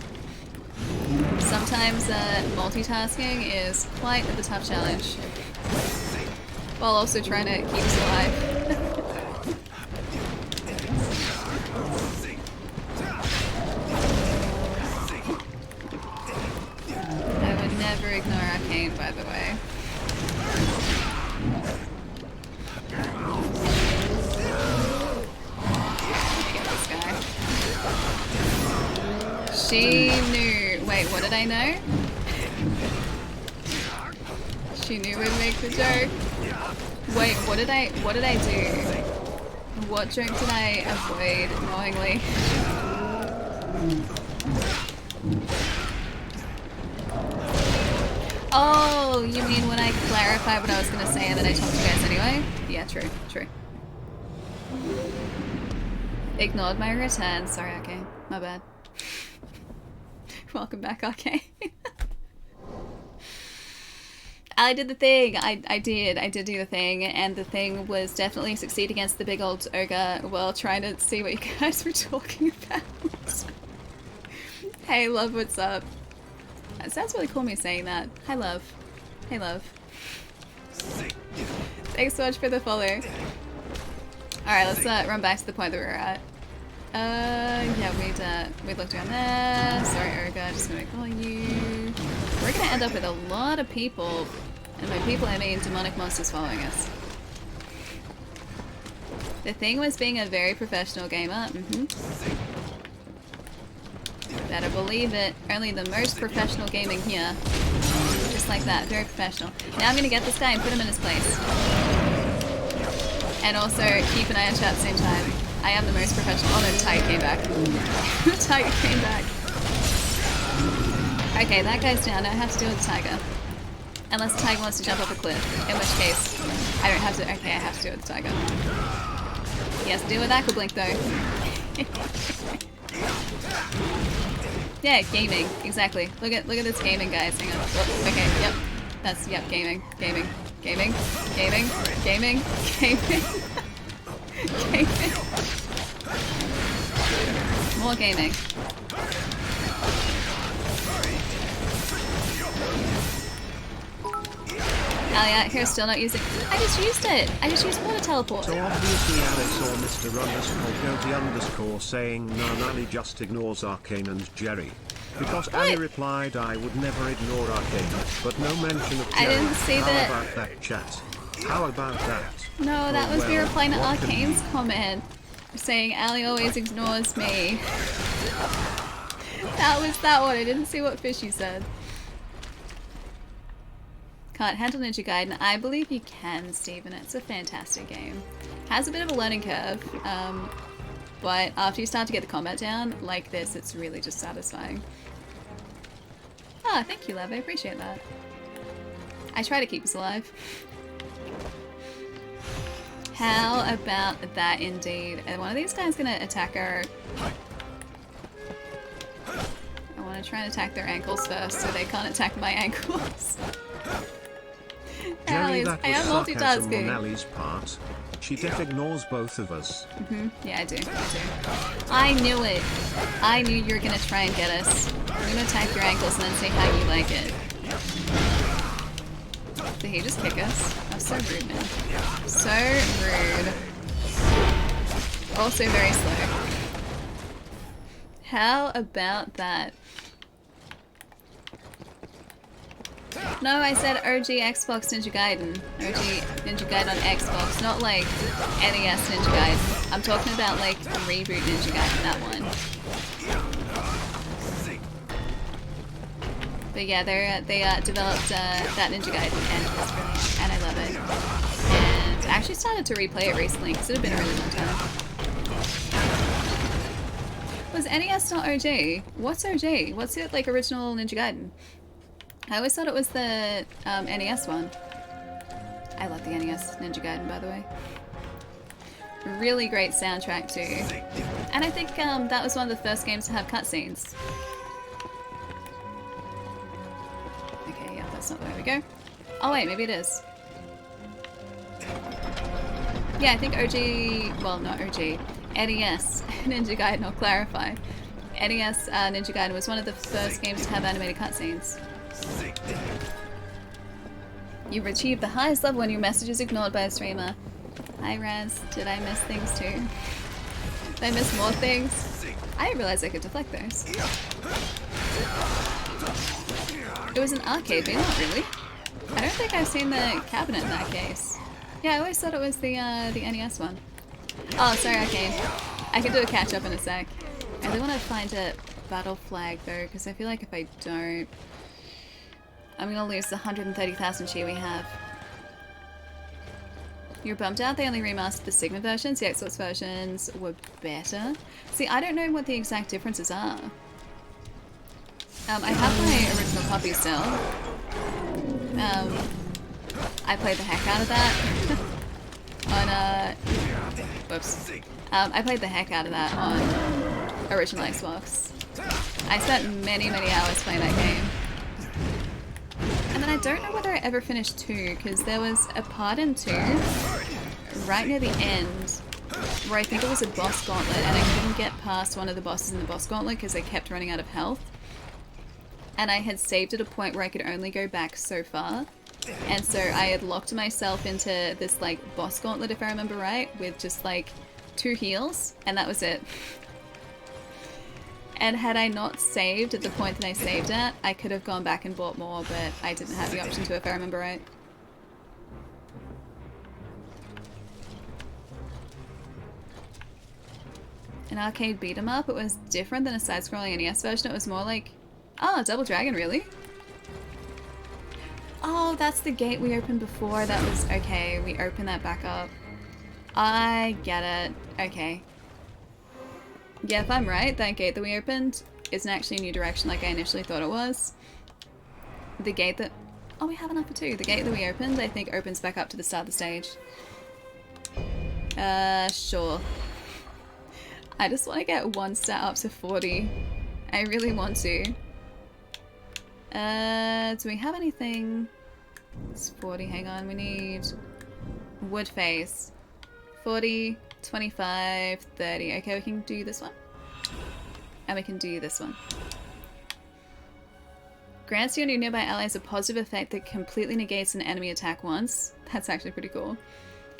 Sometimes multitasking is quite a tough challenge, while also trying to keep us alive. I would never ignore Arcane, by the way. Get this guy. She knew. Wait, what did I know? She knew we'd make the joke. Wait, what did I do? What joke did I avoid knowingly? Oh, you mean when I clarified what I was gonna say and then I told you guys anyway? Yeah, true. Ignored my return. Sorry, okay. My bad. Welcome back, okay. I did the thing. I did do the thing, and the thing was definitely succeed against the big old ogre while trying to see what you guys were talking about. Hey, love, what's up? That sounds really cool, me saying that. Hi, love. Hey, love. Thanks so much for the follow. Alright, let's run back to the point that we were at. Yeah, we'd looked around there. Sorry, Urga, just gonna ignore you. We're gonna end up with a lot of people, and by people I mean demonic monsters following us. The thing was being a very professional gamer. Better believe it. Only the most professional gaming here. Just like that, very professional. Now I'm gonna get this guy and put him in his place. And also keep an eye on chat at the same time. I am the most professional. Oh no, the tiger came back. The tiger came back. Okay, that guy's down. Now I have to deal with the tiger. Unless the tiger wants to jump off a cliff, in which case I don't have to. Okay, I have to do it with the tiger. He has to deal with Aqua Blink though. Yeah, gaming, exactly. Look at this gaming, guys. Hang on. Oh, okay, yep. That's gaming. Gaming. Gaming. Gaming. More gaming. Alia, here still not using. I just used it. I just used water teleport. So obviously Alice or Mr. _Goatee_ saying no, Ali just ignores Arcane and Jerry. Because Ali replied I would never ignore Arcane, but no mention of Jerry. I didn't see that. How about that chat? How about that? No, that was me replying to Arcane's comment. Saying Ali always ignores me. That was that one. I didn't see what Fishy said. Can't handle Ninja Gaiden. I believe you can, Stephen. It's a fantastic game. Has a bit of a learning curve, but after you start to get the combat down, like this, it's really just satisfying. Ah, thank you, love. I appreciate that. I try to keep us alive. How about that, indeed? And one of these guys gonna attack our... I want to try and attack their ankles first, so they can't attack my ankles. Jerry, that I am was sarcasm multitasking. on Ali's part. She def ignores both of us. Yeah, I do. I knew it. I knew you were gonna try and get us. I'm gonna attack your ankles and then see how you like it. Did he just kick us? That's so rude, man. So rude. Also very slow. How about that? No, I said OG Xbox Ninja Gaiden. OG Ninja Gaiden on Xbox, not like NES Ninja Gaiden. I'm talking about like reboot Ninja Gaiden, that one. But yeah, they developed that Ninja Gaiden and it's brilliant, and I love it. And I actually started to replay it recently because it had been a really long time. Was NES not OG? What's OG? What's it like original Ninja Gaiden? I always thought it was the NES one. I love the NES Ninja Gaiden, by the way. Really great soundtrack too. And I think that was one of the first games to have cutscenes. Okay, yeah, that's not the way we go. Oh wait, maybe it is. Yeah, I think OG, well not OG, NES Ninja Gaiden, I'll clarify. NES Ninja Gaiden was one of the first games to have animated cutscenes. You've achieved the highest level when your message is ignored by a streamer. Hi Raz, did I miss things too? Did I miss more things? I didn't realize I could deflect those. It was an arcade, but not really. I don't think I've seen the cabinet in that case. Yeah, I always thought it was the NES one. Oh, sorry Arcane. I can do a catch up in a sec. I really want to find a battle flag though, because I feel like if I don't, I'm gonna lose the 130,000 chi we have. You're bummed out they only remastered the Sigma versions, the Xbox versions were better. See, I don't know what the exact differences are. I have my original copy still. I played the heck out of that on whoops. I played the heck out of that on original Xbox. I spent many hours playing that game. And then I don't know whether I ever finished 2, because there was a part in 2, right near the end, where I think it was a boss gauntlet, and I couldn't get past one of the bosses in the boss gauntlet because I kept running out of health. And I had saved at a point where I could only go back so far. And so I had locked myself into this like boss gauntlet, if I remember right, with just like 2 heals, and that was it. And had I not saved at the point that I saved at, I could have gone back and bought more, but I didn't have the option to, if I remember right. An arcade beat 'em up, it was different than a side-scrolling NES version. It was more like, oh, Double Dragon, really? Oh, that's the gate we opened before. That was, okay, we opened that back up. I get it. Okay. Yeah, if I'm right, that gate that we opened isn't actually a new direction like I initially thought it was. The gate that... Oh, we have enough for 2. The gate that we opened, I think, opens back up to the start of the stage. Sure. I just want to get 1 stat up to 40. I really want to. Do we have anything? It's 40, hang on, we need wood face. 40, 25, 30. Okay, we can do this one. And we can do this one. Grants you and your nearby allies a positive effect that completely negates an enemy attack once. That's actually pretty cool.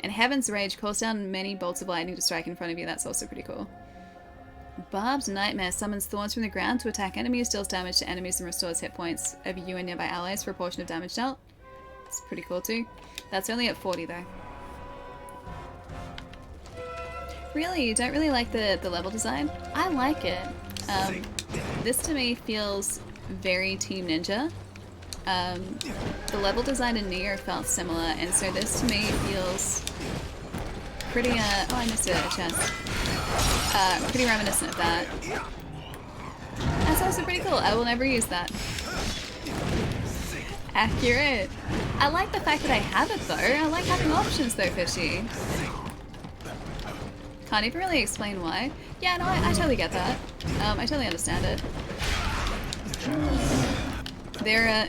And Heaven's Rage calls down many bolts of lightning to strike in front of you. That's also pretty cool. Barbed Nightmare summons thorns from the ground to attack enemies, deals damage to enemies, and restores hit points of you and nearby allies for a portion of damage dealt. It's pretty cool too. That's only at 40 though. Really? You don't really like the level design? I like it. This to me feels very Team Ninja. The level design in Nier felt similar, and so this to me feels pretty, oh, I missed a chest. Pretty reminiscent of that. That's also pretty cool. I will never use that. Accurate. I like the fact that I have it though. I like having options though, Fishy. Can't even really explain why. Yeah, no, I totally get that. I totally understand it. There are...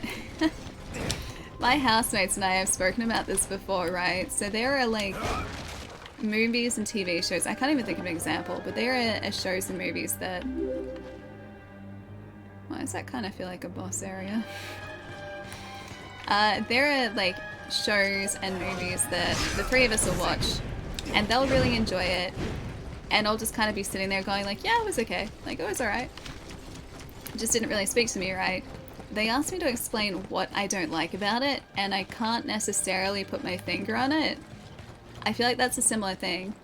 My housemates and I have spoken about this before, right? So there are like movies and TV shows. I can't even think of an example, but there are shows and movies that... Why does that kind of feel like a boss area? There are like shows and movies that the 3 of us will watch, and they'll really enjoy it, and I'll just kind of be sitting there going like, yeah, it was okay. Like, it was alright. It just didn't really speak to me, right? They asked me to explain what I don't like about it, and I can't necessarily put my finger on it. I feel like that's a similar thing.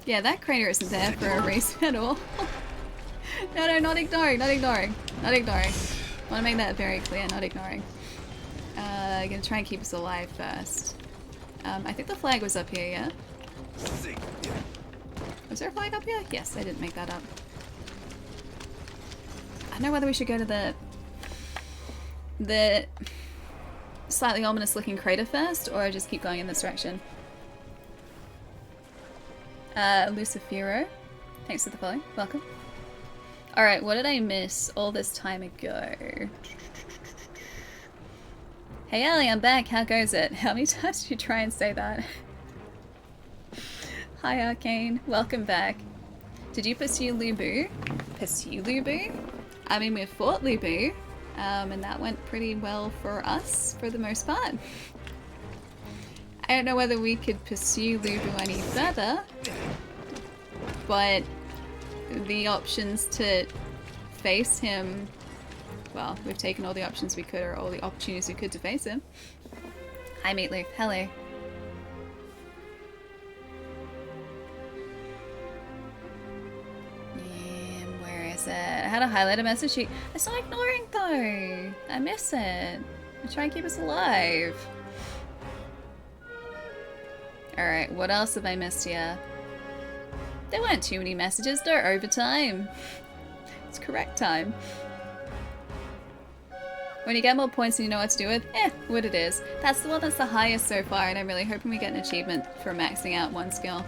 Yeah, that crater isn't there for a reason at all. No, not ignoring, not ignoring, not ignoring. I want to make that very clear, not ignoring. I'm gonna try and keep us alive first. I think the flag was up here, yeah? Was there a flag up here? Yes, I didn't make that up. I don't know whether we should go to the slightly ominous looking crater first, or just keep going in this direction. Lucifero, thanks for the follow. Welcome. Alright, what did I miss all this time ago? Hey Ali, I'm back. How goes it? How many times did you try and say that? Hi Arcane, welcome back. Did you pursue Lubu? Pursue Lubu? I mean, we fought Lubu, and that went pretty well for us, for the most part. I don't know whether we could pursue Lubu any further, but the options to face him, well, we've taken all the options we could, or all the opportunities we could to face him. Hi Meatloaf, hello. Where is it? I had a highlighter message sheet. It's not ignoring though. I miss it. I try and keep us alive. Alright, what else have I missed here? There weren't too many messages. They're overtime. It's correct time. When you get more points and you know what to do with, what it is. That's the one that's the highest so far, and I'm really hoping we get an achievement for maxing out one skill.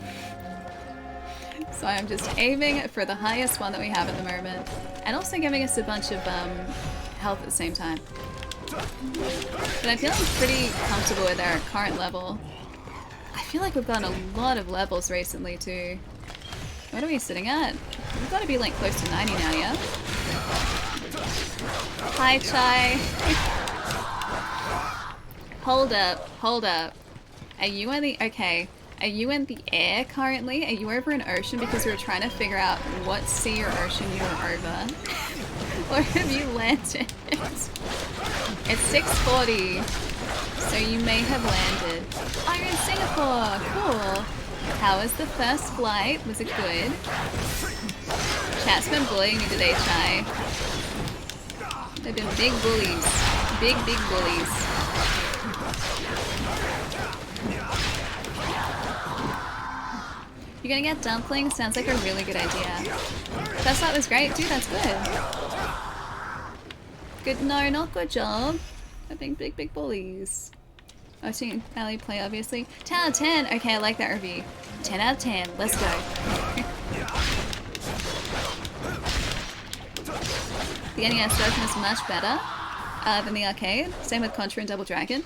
So I'm just aiming for the highest one that we have at the moment, and also giving us a bunch of health at the same time. But I'm feeling pretty comfortable with our current level. I feel like we've gotten a lot of levels recently too. What are we sitting at? We've got to be like close to 90 now, yeah? Hi, Chai. Hold up, hold up. Are you in the... Okay. Are you in the air currently? Are you over an ocean? Because we were trying to figure out what sea or ocean you were over. Or have you landed? It's 6:40. So you may have landed. Oh, you're in Singapore. Cool. How was the first flight? Was it good? Chat's been bullying you today, Chai. They've been big bullies. Big, big bullies. You're gonna get dumplings? Sounds like a really good idea. First flight was great. Dude, that's good. Good, no, not good job. I think big bullies. I've seen Ali play, obviously. 10 out of 10. Okay, I like that review. 10 out of 10. Let's go. The NES version is much better than the arcade. Same with Contra and Double Dragon.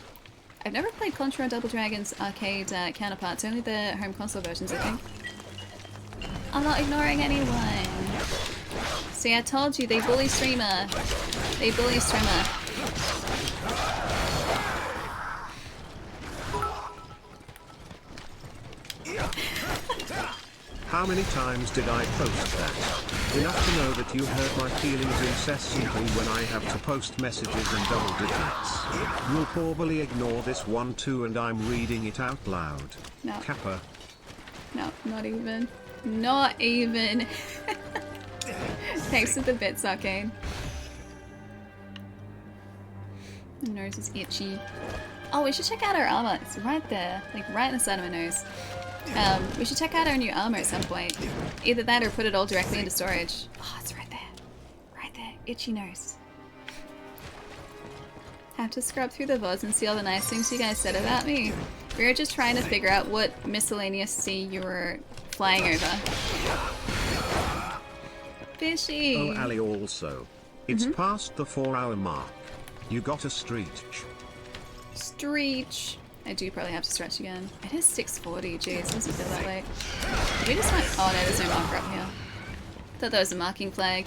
I've never played Contra and Double Dragon's arcade counterparts. Only the home console versions, I think. I'm not ignoring anyone. See, I told you, they bully streamer. They bully streamer. How many times did I post that? Enough to know that you hurt my feelings incessantly when I have to post messages and double digits. You'll probably ignore this one too, and I'm reading it out loud. No. Kappa. No, not even. Not even. Thanks for the bits, Arcane. My nose is itchy. Oh, we should check out our armor. It's right there. Like, right in the side of my nose. We should check out our new armor at some point. Either that or put it all directly into storage. Oh, it's right there. Right there. Itchy nose. Have to scrub through the VODs and see all the nice things you guys said about me. We were just trying to figure out what miscellaneous sea you were flying over. Fishy! Oh, Ali, also. It's past the 4-hour mark. You got a stretch. Stretch. I do probably have to stretch again. It is 6:40. Jeez, it doesn't feel that late. We just went. Oh no, there's no marker up here. Thought that was a marking flag.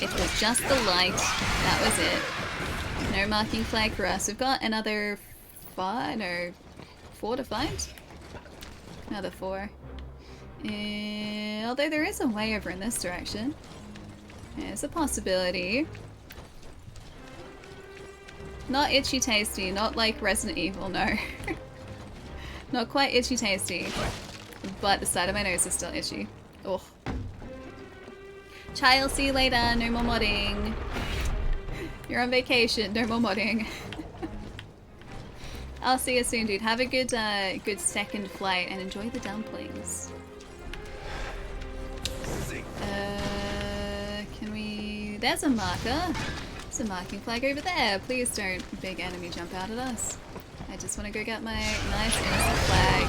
It was just the light. That was it. No marking flag for us. We've got another 4 to find. Another 4. Although there is a way over in this direction. There's a possibility. Not itchy tasty, not like Resident Evil, no. Not quite itchy tasty. But the side of my nose is still itchy. Ugh. Child, see you later, no more modding. You're on vacation, no more modding. I'll see you soon, dude. Have a good good second flight and enjoy the dumplings. Can we... There's a marker. There's a marking flag over there. Please don't big enemy jump out at us. I just want to go get my nice innocent flag,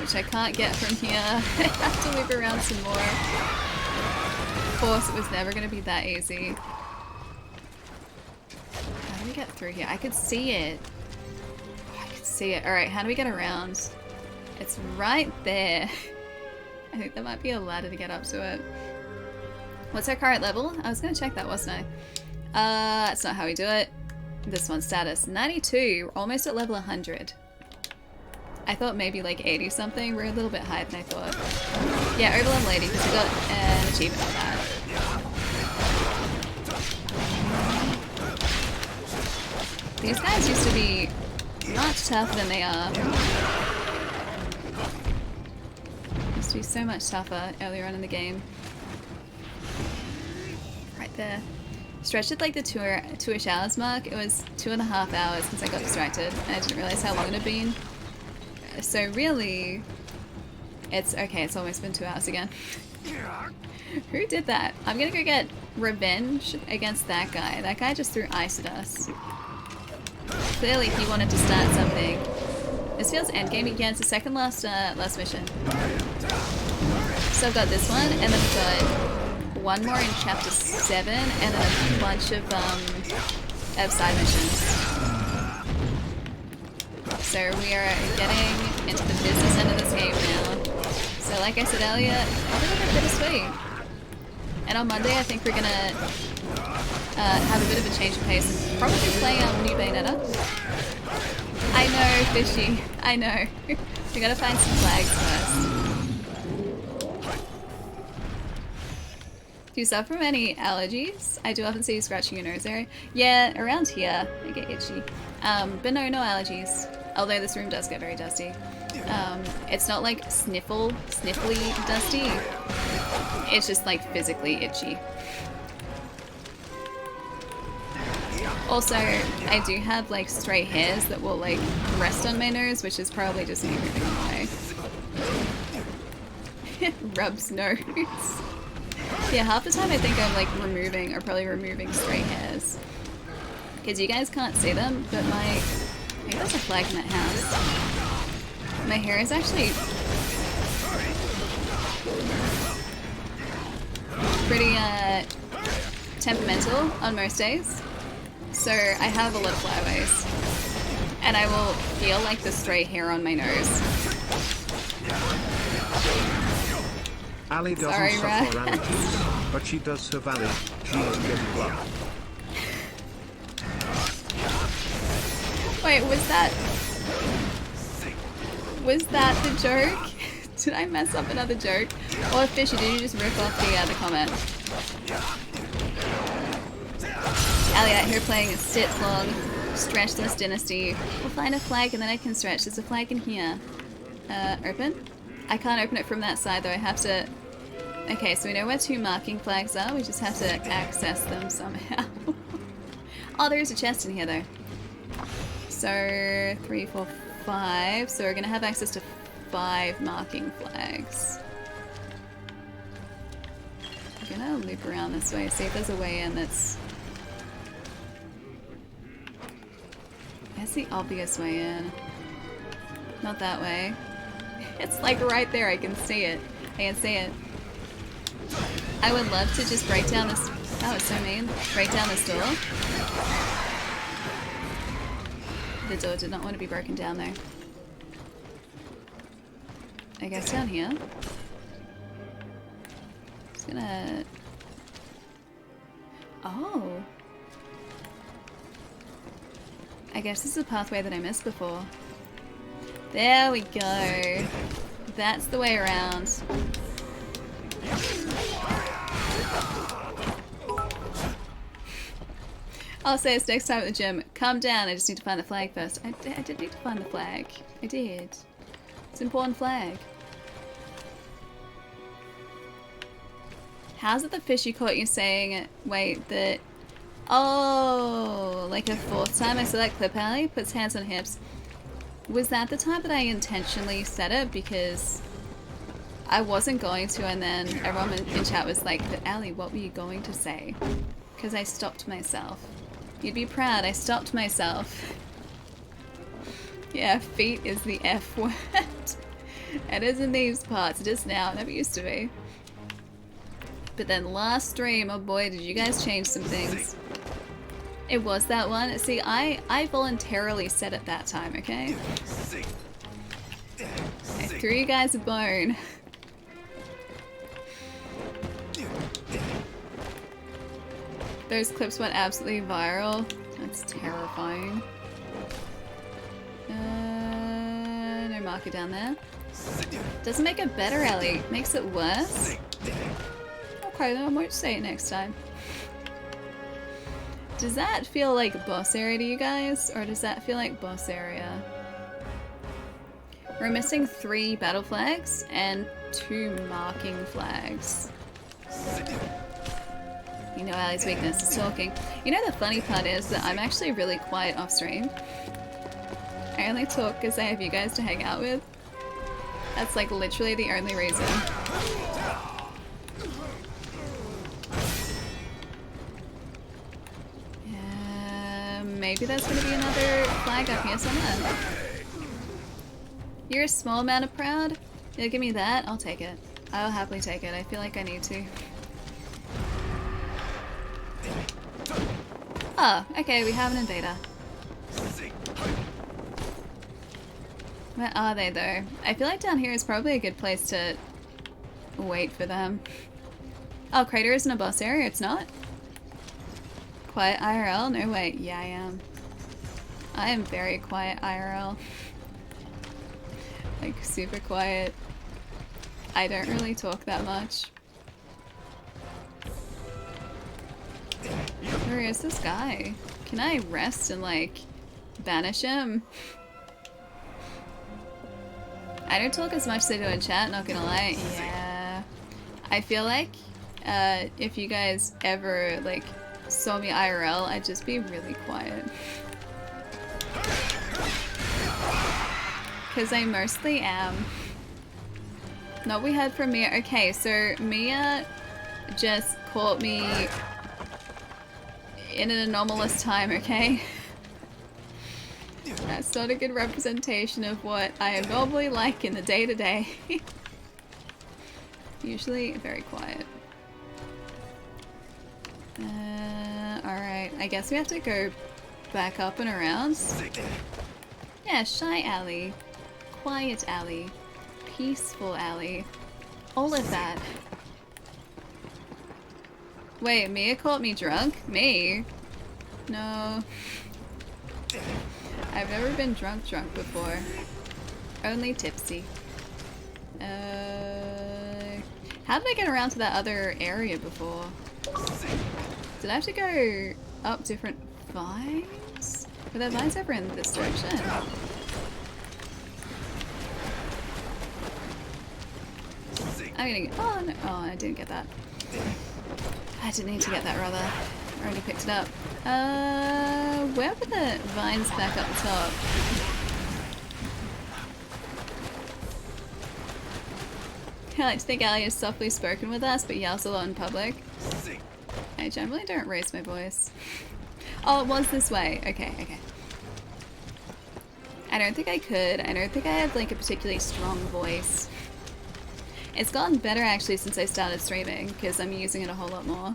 which I can't get from here. I have to loop around some more. Of course, it was never going to be that easy. How do we get through here? I could see it. Oh, I could see it. Alright, how do we get around? It's right there. I think there might be a ladder to get up to it. What's our current level? I was going to check that, wasn't I? That's not how we do it. This one's status 92. We're almost at level 100. I thought maybe like 80 something. We're a little bit higher than I thought. Yeah, over level 80 because we got an achievement on that. These guys used to be much tougher than they are. Used to be so much tougher earlier on in the game. Right there. Stretched at like the 2-ish hours mark. It was 2.5 hours since I got distracted and I didn't realize how long it had been. So really, it's okay, it's almost been 2 hours again. Who did that? I'm gonna go get revenge against that guy. That guy just threw ice at us. Clearly he wanted to start something. This feels endgame again. It's the second last mission. So I've got this one and then we've got one more in chapter 7 and then a bunch of side missions. So we are getting into the business end of this game now. So like I said earlier, a little bit bittersweet. And on Monday I think we're gonna have a bit of a change of pace and probably play new Bayonetta. I know, Fishy. I know. We gotta find some flags first. Do you suffer from any allergies? I do often see you scratching your nose area. Yeah, around here I get itchy. But no allergies. Although this room does get very dusty. It's not like sniffly dusty. It's just like physically itchy. Also, I do have like stray hairs that will like rest on my nose, which is probably just me moving away. Rubs nose. Yeah, half the time I think I'm like probably removing stray hairs. Because you guys can't see them, but maybe there's a flag in that house. My hair is actually pretty temperamental on most days. So I have a lot of flyaways. And I will feel like the stray hair on my nose. Ali doesn't suffer allergies, but she does have allergies to blood. Wait, was that the joke? Did I mess up another joke? Or Fisher, did you just rip off the comment? Ali out here playing a sit-long, stretchless Dynasty. We'll find a flag and then I can stretch. There's a flag in here. Open? I can't open it from that side though, I have to... Okay, so we know where 2 marking flags are, we just have to access them somehow. Oh, there is a chest in here though. So, 3, 4, 5, so we're gonna have access to 5 marking flags. I'm gonna loop around this way, see if there's a way in that's... That's the obvious way in. Not that way. It's like right there, I can see it. I can see it. I would love to just break down this... That was so mean. Break down this door. The door did not want to be broken down though. I guess down here. Just gonna... Oh. I guess this is a pathway that I missed before. There we go. That's the way around. I'll say this next time at the gym. Calm down, I just need to find the flag first. I did need to find the flag. I did. It's an important flag. How's it the fish you caught you saying, wait, that... Oh, like a 4th time I saw that clip, Ali puts hands on hips. Was that the time that I intentionally said it? Because I wasn't going to, and then everyone in chat was like, but Ali, what were you going to say? Because I stopped myself. You'd be proud, I stopped myself. Yeah, feet is the F word. It is in these parts, it is now, it never used to be. But then last stream, oh boy, did you guys change some things. It was that one. See, I voluntarily said it that time, okay? I threw you guys a bone. Those clips went absolutely viral. That's terrifying. No marker down there. Doesn't make it better, Ellie. Makes it worse. Okay, then I won't say it next time. Does that feel like boss area to you guys? Or does that feel like boss area? We're missing 3 battle flags and 2 marking flags. You know Ali's weakness is talking. You know the funny part is that I'm actually really quiet off stream. I only talk because I have you guys to hang out with. That's like literally the only reason. Maybe there's gonna be another flag up here somewhere. You're a small amount of proud? You'll give me that? I'll take it. I'll happily take it. I feel like I need to. Oh, okay, we have an invader. Where are they though? I feel like down here is probably a good place to wait for them. Oh, Crater isn't a boss area, it's not? Quiet IRL? No way. Yeah, I am. I am very quiet IRL. Like, super quiet. I don't really talk that much. Where is this guy? Can I rest and, like, banish him? I don't talk as much as I do in chat, not gonna lie. Yeah. I feel like, if you guys ever, like, saw me IRL, I'd just be really quiet. Because I mostly am. Not we heard from Mia. Okay, so Mia just caught me in an anomalous time, okay? That's not a good representation of what I am normally like in the day-to-day. Usually very quiet. Alright, I guess we have to go back up and around. Yeah, shy alley. Quiet alley. Peaceful alley. All of that. Wait, Mia caught me drunk? Me? No. I've never been drunk before. Only tipsy. How did I get around to that other area before? Did I have to go up different vines? Were there vines ever in this direction? I'm gonna. Oh no! Oh, I didn't get that. I didn't need to get that, rather. I already picked it up. Where were the vines back up the top? I like to think Ali is softly spoken with us, but yells a lot in public. I generally don't raise my voice. Oh, it was this way. Okay, okay. I don't think I could. I don't think I have like a particularly strong voice. It's gotten better actually since I started streaming, because I'm using it a whole lot more.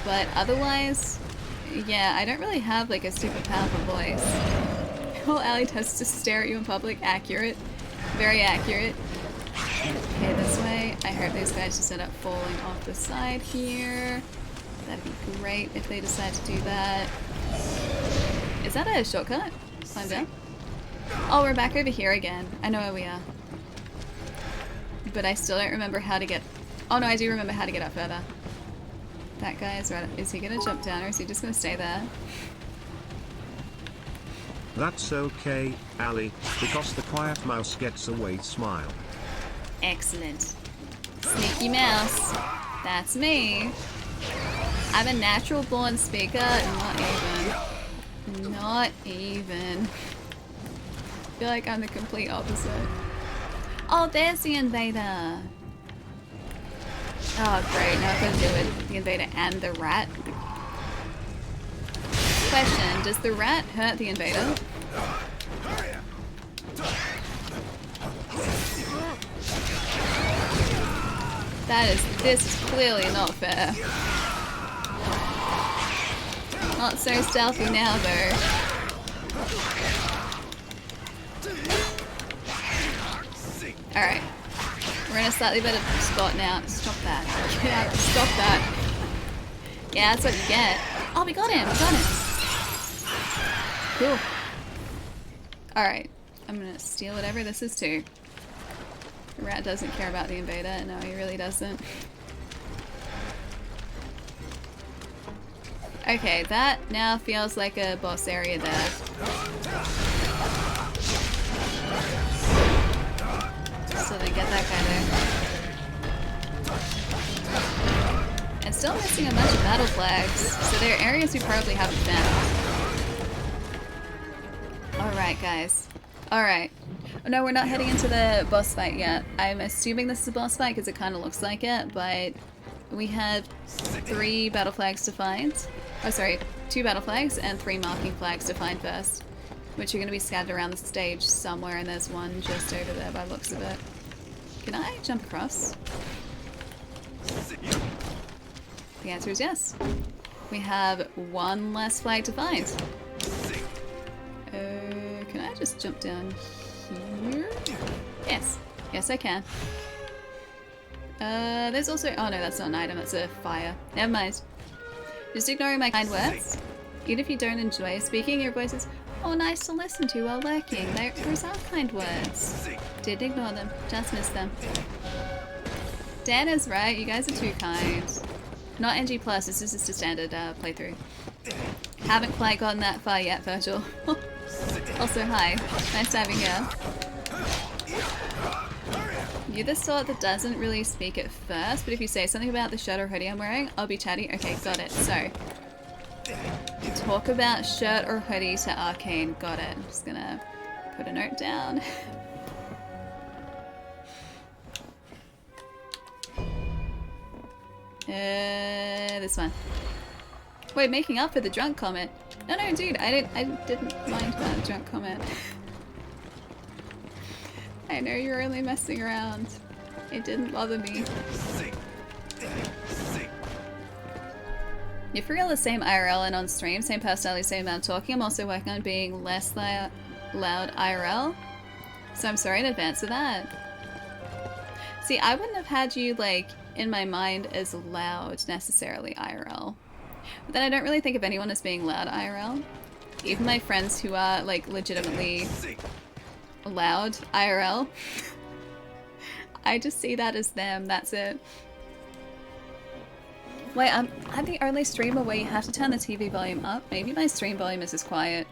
But otherwise, yeah, I don't really have like a super powerful voice. All Ali does is just stare at you in public. Accurate. Very accurate. Okay, this way. I hope these guys just end up falling off the side here. That'd be great if they decide to do that. Is that a shortcut? Climb down? Oh, we're back over here again. I know where we are. But I still don't remember how to get... Oh no, I do remember how to get up further. That guy is right. Is he gonna jump down or is he just gonna stay there? That's okay, Ali, because the quiet mouse gets away smile. Excellent. Sneaky mouse. That's me. I'm a natural born speaker. Not even. Not even. I feel like I'm the complete opposite. Oh, there's the invader. Oh, great. Now I've got to deal with the invader and the rat. Question, does the rat hurt the invader? This is clearly not fair. Not so stealthy now, though. Alright. We're in a slightly better spot now. Stop that. Get out. Stop that. Yeah, that's what you get. Oh, we got him. We got him. Cool. Alright. I'm gonna steal whatever this is too. The rat doesn't care about the invader. No, he really doesn't. Okay, that now feels like a boss area there. So then get that guy there. And still missing a bunch of battle flags. So there are areas we probably haven't found. Alright, guys. Alright. Oh, no, we're not heading into the boss fight yet. I'm assuming this is a boss fight because it kind of looks like it, but we have 3 battle flags to find. Oh, sorry, 2 battle flags and 3 marking flags to find first, which are going to be scattered around the stage somewhere, and there's one just over there by the looks of it. Can I jump across? The answer is yes. We have 1 less flag to find. Can I just jump down here? Yes. Yes, I can. There's also... Oh no, that's not an item, that's a fire. Never mind. Just ignoring my kind words. Even if you don't enjoy speaking, your voice is, oh, nice to listen to while working. Those are kind words. Didn't ignore them. Just missed them. Dan is right. You guys are too kind. Not NG+, this is just a standard playthrough. Haven't quite gotten that far yet, Virgil. Also, hi. Nice to have you here. You're the sort that doesn't really speak at first, but if you say something about the shirt or hoodie I'm wearing, I'll be chatty. Okay, got it. So, talk about shirt or hoodie to Arcane. Got it. I'm just gonna put a note down. This one. Wait, making up for the drunk comment. No, no, dude, I didn't mind that drunk comment. I know you're only messing around. It didn't bother me. You're for real the same IRL and on stream, same personality, same amount of talking. I'm also working on being less loud IRL. So I'm sorry in advance for that. See, I wouldn't have had you, like, in my mind as loud, necessarily, IRL. But then I don't really think of anyone as being loud IRL. Even my friends who are, like, legitimately loud IRL. I just see that as them, that's it. Wait, I'm the only streamer where you have to turn the TV volume up. Maybe my stream volume is just quiet.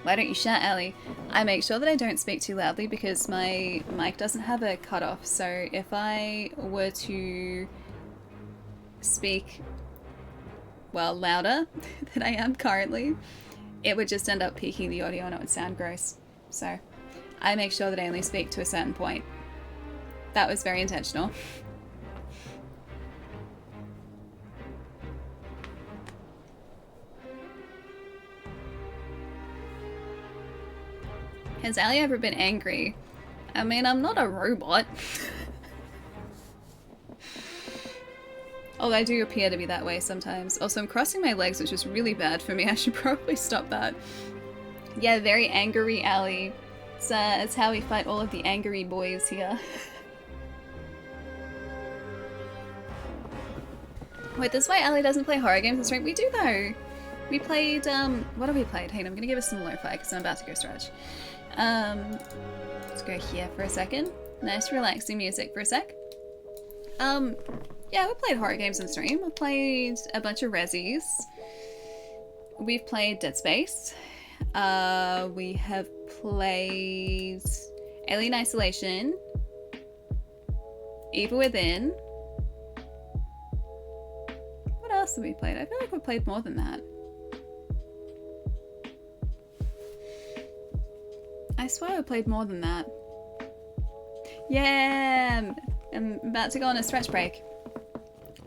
Why don't you shout, Ellie? I make sure that I don't speak too loudly because my mic doesn't have a cutoff. So if I were to speak, well, louder than I am currently, it would just end up peaking the audio and it would sound gross. So I make sure that I only speak to a certain point. That was very intentional. Has Ali ever been angry? I mean, I'm not a robot. Although I do appear to be that way sometimes. Also, I'm crossing my legs, which is really bad for me. I should probably stop that. Yeah, very angry Ali. It's how we fight all of the angry boys here. Wait, this is why Ali doesn't play horror games on stream? We do though! We played, what have we played? Hey, I'm gonna give us some lo-fi because I'm about to go stretch. Let's go here for a second. Nice relaxing music for a sec. Yeah, we played horror games on stream. We played a bunch of Resis. We've played Dead Space. We have played Alien Isolation, Evil Within. What else have we played? I feel like we played more than that. I swear I played more than that. Yeah! I'm about to go on a stretch break.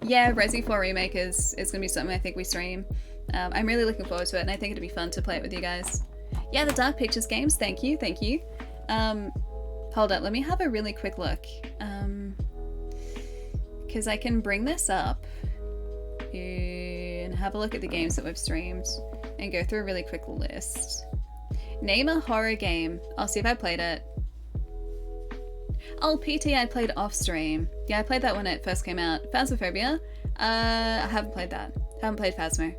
Yeah, Resi 4 Remake is going to be something I think we stream. I'm really looking forward to it, and I think it'd be fun to play it with you guys. Yeah, the Dark Pictures games, thank you, thank you. Hold up, let me have a really quick look. Because I can bring this up and have a look at the games that we've streamed and go through a really quick list. Name a horror game. I'll see if I played it. Oh, PT I played off stream. Yeah, I played that when it first came out. Phasmophobia? I haven't played that. Haven't played Phasmo.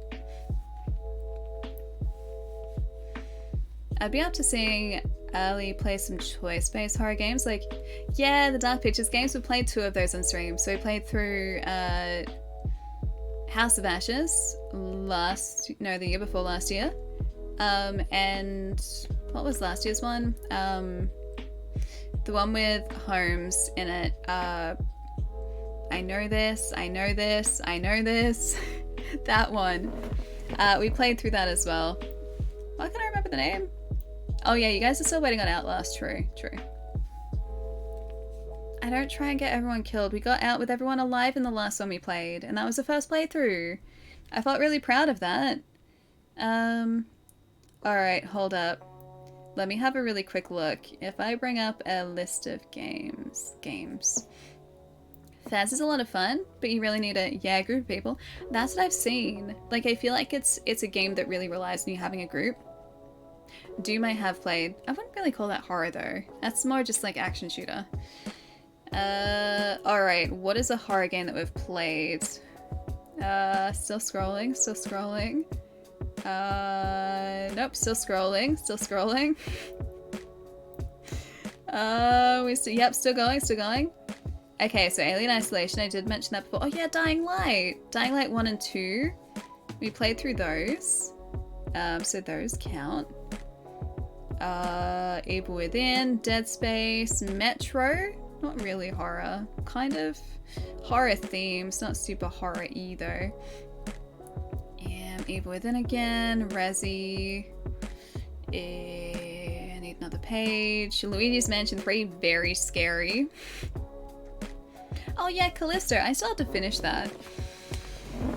I'd be up to seeing Ali play some choice-based horror games. Like, yeah, the Dark Pictures games, we played 2 of those on stream. So we played through House of Ashes the year before last year. And what was last year's one? The one with Holmes in it. I know this. That one. We played through that as well. Why can't I remember the name? Oh yeah, you guys are still waiting on Outlast. True. I don't try and get everyone killed. We got out with everyone alive in the last one we played, and that was the first playthrough. I felt really proud of that. Alright, hold up. Let me have a really quick look. If I bring up a list of games. Faz is a lot of fun, but you really need a group of people. That's what I've seen. Like, I feel like it's a game that really relies on you having a group. Doom I have played. I wouldn't really call that horror though. That's more just like action shooter. Alright, what is a horror game that we've played? Still scrolling. Nope, still scrolling. Still going. Okay, so Alien Isolation, I did mention that before. Oh yeah, Dying Light 1 and 2. We played through those. So those count. Evil Within, Dead Space, Metro. Not really horror. Kind of horror themes, not super horror either. Evil Within again, Resi. I need another page. Luigi's Mansion 3, very scary. Oh yeah, Callisto. I still have to finish that.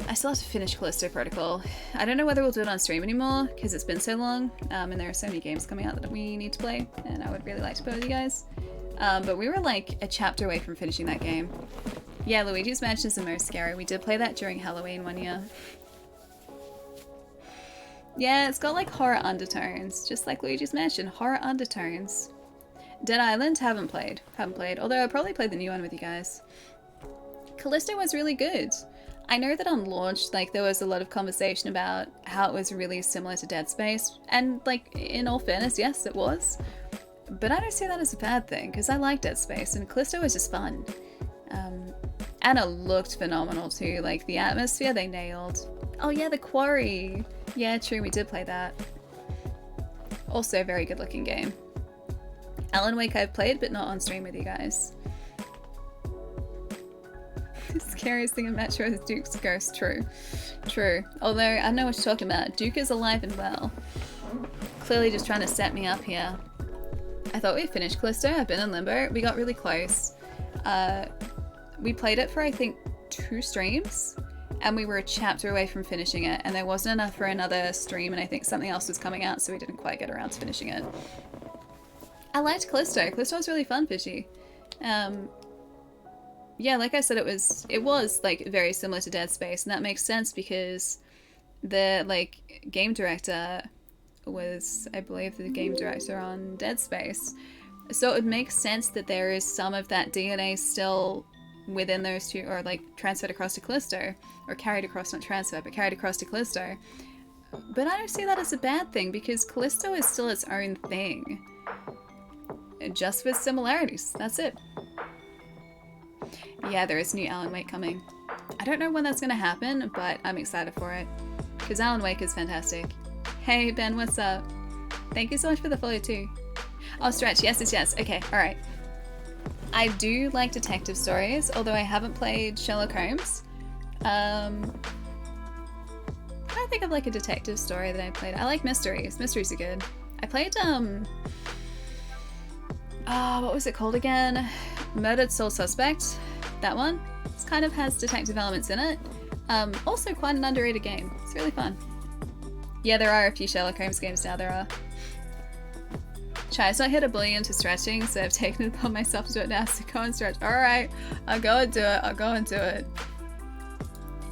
I still have to finish Callisto Protocol. I don't know whether we'll do it on stream anymore because it's been so long, and there are so many games coming out that we need to play, and I would really like to play with you guys. But we were like a chapter away from finishing that game. Yeah, Luigi's Mansion is the most scary. We did play that during Halloween one year. Yeah, it's got like horror undertones, just like Luigi's Mansion, horror undertones. Dead Island, haven't played, although I'll probably play the new one with you guys. Callisto was really good. I know that on launch, like, there was a lot of conversation about how it was really similar to Dead Space, and, like, in all fairness, yes, it was. But I don't see that as a bad thing, because I like Dead Space, and Callisto was just fun. And it looked phenomenal, too. Like, the atmosphere, they nailed. Oh, yeah, the Quarry. Yeah, true, we did play that. Also a very good-looking game. Alan Wake I've played, but not on stream with you guys. The scariest thing in Metro is Duke's ghost. True. True. Although, I don't know what you're talking about. Duke is alive and well. Clearly just trying to set me up here. I thought we finished Callisto. I've been in limbo. We got really close. We played it for, I think, 2 streams. And we were a chapter away from finishing it. And there wasn't enough for another stream. And I think something else was coming out. So we didn't quite get around to finishing it. I liked Callisto. Callisto was really fun, Fishy. Yeah, like I said, it was like very similar to Dead Space, and that makes sense because the like game director was, I believe, the game director on Dead Space. So it would make sense that there is some of that DNA still within those two, or like transferred across to Callisto, or carried across, not transferred, but carried across to Callisto. But I don't see that as a bad thing because Callisto is still its own thing. Just with similarities, that's it. Yeah, there is new Alan Wake coming. I don't know when that's going to happen, but I'm excited for it. Because Alan Wake is fantastic. Hey, Ben, what's up? Thank you so much for the follow, too. Oh, Stretch, yes. Okay, alright. I do like detective stories, although I haven't played Sherlock Holmes. I don't think of like a detective story that I played. I like mysteries. Mysteries are good. I played, what was it called again? Murdered Soul Suspect. That one. It kind of has detective elements in it. Also quite an underrated game. It's really fun. Yeah, there are a few Sherlock Holmes games now, there are. Chai's not hit a billion to stretching, so I've taken it upon myself to do it now, so go and stretch. Alright, I'll go and do it.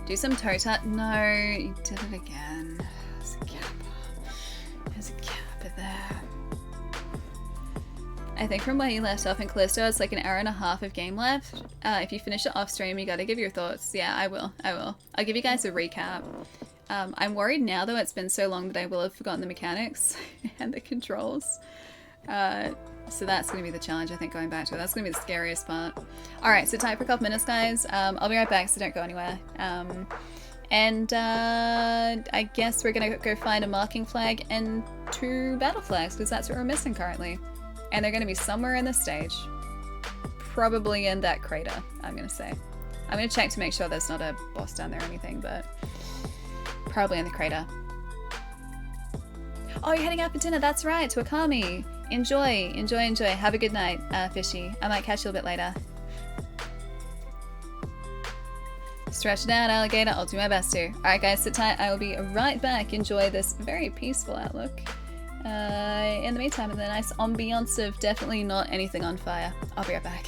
Do some toe tap. No, you did it again. There's a gap. There's a gap there. I think from where you left off in Callisto, it's like an hour and a half of game left. If you finish it off stream, you gotta give your thoughts. Yeah, I will. I'll give you guys a recap. I'm worried now, though, it's been so long that I will have forgotten the mechanics and the controls. So that's going to be the challenge, I think, going back to it. That's going to be the scariest part. Alright, so time for a couple minutes, guys. I'll be right back, so don't go anywhere. I guess we're going to go find a marking flag and 2 battle flags, because that's what we're missing currently. And they're going to be somewhere in the stage. Probably in that crater, I'm going to say. I'm going to check to make sure there's not a boss down there or anything, but probably in the crater. Oh, you're heading out for dinner, that's right, to Akami. Enjoy. Have a good night, Fishy. I might catch you a bit later. Stretch it out, alligator. I'll do my best to. Alright, guys, sit tight. I will be right back. Enjoy this very peaceful outlook. In the meantime, and the nice ambiance of definitely not anything on fire. I'll be right back.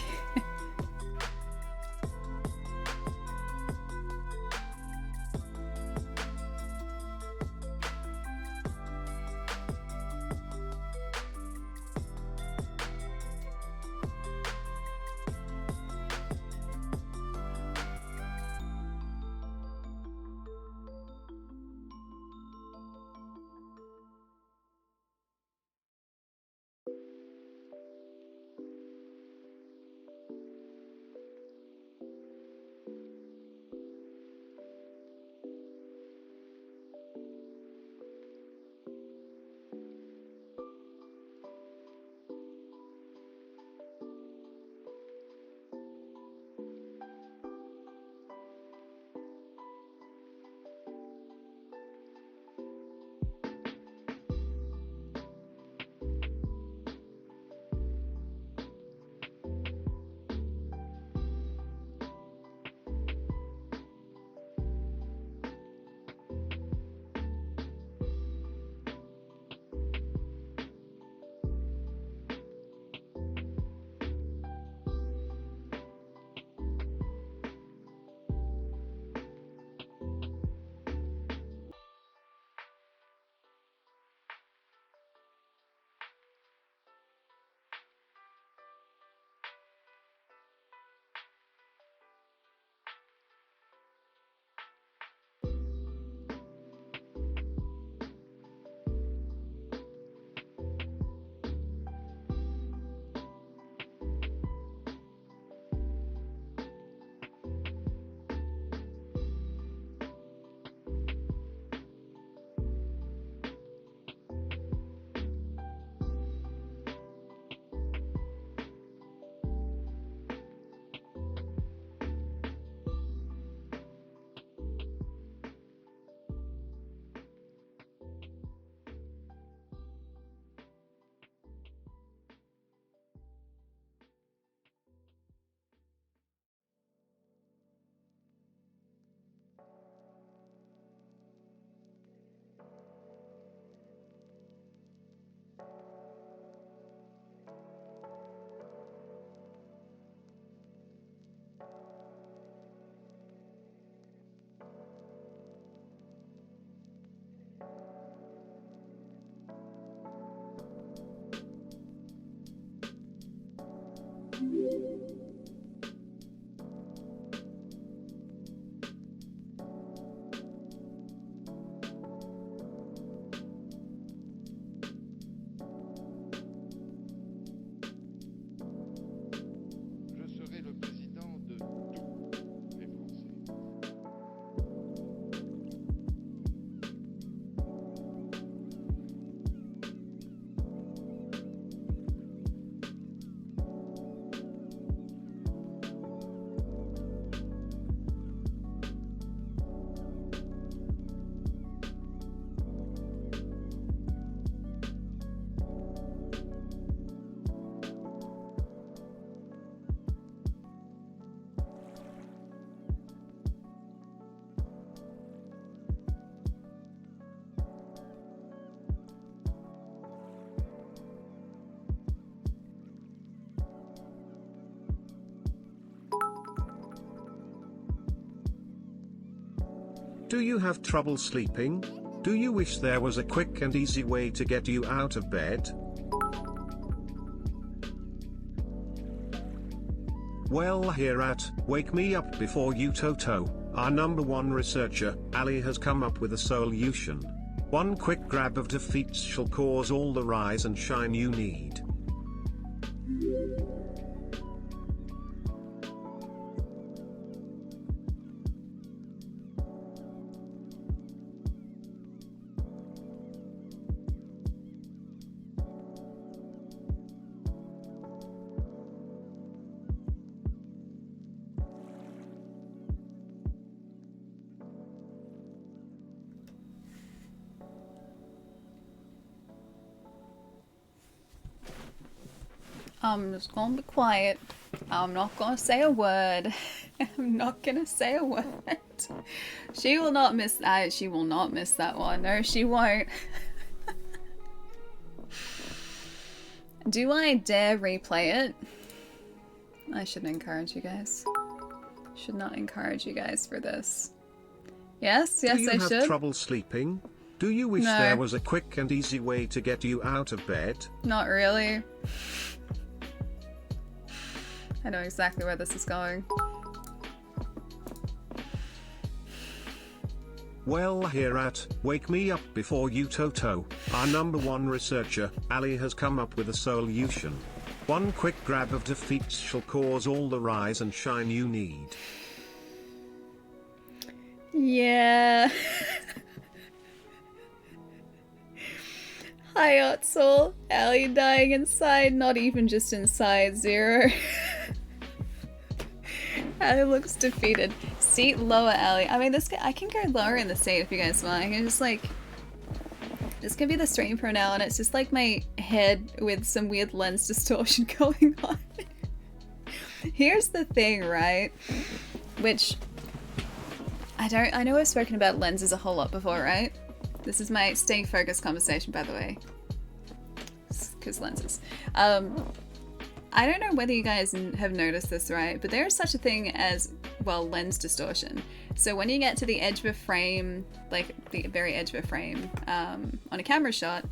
Do you have trouble sleeping? Do you wish there was a quick and easy way to get you out of bed? Well, here at Wake Me Up Before You Toto, our #1 researcher, Ali, has come up with a solution. One quick grab of defeats shall cause all the rise and shine you need. I'm just gonna be quiet. I'm not gonna say a word. I'm not gonna say a word. She will not miss that. She will not miss that one. No, she won't. Do I dare replay it? I shouldn't encourage you guys. Should not encourage you guys for this. Yes, yes, I should. Do you have trouble sleeping? Do you wish there was a quick and easy way to get you out of bed? Not really. I know exactly where this is going. Well, here at Wake Me Up Before You Toto, our #1 researcher, Ali, has come up with a solution. One quick grab of defeats shall cause all the rise and shine you need. Yeah. Hi, Otzel. Ali dying inside, not even just inside, Zero. Ali looks defeated. Seat lower, Ali. I mean, I can go lower in the seat if you guys want. I can just like, this could be the stream for now, and it's just like my head with some weird lens distortion going on. Here's the thing, right? Which I know I've spoken about lenses a whole lot before, right? This is my staying focused conversation, by the way. Because lenses. I don't know whether you guys have noticed this, right? But there is such a thing as, well, lens distortion. So when you get to the edge of a frame, like the very edge of a frame on a camera shot,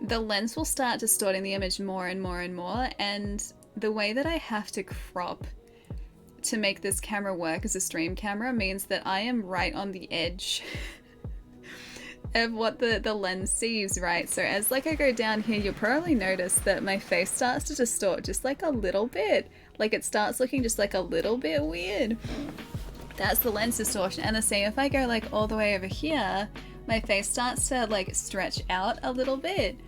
the lens will start distorting the image more and more and more. And the way that I have to crop to make this camera work as a stream camera means that I am right on the edge of what the lens sees, right? So as like I go down here, you'll probably notice that my face starts to distort just like a little bit. Like it starts looking just like a little bit weird. That's the lens distortion. And the same if I go like all the way over here, my face starts to like stretch out a little bit.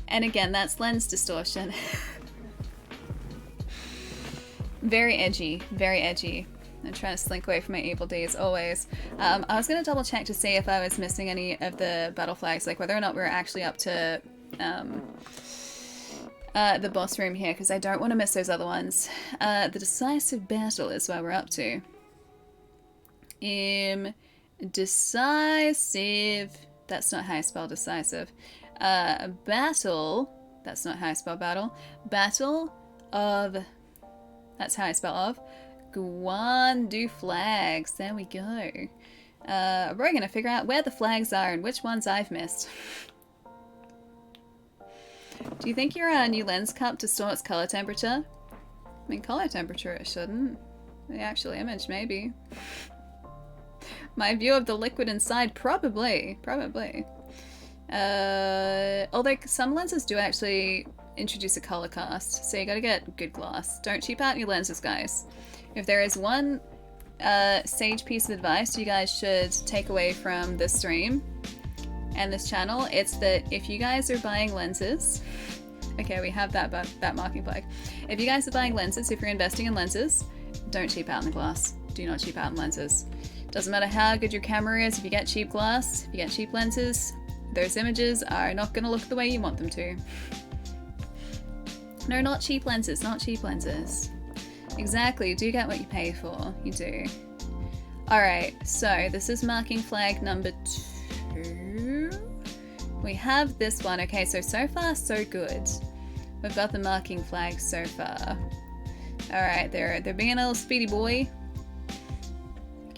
And again, that's lens distortion. Very edgy, very edgy. I'm trying to slink away from my evil deeds always. I was going to double check to see if I was missing any of the battle flags, like whether or not we were actually up to the boss room here, because I don't want to miss those other ones. The decisive battle is where we're up to. Decisive. That's not how I spell decisive. Battle. That's not how I spell battle. Battle of. That's how I spell of. Guandu flags. There we go. We're gonna figure out where the flags are and which ones I've missed. Do you think your new lens cup distorts color temperature? I mean, color temperature it shouldn't. The actual image, maybe. My view of the liquid inside, probably. Probably. Although some lenses do actually introduce a color cast, so you gotta get good glass. Don't cheap out your lenses, guys. If there is one sage piece of advice you guys should take away from this stream and this channel, it's that if you guys are buying lenses, okay, we have that marking flag. If you guys are buying lenses, if you're investing in lenses, don't cheap out in the glass. Do not cheap out in lenses. Doesn't matter how good your camera is, if you get cheap glass, if you get cheap lenses, those images are not going to look the way you want them to. No, not cheap lenses, not cheap lenses. Exactly, you do get what you pay for. You do. Alright, so this is marking flag number 2. We have this one. Okay, so far so good. We've got the marking flag so far. Alright, they're being a little speedy boy.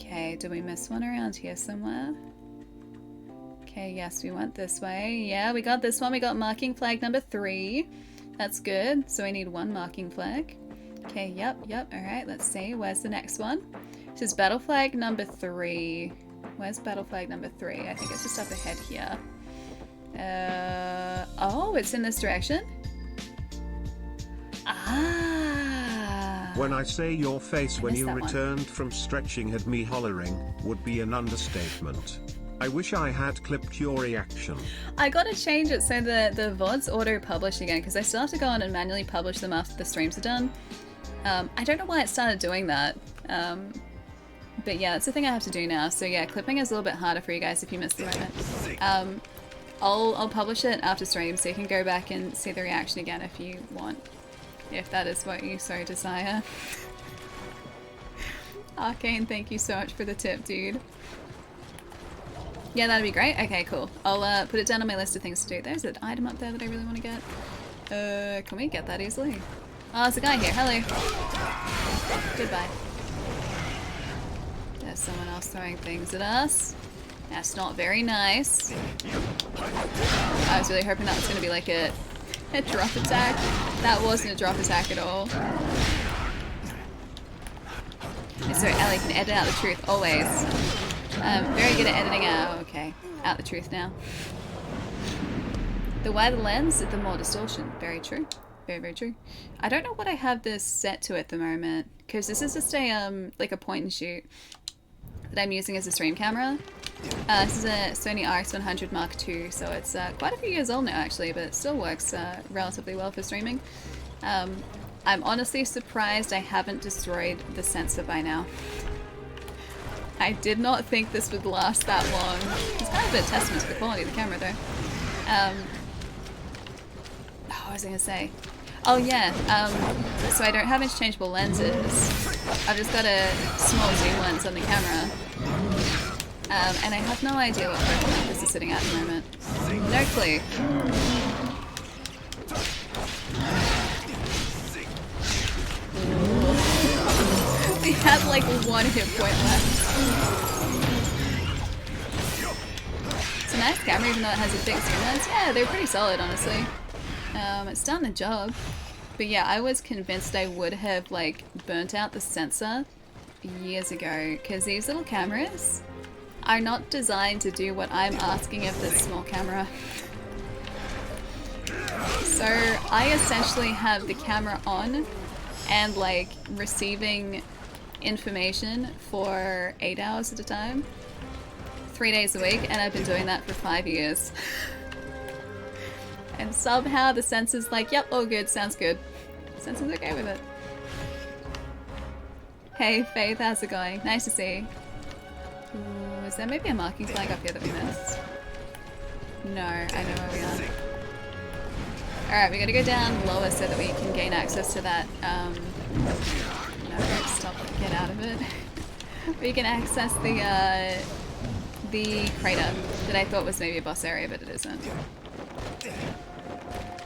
Okay, did we miss one around here somewhere? Okay, yes, we went this way. Yeah, we got this one. We got marking flag number 3. That's good. So I need 1 marking flag. Okay, yep. Alright, let's see. Where's the next one? This is battle flag number 3. Where's battle flag number 3? I think it's just up ahead here. Oh, it's in this direction? Ah. When I say your face when you that one. returned from stretching had me hollering, would be an understatement. I wish I had clipped your reaction. I gotta change it so the VODs auto-publish again, because I still have to go on and manually publish them after the streams are done. I don't know why it started doing that. But yeah, it's a thing I have to do now. So yeah, clipping is a little bit harder for you guys if you missed the moment. I'll publish it after stream, so you can go back and see the reaction again if you want. If that is what you so desire. Arcane, thank you so much for the tip, dude. Yeah, that'd be great. Okay, cool. I'll put it down on my list of things to do. There's an item up there that I really want to get. Can we get that easily? Oh, there's a guy here. Hello. Goodbye. There's someone else throwing things at us. That's not very nice. I was really hoping that was going to be like a drop attack. That wasn't a drop attack at all. So Ellie can edit out the truth always. Very good at editing out. Okay, out the truth now. The wider the lens, the more distortion. Very true. Very, very true. I don't know what I have this set to at the moment, because this is just a like a point and shoot that I'm using as a stream camera. This is a Sony RX100 Mark II, so it's quite a few years old now actually, but it still works relatively well for streaming. I'm honestly surprised I haven't destroyed the sensor by now. I did not think this would last that long. It's kind of a testament to the quality of the camera though. What was I going to say? Oh yeah, so I don't have interchangeable lenses. I've just got a small zoom lens on the camera. And I have no idea what Pokemon this is sitting at the moment. No clue. We had like 1 hit point left. It's a nice camera even though it has a big zoom lens. Yeah, they're pretty solid honestly. It's done the job. But yeah, I was convinced I would have like burnt out the sensor years ago, because these little cameras are not designed to do what I'm asking of this small camera. So I essentially have the camera on and like receiving information for 8 hours at a time, 3 days a week, and I've been doing that for 5 years. And somehow the sensor's like, yep, all good, sounds good. The sensor's okay with it. Hey Faith, how's it going? Nice to see you. Ooh, is there maybe a marking flag up here that we missed? No, I know where we are. Alright, we gotta go down lower so that we can gain access to that, no, stop, get out of it. We can access the crater that I thought was maybe a boss area, but it isn't.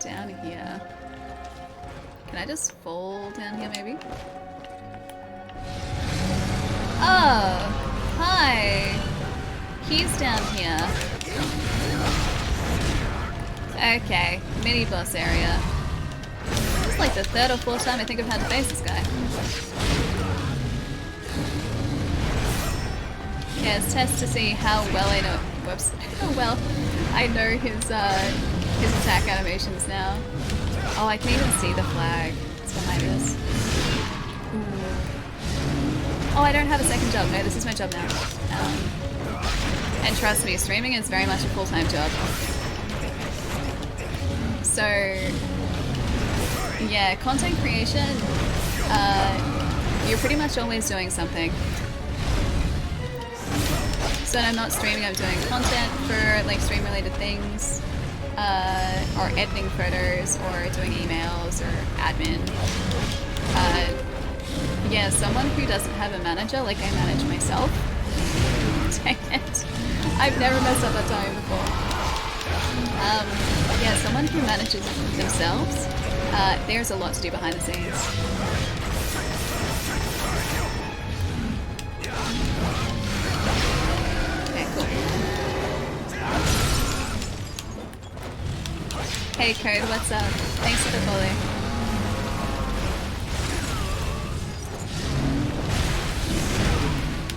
Down here. Can I just fall down here maybe? Oh, hi. He's down here. Okay, mini boss area. This is like the 3rd or 4th time I think I've had to face this guy. Yeah, it's test to see how well I know. Whoops. How well I know his attack animations now. Oh, I can even see the flag. It's behind us. Ooh. Oh, I don't have a second job. No, this is my job now. And trust me, streaming is very much a full-time job. So, yeah, content creation, you're pretty much always doing something. So when I'm not streaming, I'm doing content for like stream-related things, or editing photos, or doing emails, or admin. Yeah, someone who doesn't have a manager, like I manage myself. Dang it. I've never messed up that time before. Yeah, someone who manages themselves, there's a lot to do behind the scenes. Hey Code, what's up? Thanks for the follow.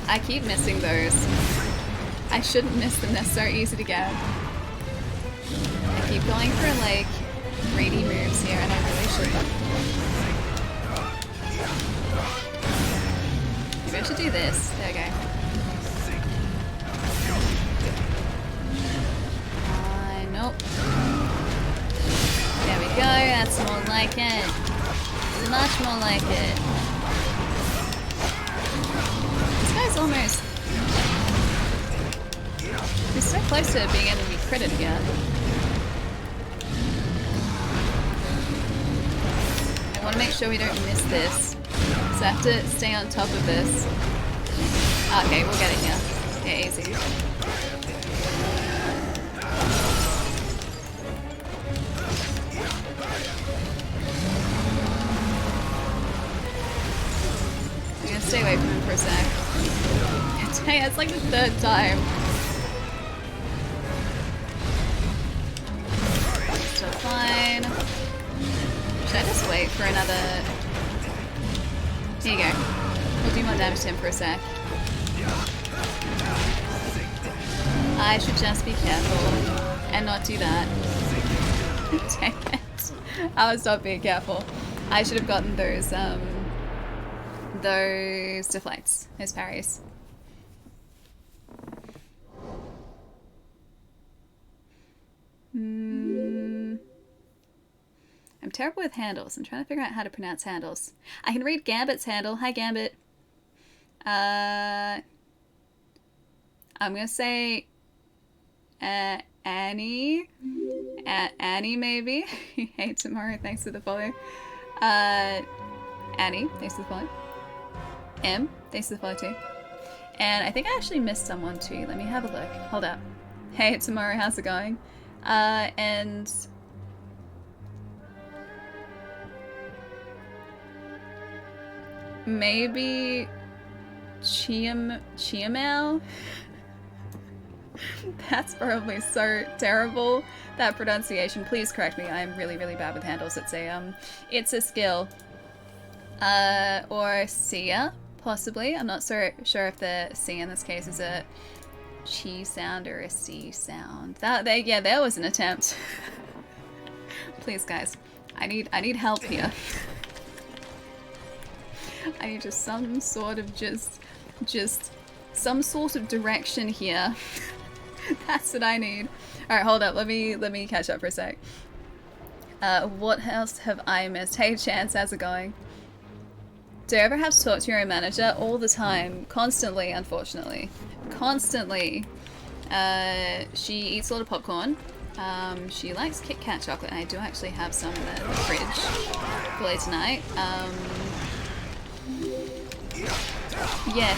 I keep missing those. I shouldn't miss them, they're so easy to get. I keep going for like 3D moves here and I really shouldn't. Maybe I should do this. There we go. Nope. There we go, that's more like it. Much more like it. This guy's almost... He's so close to being able to be critted again. I want to make sure we don't miss this. So I have to stay on top of this. Okay, we'll get it here. Yeah, easy. I'm gonna stay away from him for a sec. Dang, it's like the third time. Still fine. Should I just wait for another... Here you go. We'll do more damage to him for a sec. I should just be careful and not do that. Dang it. I was not being careful. I should have gotten those deflects, those parries. I'm terrible with handles. I'm trying to figure out how to pronounce handles. I can read Gambit's handle. Hi, Gambit. I'm gonna say Annie. Annie, maybe. Hey, tomorrow. Thanks for the follow. Annie, thanks for the follow. M, thanks for the follow too. And I think I actually missed someone too. Let me have a look. Hold up. Hey, tomorrow. How's it going? And maybe Chiamel? That's probably so terrible, that pronunciation. Please correct me. I'm really, really bad with handles. It's a skill. Or Sia, possibly. I'm not sure if the C in this case is a chi sound or a C sound. Yeah, there was an attempt. Please, guys. I need help here. I need just some sort of some sort of direction here. That's what I need. Alright, hold up. Let me catch up for a sec. What else have I missed? Hey Chance, how's it going? Do you ever have to talk to your own manager? All the time. Constantly, unfortunately. Constantly. She eats a lot of popcorn. She likes Kit Kat chocolate, and I do actually have some in the fridge for later tonight. Yeah,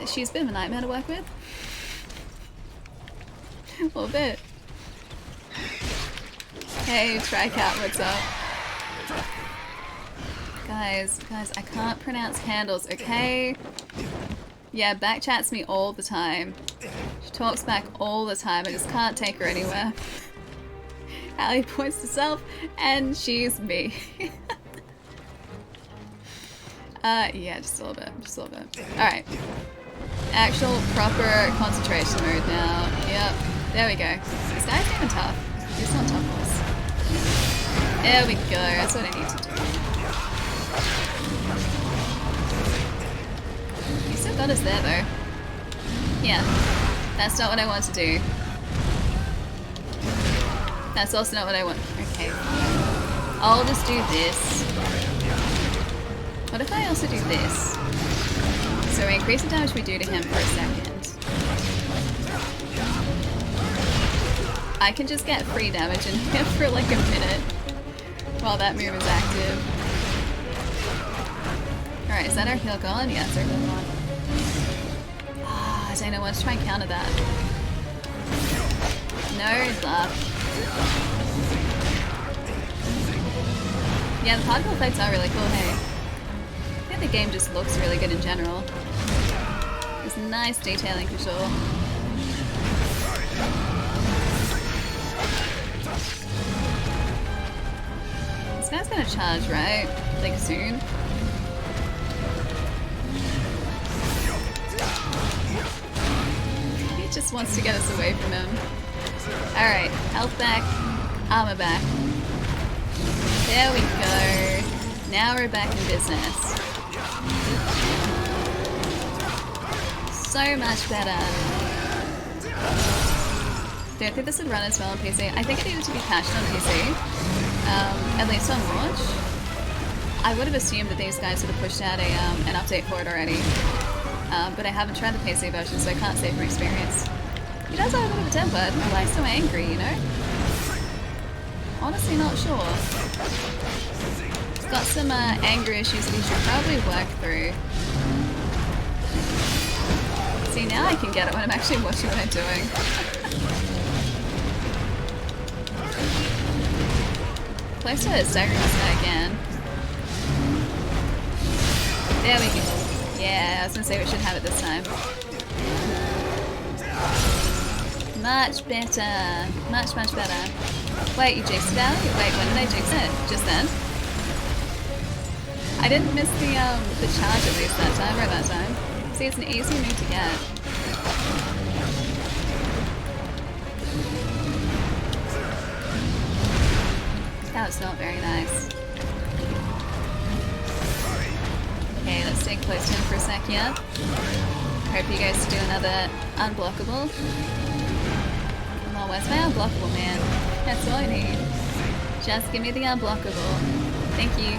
she's a bit of a nightmare to work with. A little bit. Hey, Tricat, what's up? Guys, I can't pronounce handles, okay? Yeah, backchats me all the time. She talks back all the time. I just can't take her anywhere. Allie points to self, and she's me. Yeah, just a little bit. Alright. Actual proper concentration mode now. Yep. There we go. This guy's even tough. He's not tough for us. There we go. That's what I need to do. He still got us there though. Yeah. That's not what I want to do. That's also not what I want. Okay. I'll just do this. What if I also do this? So we increase the damage we do to him for a second. I can just get free damage in him for like a minute while that move is active. Alright, is that our heal gone? Yeah, it's our heal gone. Ah, I don't know, let's try and counter that. No luck. Yeah, the particle effects are really cool, hey. I think the game just looks really good in general. There's nice detailing for sure. guy's gonna charge, right? Like, soon. He just wants to get us away from him. Alright, health back, armor back. There we go. Now we're back in business. So much better. Don't think this would run as well on PC. I think it needed to be patched on PC. At least on launch. I would have assumed that these guys would have pushed out an update for it already. But I haven't tried the PC version, so I can't say from experience. He does have a bit of a temper. Why so angry, you know? Honestly not sure. He's got some anger issues that he should probably work through. See, now I can get it when I'm actually watching what I'm doing. Close to staggering this guy again. There we go. Yeah, I was gonna say we should have it this time. Much better. Much, much better. Wait, you jinxed it, Ali? Wait, when did I jinx it? Just then? I didn't miss the challenge at least that time, or that time. See, it's an easy move to get. That was not very nice. Okay, let's stay close to him for a sec here. Hope you guys do another unblockable. Come on, where's my unblockable, man? That's all I need. Just give me the unblockable. Thank you.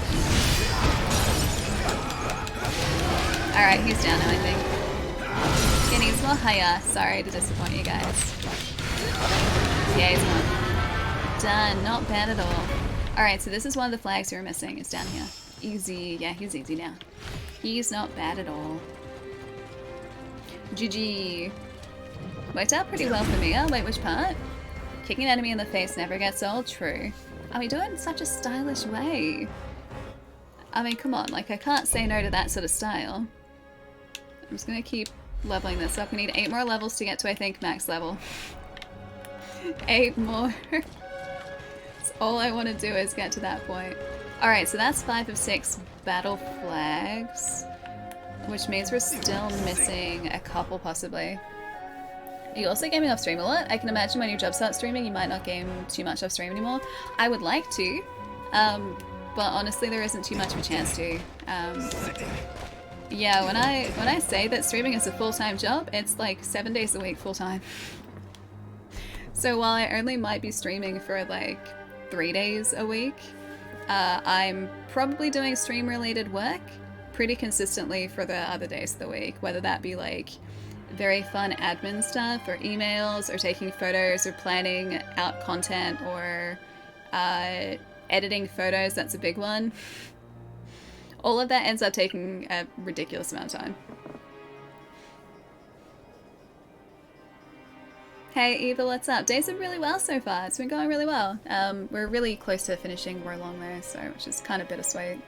Alright, he's down now, I think. He needs more higher. Sorry to disappoint you guys. Yeah, he's gone. Done. Not bad at all. Alright, so this is one of the flags we were missing. It's down here. Easy. Yeah, he's easy now. He's not bad at all. GG. Worked out pretty well for me. Oh, wait, which part? Kicking an enemy in the face never gets old. True. Oh, we do it in such a stylish way. I mean, come on. Like, I can't say no to that sort of style. I'm just gonna keep leveling this up. We need 8 more levels to get to, I think, max level. 8 more. That's all I want to do is get to that point. Alright, so that's 5 of 6 battle flags. Which means we're still missing a couple, possibly. Are you also gaming off stream a lot? I can imagine when your job starts streaming, you might not game too much off stream anymore. I would like to, but honestly, there isn't too much of a chance to. Yeah, when I say that streaming is a full-time job, it's like 7 days a week full-time. So while I only might be streaming for like 3 days a week, I'm probably doing stream-related work pretty consistently for the other days of the week, whether that be like very fun admin stuff or emails or taking photos or planning out content or editing photos. That's a big one. All of that ends up taking a ridiculous amount of time. Hey Eva, what's up? Days are really well so far. It's been going really well. We're really close to finishing Warlong though, so which is kind of bittersweet.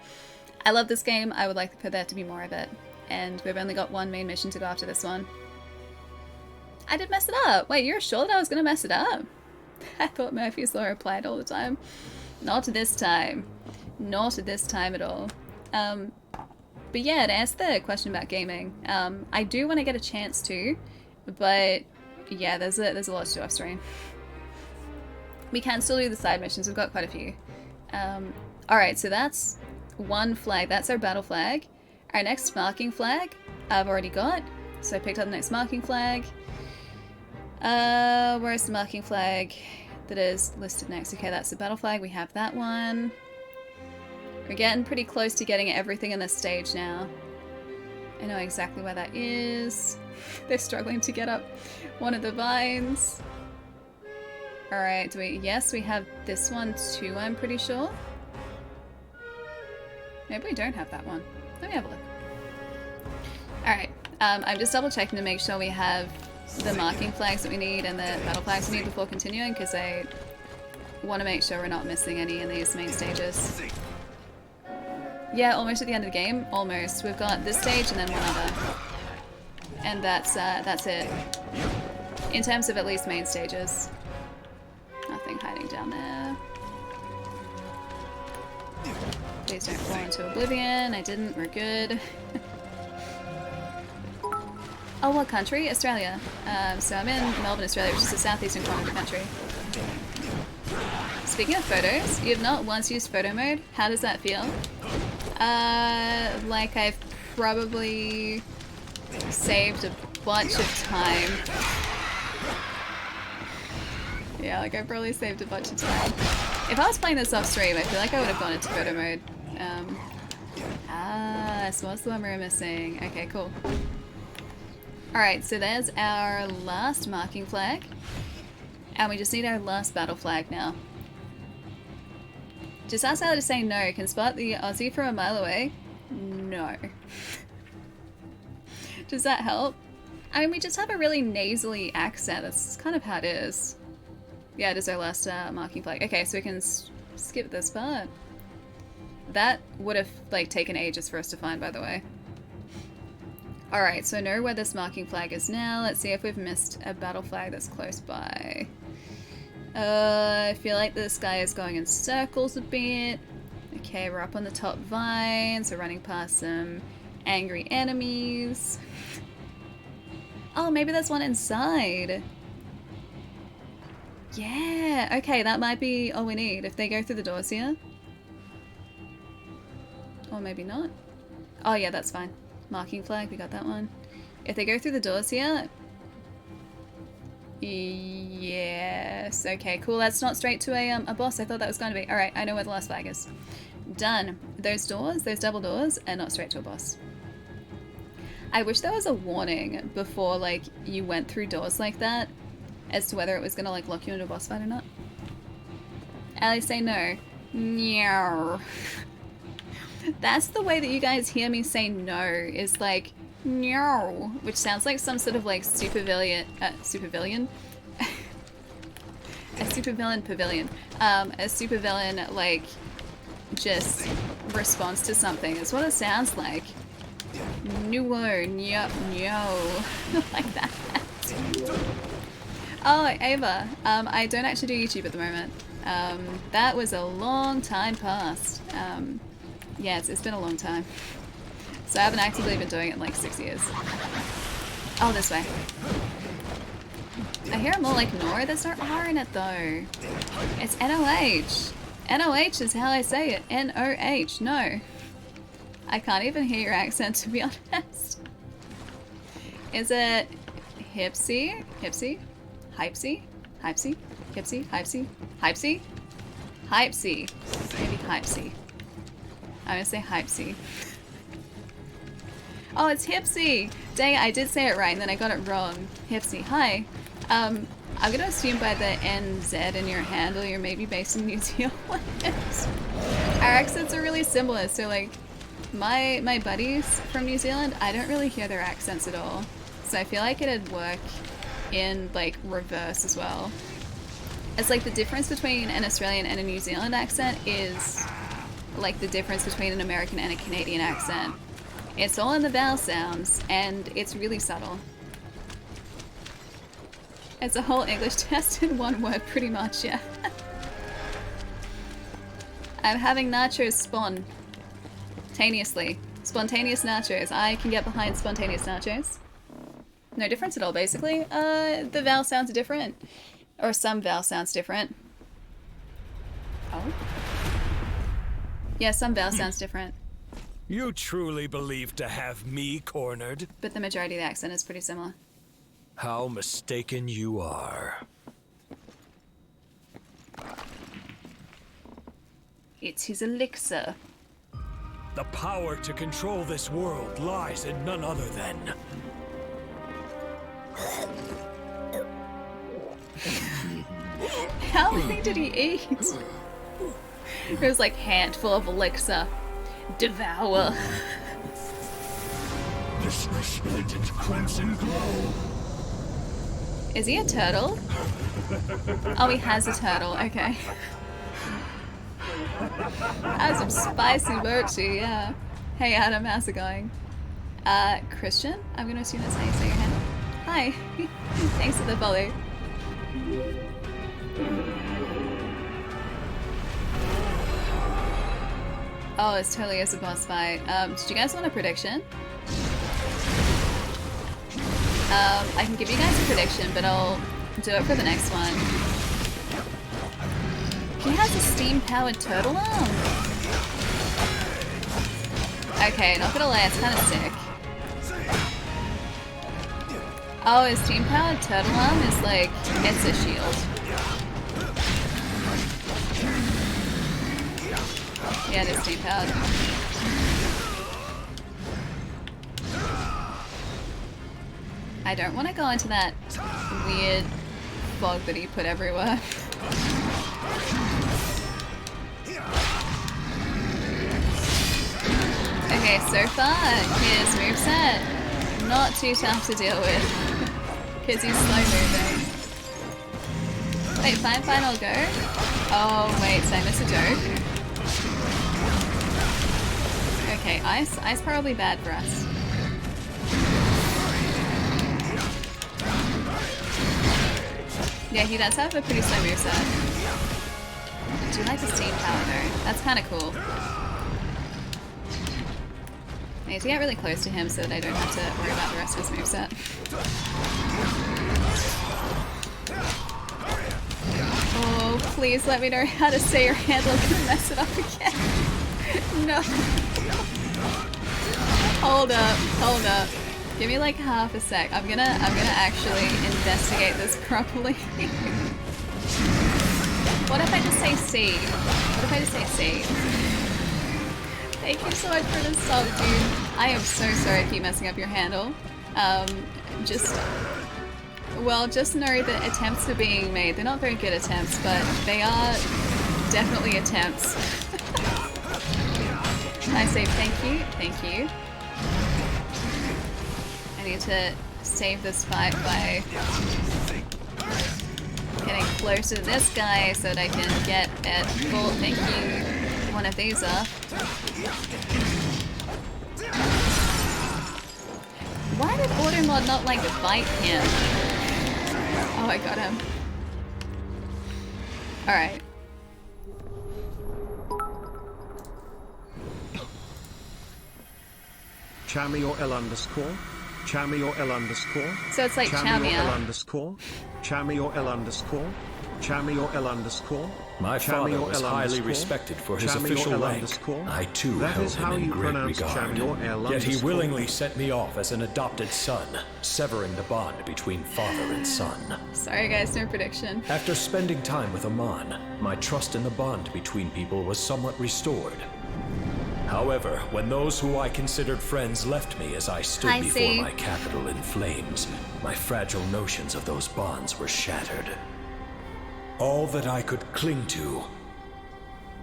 I love this game. I would like for there to be more of it. And we've only got one main mission to go after this one. I did mess it up! Wait, you're sure that I was gonna mess it up? I thought Murphy's Law applied all the time. Not this time. Not this time at all. But yeah, to answer the question about gaming, I do want to get a chance to, but yeah, there's a lot to do off stream. We can still do the side missions. We've got quite a few. Alright, so that's one flag. That's our battle flag. Our next marking flag I've already got. So I picked up the next marking flag. Where's the marking flag that is listed next? Okay, that's the battle flag. We have that one. We're getting pretty close to getting everything in this stage now. I know exactly where that is. They're struggling to get up one of the vines. Alright, do we... Yes, we have this one too, I'm pretty sure. Maybe we don't have that one. Let me have a look. Alright, I'm just double checking to make sure we have the marking flags that we need and the battle flags we need before continuing, because I want to make sure we're not missing any in these main stages. Yeah, almost at the end of the game. Almost. We've got this stage and then one other. And that's it. In terms of at least main stages. Nothing hiding down there. Please don't fall into oblivion. I didn't. We're good. Oh, what country? Australia. So I'm in Melbourne, Australia, which is the southeastern corner of the country. Speaking of photos, you have not once used photo mode. How does that feel? Like I've probably saved a bunch of time. Yeah, like I probably saved a bunch of time. If I was playing this off stream, I feel like I would have gone into photo mode. So what's the one we were missing? Okay, cool. Alright, so there's our last marking flag. And we just need our last battle flag now. Just ask Ella to say no. Can spot the Aussie from a mile away? No. Does that help? I mean, we just have a really nasally accent. That's kind of how it is. Yeah, it is our last marking flag. Okay, so we can skip this part. That would have like taken ages for us to find, by the way. Alright, so I know where this marking flag is now. Let's see if we've missed a battle flag that's close by. I feel like this guy is going in circles a bit. Okay, we're up on the top vine, so running past some angry enemies. Oh, maybe there's one inside. Yeah, okay, that might be all we need. If they go through the doors here. Or maybe not. Oh yeah, that's fine. Marking flag, we got that one. If they go through the doors here... Yes, okay, cool. That's not straight to a boss. I thought that was going to be. Alright, I know where the last flag is. Done. Those doors, those double doors, are not straight to a boss. I wish there was a warning before, like, you went through doors like that as to whether it was going to, like, lock you into a boss fight or not. Allie, say no. No. That's the way that you guys hear me say no, is like, no, which sounds like some sort of like supervillain pavilion. A supervillain like just response to something. It's what it sounds like. No, like that. Oh, Ava, I don't actually do YouTube at the moment. That was a long time past. Yeah, it's been a long time. So I haven't actively been doing it in like 6 years. Oh, this way. I hear more like Nora. There's no R in it though. It's N-O-H. N-O-H is how I say it. N-O-H. No. I can't even hear your accent, to be honest. Is it Hipsy? Hipsy? Hypsy? Hypsy? Hipsy? Hypsy? Hypsy? Hypsy. Maybe Hypsy. I'm gonna say Hypsy. Oh, it's Hipsy! Dang it, I did say it right and then I got it wrong. Hipsy, hi. I'm gonna assume by the NZ in your handle you're maybe based in New Zealand. Our accents are really similar, so like my buddies from New Zealand, I don't really hear their accents at all. So I feel like it'd work in like reverse as well. It's like the difference between an Australian and a New Zealand accent is like the difference between an American and a Canadian accent. It's all in the vowel sounds, and it's really subtle. It's a whole English test in one word, pretty much, yeah. I'm having nachos spontaneously. Spontaneous nachos. I can get behind spontaneous nachos. No difference at all, basically. The vowel sounds are different. Or some vowel sounds different. Oh? Yeah, some vowel sounds different. You truly believe to have me cornered? But the majority of the accent is pretty similar. How mistaken you are. It's his elixir. The power to control this world lies in none other than... How many did he eat? It was like handful of elixir. Devour. This resplendent crimson glow. Is he a turtle? Oh, he has a turtle. Okay. That's some spicy mochi, yeah. Hey Adam, how's it going? Christian? I'm gonna assume that's how you say your handle. Hi. Thanks for the follow. Oh, it totally is a boss fight. Did you guys want a prediction? I can give you guys a prediction, but I'll do it for the next one. He has a steam-powered turtle arm. Okay, not gonna lie, it's kind of sick. Oh, his steam-powered turtle arm is like, it's a shield. Yeah, it is steam-powered. I don't want to go into that weird fog that he put everywhere. Okay, so far, his moveset, not too tough to deal with, because he's slow moving. Wait, fine, I'll go. Oh, wait, did I miss a joke? Okay, ice probably bad for us. Yeah, he does have a pretty slow moveset. I do like the steam power though. That's kind of cool. I need to get really close to him so that I don't have to worry about the rest of his moveset. Oh, please let me know how to say your handle. I'm gonna mess it up again. No. Hold up. Give me like half a sec. I'm gonna actually investigate this properly. What if I just say C? What if I just say C? Thank you so much for the sub, dude. I am so sorry I keep messing up your handle. Just know that attempts are being made. They're not very good attempts, but they are definitely attempts. I say thank you. I need to save this fight by getting closer to this guy so that I can get at full, thank you, one of these up. Why did Automod not like bite him? Oh, I got him. Alright. Chammy or L underscore? Chammy or L underscore? So it's like Chammy or L Chamia. underscore? Chammy or L underscore? Chammy or L underscore? My father was highly respected for his official rank. I too held him in great regard. Yet he willingly sent me off as an adopted son, severing the bond between father and son. Sorry guys, no prediction. After spending time with Amon, my trust in the bond between people was somewhat restored. However, when those who I considered friends left me as I stood before my capital in flames, my fragile notions of those bonds were shattered. All that I could cling to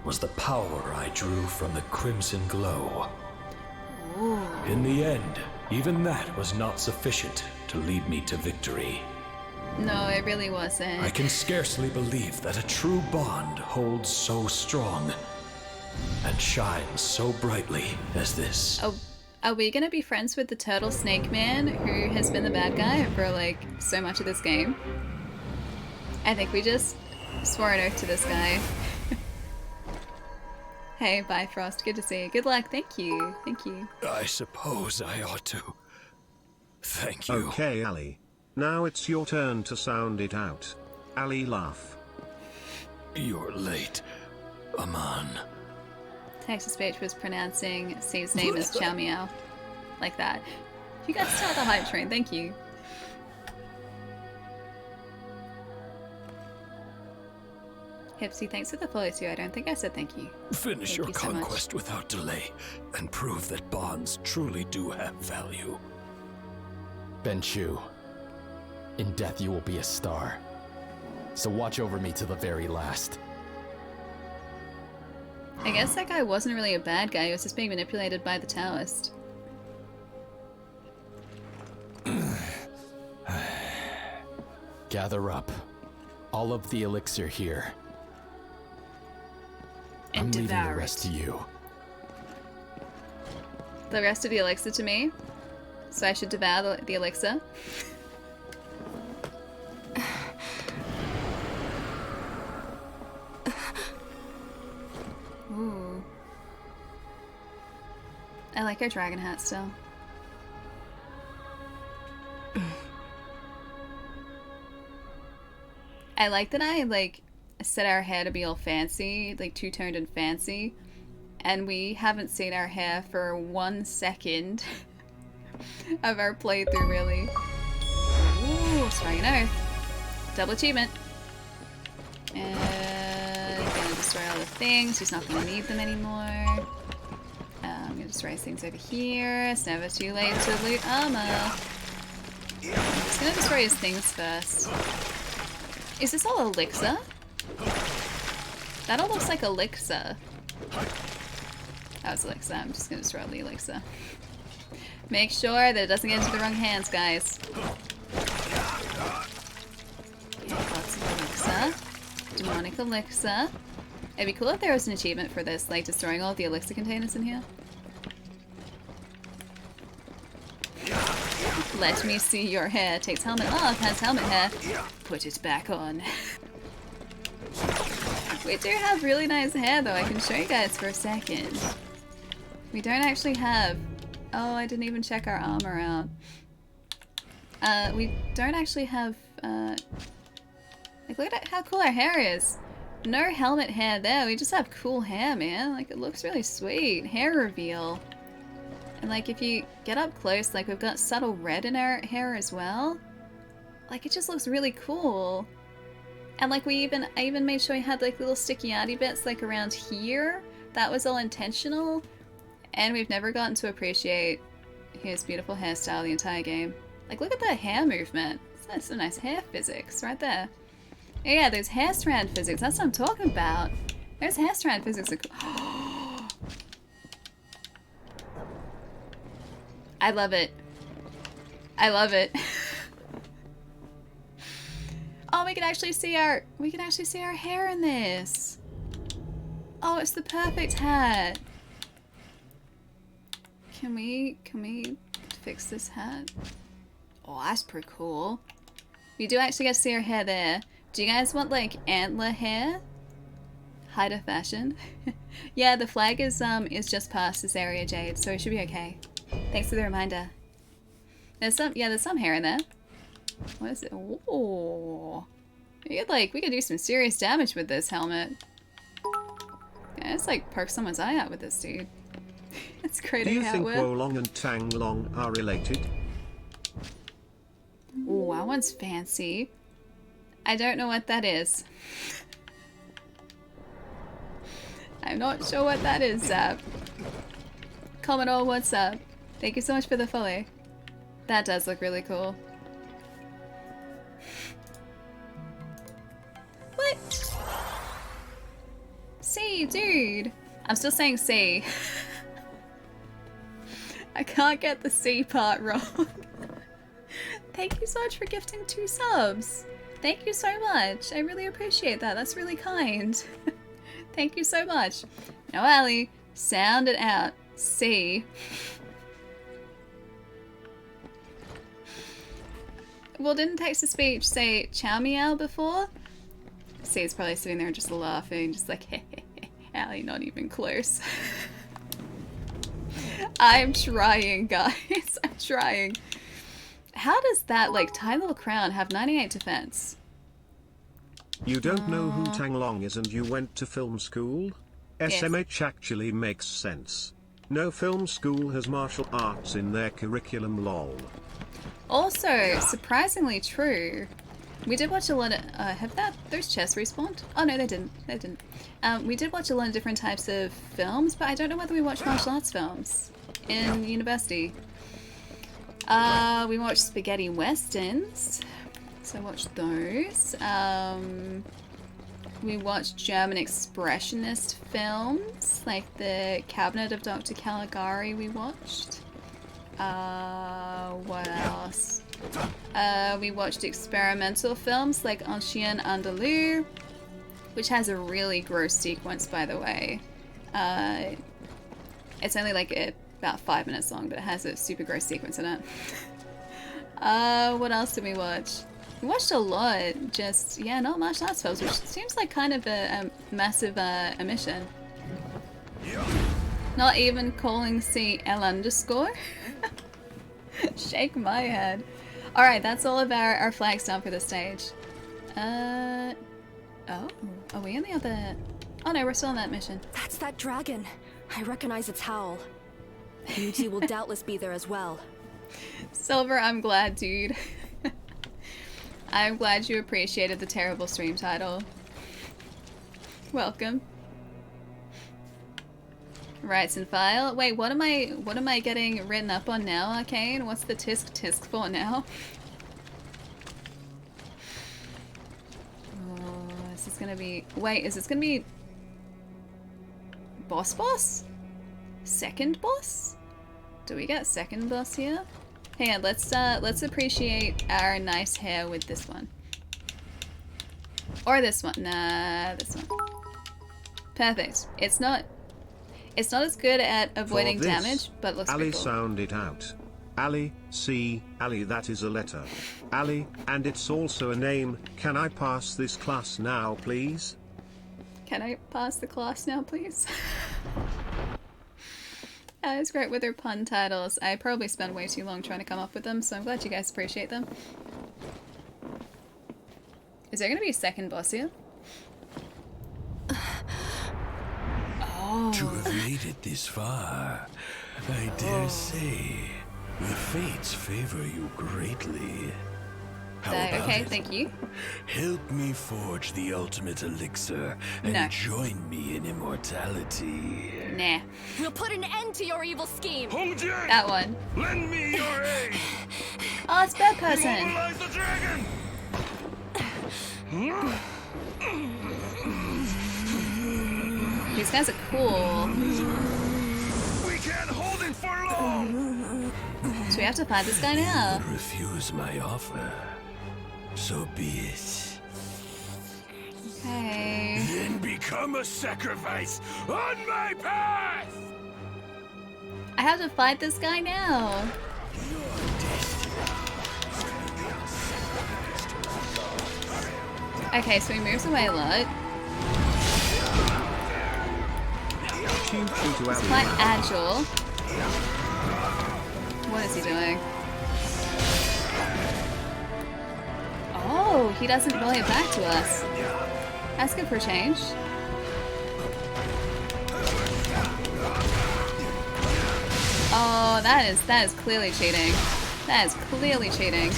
was the power I drew from the crimson glow. Ooh. In the end, even that was not sufficient to lead me to victory. No, it really wasn't. I can scarcely believe that a true bond holds so strong and shines so brightly as this. Oh, are we gonna be friends with the Turtle Snake Man, who has been the bad guy for like so much of this game? I think we just swore an oath to this guy. Hey, bye Frost, good to see you. Good luck, thank you. I suppose I ought to. Thank you. Okay, Ali. Now it's your turn to sound it out. Ali, laugh. You're late, Amon. Text-to-speech was pronouncing C's name as Chow Meow. Like that. You guys start the hype train, thank you. Hipsy, thanks for the follow too. I don't think I said thank you. Finish your conquest without delay, and prove that bonds truly do have value. Ben Chu, in death you will be a star. So watch over me to the very last. I guess that guy wasn't really a bad guy, he was just being manipulated by the Taoist. Gather up. All of the elixir here. I'm leaving the rest to you. The rest of the elixir to me? So I should devour the elixir? Ooh. I like her dragon hat still. I like that I like set our hair to be all fancy, like two-toned and fancy, and we haven't seen our hair for 1 second of our playthrough, really. Ooh, Striking Earth. Double achievement. And gonna destroy all the things. She's not gonna need them anymore. I'm gonna destroy things over here. It's never too late to loot armor. I'm just gonna destroy his things first. Is this all elixir? That all looks like elixir. That was elixir. I'm just gonna destroy all the elixir. Make sure that it doesn't get into the wrong hands, guys. Okay, lots of elixir. Demonic elixir. It'd be cool if there was an achievement for this, like destroying all the elixir containers in here. Let me see your hair. Takes helmet off, has helmet hair. Put it back on. We do have really nice hair though, I can show you guys for a second. We don't actually have... Oh, I didn't even check our armor out. We don't actually have... Like, look at how cool our hair is. No helmet hair there, we just have cool hair, man. Like, it looks really sweet. Hair reveal. And like, if you get up close, like, we've got subtle red in our hair as well. Like, it just looks really cool. And like, I even made sure we had like little sticky outy bits like around here. That was all intentional. And we've never gotten to appreciate his beautiful hairstyle the entire game. Like, look at that hair movement. That's some nice hair physics right there. Yeah, those hair strand physics, that's what I'm talking about. Those hair strand physics are cool. I love it. I love it. Oh, we can actually see our hair in this. Oh, it's the perfect hat. Can we fix this hat? Oh, that's pretty cool. We do actually get to see our hair there. Do you guys want like antler hair? Height of fashion. Yeah, the flag is just past this area, Jade, so it should be okay. Thanks for the reminder. There's some hair in there. What is it? Ooh. We could do some serious damage with this helmet. Yeah, it's like poke someone's eye out with this dude. It's great. Do you think Wolong and Tang Long are related? Ooh, that one's fancy. I don't know what that is. I'm not sure what that is, Zap. Commodore, what's up? Thank you so much for the follow. That does look really cool. What? C, dude. I'm still saying C. I can't get the C part wrong. Thank you so much for gifting 2 subs. Thank you so much. I really appreciate that. That's really kind. Thank you so much. Now, Ali, sound it out. C. Well, didn't text-to-speech say chow meow before? C is probably sitting there just laughing, just like, hey, Ali, not even close. I'm trying, guys. I'm trying. How does that, like, tiny little crown have 98 defense? You don't know who Tang Long is and you went to film school? SMH actually makes sense. No film school has martial arts in their curriculum, lol. Also, surprisingly true. We did watch a lot of, have those chests respawned? Oh no, they didn't. They didn't. We did watch a lot of different types of films, but I don't know whether we watched martial arts films in university. We watched spaghetti westerns, so I watched those. We watched German expressionist films, like the Cabinet of Dr. Caligari we watched. What else? We watched experimental films like Un Chien Andalou, which has a really gross sequence, by the way. It's only like about 5 minutes long, but it has a super gross sequence in it. What else did we watch? We watched a lot, just, yeah, not martial arts films, which seems like kind of a massive omission. Not even calling C L underscore? Shake my head. Alright, that's all of our flags done for this stage. Oh, are we in the other... Oh no, we're still on that mission. That's that dragon. I recognize its howl. Beauty will doubtless be there as well. Silver, I'm glad, dude. I'm glad you appreciated the terrible stream title. Welcome. Rights and file. Wait, what am I getting written up on now, Arcane? What's the tisk for now? Oh, is this gonna be... Wait, is this gonna be... Boss? Second boss? Do we get second boss here? Hang on, let's appreciate our nice hair with this one. Or this one. Nah, this one. Perfect. It's not as good at avoiding damage, but looks pretty Ali cool. sound it out. Ali, see, Ali, that is a letter. Ali, and it's also a name. Can I pass this class now, please? Can I pass the class now, please? It's great with her pun titles. I probably spent way too long trying to come up with them, so I'm glad you guys appreciate them. Is there gonna be a second boss here? To have made it this far, I dare say the fates favor you greatly. How about okay, it? thank you. Help me forge the ultimate elixir and join me in immortality. Nah. We'll put an end to your evil scheme. That one. Lend me your aid. Oh, it's Bird Person. Immobilize the dragon. These guys are cool. We can't hold it for long. So we have to find this guy now. You refuse my offer. So be it. Okay. Then become a sacrifice on my path. I have to fight this guy now. Okay, so he moves away a lot. He's quite agile. What is he doing? Oh, he doesn't volley it back to us. That's good for a change. Oh, that is clearly cheating. That is clearly cheating.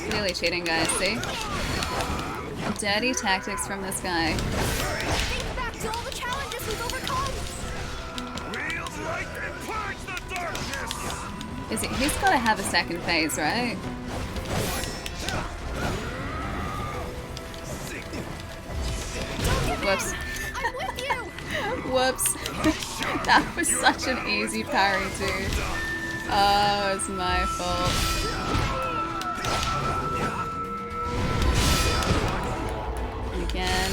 Clearly cheating, guys, see? Dirty tactics from this guy. Think back to all the challenges we've overcome. Wheels like and purge the darkness. He's gotta have a second phase, right? Whoops. I'm with you. Whoops. That was such an easy parry, dude. Oh, it's my fault. Again.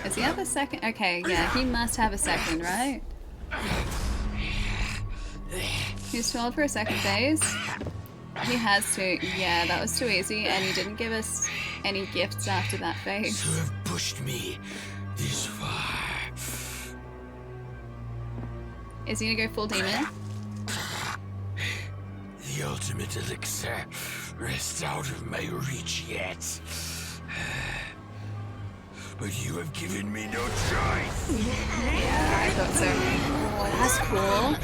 Does he have a second? Okay, yeah, he must have a second, right? He's 12 for a second phase. He has to. Yeah, that was too easy, and he didn't give us any gifts after that phase. You have pushed me this far. Is he gonna go full demon? The ultimate elixir rests out of my reach yet. But you have given me no choice. Yeah, I thought so. Oh, that's cool.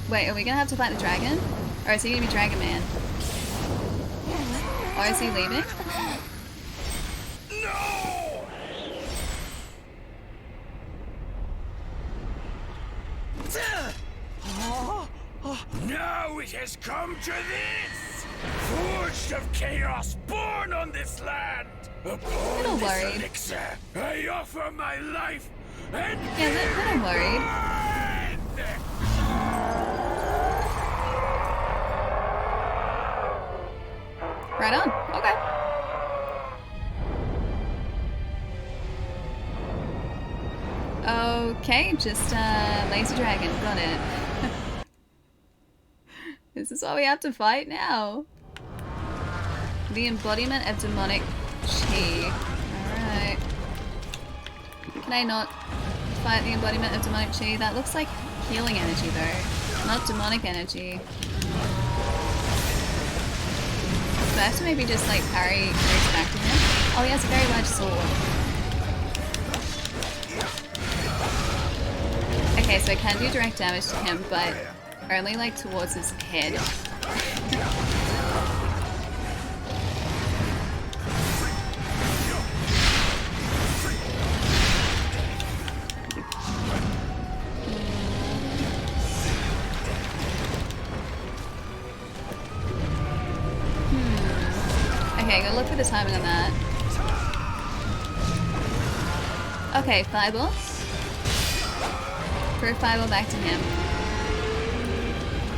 Wait, are we gonna have to fight the dragon? Or is he gonna be Dragon Man? Or is he leaving? No! Now it has come to this! Forged of chaos, born on this land! Upon this elixir, I offer my life and yeah, I'm worried. Right on. Okay. Okay, just laser dragon. Got it. This is what we have to fight now. The embodiment of demonic chi. Alright. Can I not fight the embodiment of demonic chi? That looks like healing energy though, not demonic energy. So I have to maybe just like parry those back to him. Oh, he has a very large sword. Okay, so I can do direct damage to him, but only like towards his head. Okay, gotta look for the timing on that. Okay, fireball. Throw fireball back to him.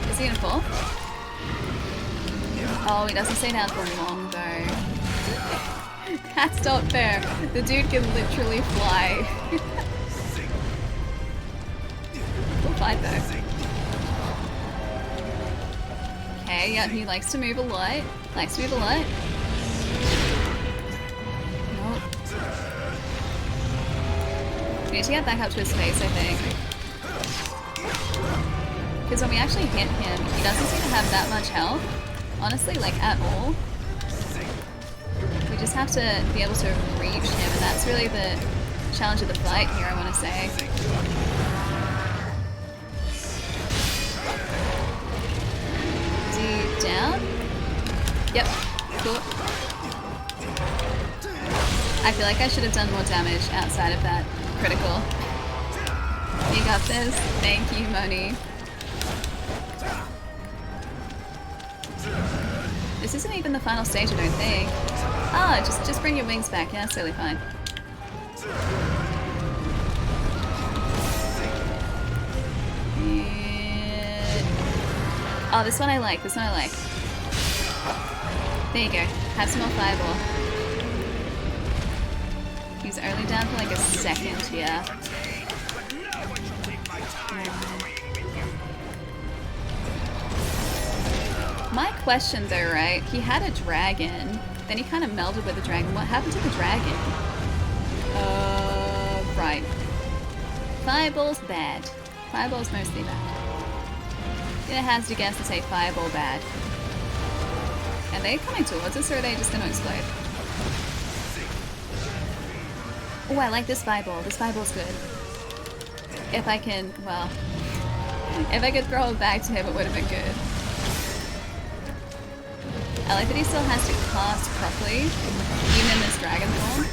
Is he gonna fall? Oh, he doesn't stay down for long though. That's not fair. The dude can literally fly. Cool fight though. Okay, yeah, he likes to move a lot. Likes to move a lot. Nope. We need to get back up to his face, I think. Because when we actually hit him, he doesn't seem to have that much health. Honestly, like at all. We just have to be able to reach him, and that's really the challenge of the fight here, I want to say. Is he down? Yep. Cool. I feel like I should have done more damage outside of that critical. You got this. Thank you, Moni. This isn't even the final stage, I don't think. Ah, just bring your wings back. Yeah, that's totally fine. And... oh, this one I like. This one I like. There you go. Have some more fireball. He's only down for like a second here. My question though, right? He had a dragon, then he kind of melded with the dragon. What happened to the dragon? Right. Fireball's bad. Fireball's mostly bad. Gonna hazard a guess to say fireball bad. Are they coming towards us, or are they just gonna explode? Oh, I like this fireball. This fireball's good. If I can, well, if I could throw it back to him, it would have been good. I like that he still has to cast properly, even in this dragon form.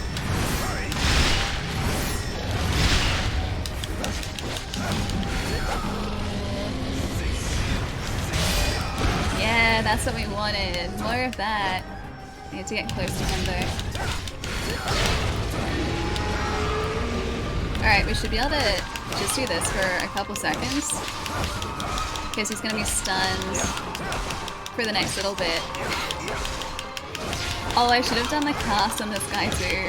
Yeah, that's what we wanted. More of that. I need to get close to him though. Alright, we should be able to just do this for a couple seconds. Because he's going to be stunned for the next little bit. Oh, I should have done the cast on this guy too.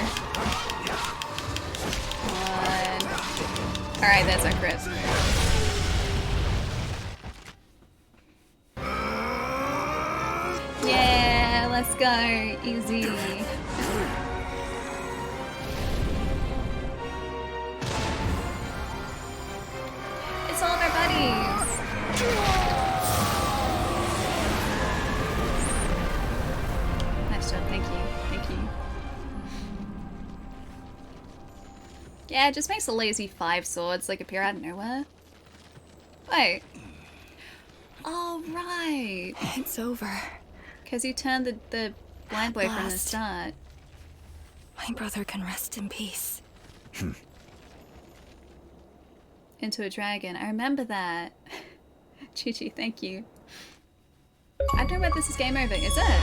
Alright, that's our crit. Yeah, let's go. Easy. It's all of our buddies. Nice job, thank you. Thank you. Yeah, it just makes the lazy 5 swords like appear out of nowhere. Wait. Oh, right. It's over. Because you turned the blind boy from the start. My brother can rest in peace. Into a dragon. I remember that. Chi-Chi, thank you. I don't know whether this is game over, is it?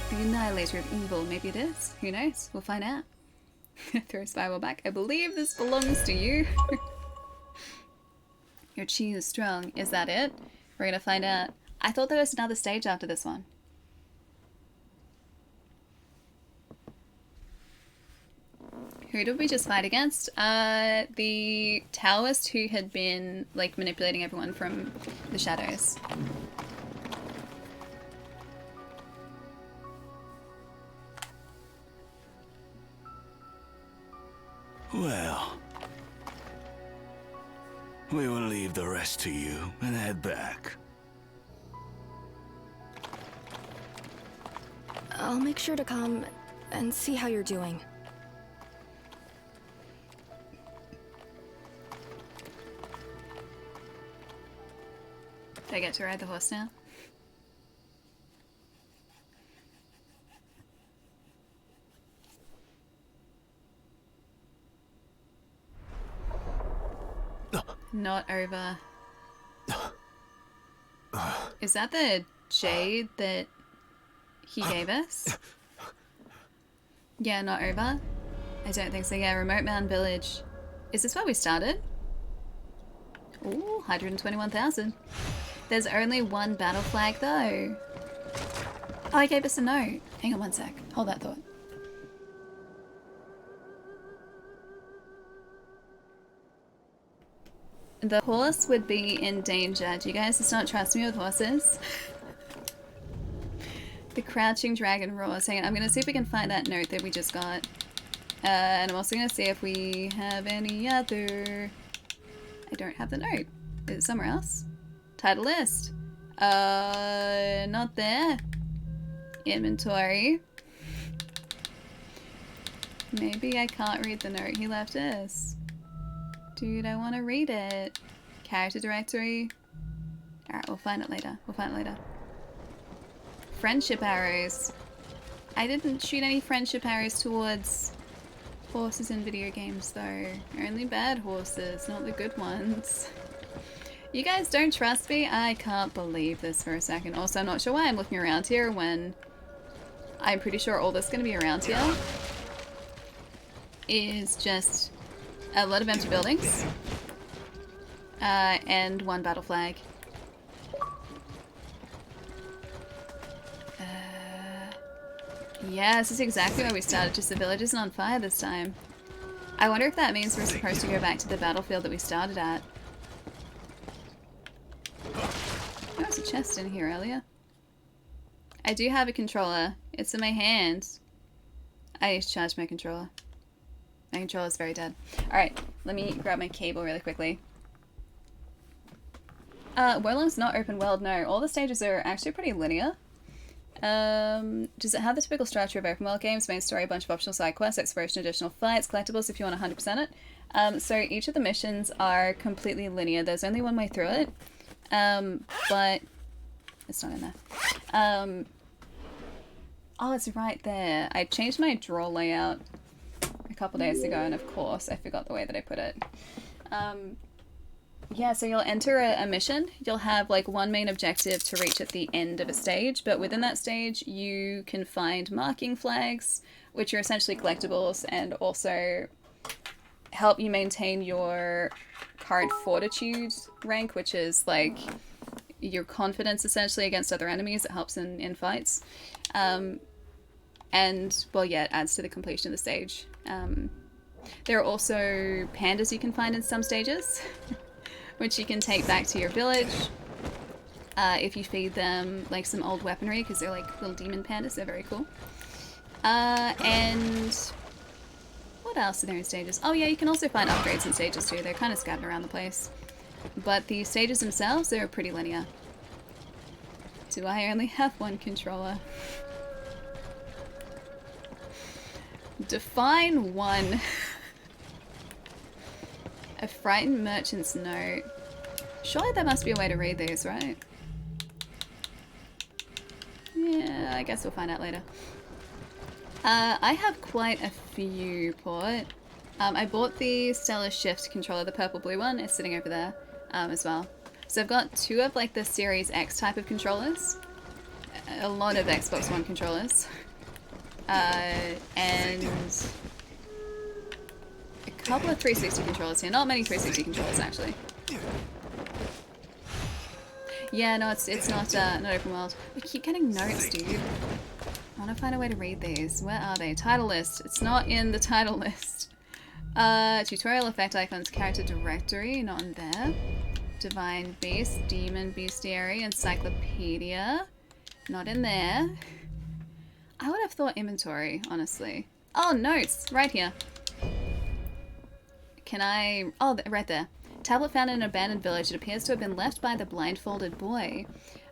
The annihilator of evil, maybe it is. Who knows? We'll find out. Throw a spiral back. I believe this belongs to you. Your chi is strong. Is that it? We're gonna find out. I thought there was another stage after this one. Who did we just fight against? The Taoist who had been like manipulating everyone from the shadows. Well, we will leave the rest to you and head back. I'll make sure to come and see how you're doing. Do I get to ride the horse now? Not over. Is that the jade that he gave us? Yeah, not over? I don't think so. Yeah, Remote Mountain Village. Is this where we started? Ooh, 121,000. There's only one battle flag though. Oh, he gave us a note. Hang on one sec. Hold that thought. The horse would be in danger. Do you guys just not trust me with horses? The crouching dragon roars. Hang on, I'm gonna see if we can find that note that we just got. And I'm also gonna see if we have any other... I don't have the note. Is it somewhere else? Title list. Not there. Inventory. Maybe I can't read the note he left us. Dude, I want to read it. Character directory. Alright, we'll find it later. We'll find it later. Friendship arrows. I didn't shoot any friendship arrows towards horses in video games though. Only bad horses, not the good ones. You guys don't trust me? I can't believe this for a second. Also, I'm not sure why I'm looking around here when I'm pretty sure all that's going to be around here is just a lot of empty buildings and one battle flag. Yeah, this is exactly where we started, just the village isn't on fire this time. I wonder if that means we're supposed to go back to the battlefield that we started at. There was a chest in here earlier. I do have a controller. It's in my hand. I need to charge my controller. My controller's very dead. Alright, let me grab my cable really quickly. Werlong's not open world, no. All the stages are actually pretty linear. Does it have the typical structure of open world games? Main story, a bunch of optional side quests, exploration, additional fights, collectibles if you want 100% it. So each of the missions are completely linear. There's only one way through it. But it's not in there. Oh, it's right there. I changed my draw layout a couple days ago, and of course I forgot the way that I put it. Yeah, so you'll enter a mission. You'll have like one main objective to reach at the end of a stage, but within that stage you can find marking flags, which are essentially collectibles and also help you maintain your current fortitude rank, which is like your confidence essentially against other enemies. It helps in fights. And, well, yeah, it adds to the completion of the stage. There are also pandas you can find in some stages, which you can take back to your village if you feed them like some old weaponry, because they're like little demon pandas. They're very cool. And what else are there in stages? Oh yeah, you can also find upgrades in stages too. They're kind of scattered around the place. But the stages themselves, they're pretty linear. Do I only have one controller? Define one. A frightened merchant's note. Surely there must be a way to read these, right? Yeah, I guess we'll find out later. I have quite a few, Port. I bought the Stellar Shift controller, the purple-blue one. It's sitting over there as well. So I've got two of like the Series X type of controllers. A lot of Xbox One controllers. And a couple of 360 controllers here. Not many 360 controllers, actually. Yeah, no, it's not open world. We keep getting notes, dude. I want to find a way to read these. Where are they? Title list. It's not in the title list. Tutorial effect icons, character directory, not in there. Divine Beast, Demon Bestiary, Encyclopedia, not in there. I would have thought inventory, honestly. Oh, notes, right here. Can I... Oh, right there. Tablet found in an abandoned village. It appears to have been left by the blindfolded boy.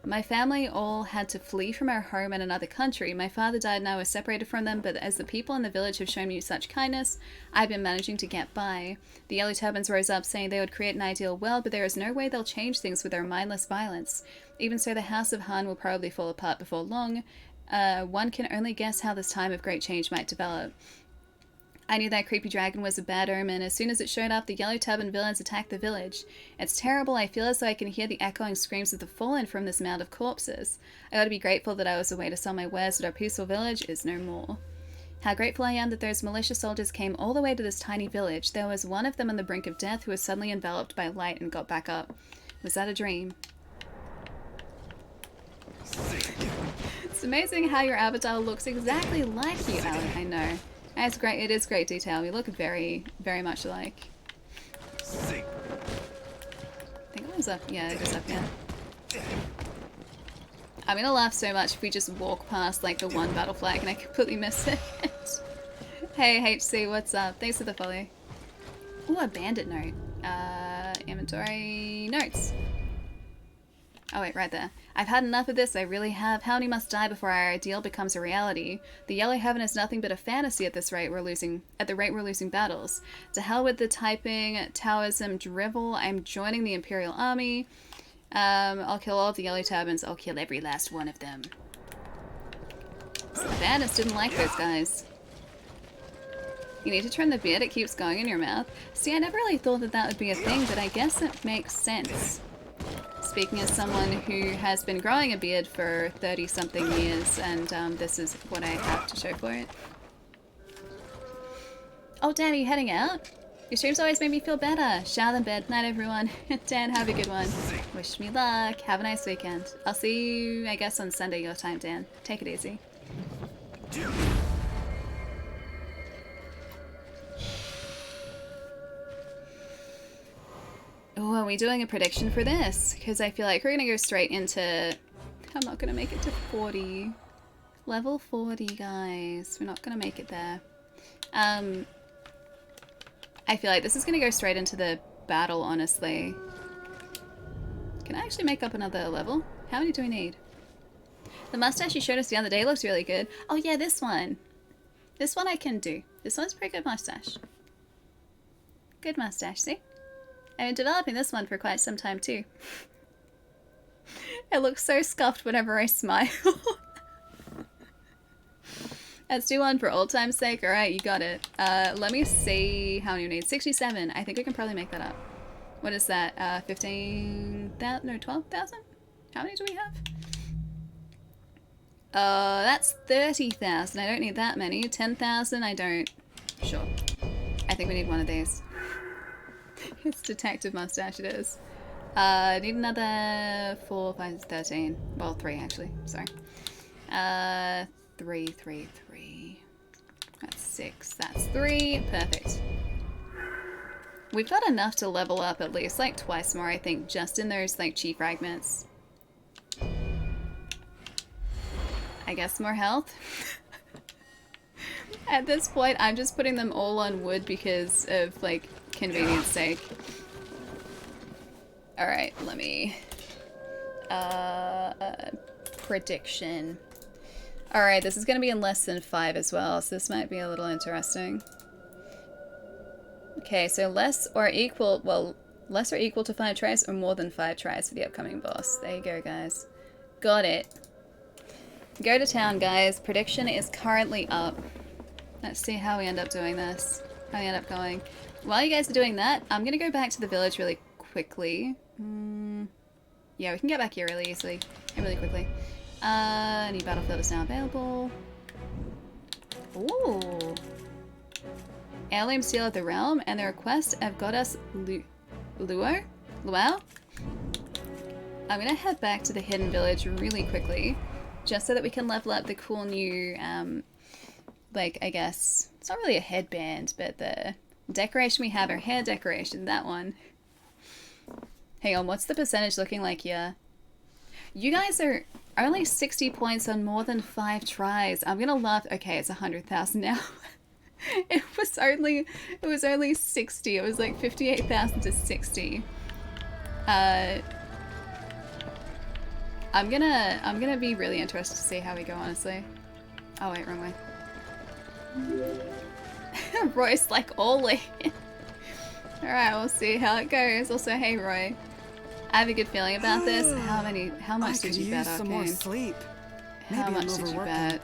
My family all had to flee from our home in another country. My father died and I was separated from them, but as the people in the village have shown me such kindness, I've been managing to get by. The Yellow Turbans rose up saying they would create an ideal world, but there is no way they'll change things with their mindless violence. Even so, the House of Han will probably fall apart before long. One can only guess how this time of great change might develop. I knew that creepy dragon was a bad omen. As soon as it showed up, the Yellow Turban villains attacked the village. It's terrible. I feel as though I can hear the echoing screams of the fallen from this mound of corpses. I ought to be grateful that I was away to sell my wares, but our peaceful village is no more. How grateful I am that those militia soldiers came all the way to this tiny village. There was one of them on the brink of death who was suddenly enveloped by light and got back up. Was that a dream? It's amazing how your avatar looks exactly like you, Ali. I know. It's great. It is great detail. We look very, very much alike. I think it was up. Yeah, it goes up here. I'm gonna laugh so much if we just walk past like the one battle flag and I completely miss it. Hey HC, what's up? Thanks for the follow. Ooh, a bandit note. Inventory notes. Oh wait, right there. I've had enough of this, I really have. How many must die before our ideal becomes a reality? The Yellow Heaven is nothing but a fantasy at this rate we're losing battles. To hell with the typing, Taoism drivel. I'm joining the Imperial Army. I'll kill all of the Yellow Turbans. I'll kill every last one of them. So the bandits didn't like those guys. You need to trim the beard, it keeps going in your mouth. See, I never really thought that that would be a thing, but I guess it makes sense. Speaking as someone who has been growing a beard for 30-something years, and this is what I have to show for it. Oh, Dan, are you heading out? Your streams always make me feel better. Shower in bed. Night, everyone. Dan, have a good one. Wish me luck. Have a nice weekend. I'll see you, I guess, on Sunday your time, Dan. Take it easy. Oh, are we doing a prediction for this? Because I feel like we're going to go straight into... I'm not going to make it to 40. Level 40, guys. We're not going to make it there. I feel like this is going to go straight into the battle, honestly. Can I actually make up another level? How many do we need? The mustache you showed us the other day looks really good. Oh yeah, this one. This one I can do. This one's a pretty good mustache. Good mustache, see? I've been developing this one for quite some time too. It looks so scuffed whenever I smile. Let's do one for old time's sake. Alright, you got it. Let me see how many we need. 67. I think we can probably make that up. What is that? 15,000? No, 12,000? How many do we have? That's 30,000. I don't need that many. 10,000, I don't. Sure. I think we need one of these. It's detective mustache, it is. Need another 4, 5, 13. Well, 3 actually. Sorry. 3, 3, 3. That's 6. That's 3. Perfect. We've got enough to level up at least like twice more, I think, just in those like chi fragments. I guess more health. At this point, I'm just putting them all on wood because of like convenience sake. Alright, let me... prediction. Alright, this is going to be in less than 5 as well, so this might be a little interesting. Okay, so less or equal to 5 tries or more than 5 tries for the upcoming boss. There you go, guys. Got it. Go to town, guys. Prediction is currently up. Let's see how we end up doing this. How we end up going. While you guys are doing that, I'm going to go back to the village really quickly. Yeah, we can get back here really easily and really quickly. New battlefield is now available. Ooh. Heirloom Seal of the Realm and the request of Goddess Luo? I'm going to head back to the hidden village really quickly, just so that we can level up the cool new, like, I guess, it's not really a headband, but the decoration we have, our hair decoration, that one. Hang on, what's the percentage looking like here? You guys are only 60 points on more than 5 tries. I'm gonna laugh. Okay, it's 100,000 now. It was only 60. It was like 58,000 to 60. I'm gonna be really interested to see how we go, honestly. Oh wait, wrong way. Roy's like all in. Alright, we'll see how it goes. Also, hey Roy. I have a good feeling about this. How much did you bet, some more sleep. Maybe How much did you bet?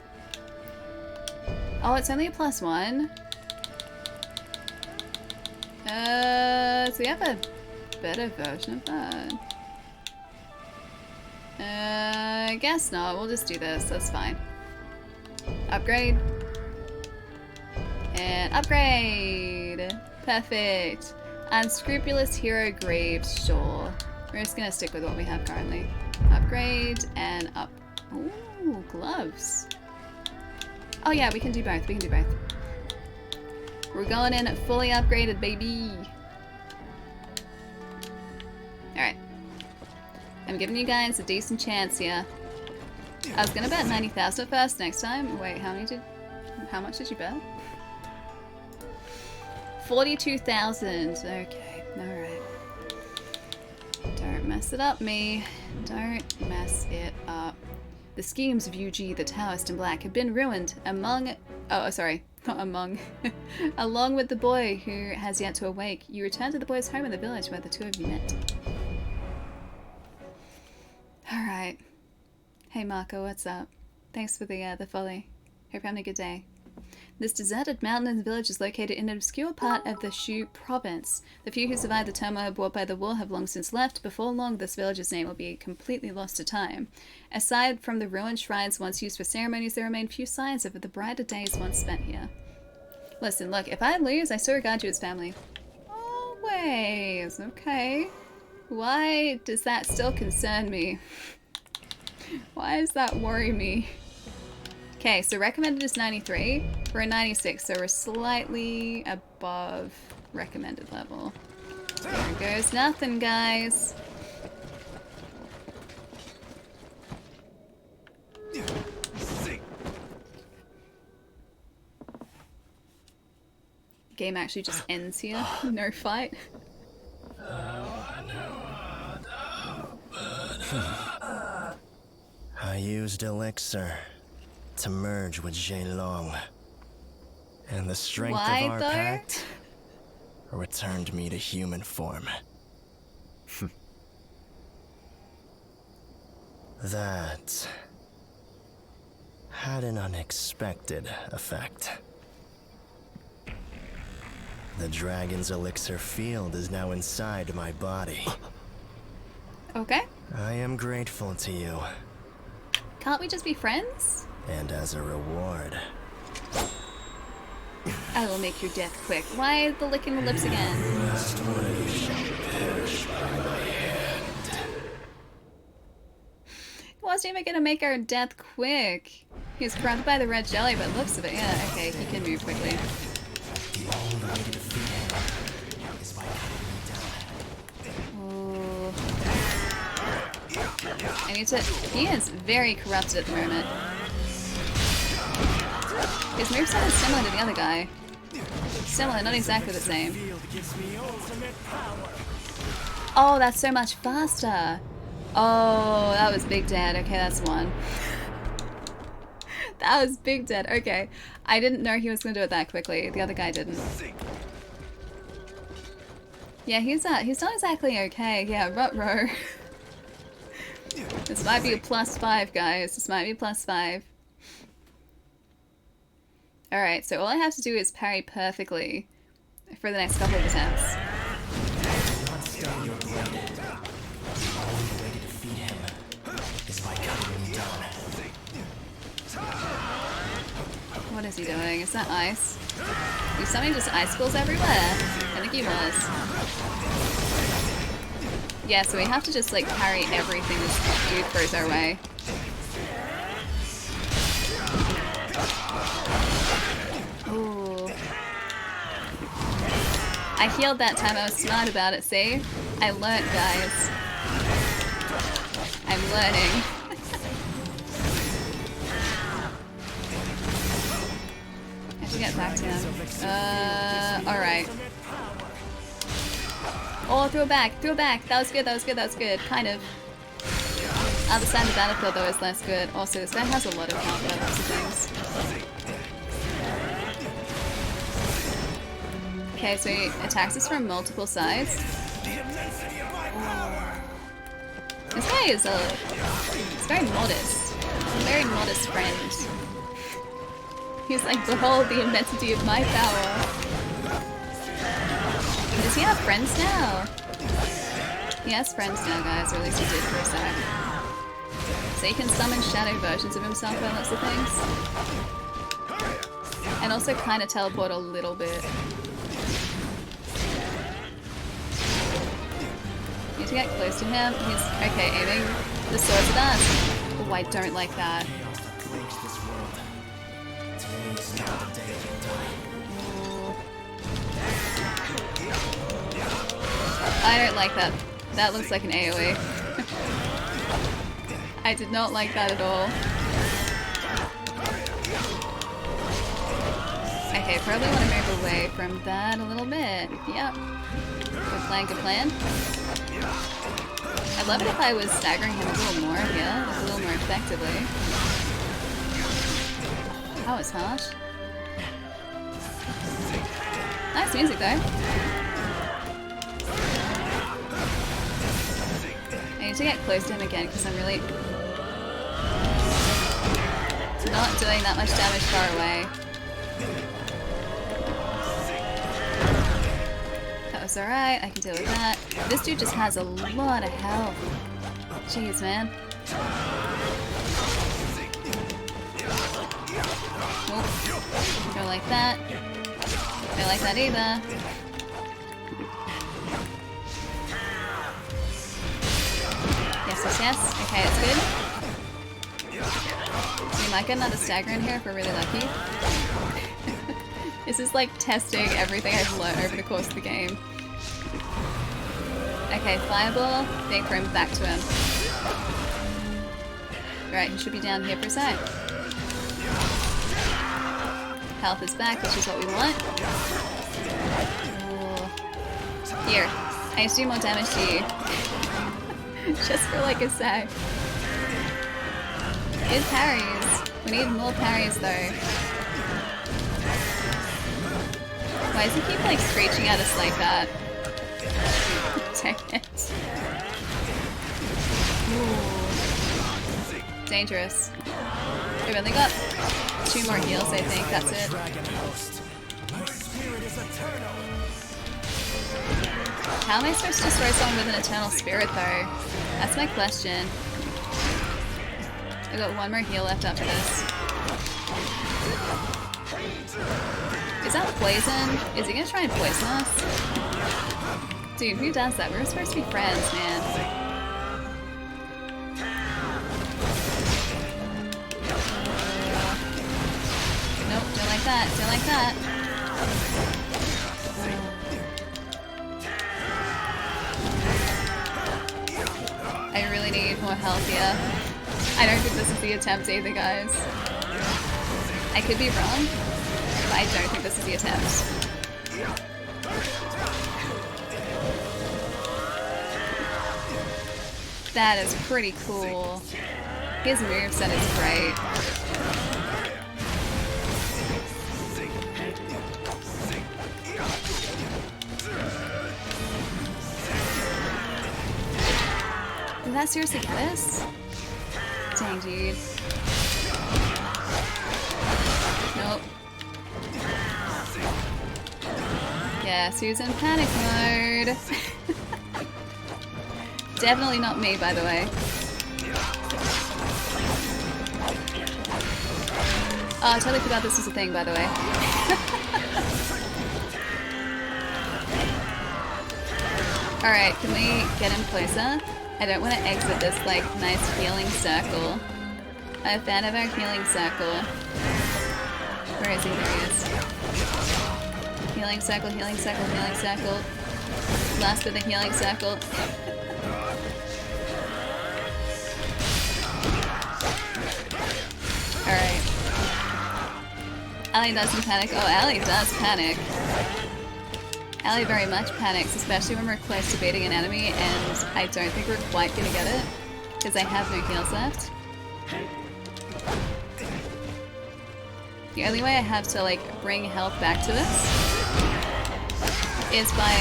Oh, it's only a +1. So we have a better version of that. I guess not. We'll just do this. That's fine. Upgrade. And upgrade! Perfect. Unscrupulous hero graves, sure. We're just gonna stick with what we have currently. Upgrade and up. Ooh, gloves. Oh yeah, we can do both. We can do both. We're going in fully upgraded, baby. Alright. I'm giving you guys a decent chance here. I was gonna bet 90,000 at first next time. Wait, how much did you bet? 42,000. Okay, alright. Don't mess it up, me. Don't mess it up. The schemes of UG, the Taoist in Black, have been ruined along with the boy who has yet to awake. You return to the boy's home in the village where the two of you met. Alright. Hey Marco, what's up? Thanks for the follow. Hope you're having a good day. This deserted mountain village is located in an obscure part of the Shu province. The few who survived the turmoil brought by the war have long since left. Before long, this village's name will be completely lost to time. Aside from the ruined shrines once used for ceremonies, there remain few signs of the brighter days once spent here. Listen, look, if I lose, I still regard you as family. Always, okay. Why does that still concern me? Why does that worry me? Okay, so recommended is 93. We're at 96, so we're slightly above recommended level. There goes nothing, guys. Game actually just ends here. No fight. I used elixir to merge with Long, and the strength of our pact returned me to human form. That had an unexpected effect. The dragon's elixir field is now inside my body. Okay. I am grateful to you. Can't we just be friends? And as a reward, I will make your death quick. Why the licking the lips again? He wasn't even gonna make our death quick. He was corrupted by the red jelly, but looks of it, yeah, okay, he can move quickly. Ooh. I need to. He is very corrupted at the moment. His moveset is similar to the other guy. Similar, not exactly the same. Oh, that's so much faster. Oh, that was Big Dad. Okay, that's one. That was Big Dad. Okay. I didn't know he was going to do it that quickly. The other guy didn't. Yeah, he's not exactly okay. Yeah, Rutro. This might be a +5, guys. This might be a +5. Alright, so all I have to do is parry perfectly for the next couple of attempts. What is he doing? Is that ice? Is something just icicles everywhere? I think he was. Yeah, so we have to just like parry everything this dude throws our way. Ooh. I healed that time. I was smart about it, see? I learnt, guys. I'm learning. have to get back to him. Alright. Oh, throw back, throw back. That was good, that was good, that was good. Kind of. Other side of the battlefield though is less good. Also, this guy has a lot of health by lots of things. Okay, so he attacks us from multiple sides. This guy is he's very modest. A very modest friend. He's like, behold the immensity of my power. Does he have friends now? He has friends now, guys, or at least he did for a sec. So he can summon shadow versions of himself by lots of things. And also kind of teleport a little bit. Need to get close to him. He's, okay, aiming the swords at us. Oh, I don't like that. I don't like that. That looks like an AoE. I did not like that at all. Okay, probably want to move away from that a little bit. Yep. Good plan, good plan. I'd love it if I was staggering him a little more here, like a little more effectively. That was harsh. Nice music though. I need to get close to him again because I'm really not doing that much damage far away. That was alright, I can deal with that. This dude just has a lot of health. Jeez, man. Oh, don't like that. Don't like that either. Yes, yes, yes. Okay, it's good. We might get another stagger in here if we're really lucky. This is like testing everything I've learned over the course of the game. Okay, fireball. Then throw him back to him. Right, he should be down here for a sec. Health is back, which is what we want. Ooh. Here, I need to do more damage to you. Just for like a sec. Good parries. We need more parries though. Why does he keep like screeching at us like that? Dang it. Ooh. Dangerous. We've only got 2 more heals, I think. That's it. How am I supposed to destroy someone with an eternal spirit, though? That's my question. I've got 1 more heal left after this. Is that poison? Is he gonna try and poison us? Dude, who does that? We're supposed to be friends, man. Nope, don't like that. Don't like that. I really need more health here. I don't think this is the attempt either, guys. I could be wrong, but I don't think this is the attempt. That is pretty cool. His moveset is great. Did that seriously get us? Dang, dude. Nope. Yeah, Sue's in panic mode. Definitely not me, by the way. Oh, I totally forgot this was a thing, by the way. Alright, can we get him closer? I don't want to exit this, like, nice healing circle. I'm a fan of our healing circle. Where is he? There he is. Healing circle, healing circle, healing circle. Last of the healing circle. Alright. I Allie doesn't panic. Oh, Allie does panic. Allie very much panics, especially when we're close to beating an enemy and I don't think we're quite gonna get it because I have no heals left. The only way I have to like bring health back to us is by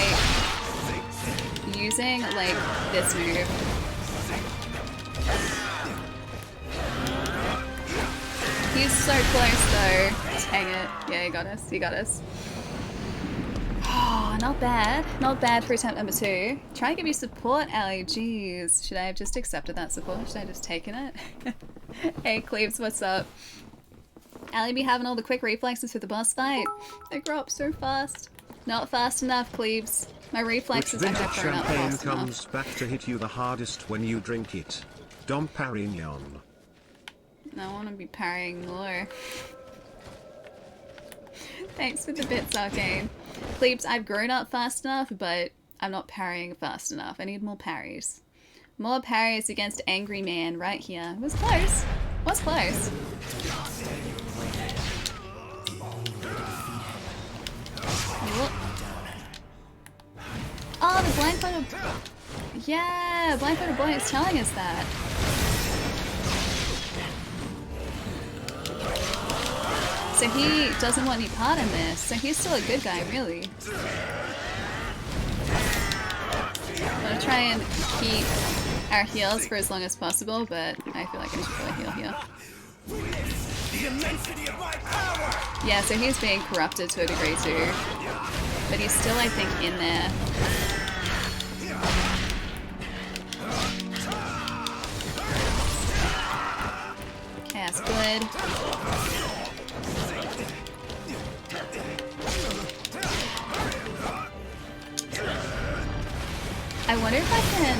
using like this move. He's so close though. Dang it. Yeah, he got us. He got us. Oh, not bad. Not bad for attempt number 2. Try to give you support, Allie. Jeez. Should I have just accepted that support? Should I have just taken it? Hey, Cleaves, what's up? Allie be having all the quick reflexes for the boss fight. They grow up so fast. Not fast enough, Cleaves. My reflexes are not champagne fast comes enough. back to hit you the hardest when you drink it. Dom Perignon. I want to be parrying more. Thanks for the bits, Arcane. Cleaves, I've grown up fast enough, but I'm not parrying fast enough. I need more parries. More parries against Angry Man right here. It was close. It was close. Oh, the blindfolded... Yeah, blindfolded boy is telling us that. So he doesn't want any part in this, so he's still a good guy, really. I'm gonna try and keep our heals for as long as possible, but I feel like I should probably heal here. Yeah, so he's being corrupted to a degree too. But he's still, I think, in there. Okay, that's good. I wonder if I can...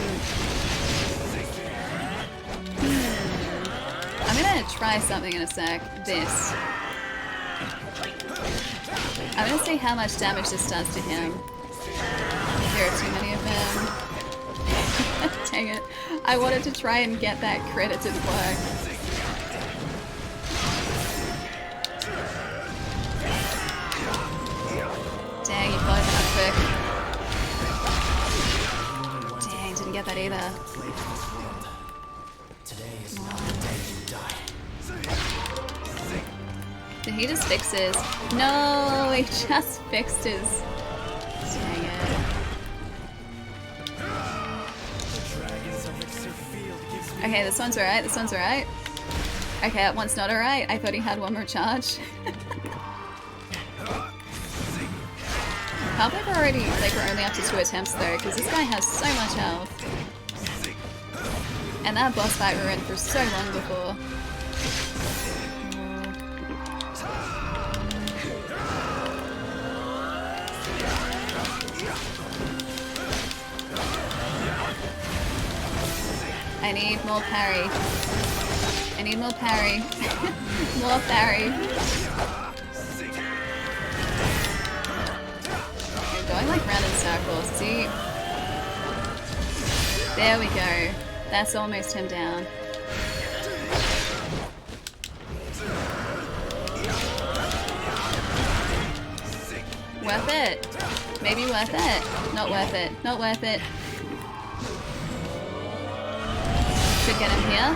I'm gonna try something in a sec. This. I'm gonna see how much damage this does to him. There are too many of them. Dang it. I wanted to try and get that crit, it didn't work. Dang, you followed that quick. Dang, didn't get that either. Did he just fix his? No, he just fixed his. Dang it. Okay, this one's alright, this one's alright. Okay, that one's not alright. I thought he had one more charge. Can't believe we're already, like, we're only up to 2 attempts though, because this guy has so much health. And that boss fight we were in for so long before. I need more parry. I need more parry. More parry. We're going like round in circles. See? There we go. That's almost him down. Worth it. Maybe worth it. Not worth it. Not worth it. Should get him here.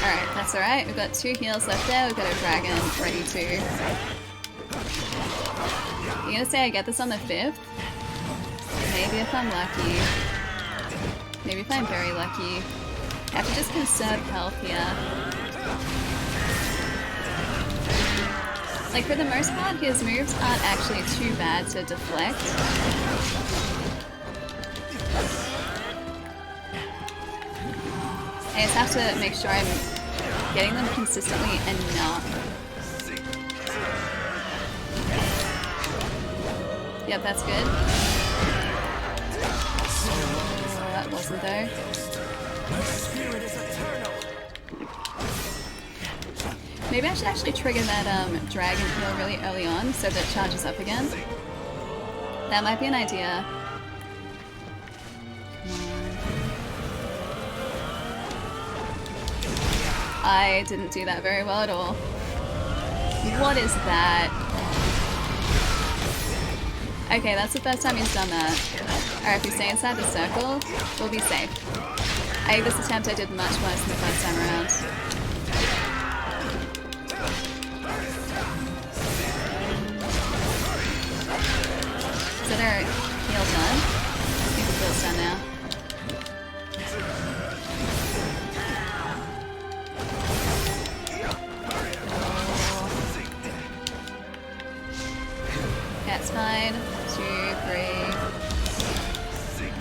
Alright, that's alright. We've got 2 heals left there. We've got a dragon ready too. You gonna say I get this on the 5th? Maybe if I'm lucky. Maybe if I'm very lucky. I have to just conserve health here. Like, for the most part, his moves aren't actually too bad to deflect. I just have to make sure I'm getting them consistently enough. Yep, that's good. Oh, that wasn't though. Maybe I should actually trigger that dragon heal really early on so that it charges up again. That might be an idea. I didn't do that very well at all. What is that? Okay, that's the first time he's done that. Alright, if we stay inside the circle, we'll be safe. I think this attempt I did much worse than the first time around. Is that our heal done? I think the heal's done now. That's fine. 2, 3.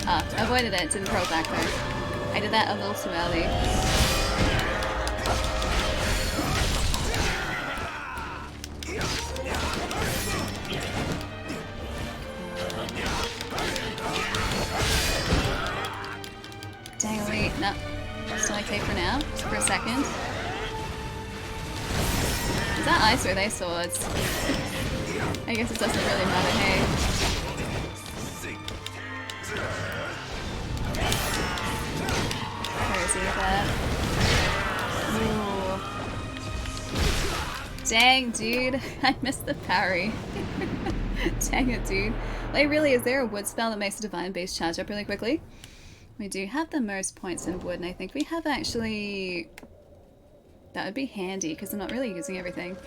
Oh, avoided it. Didn't throw it back though. I did that a little too early. Dang, wait. No. Still okay for now. For a second. Is that ice or are they swords? I guess it doesn't really matter, hey. Where is he there? Ooh. Dang, dude. I missed the parry. Dang it, dude. Like, really, is there a wood spell that makes a divine base charge up really quickly? We do have the most points in wood, and I think we have actually... That would be handy, because I'm not really using everything.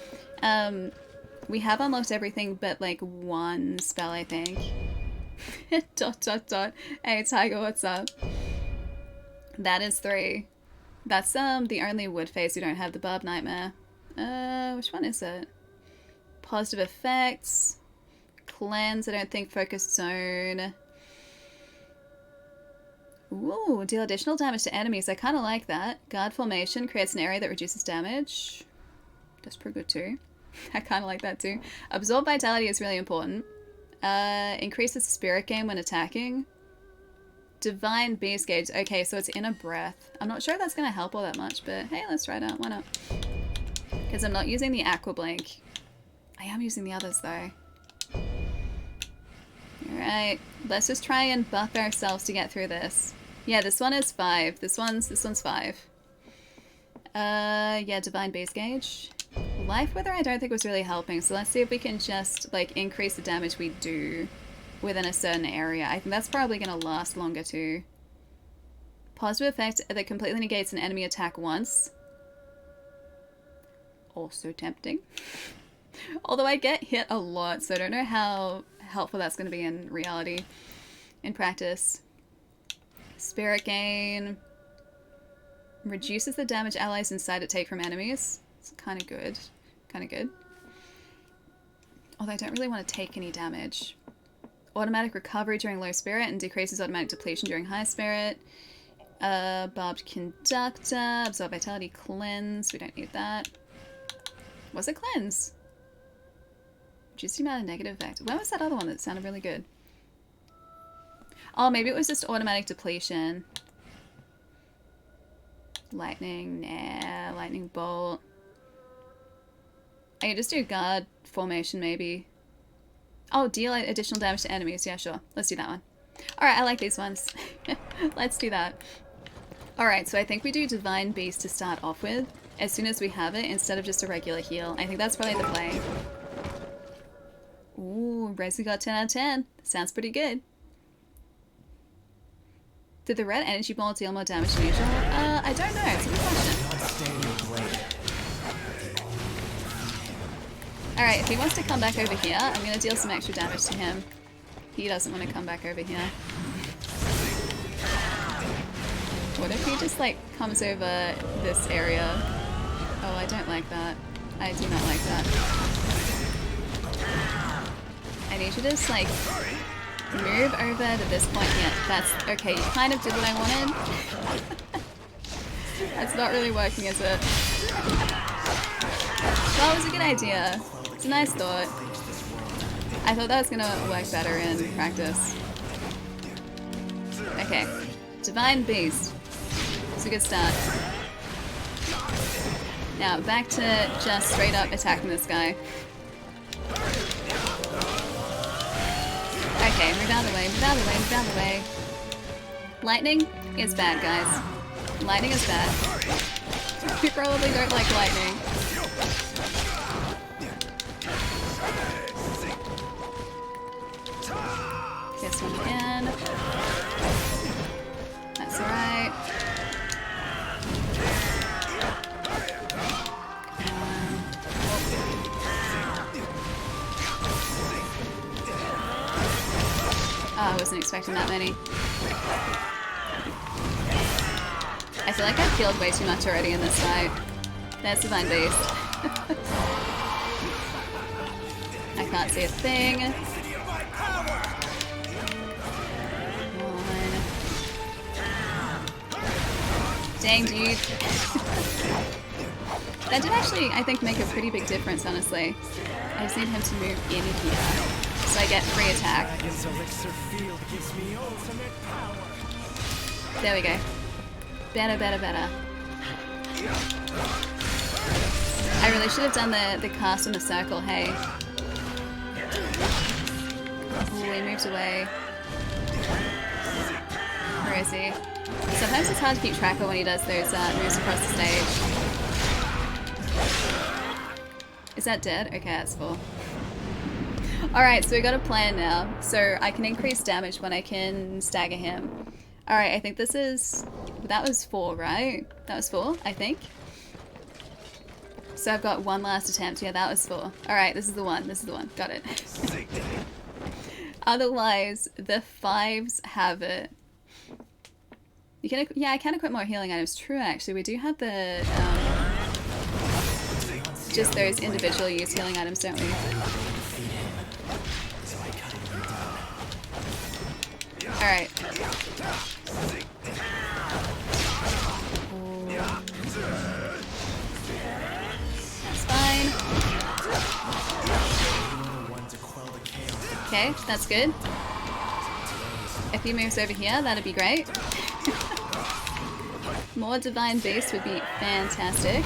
We have unlocked everything but, like, one spell, I think. ... Hey, Tiger, what's up? That is 3. That's, the only wood phase we don't have, the Barb Nightmare. Which one is it? Positive effects. Cleanse, I don't think. Focus zone. Ooh, deal additional damage to enemies. I kind of like that. Guard formation creates an area that reduces damage. That's pretty good too. I kind of like that too. Absorb vitality is really important. Increases spirit gain when attacking. Divine beast gauge. Okay, so it's in a breath. I'm not sure if that's going to help all that much, but hey, let's try it out. Why not? Because I'm not using the aqua blink. I am using the others though. Alright, let's just try and buff ourselves to get through this. Yeah, this one is 5. This one's 5. Yeah, divine base gauge. Life Wither I don't think was really helping, so let's see if we can just like increase the damage we do within a certain area. I think that's probably going to last longer too. Positive effect that completely negates an enemy attack once. Also tempting. Although I get hit a lot, so I don't know how helpful that's going to be in reality, in practice. Spirit gain. Reduces the damage allies inside it take from enemies. It's kind of good. Kind of good. Although I don't really want to take any damage. Automatic recovery during low spirit and decreases automatic depletion during high spirit. Barbed conductor. Absorb vitality cleanse. We don't need that. Was it cleanse? Reduce the amount of negative effect. Where was that other one that sounded really good? Oh, maybe it was just automatic depletion. Lightning, nah. Lightning bolt. I could just do guard formation, maybe. Oh, deal additional damage to enemies. Yeah, sure. Let's do that one. Alright, I like these ones. Let's do that. Alright, so I think we do Divine Beast to start off with, as soon as we have it, instead of just a regular heal. I think that's probably the play. Ooh, Resi got 10 out of 10. Sounds pretty good. Did the red energy ball deal more damage than usual? I don't know. It's a good question. Alright, if he wants to come back over here, I'm going to deal some extra damage to him. He doesn't want to come back over here. What if he just, like, comes over this area? Oh, I don't like that. I do not like that. I need you to just, like, move over to this point. Yeah, that's... Okay, you kind of did what I wanted. That's not really working, is it? Well, it was a good idea. It's a nice thought. I thought that was going to work better in practice. Okay. Divine Beast. It's a good start. Now, back to just straight up attacking this guy. Okay, move out of the way, move out of the way, move out of the way. Lightning is bad, guys. Lightning is bad. You probably don't like lightning. This one again. That's alright. Oh, I wasn't expecting that many. I feel like I've killed way too much already in this fight. There's Divine Beast. I can't see a thing. Dang, dude. That did actually, I think, make a pretty big difference, honestly. I just need him to move in here, so I get free attack. There we go. Better, better, better. I really should have done the cast on the circle, hey. Oh, he moved away. Where is he? Sometimes it's hard to keep track of when he does those moves across the stage. Is that dead? Okay, that's full. Alright, so we got a plan now. So I can increase damage when I can stagger him. Alright, I think this is... That was 4, right? That was 4, I think. So I've got one last attempt. Yeah, that was 4. Alright, this is the one. This is the one. Got it. Otherwise, the 5s have it. You can, yeah, I can equip more healing items. True, actually. We do have the... just those individual use healing items, don't we? Alright. That's fine. Okay, that's good. If he moves over here, that'd be great. More Divine Beast would be fantastic.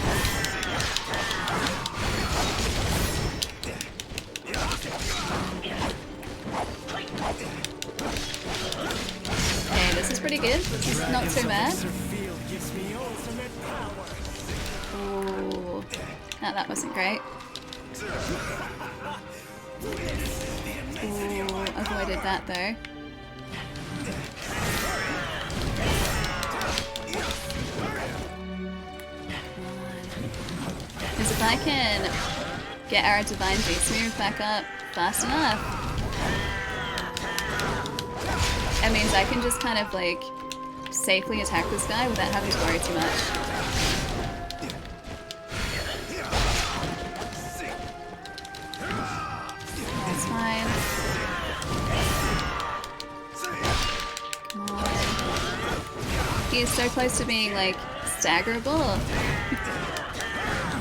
Okay, this is pretty good. This is not too bad. Ooh. No, that wasn't great. Ooh, avoided that though. Because if I can get our Divine Beast move back up fast enough, it means I can just kind of like safely attack this guy without having to worry too much. That's fine. Come on. He is so close to being like staggerable.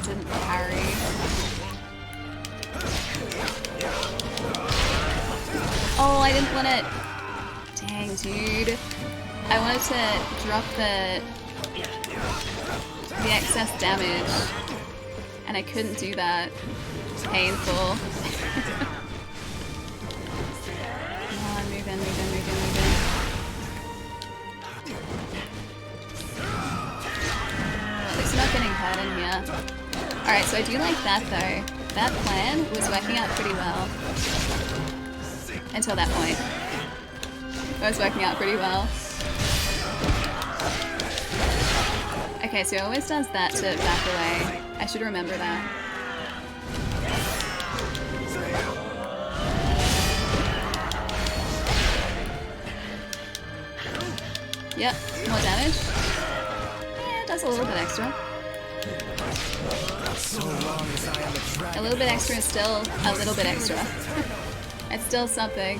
Didn't parry. Oh, I didn't want it. Dang, dude. I wanted to drop the excess damage, and I couldn't do that. Painful. Come on, move in, move in, move in, move in. At least I'm not getting hurt in here. Alright, so I do like that though. That plan was working out pretty well. Until that point. It was working out pretty well. Okay, so he always does that to back away. I should remember that. Yep, more damage. Yeah, it does a little bit extra. A little bit extra is still a little bit extra. It's still something.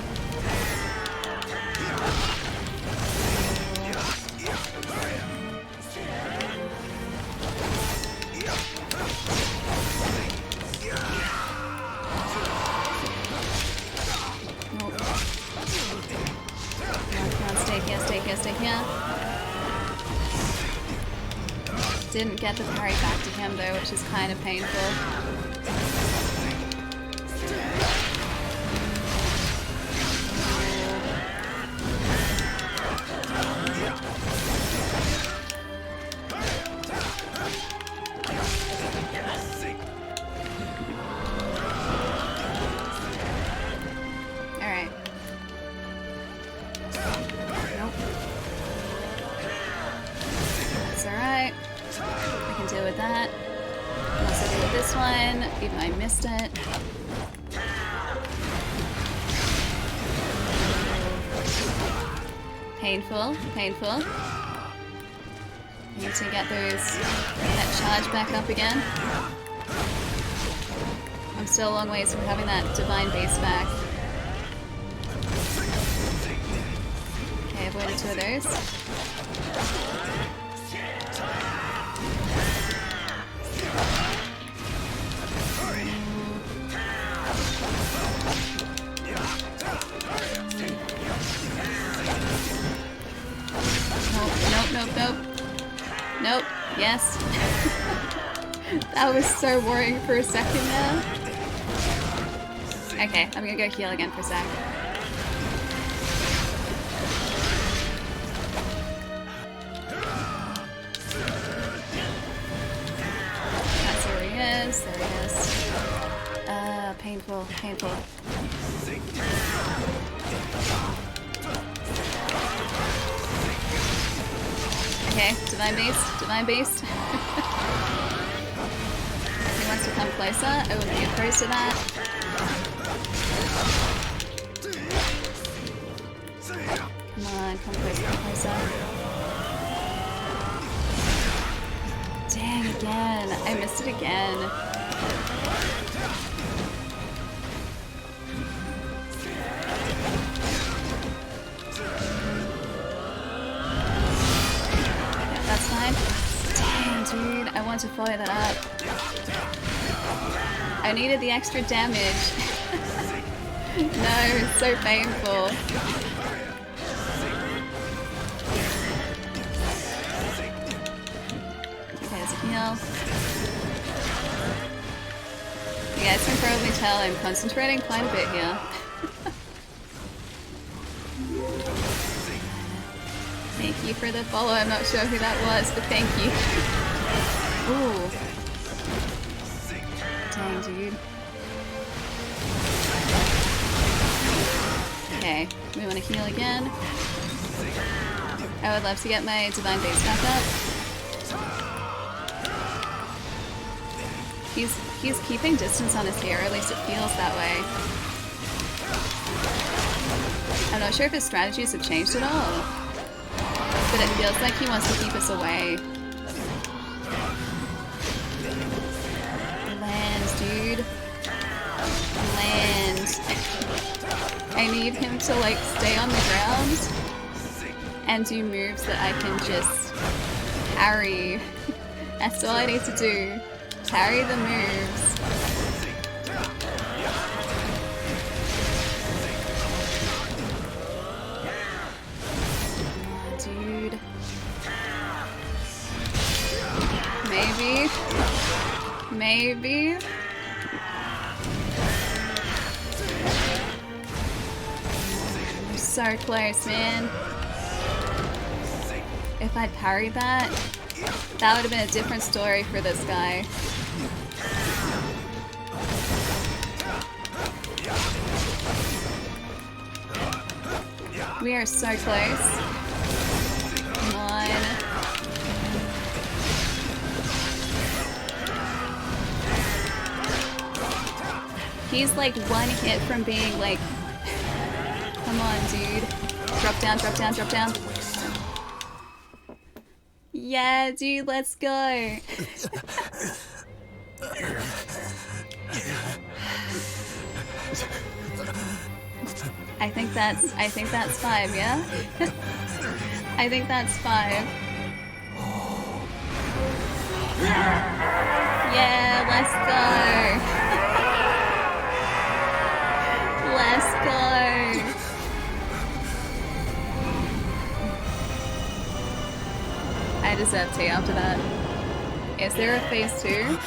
Stay here. Didn't get the parry back to him though, which is kind of painful. with that. I'm also good with this one, even though I missed it. Painful, painful. Need to get that charge back up again. I'm still a long ways from having that divine base back. Okay, avoided 2 of those. Nope. Nope. Yes. That was so worrying for a second there. Okay, I'm gonna go heal again for a sec. That's where he is. There he is. Painful. Okay, divine beast. He wants to come closer. I wouldn't be opposed to that. Come on, come closer. Dang, again. I missed it again. Dang, dude, I want to follow that up. I needed the extra damage. No, it's so painful. Okay, there's a heal. You guys can probably tell I'm concentrating quite a bit here. Thank you for the follow. I'm not sure who that was, but thank you. Ooh. Dang, dude. Okay, we want to heal again. I would love to get my divine base back up. He's keeping distance on us here, or at least it feels that way. I'm not sure if his strategies have changed at all. But it feels like he wants to keep us away. Land, dude. Land. I need him to, like, stay on the ground and do moves that I can just parry. That's all I need to do. Parry the moves. Maybe. We're so close, man. If I'd parried that would have been a different story for this guy. We are so close. Come on. He's like one hit from being like, come on, dude. Drop down, drop down, drop down. Yeah, dude, let's go. I think that's 5, yeah? I think that's 5. Yeah, let's go. Let's go. I deserve tea after that. Is there a phase 2?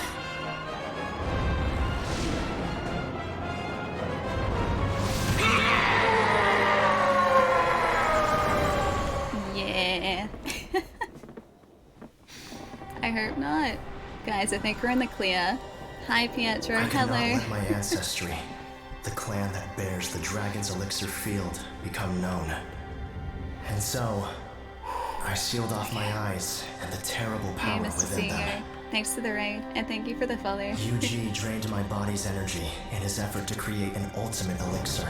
Yeah. I hope not. Guys, I think we're in the clear. Hi, Pietro. I Hello. cannot let my ancestry, the clan that bears the dragon's elixir field, become known. And so, I sealed off my eyes and the terrible power within them. Thanks to the raid, and thank you for the follow. UG drained my body's energy in his effort to create an ultimate elixir.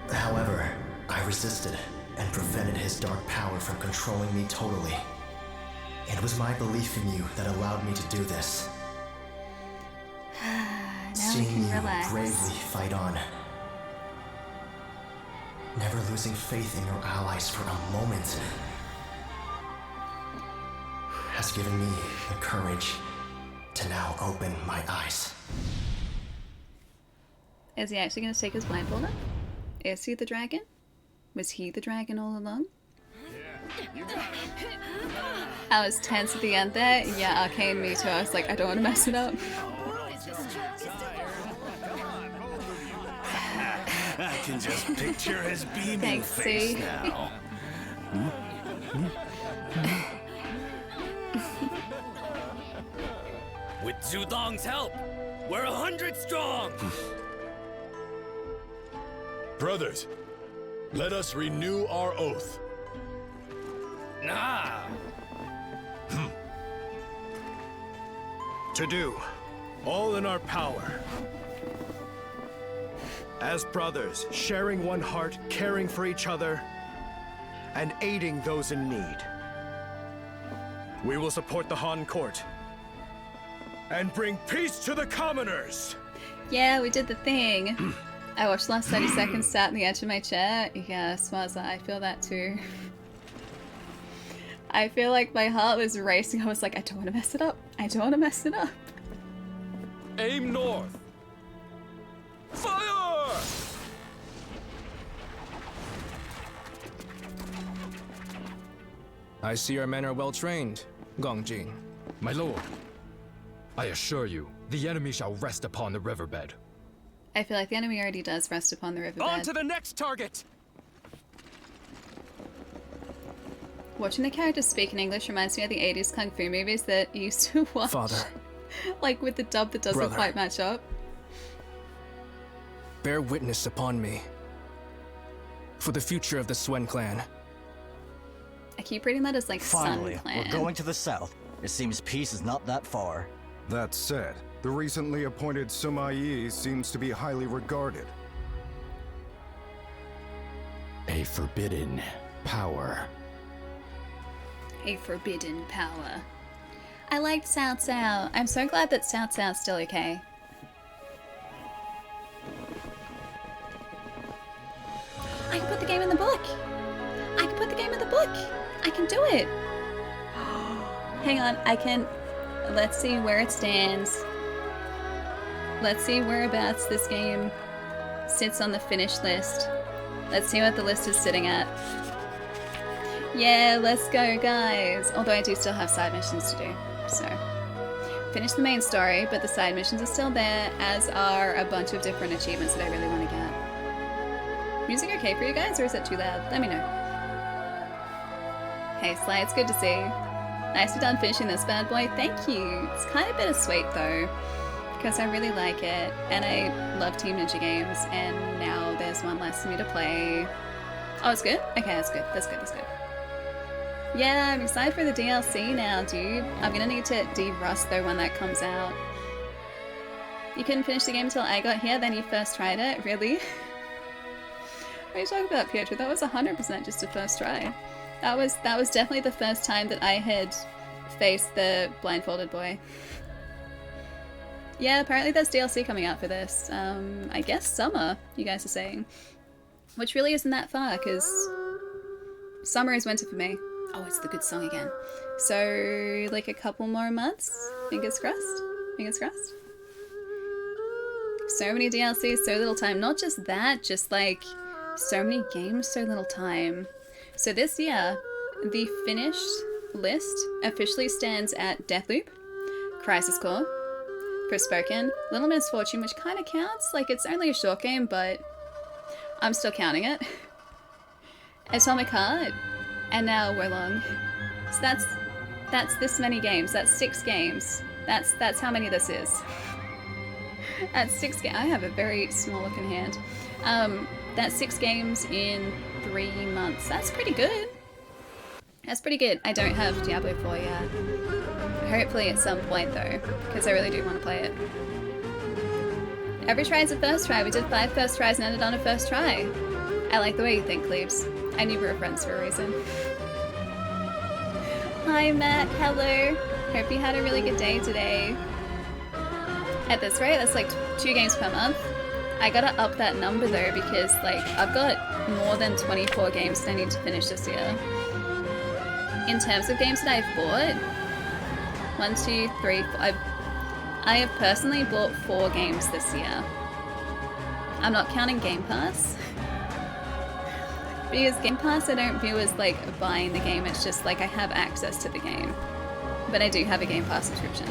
However, I resisted and prevented his dark power from controlling me totally. It was my belief in you that allowed me to do this. Seeing you bravely fight on. Never losing faith in your allies for a moment has given me the courage to now open my eyes. Is he actually going to take his blindfold off? Is he the dragon? Was he the dragon all along? I was tense at the end there. Yeah, Arcane, me too. I was like, I don't want to mess it up. I can just picture his beaming face now. With Zudong's help, we're 100 strong! Brothers, let us renew our oath. Nah! To do all in our power. As brothers, sharing one heart, caring for each other, and aiding those in need. We will support the Han Court and bring peace to the commoners! Yeah, we did the thing. I watched the last 30 seconds, sat on the edge of my chair. Yeah, Swaza, I feel that too. I feel like my heart was racing. I was like, I don't want to mess it up. I don't want to mess it up. Aim north! Fire! I see our men are well trained, Gongjin. My lord, I assure you, the enemy shall rest upon the riverbed. I feel like the enemy already does rest upon the riverbed. On to the next target! Watching the characters speak in English reminds me of the 80s Kung Fu movies that you used to watch. Father. Like with the dub that doesn't Brother. quite match up. Bear witness upon me. For the future of the Swen clan. I keep reading that as like Finally, Sun Clan. we're going to the south. It seems peace is not that far. That said, the recently appointed Sima Yi seems to be highly regarded. A forbidden power. A forbidden power. I liked Cao Cao. I'm so glad that Cao Cao's still okay. I can put the game in the book. I can put the game in the book. I can do it. Hang on, I can... Let's see where it stands. Let's see whereabouts this game sits on the finished list. Let's see what the list is sitting at. Yeah, let's go, guys. Although I do still have side missions to do, so. Finish the main story, but the side missions are still there, as are a bunch of different achievements that I really want to get. Music okay for you guys, or is it too loud? Let me know. Hey, Sly, it's good to see you. Nicely done finishing this bad boy. Thank you. It's kind of bittersweet, though, because I really like it, and I love Team Ninja games, and now there's one less for me to play. Oh, it's good? Okay, that's good. That's good, that's good. Yeah, I'm excited for the DLC now, dude. I'm gonna need to de-rust though when that comes out. You couldn't finish the game until I got here, then you first tried it? Really? What are you talking about, Pietro? That was 100% just a first try. That was definitely the first time that I had faced the blindfolded boy. Yeah, apparently there's DLC coming out for this. I guess summer, you guys are saying. Which really isn't that far, because summer is winter for me. Oh, it's the good song again. So, like a couple more months? Fingers crossed? Fingers crossed? So many DLCs, so little time. Not just that, just like so many games, so little time. So this year, the finished list officially stands at Deathloop, Crisis Core, Forspoken, Little Misfortune, which kind of counts. Like, it's only a short game, but I'm still counting it. Atomic Heart, and now Wolong. So that's this many games. That's 6 games. That's how many this is. That's 6 games. I have a very small looking hand. That's 6 games in 3 months. That's pretty good. That's pretty good. I don't have Diablo 4 yet. Hopefully at some point though, because I really do want to play it. Every try is a first try. We did 5 first tries and ended on a first try. I like the way you think, Cleaves. I knew we were friends for a reason. Hi Matt, hello. Hope you had a really good day today. At this rate, that's like 2 games per month. I gotta up that number though, because like I've got more than 24 games that I need to finish this year. In terms of games that I've bought, 1, 2, 3, 4, I have personally bought 4 games this year. I'm not counting Game Pass. Because Game Pass I don't view as like buying the game, it's just like I have access to the game. But I do have a Game Pass subscription.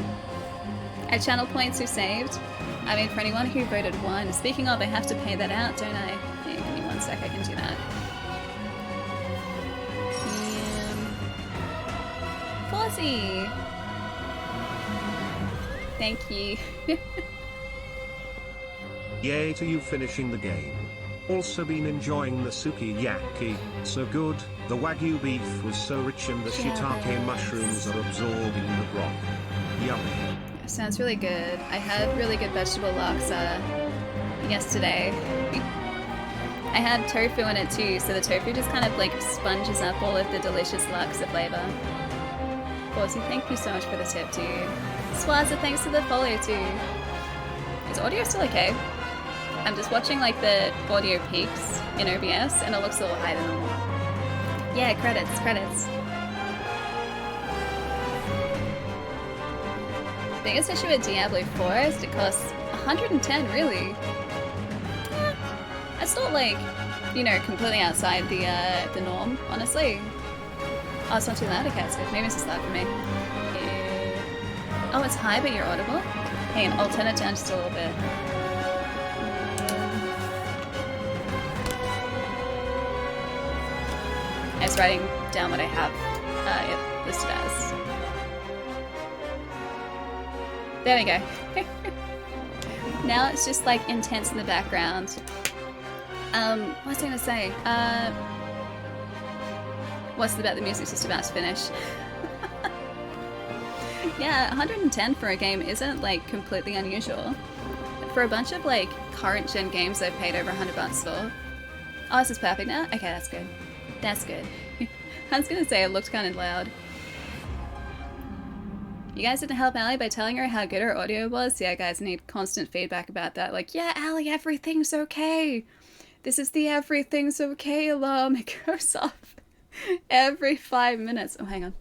At channel points who saved, I mean for anyone who voted 1, speaking of, I have to pay that out, don't I? Yeah, give me 1 sec, I can do that. Fozzie! Thank you. Yay to you finishing the game. Also been enjoying the sukiyaki, so good. The wagyu beef was so rich and the shiitake mushrooms are absorbing the broth. Yummy. Sounds really good. I had really good vegetable laksa yesterday. I had tofu in it too, so the tofu just kind of like sponges up all of the delicious laksa flavor. Horsey, thank you so much for the tip too. Swaza, thanks for the follow too. Is audio still okay? I'm just watching like the audio peaks in OBS and it looks a little higher than normal. Yeah, credits. Biggest issue with Diablo 4 is it costs 110, really. That's not like, you know, completely outside the norm, honestly. Oh, it's not too loud? Okay, it's good. Maybe it's just loud for me. Yeah. Oh, it's high, but you're audible? Hang on, I'll turn it down just a little bit. I was writing down what I have it listed as. There we go. Now it's just like intense in the background. What was I gonna say? What's about the music's just about to finish? Yeah, 110 for a game isn't like completely unusual. For a bunch of like current gen games I've paid over $100 for. Oh, this is perfect now? Okay, that's good. That's good. I was gonna say it looked kind of loud. You guys didn't help Allie by telling her how good her audio was? Yeah, guys, I need constant feedback about that. Like, yeah, Allie, everything's okay. This is the everything's okay alarm. It goes off every 5 minutes. Oh, hang on.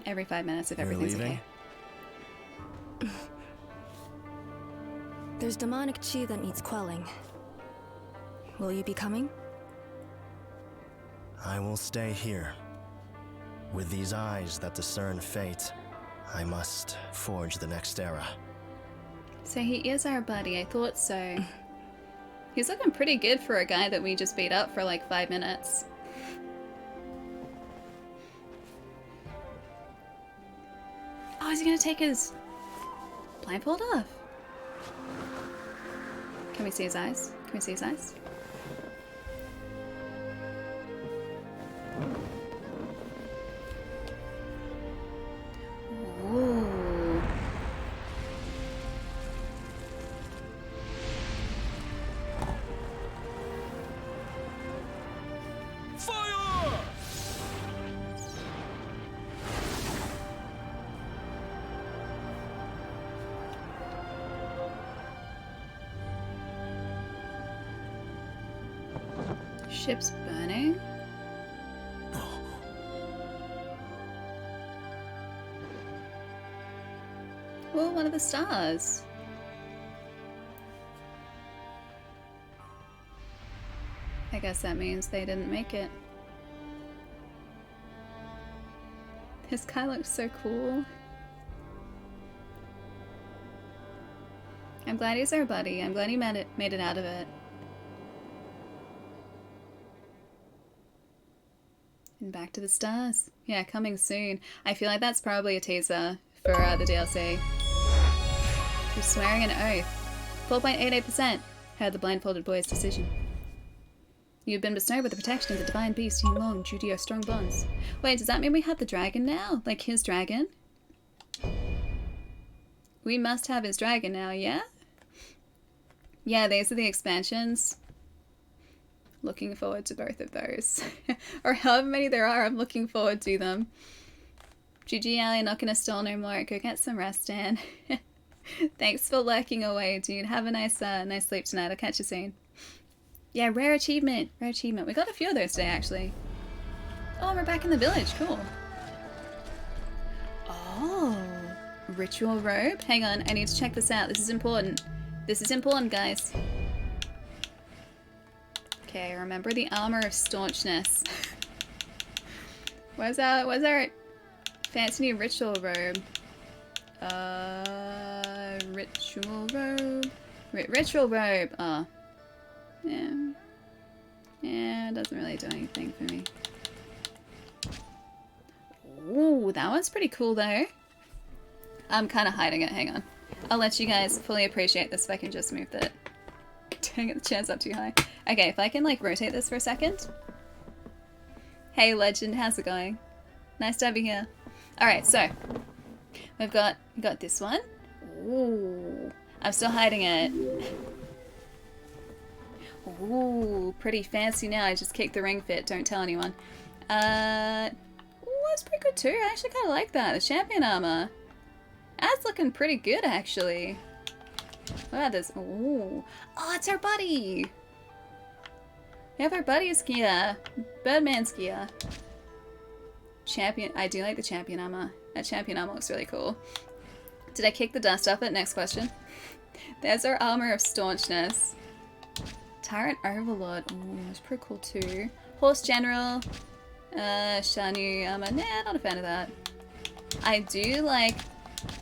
Every 5 minutes if everything's okay. There's demonic chi that needs quelling. Will you be coming? I will stay here. With these eyes that discern fate, I must forge the next era. So he is our buddy, I thought so. He's looking pretty good for a guy that we just beat up for like 5 minutes. Oh, is he gonna take his blindfold off? Can we see his eyes? Can we see his eyes? Ooh. Fire! Ship's burning? Well, one of the stars. I guess that means they didn't make it. This guy looks so cool. I'm glad he's our buddy. I'm glad he made it out of it. And back to the stars. Yeah, coming soon. I feel like that's probably a teaser for the DLC. You're swearing an oath. 4.88%. Heard the blindfolded boy's decision. You've been bestowed with the protection of the divine beast Yin Long due to your strong bonds. Wait, does that mean we have the dragon now? Like his dragon? We must have his dragon now, yeah? Yeah, these are the expansions. Looking forward to both of those. Or however many there are, I'm looking forward to them. GG Ali, not gonna stall no more. Go get some rest, Dan. Thanks for lurking away, dude. Have a nice sleep tonight. I'll catch you soon. Yeah, rare achievement. Rare achievement. We got a few of those today, actually. Oh, we're back in the village. Cool. Oh, ritual robe. Hang on, I need to check this out. This is important. This is important, guys. Okay, remember the armor of staunchness. Where's our fancy new ritual robe? Ritual robe. Ritual robe. Oh. Yeah. Yeah, it doesn't really do anything for me. Ooh, that one's pretty cool though. I'm kind of hiding it. Hang on. I'll let you guys fully appreciate this if I can just move that. Don't get the chairs up too high. Okay, if I can like rotate this for a second. Hey Legend, how's it going? Nice to have you here. Alright, so we've got this one. Ooh, I'm still hiding it. Ooh, pretty fancy now. I just kicked the ring fit. Don't tell anyone. Ooh, that's pretty good too. I actually kind of like that. The champion armor. That's looking pretty good actually. What about this? Ooh. Oh, it's our buddy. We have our buddy's gear. Birdman's gear. Champion. I do like the champion armor. That champion armor looks really cool. Did I kick the dust off it? Next question. There's our armor of staunchness. Tyrant Overlord. Ooh, that's pretty cool too. Horse General. Shanu armor. Nah, not a fan of that. I do like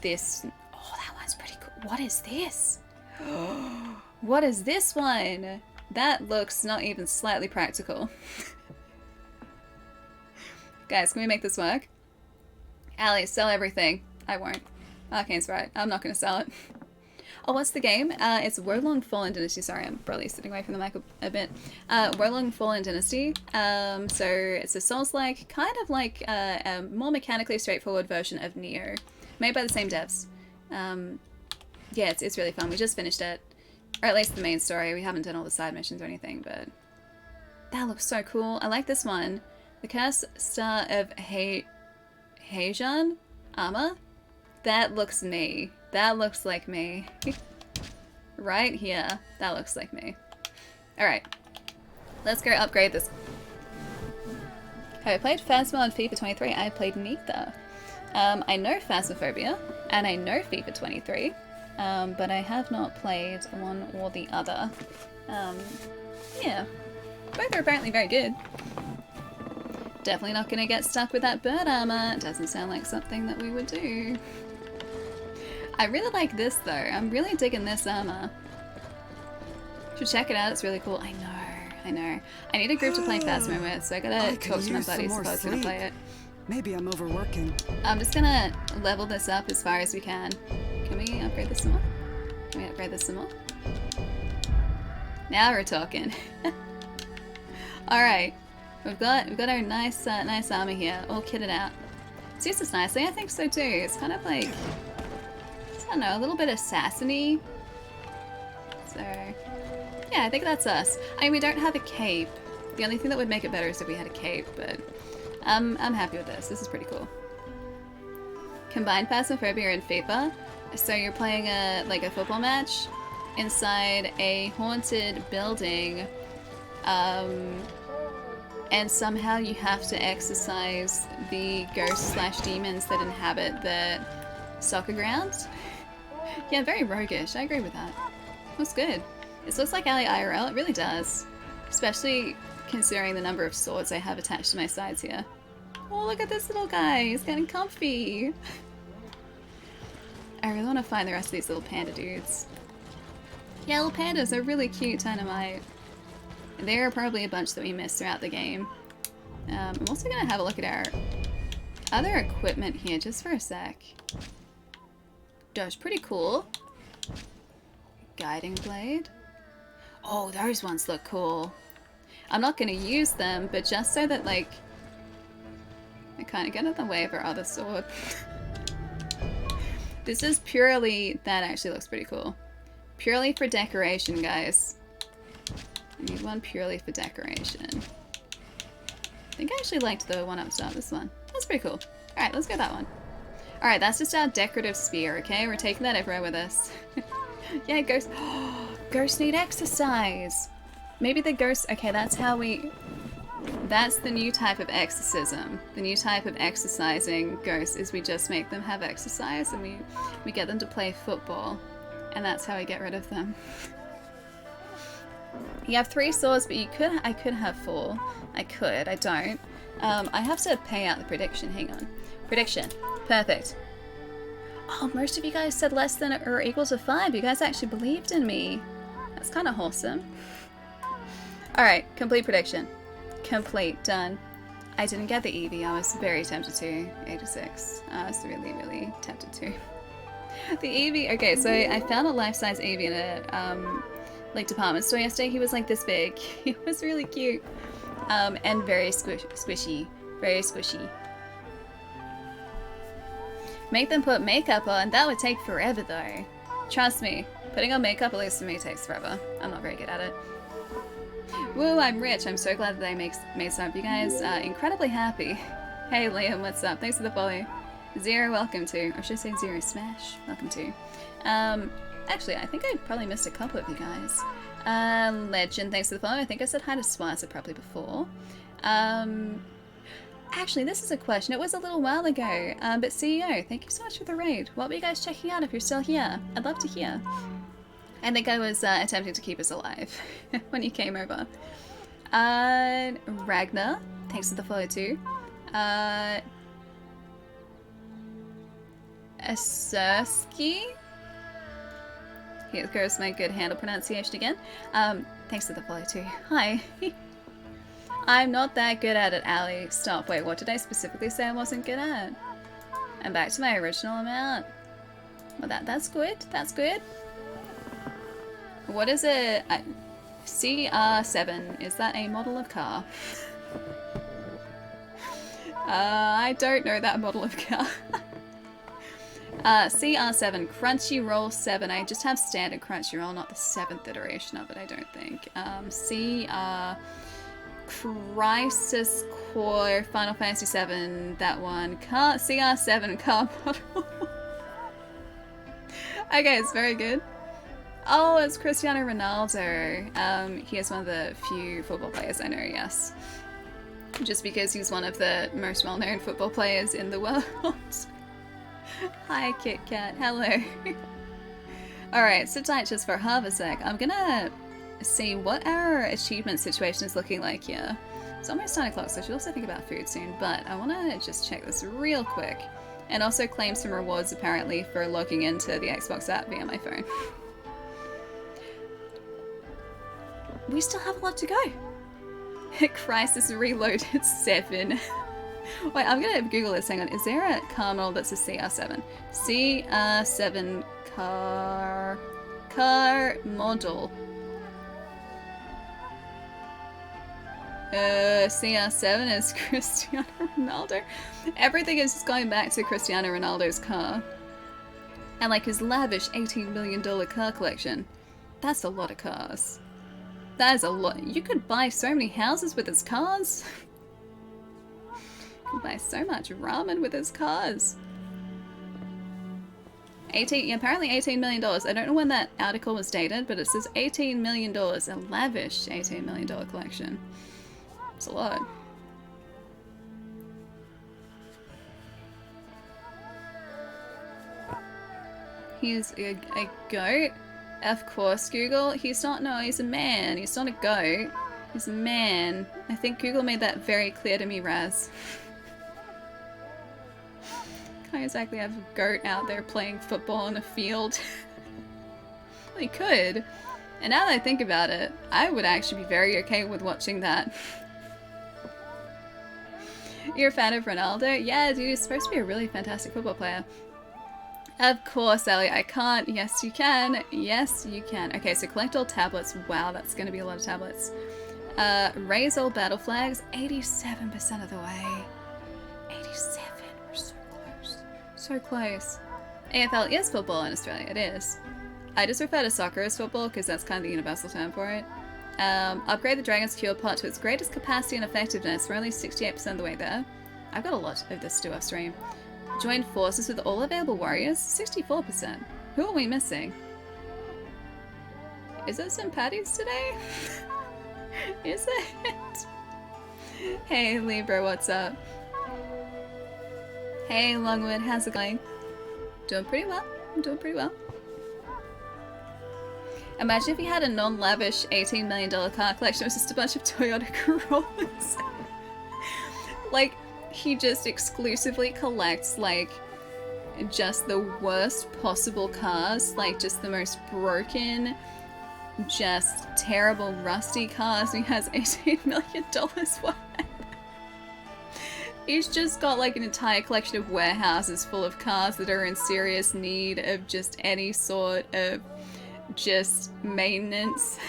this. Oh, that one's pretty cool. What is this? What is this one? That looks not even slightly practical. Guys, can we make this work? Ali, sell everything. I won't. Arcane's right. I'm not going to sell it. Oh, what's the game? It's Wolong Fallen Dynasty. Sorry, I'm probably sitting away from the mic a bit. Wolong Fallen Dynasty. So it's a Souls-like, kind of like a more mechanically straightforward version of Neo. Made by the same devs. Yeah, it's really fun. We just finished it. Or at least the main story. We haven't done all the side missions or anything, but that looks so cool. I like this one. The Curse Star of Heijan armor. That looks me. That looks like me. Right here. That looks like me. Alright. Let's go upgrade this. Have I played Phasma on FIFA 23? I played neither. I know Phasmophobia, and I know FIFA 23, but I have not played one or the other. Yeah. Both are apparently very good. Definitely not going to get stuck with that bird armor. Doesn't sound like something that we would do. I really like this though. I'm really digging this armor. Should check it out. It's really cool. I know. I need a group to play Phasmo with, so I gotta talk to my buddies if I was gonna play it. Maybe I'm overworking. I'm just gonna level this up as far as we can. Can we upgrade this some more? Can we upgrade this some more? Now we're talking. Alright. We've got our nice armor here, all kitted out. Suits us nicely, I think so too. It's kind of like, I don't know, a little bit assassiny. So, yeah, I think that's us. I mean, we don't have a cape. The only thing that would make it better is if we had a cape, but I'm happy with this. This is pretty cool. Combined Phasmophobia and FIFA. So you're playing a football match inside a haunted building, and somehow you have to exorcise the ghosts/demons that inhabit the soccer grounds. Yeah, very roguish. I agree with that. Looks good. This looks like Ali IRL. It really does. Especially considering the number of swords I have attached to my sides here. Oh, look at this little guy. He's getting comfy. I really want to find the rest of these little panda dudes. Yeah, little pandas are really cute, Dynamite. There are probably a bunch that we missed throughout the game. I'm also going to have a look at our other equipment here just for a sec. That's pretty cool. Guiding blade. Oh, those ones look cool. I'm not going to use them, but just so that, like, I kind of get in the way of our other sword. This is purely... That actually looks pretty cool. Purely for decoration, guys. I need one purely for decoration. I think I actually liked the one up top, this one. That's pretty cool. Alright, let's go that one. Alright, that's just our decorative spear, okay? We're taking that everywhere with us. Yeah, ghosts. Ghosts need exercise. Maybe the ghosts... Okay, that's how we... That's the new type of exorcism. The new type of exercising ghosts is we just make them have exercise and we get them to play football. And that's how we get rid of them. You have 3 swords, but I could have 4. I could, I don't. I have to pay out the prediction. Hang on. Prediction. Perfect. Oh, most of you guys said less than or equal to 5. You guys actually believed in me. That's kind of wholesome. Alright, complete prediction. Complete. Done. I didn't get the Eevee. I was very tempted to. 86. I was really, really tempted to. The Eevee. Okay, so I found a life-size Eevee in a like department store yesterday. He was like this big. He was really cute. And very squishy. Very squishy. Make them put makeup on. That would take forever though. Trust me. Putting on makeup, at least for me, takes forever. I'm not very good at it. Woo, I'm rich. I'm so glad that they made some of you guys incredibly happy. Hey Liam, what's up? Thanks for the follow. Zero, welcome to. Or should I say Zero Smash? Welcome to. Actually, I think I probably missed a couple of you guys. Legend, thanks for the follow. I think I said hi to Swicer probably before. Actually, this is a question. It was a little while ago. But CEO, thank you so much for the raid. What were you guys checking out if you're still here? I'd love to hear. I think I was attempting to keep us alive when you came over. Ragnar, thanks for the follow too. Asurski. Here goes my good handle pronunciation again. Thanks for the follow too. Hi. I'm not that good at it, Ali. Stop. Wait, what did I specifically say I wasn't good at? I'm back to my original amount. Well, that's good. That's good. What is it? CR7. Is that a model of car? I don't know that model of car. CR7. Crunchyroll 7. I just have standard Crunchyroll, not the 7th iteration of it, I don't think. CR... Crisis Core, Final Fantasy 7, that one. CR7 car model. Okay, it's very good. Oh, it's Cristiano Ronaldo. He is one of the few football players I know, yes. Just because he's one of the most well-known football players in the world. Hi, Kit Kat. Hello. Alright, sit tight just for half a sec. I'm gonna see what our achievement situation is looking like here. It's almost 9 o'clock, so I should also think about food soon, but I want to just check this real quick. And also claim some rewards, apparently, for logging into the Xbox app via my phone. We still have a lot to go. Crisis Reloaded 7. Wait, I'm gonna Google this. Hang on. Is there a car model that's a CR7? CR7 car model. CR7 is Cristiano Ronaldo. Everything is just going back to Cristiano Ronaldo's car. And like his lavish $18 million car collection. That's a lot of cars. That is a lot. You could buy so many houses with his cars. You could buy so much ramen with his cars. Apparently $18 million. I don't know when that article was dated, but it says $18 million. A lavish $18 million collection. It's a lot. He's a goat? Of course, Google. He's not, no, he's a man. He's not a goat. He's a man. I think Google made that very clear to me, Raz. Can't exactly have a goat out there playing football in a field. Well, he could. And now that I think about it, I would actually be very okay with watching that. You're a fan of Ronaldo? Yeah, dude, he's supposed to be a really fantastic football player. Of course, Ellie, I can't. Yes, you can. Yes, you can. Okay, so collect all tablets. Wow, that's going to be a lot of tablets. Raise all battle flags, 87% of the way. 87, we're so close. So close. AFL is football in Australia, it is. I just refer to soccer as football because that's kind of the universal term for it. Upgrade the Dragon's Cure pot to its greatest capacity and effectiveness. We're only 68% of the way there. I've got a lot of this to do off stream. Join forces with all available warriors, 64%. Who are we missing? Is there some patties today? Is it? Hey Libra, what's up? Hey Longwood, how's it going? Doing pretty well. I'm doing pretty well. Imagine if he had a non-lavish $18 million car collection. It was just a bunch of Toyota Corollas. Like, he just exclusively collects, like, just the worst possible cars. Like, just the most broken, just terrible, rusty cars. He has $18 million worth. He's just got, like, an entire collection of warehouses full of cars that are in serious need of just any sort of just maintenance.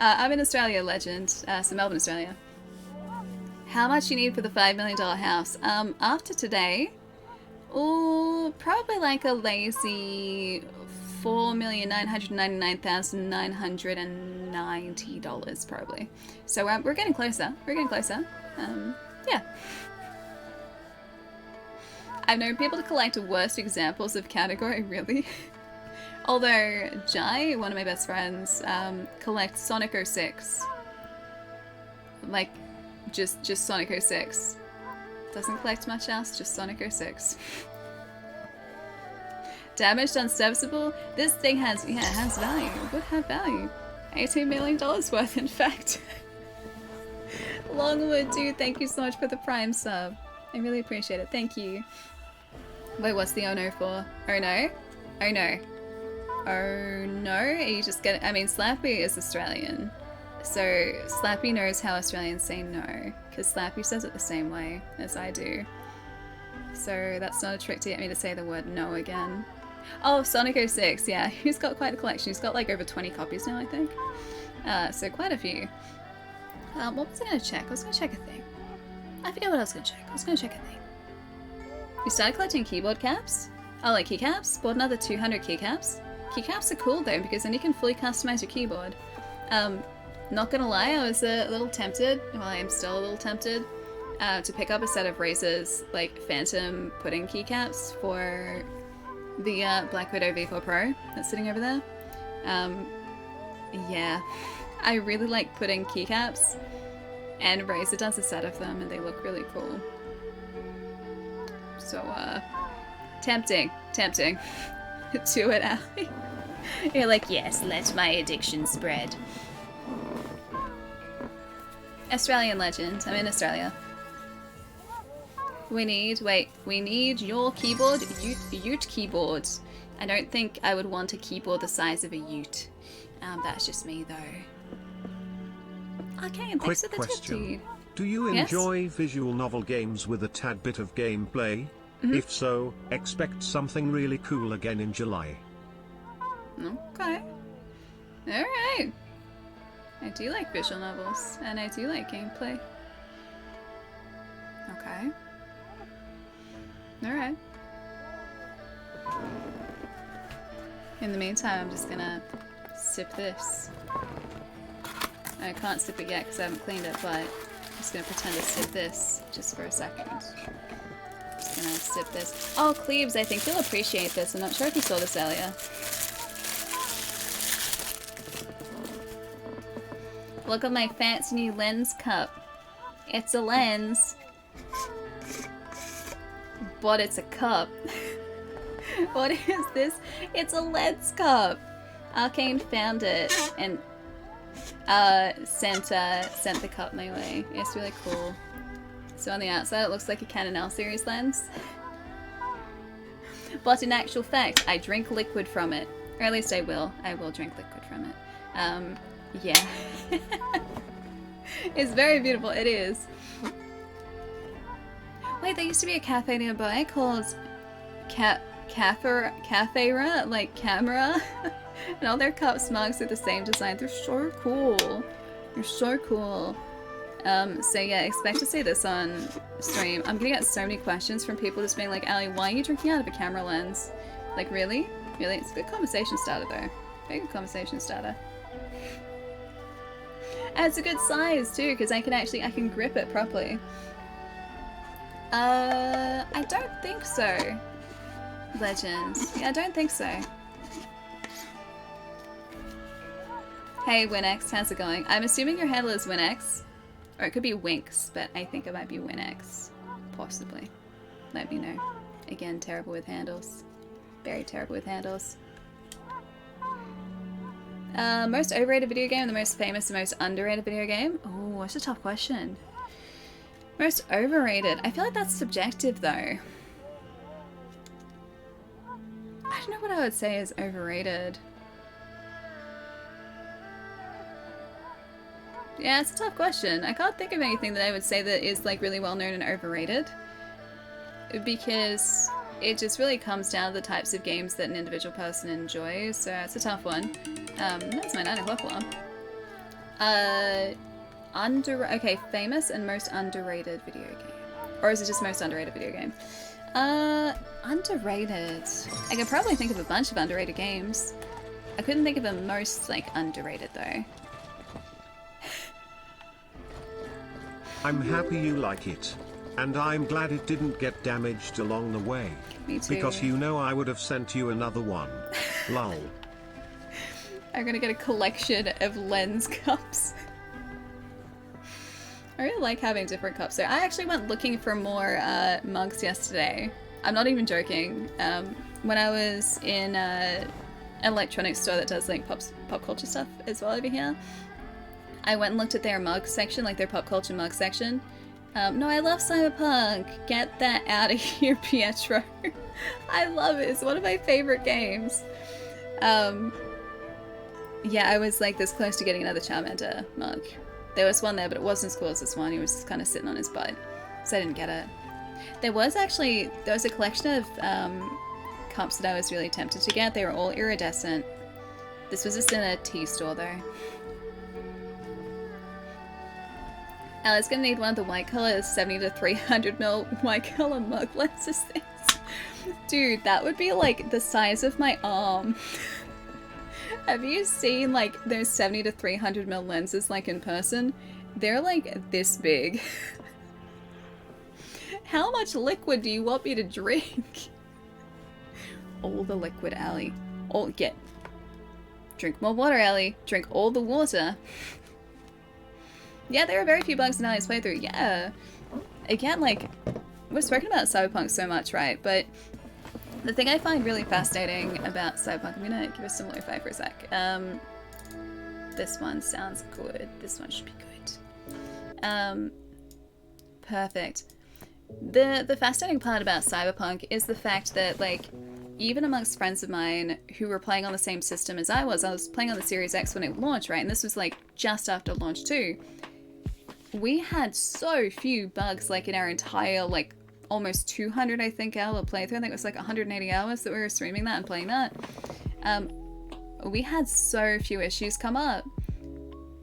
I'm in Australia, legend. So Melbourne, Australia. How much you need for the $5 million house? After today, oh, probably like a lazy $4,999,990 probably. So we're getting closer. We're getting closer. Yeah. I've known people to collect worst examples of category, really. Although Jai, one of my best friends, collects Sonic 06. Like, just Sonic 06. Doesn't collect much else, just Sonic 06. Damaged, unserviceable. This thing has, yeah, it has value. It would have value. $18 million worth, in fact. Longwood, dude, thank you so much for the Prime sub. I really appreciate it. Thank you. Wait, what's the oh no for? Oh no? Oh no. Oh no? Are you just getting... I mean, Slappy is Australian. So Slappy knows how Australians say no. Because Slappy says it the same way as I do. So that's not a trick to get me to say the word no again. Oh, Sonic 06. Yeah, he's got quite a collection. He's got like over 20 copies now, I think. So quite a few. What was I going to check? I was going to check a thing. I forget what I was going to check. I was going to check a thing. We started collecting keyboard caps. Oh, like keycaps? Bought another 200 keycaps. Keycaps are cool though, because then you can fully customize your keyboard. Not gonna lie, I was a little tempted, well I am still a little tempted, to pick up a set of Razer's like Phantom pudding keycaps for the Black Widow V4 Pro that's sitting over there. Yeah, I really like pudding keycaps, and Razer does a set of them and they look really cool. So, tempting. Do it, Allie. You're like, yes, let my addiction spread. Australian legend. I'm in Australia. We need your keyboard, Ute keyboard. I don't think I would want a keyboard the size of a Ute. That's just me, though. Okay, and thanks for the tip, dude. Do you enjoy visual novel games with a tad bit of gameplay? Mm-hmm. If so, expect something really cool again in July. Okay. Alright. I do like visual novels, and I do like gameplay. Okay. Alright. In the meantime, I'm just gonna sip this. I can't sip it yet because I haven't cleaned it, but I'm just gonna pretend to sip this just for a second. Just gonna sip this. Oh, Cleaves, I think you'll appreciate this. I'm not sure if you saw this earlier. Look at my fancy new lens cup. It's a lens, but it's a cup. What is this? It's a lens cup. Arcane found it and sent the cup my way. It's really cool. So on the outside it looks like a Canon L series lens. But in actual fact, I drink liquid from it. Or at least I will. I will drink liquid from it. Yeah. It's very beautiful. It is. Wait, there used to be a cafe nearby called Cafera, like camera, and all their cups mugs are the same design. They're so cool. They're so cool. So yeah, expect to see this on stream. I'm gonna get so many questions from people just being like, Ali, why are you drinking out of a camera lens? Like, really? Really? It's a good conversation starter though. Very good conversation starter. And it's a good size too, because I can grip it properly. I don't think so. Legends. Yeah, I don't think so. Hey Winx, how's it going? I'm assuming your handle is Winx. Or it could be Winx, but I think it might be Winx. Possibly. Let me know. Again, terrible with handles. Very terrible with handles. Most overrated video game, the most famous and most underrated video game? Oh, that's a tough question. Most overrated. I feel like that's subjective though. I don't know what I would say is overrated. Yeah, it's a tough question. I can't think of anything that I would say that is like really well known and overrated. Because it just really comes down to the types of games that an individual person enjoys, so it's a tough one. That's my 9 o'clock alarm. Okay, famous and most underrated video game. Or is it just most underrated video game? Underrated. I could probably think of a bunch of underrated games. I couldn't think of a most, like, underrated, though. I'm happy you like it. And I'm glad it didn't get damaged along the way. Me too. Because you know I would have sent you another one. Lol. I'm gonna get a collection of lens cups. I really like having different cups. So I actually went looking for more mugs yesterday. I'm not even joking. When I was in an electronics store that does like pop culture stuff as well over here, I went and looked at their mug section, like their pop culture mug section. No, I love Cyberpunk. Get that out of here, Pietro. I love it. It's one of my favorite games. Yeah, I was like this close to getting another Charmander mug. There was one there, but it wasn't as cool as this one. He was kind of sitting on his butt, so I didn't get it. There was a collection of cups that I was really tempted to get. They were all iridescent. This was just in a tea store though. Ali's gonna need one of the white color 70 to 300 mil white color mug lenses things. Dude, that would be like the size of my arm. Have you seen like those 70 to 300 mil lenses like in person? They're like this big. How much liquid do you want me to drink? All the liquid, Ali. Drink more water, Ali. Drink all the water. Yeah, there are very few bugs in Ali's playthrough. Yeah. Again, like, we've spoken about Cyberpunk so much, right? But the thing I find really fascinating about Cyberpunk, I'm gonna give us some lo-fi for a sec. This one sounds good. This one should be good. Perfect. The fascinating part about Cyberpunk is the fact that, like, even amongst friends of mine who were playing on the same system as I was playing on the Series X when it launched, right? And this was, like, just after launch too. We had so few bugs, like, in our entire, like, almost 200, I think, hour playthrough. I think it was, like, 180 hours that we were streaming that and playing that. We had so few issues come up.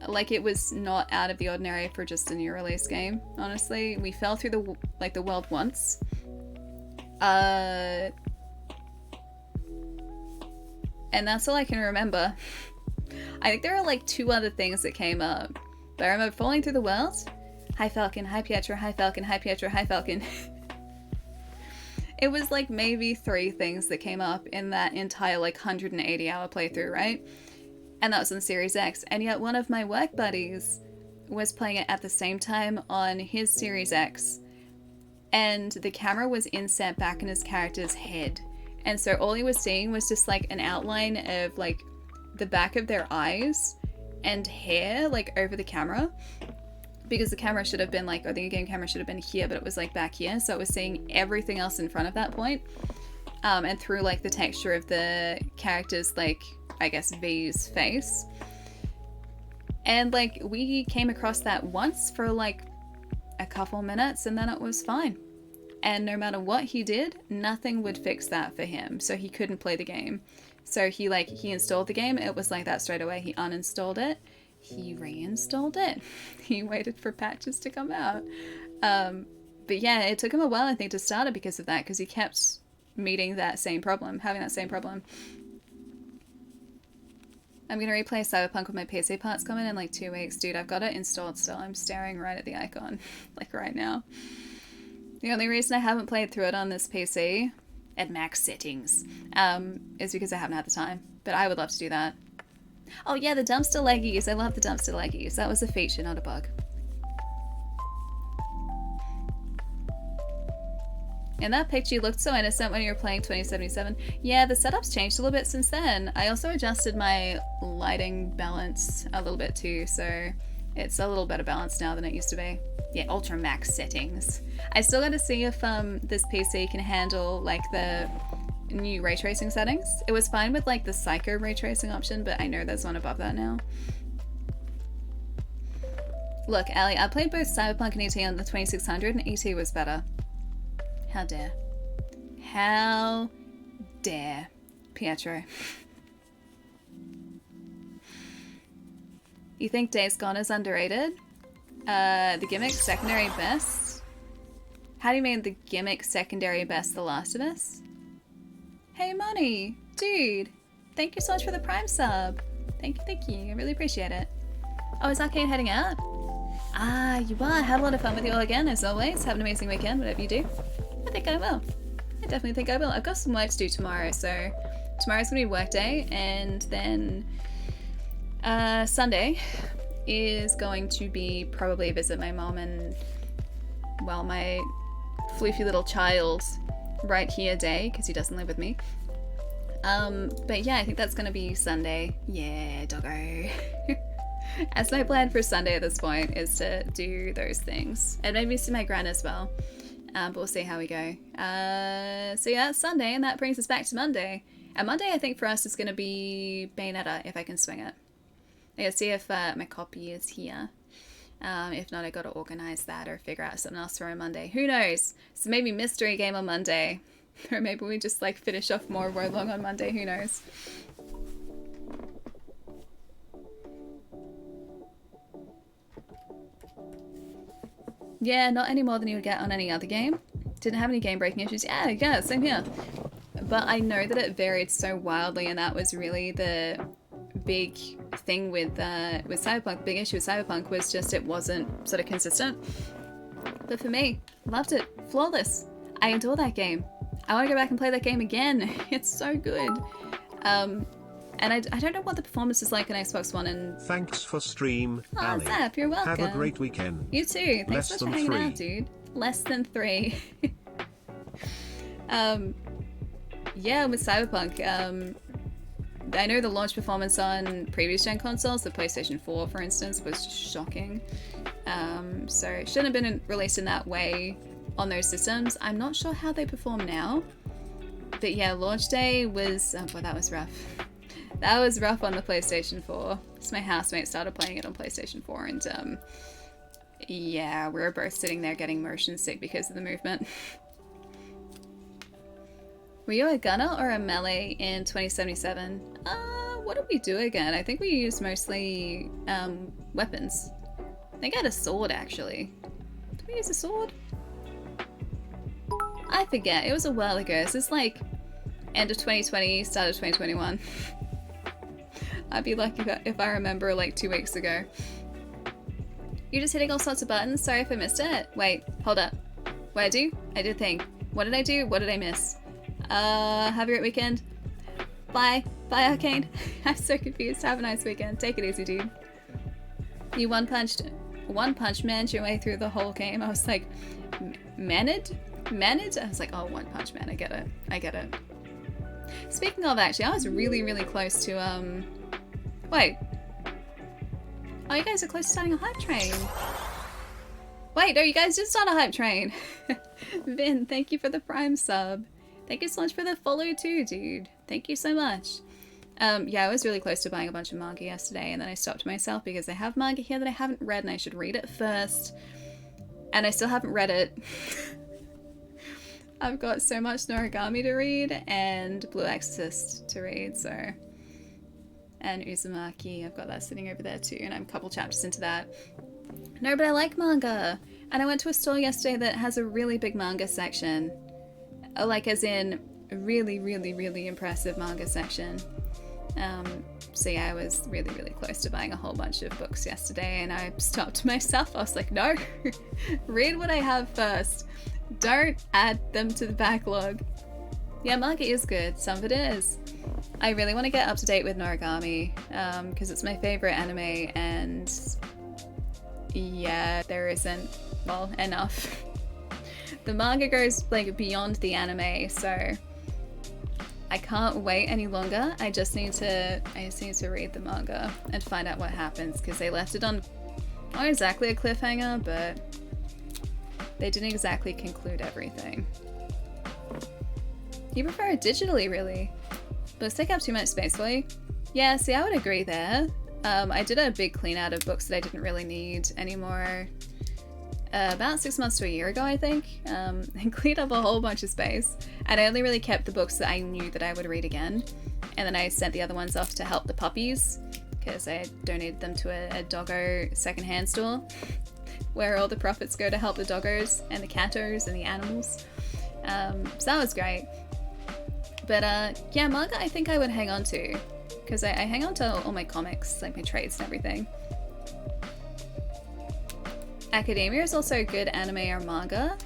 Like, it was not out of the ordinary for just a new release game, honestly. We fell through the world once. And that's all I can remember. I think there are, like, 2 other things that came up. But I remember falling through the world. Hi Falcon, hi Pietro, hi Falcon, hi Pietro, hi Falcon. It was like maybe 3 things that came up in that entire like 180 hour playthrough, right? And that was on the Series X. And yet one of my work buddies was playing it at the same time on his Series X. And the camera was inset back in his character's head. And so all he was seeing was just like an outline of like the back of their eyes and hair like over the camera, because the camera should have been like, or the in-game camera should have been here, but it was like back here, so it was seeing everything else in front of that point, and through like the texture of the character's like, I guess, V's face. And like we came across that once for like a couple minutes and then it was fine. And no matter what he did, nothing would fix that for him. So he couldn't play the game. So he installed the game. It was like that straight away. He uninstalled it. He reinstalled it. He waited for patches to come out. But yeah, it took him a while, I think, to start it because of that. Because he kept meeting that same problem. Having that same problem. I'm going to replay Cyberpunk with my PC parts coming in like 2 weeks. Dude, I've got it installed still. I'm staring right at the icon. Like right now. The only reason I haven't played through it on this PC at max settings is because I haven't had the time. But I would love to do that. Oh yeah, the dumpster leggies. I love the dumpster leggies. That was a feature, not a bug. And that picture looked so innocent when you were playing 2077. Yeah, the setup's changed a little bit since then. I also adjusted my lighting balance a little bit too, so it's a little better balanced now than it used to be. Yeah, ultra max settings. I still got to see if this PC can handle like the new ray tracing settings. It was fine with like the psycho ray tracing option, but I know there's one above that now. Look, Ali, I played both Cyberpunk and ET on the 2600 and ET was better. How dare. How dare, Pietro. You think Days Gone is underrated? The gimmick secondary best? How do you mean the gimmick secondary best The Last of Us? Hey Money, dude, thank you so much for the Prime sub. Thank you, I really appreciate it. Oh, is Arcane heading out? Ah, you are. Had a lot of fun with you all again, as always. Have an amazing weekend, whatever you do. I think I will. I definitely think I will. I've got some work to do tomorrow, so tomorrow's gonna be work day, and then Sunday is going to be probably visit my mom and, well, my floofy little child right here day, because he doesn't live with me. But yeah, I think that's gonna be Sunday. Yeah, doggo. As my plan for Sunday at this point is to do those things. And maybe see my gran as well. But we'll see how we go. So yeah, that's Sunday, and that brings us back to Monday. And Monday, I think for us is going to be Bayonetta, if I can swing it. I gotta see if my copy is here. If not, I gotta organize that or figure out something else for a Monday. Who knows? So maybe mystery game on Monday. Or maybe we just like finish off more Warlong on Monday, who knows? Yeah, not any more than you would get on any other game. Didn't have any game breaking issues. Yeah, same here. But I know that it varied so wildly, and that was really the big thing with Cyberpunk. The big issue with Cyberpunk was just it wasn't sort of consistent. But for me, loved it. Flawless. I adore that game. I want to go back and play that game again. It's so good. And I don't know what the performance is like on Xbox One. And thanks for stream, Ali. Zap, you're welcome. Have a great weekend. You too. Thanks so much for hanging out, dude. Less than 3. Yeah, with Cyberpunk, I know the launch performance on previous gen consoles, the PlayStation 4, for instance, was shocking. So it shouldn't have been released in that way on those systems. I'm not sure how they perform now. But yeah, launch day was... Oh boy, that was rough. That was rough on the PlayStation 4. So my housemate started playing it on PlayStation 4, and yeah, we were both sitting there getting motion sick because of the movement. Were you a gunner or a melee in 2077? What did we do again? I think we used mostly weapons. I think I had a sword, actually. Did we use a sword? I forget. It was a while ago. This is like end of 2020, start of 2021. I'd be lucky if I remember like 2 weeks ago. You're just hitting all sorts of buttons? Sorry if I missed it. Wait, hold up. What did I do? I did think. What did I do? What did I miss? Have a great weekend. Bye. Bye, Arcane. I'm so confused. Have a nice weekend. Take it easy, dude. You one punch man your way through the whole game. I was like, managed? I was like, oh, One Punch Man. I get it. Speaking of, actually, I was really, really close to, wait. Oh, you guys are close to starting a hype train. Wait, no, you guys did start a hype train. Vin, thank you for the Prime sub. Thank you so much for the follow too, dude. Thank you so much. Yeah, I was really close to buying a bunch of manga yesterday, and then I stopped myself because I have manga here that I haven't read, and I should read it first. And I still haven't read it. I've got so much Noragami to read and Blue Exorcist to read, so. And Uzumaki, I've got that sitting over there too, and I'm a couple chapters into that. No, but I like manga. And I went to a store yesterday that has a really big manga section. Like, as in, a really, really, really impressive manga section. So yeah, I was really, really close to buying a whole bunch of books yesterday, and I stopped myself. I was like, no, read what I have first. Don't add them to the backlog. Yeah, manga is good. Some of it is. I really want to get up to date with Noragami, because it's my favorite anime, and yeah, there isn't, well, enough. The manga goes like beyond the anime, so I can't wait any longer. I just need to read the manga and find out what happens, because they left it on not exactly a cliffhanger, but they didn't exactly conclude everything. You prefer it digitally, really? Books take up too much space for you? Yeah, see, I would agree there. I did a big clean out of books that I didn't really need anymore about 6 months to a year ago, I think, and cleaned up a whole bunch of space. And I only really kept the books that I knew that I would read again. And then I sent the other ones off to help the puppies, because I donated them to a doggo secondhand store, where all the profits go to help the doggos and the cattos and the animals. So that was great. But yeah, manga I think I would hang on to, because I hang on to all my comics, like my trades and everything. Academia is also a good anime or manga,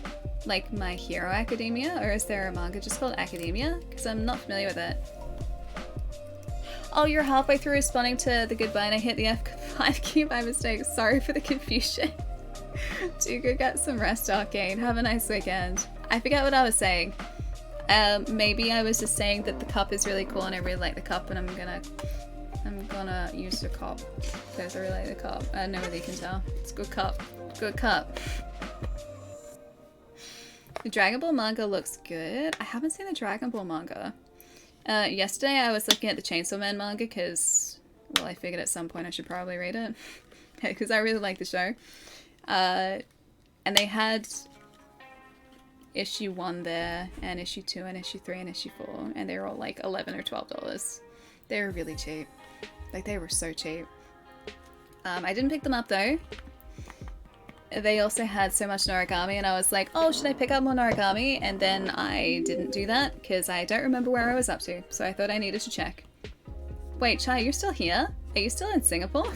like My Hero Academia, or is there a manga just called Academia? Because I'm not familiar with it. Oh, you're halfway through responding to the goodbye and I hit the F5 key by mistake. Sorry for the confusion. Do go get some rest, Arcane. Have a nice weekend. I forget what I was saying. Maybe I was just saying that the cup is really cool and I really like the cup, and I'm gonna use the cup because I really like the cup. I know whether you can tell. It's a good cup. Good cup. The Dragon Ball manga looks good. I haven't seen the Dragon Ball manga. Yesterday I was looking at the Chainsaw Man manga because, well, I figured at some point I should probably read it because I really like the show. And they had issue 1 there, and issue 2 and issue 3 and issue 4, and they were all like $11 or $12. They were really cheap. Like, they were so cheap. I didn't pick them up though. They also had so much Noragami, and I was like, oh, should I pick up more Noragami? And then I didn't do that because I don't remember where I was up to, so I thought I needed to check. Wait, Chai, you're still here? Are you still in Singapore?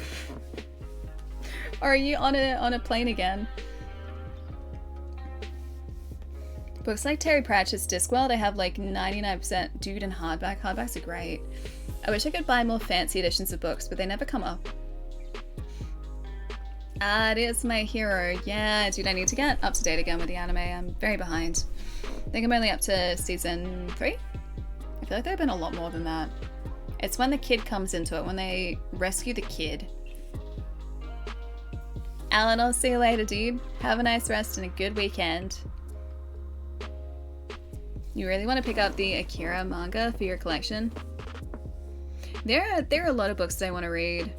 Or are you on a plane again? Books like Terry Pratchett's Discworld, they have like 99% dude and hardback. Hardbacks are great. I wish I could buy more fancy editions of books, but they never come up. Ah, it is My Hero. Yeah, dude, I need to get up to date again with the anime. I'm very behind. I think I'm only up to season 3. I feel like there have been a lot more than that. It's when the kid comes into it, when they rescue the kid. Alan, I'll see you later, dude. Have a nice rest and a good weekend. You really want to pick up the Akira manga for your collection? There are a lot of books that I want to read.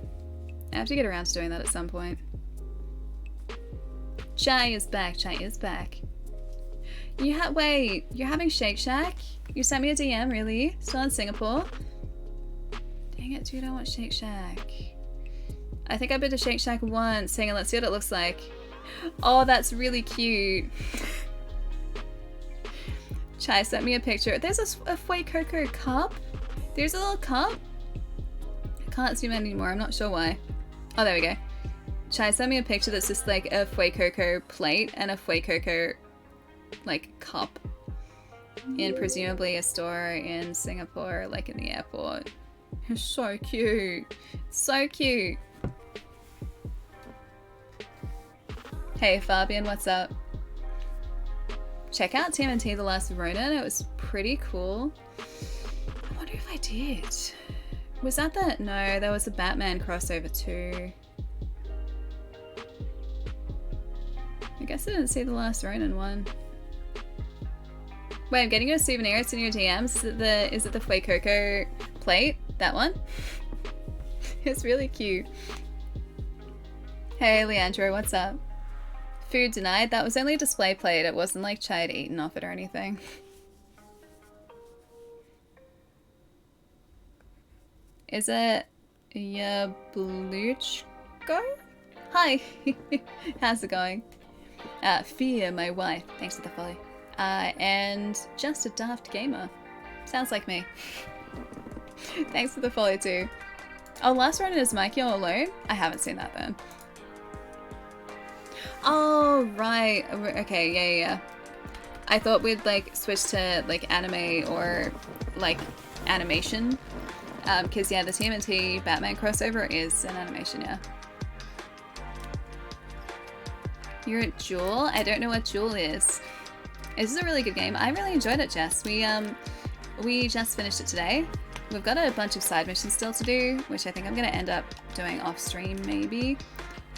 I have to get around to doing that at some point. Chai is back. Chai is back. Wait, you're having Shake Shack? You sent me a DM, really? Still in Singapore? Dang it, dude, I want Shake Shack. I think I've been to Shake Shack once. Hang on, let's see what it looks like. Oh, that's really cute. Chai sent me a picture. There's a Fue Coco cup. There's a little cup. I can't zoom in anymore. I'm not sure why. Oh, there we go. Chai sent me a picture that's just like a Fue Coco plate and a Fue Coco like cup in presumably a store in Singapore, like in the airport. It's so cute. So cute. Hey Fabian, what's up? Check out TMNT The Last Ronin. It was pretty cool. I wonder if I did. Was that the... No, there was a Batman crossover too. I guess I didn't see the Last Ronin one. Wait, I'm getting you a souvenir. It's in your DMs. Is it the Fue Coco plate? That one? It's really cute. Hey Leandro, what's up? Food denied. That was only a display plate. It wasn't like Chad eaten off it or anything. Is it Yabluchko? Hi. How's it going? Fia, my wife. Thanks for the follow. And just a daft gamer. Sounds like me. Thanks for the follow too. Oh, last run is Mikey all alone? I haven't seen that then. Oh, right. Okay, yeah. I thought we'd like switch to like anime or like animation. Because yeah, the TMNT Batman crossover is an animation, yeah. You're at Jewel? I don't know what Jewel is. This is a really good game. I really enjoyed it, Jess. We just finished it today. We've got a bunch of side missions still to do, which I think I'm going to end up doing off stream maybe.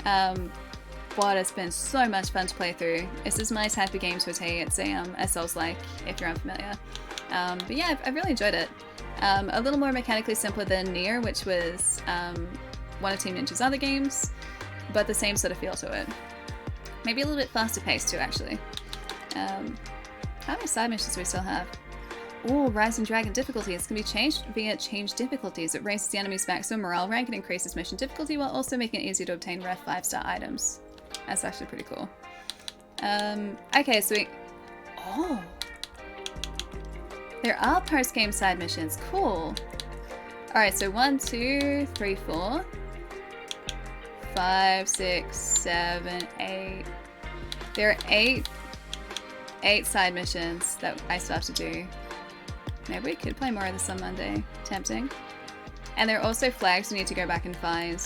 But it's been so much fun to play through. This is my type of game to say. It's a Souls-like, if you're unfamiliar. But yeah, I've really enjoyed it. A little more mechanically simpler than Nier, which was one of Team Ninja's other games, but the same sort of feel to it. Maybe a little bit faster paced too, actually. How many side missions do we still have? Oh, Rising Dragon difficulty. It's going to be changed via changed difficulties. It raises the enemy's maximum morale rank and increases mission difficulty while also making it easier to obtain rare 5-star items. That's actually pretty cool. Okay, so we... Oh! There are post-game side missions. Cool. Alright, so 1, 2, 3, 4, 5, 6, 7, 8. There are 8 side missions that I still have to do. Maybe we could play more of this on Monday. Tempting. And there are also flags we need to go back and find.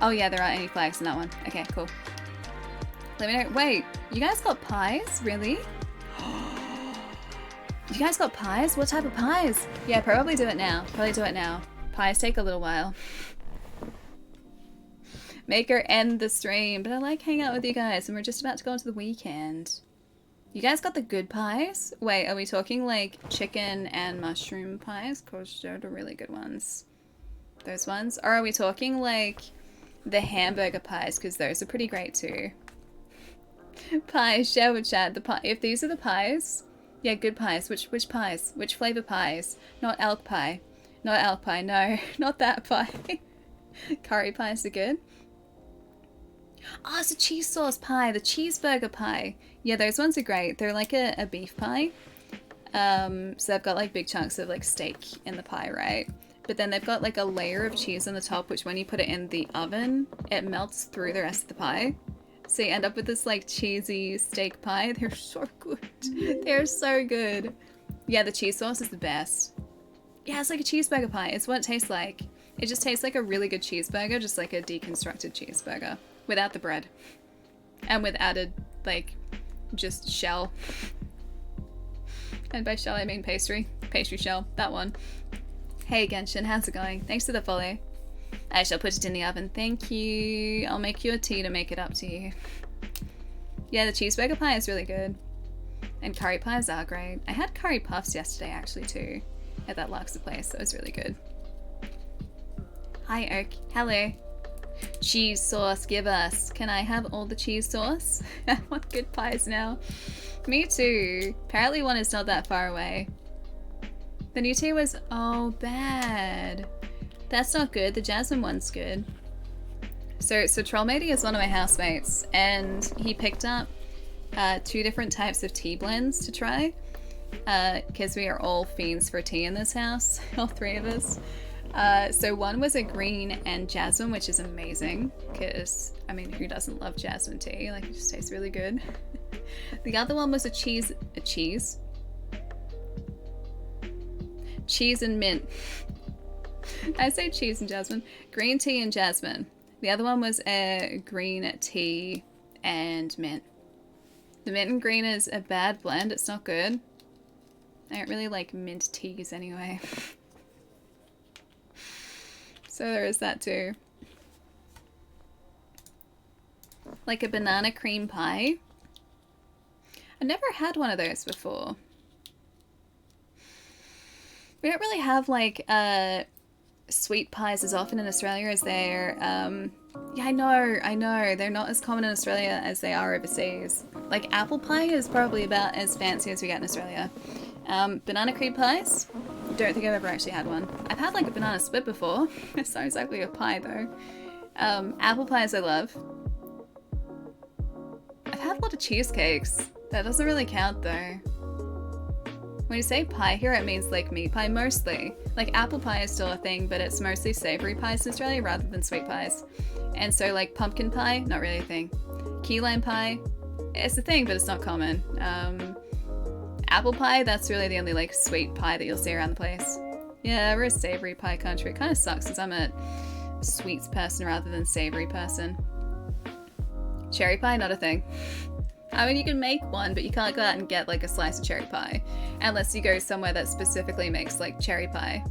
Oh yeah, there aren't any flags in that one. Okay, cool. Let me know. Wait, you guys got pies? Really? You guys got pies? What type of pies? Yeah, probably do it now. Probably do it now. Pies take a little while. Make her end the stream, but I like hanging out with you guys and we're just about to go into the weekend. You guys got the good pies? Wait, are we talking like chicken and mushroom pies? Cause they're the really good ones. Those ones? Or are we talking like the hamburger pies? Cause those are pretty great too. Pies, share with chat. The pie. If these are the pies, yeah, good pies. Which pies? Which flavor pies? Not elk pie. Not elk pie. No, not that pie. Curry pies are good. Oh, it's a cheese sauce pie, the cheeseburger pie. Yeah, those ones are great. They're like a beef pie. So they've got like big chunks of like steak in the pie, right? But then they've got like a layer of cheese on the top, which when you put it in the oven, it melts through the rest of the pie. So you end up with this like cheesy steak pie. They're so good. They're so good. Yeah, the cheese sauce is the best. Yeah, it's like a cheeseburger pie. It's what it tastes like. It just tastes like a really good cheeseburger, just like a deconstructed cheeseburger. Without the bread. And with added, like, just shell. And by shell I mean pastry. Pastry shell. That one. Hey Genshin, how's it going? Thanks for the follow. I shall put it in the oven. Thank you. I'll make you a tea to make it up to you. Yeah, the cheeseburger pie is really good. And curry pies are great. I had curry puffs yesterday actually too. At that Luxor place. That was really good. Hi Oak. Hello. Cheese sauce, give us. Can I have all the cheese sauce? I want good pies now. Me too. Apparently one is not that far away. The new tea was, oh, bad. That's not good. The jasmine one's good. So Trollmatey is one of my housemates, and he picked up 2 different types of tea blends to try. Because we are all fiends for tea in this house, all 3 of us. So one was a green and jasmine, which is amazing because, I mean, who doesn't love jasmine tea? Like, it just tastes really good. The other one was a cheese and mint. I say cheese and jasmine. Green tea and jasmine. The other one was a green tea and mint. The mint and green is a bad blend. It's not good. I don't really like mint teas anyway. So there is that too. Like a banana cream pie. I've never had one of those before. We don't really have like sweet pies as often in Australia as they're, yeah, I know, they're not as common in Australia as they are overseas. Like, apple pie is probably about as fancy as we get in Australia. Banana cream pies? Don't think I've ever actually had one. I've had like a banana split before. It's not exactly a pie though. Apple pies I love. I've had a lot of cheesecakes. That doesn't really count though. When you say pie here, it means like meat pie mostly. Like apple pie is still a thing, but it's mostly savory pies in Australia rather than sweet pies. And so like pumpkin pie, not really a thing. Key lime pie, it's a thing, but it's not common. Apple pie, that's really the only like sweet pie that you'll see around the place. Yeah, we're a savory pie country. It kind of sucks because I'm a sweets person rather than savory person. Cherry pie, not a thing. I mean, you can make one, but you can't go out and get like a slice of cherry pie unless you go somewhere that specifically makes like cherry pie.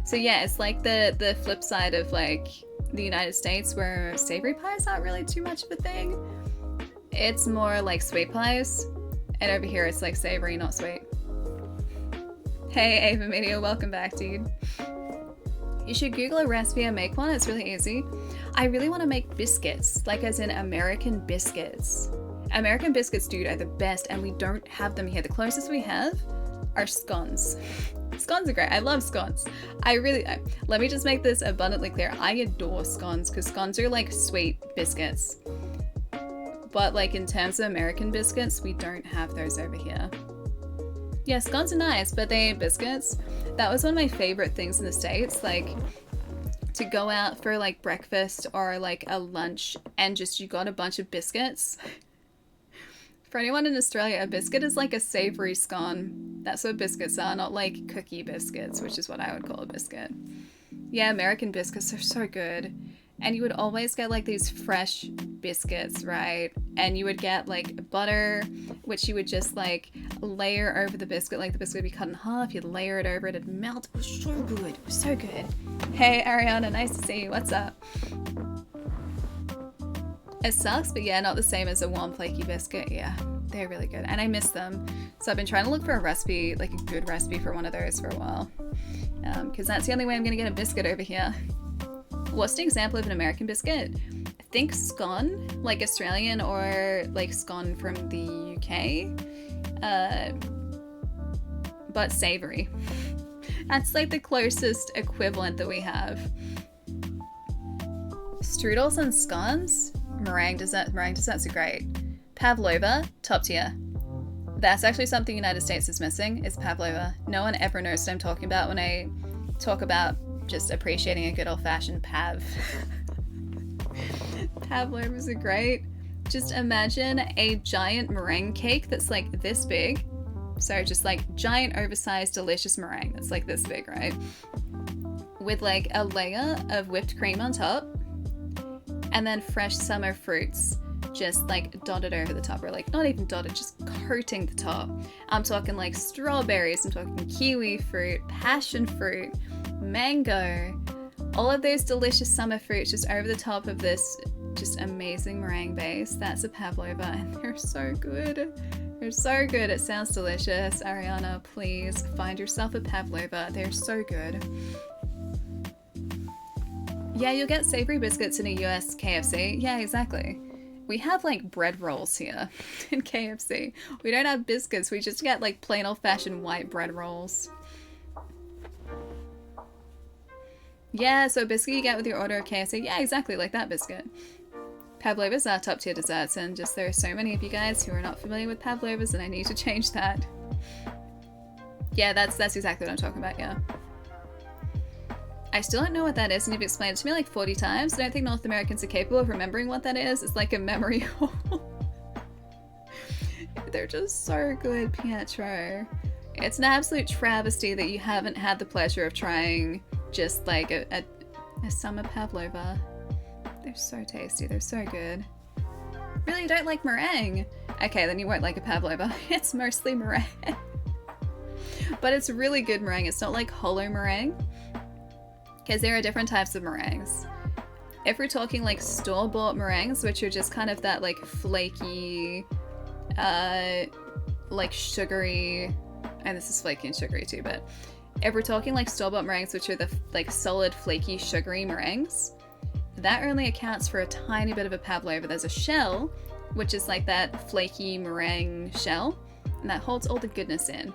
So yeah, it's like the flip side of like the United States where savory pies aren't really too much of a thing. It's more like sweet pies, and over here it's like savory, not sweet. Hey Ava Media, welcome back, dude. You should Google a recipe and make one, it's really easy. I really want to make biscuits, like as in American biscuits. American biscuits, dude, are the best, and we don't have them here. The closest we have are scones. Scones are great. I love scones. Let me just make this abundantly clear. I adore scones because scones are like sweet biscuits. But like in terms of American biscuits, we don't have those over here. Yeah, scones are nice, but they ain't biscuits. That was one of my favorite things in the States, like to go out for like breakfast or like a lunch and just you got a bunch of biscuits. For anyone in Australia, a biscuit is like a savory scone. That's what biscuits are, not like cookie biscuits, which is what I would call a biscuit. Yeah, American biscuits are so good. And you would always get like these fresh biscuits, right? And you would get like butter, which you would just like layer over the biscuit. Like the biscuit would be cut in half, you'd layer it over it, it'd melt. It was so good, it was so good. Hey Ariana, nice to see you, what's up? It sucks, but yeah, not the same as a warm flaky biscuit. Yeah, they're really good. And I miss them. So I've been trying to look for a recipe, like a good recipe for one of those for a while. Because that's the only way I'm gonna get a biscuit over here. What's an example of an American biscuit? Think scone, like Australian or like scone from the UK, but savory. That's like the closest equivalent that we have. Strudels and scones? Meringue desserts are great. Pavlova, top tier. That's actually something the United States is missing, is pavlova. No one ever knows what I'm talking about when I talk about just appreciating a good old-fashioned pav. Pavlovas are great. Just imagine a giant meringue cake that's like this big. So just like giant, oversized, delicious meringue that's like this big, right? With like a layer of whipped cream on top. And then fresh summer fruits just like dotted over the top, or like not even dotted, just coating the top. I'm talking like strawberries, I'm talking kiwi fruit, passion fruit, mango, all of those delicious summer fruits just over the top of this just amazing meringue base. That's a pavlova, and they're so good. They're so good. It sounds delicious. Ariana, please find yourself a pavlova. They're so good. Yeah, you'll get savory biscuits in a US KFC. Yeah, exactly. We have like bread rolls here in KFC. We don't have biscuits. We just get like plain old-fashioned white bread rolls. Yeah, so a biscuit you get with your order of KFC. Yeah, exactly, like that biscuit. Pavlovas are top tier desserts, and just there are so many of you guys who are not familiar with pavlovas, and I need to change that. Yeah, that's exactly what I'm talking about, yeah. I still don't know what that is, and you've explained it to me like 40 times. I don't think North Americans are capable of remembering what that is. It's like a memory hole. They're just so good, Pietro. It's an absolute travesty that you haven't had the pleasure of trying just like a summer pavlova. They're so tasty, they're so good. Really, you don't like meringue? Okay, then you won't like a pavlova. It's mostly meringue. But it's really good meringue. It's not like hollow meringue. Because there are different types of meringues. If we're talking like store-bought meringues, which are just kind of that like flaky, like sugary, and this is flaky and sugary too, but if we're talking like store-bought meringues, which are the like solid, flaky, sugary meringues, that only accounts for a tiny bit of a pavlova. There's a shell, which is like that flaky meringue shell, and that holds all the goodness in.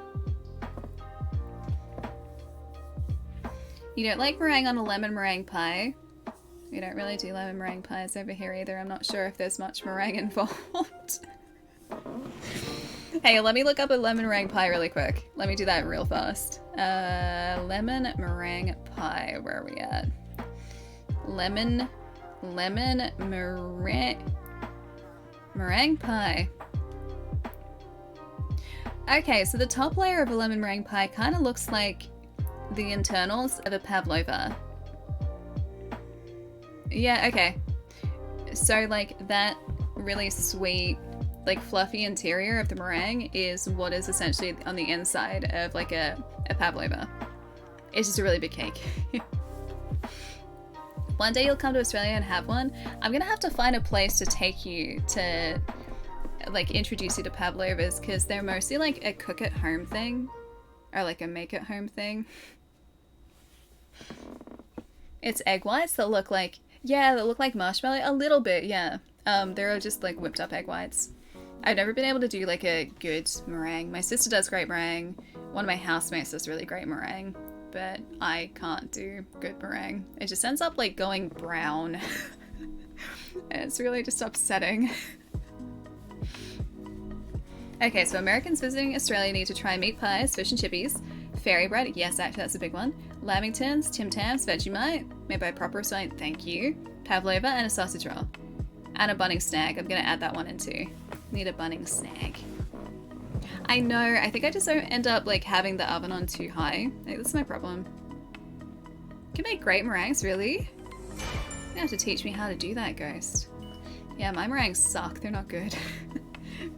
You don't like meringue on a lemon meringue pie? We don't really do lemon meringue pies over here either. I'm not sure if there's much meringue involved. Hey, let me look up a lemon meringue pie really quick. Let me do that real fast. Lemon meringue pie. Where are we at? Lemon meringue pie. Okay, so the top layer of a lemon meringue pie kind of looks like the internals of a pavlova. Yeah, okay. So like that really sweet, like fluffy interior of the meringue is what is essentially on the inside of like a pavlova. It's just a really big cake. One day you'll come to Australia and have one. I'm gonna have to find a place to take you to like introduce you to pavlovas, because they're mostly like a cook at home thing or like a make at home thing. It's egg whites that look like, yeah, that look like marshmallow a little bit, yeah. They're just like whipped up egg whites. I've never been able to do like a good meringue. My sister does great meringue. One of my housemates does really great meringue, but I can't do good meringue. It just ends up like going brown. And it's really just upsetting. Okay, so Americans visiting Australia need to try meat pies, fish and chippies, fairy bread, yes, actually that's a big one, lamingtons, Tim Tams, Vegemite, made by Proper Australian, thank you, pavlova, and a sausage roll. And a bunning snag, I'm gonna add that one in too. Need a bunning snag. I know, I think I just don't end up like having the oven on too high. Like, that's my problem. You can make great meringues, really? You have to teach me how to do that, Ghost. Yeah, my meringues suck, they're not good.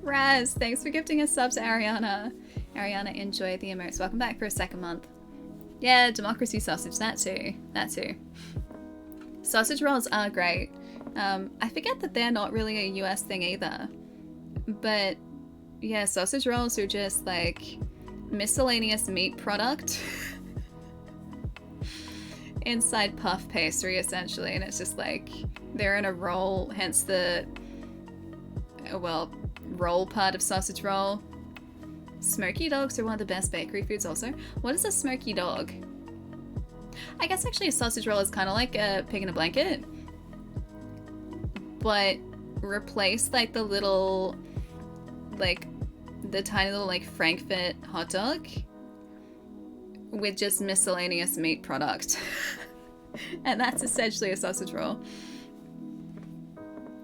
Raz, thanks for gifting a sub to Ariana. Ariana, enjoy the emotes. Welcome back for a second month. Yeah, democracy sausage, that too. That too. Sausage rolls are great. I forget that they're not really a US thing either. But yeah, sausage rolls are just like miscellaneous meat product inside puff pastry essentially, and it's just like they're in a roll, hence the well, roll part of sausage roll. Smoky dogs are one of the best bakery foods also. What is a smoky dog? I guess actually a sausage roll is kind of like a pig in a blanket, but replace like the little, like the tiny little like Frankfurt hot dog with just miscellaneous meat product. And that's essentially a sausage roll.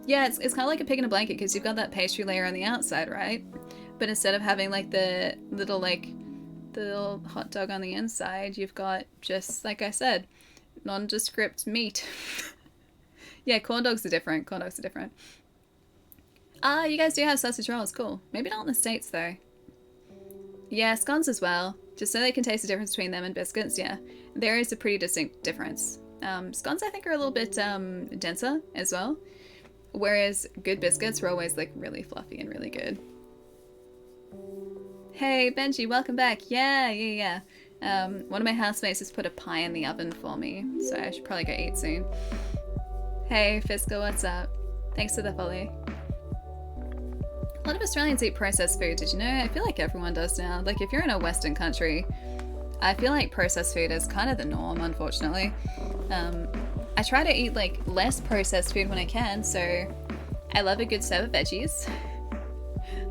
Yeah, it's kind of like a pig in a blanket because you've got that pastry layer on the outside, right? But instead of having like the little hot dog on the inside, you've got just, like I said, nondescript meat. Yeah, corn dogs are different. Corn dogs are different. Ah, you guys do have sausage rolls. Cool. Maybe not in the States though. Yeah, scones as well. Just so they can taste the difference between them and biscuits. Yeah, there is a pretty distinct difference. Scones I think are a little bit denser as well. Whereas good biscuits were always like really fluffy and really good. Hey Benji, welcome back. Yeah. One of my housemates has put a pie in the oven for me, so I should probably go eat soon. Hey Fiscal, what's up? Thanks for the follow. A lot of Australians eat processed food, did you know? I feel like everyone does now. Like if you're in a Western country, I feel like processed food is kind of the norm, unfortunately. I try to eat like less processed food when I can, so I love a good serve of veggies.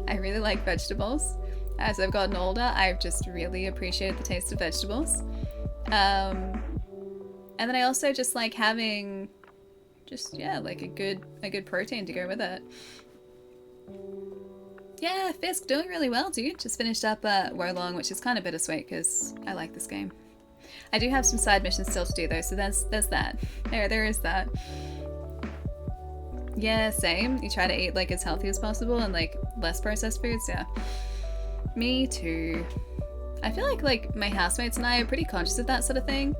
I really like vegetables. As I've gotten older, I've just really appreciated the taste of vegetables. And then I also just like having just, yeah, like a good protein to go with it. Yeah, Fisk, doing really well, dude. Just finished up Wolong, which is kind of bittersweet because I like this game. I do have some side missions still to do though, so there's that. There is that. Yeah, same. You try to eat like as healthy as possible and like less processed foods, yeah. Me too. I feel like my housemates and I are pretty conscious of that sort of thing,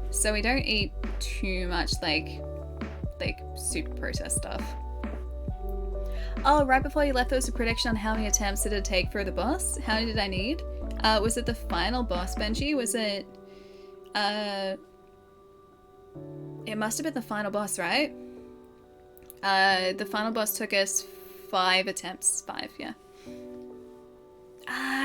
so we don't eat too much like super processed stuff. Oh, right before you left, there was a prediction on how many attempts did it take for the boss. How many did I need? Was it the final boss, Benji? Was it It must have been the final boss, right? The final boss took us 5 attempts. 5, yeah.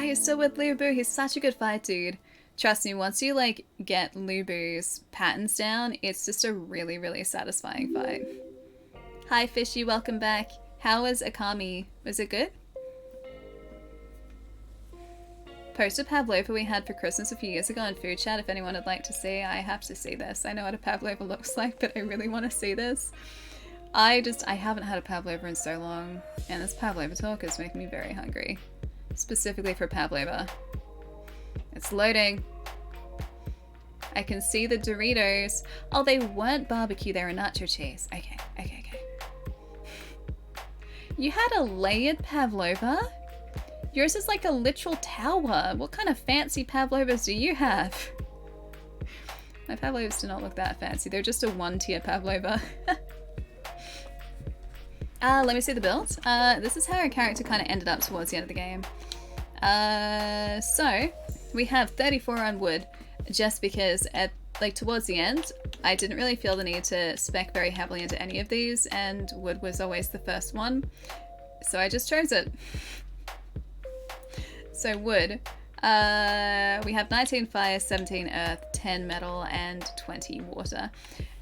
He's still with Lubu. He's such a good fight, dude. Trust me, once you, like, get Lubu's patterns down, it's just a really, really satisfying fight. Hi, Fishy. Welcome back. How was Akami? Was it good? Posted pavlova we had for Christmas a few years ago in food chat if anyone would like to see. I have to see this. I know what a pavlova looks like, but I really want to see this. I haven't had a pavlova in so long, and this pavlova talk is making me very hungry. Specifically for pavlova. It's loading. I can see the Doritos. Oh, they weren't barbecue, they were nacho cheese. Okay. You had a layered pavlova? Yours is like a literal tower. What kind of fancy pavlovas do you have? My pavlovas do not look that fancy. They're just a 1-tier pavlova. Let me see the build. This is how our character kind of ended up towards the end of the game. So we have 34 on wood, just because towards the end, I didn't really feel the need to spec very heavily into any of these, and wood was always the first one, so I just chose it. So wood, we have 19 fire, 17 earth, 10 metal, and 20 water.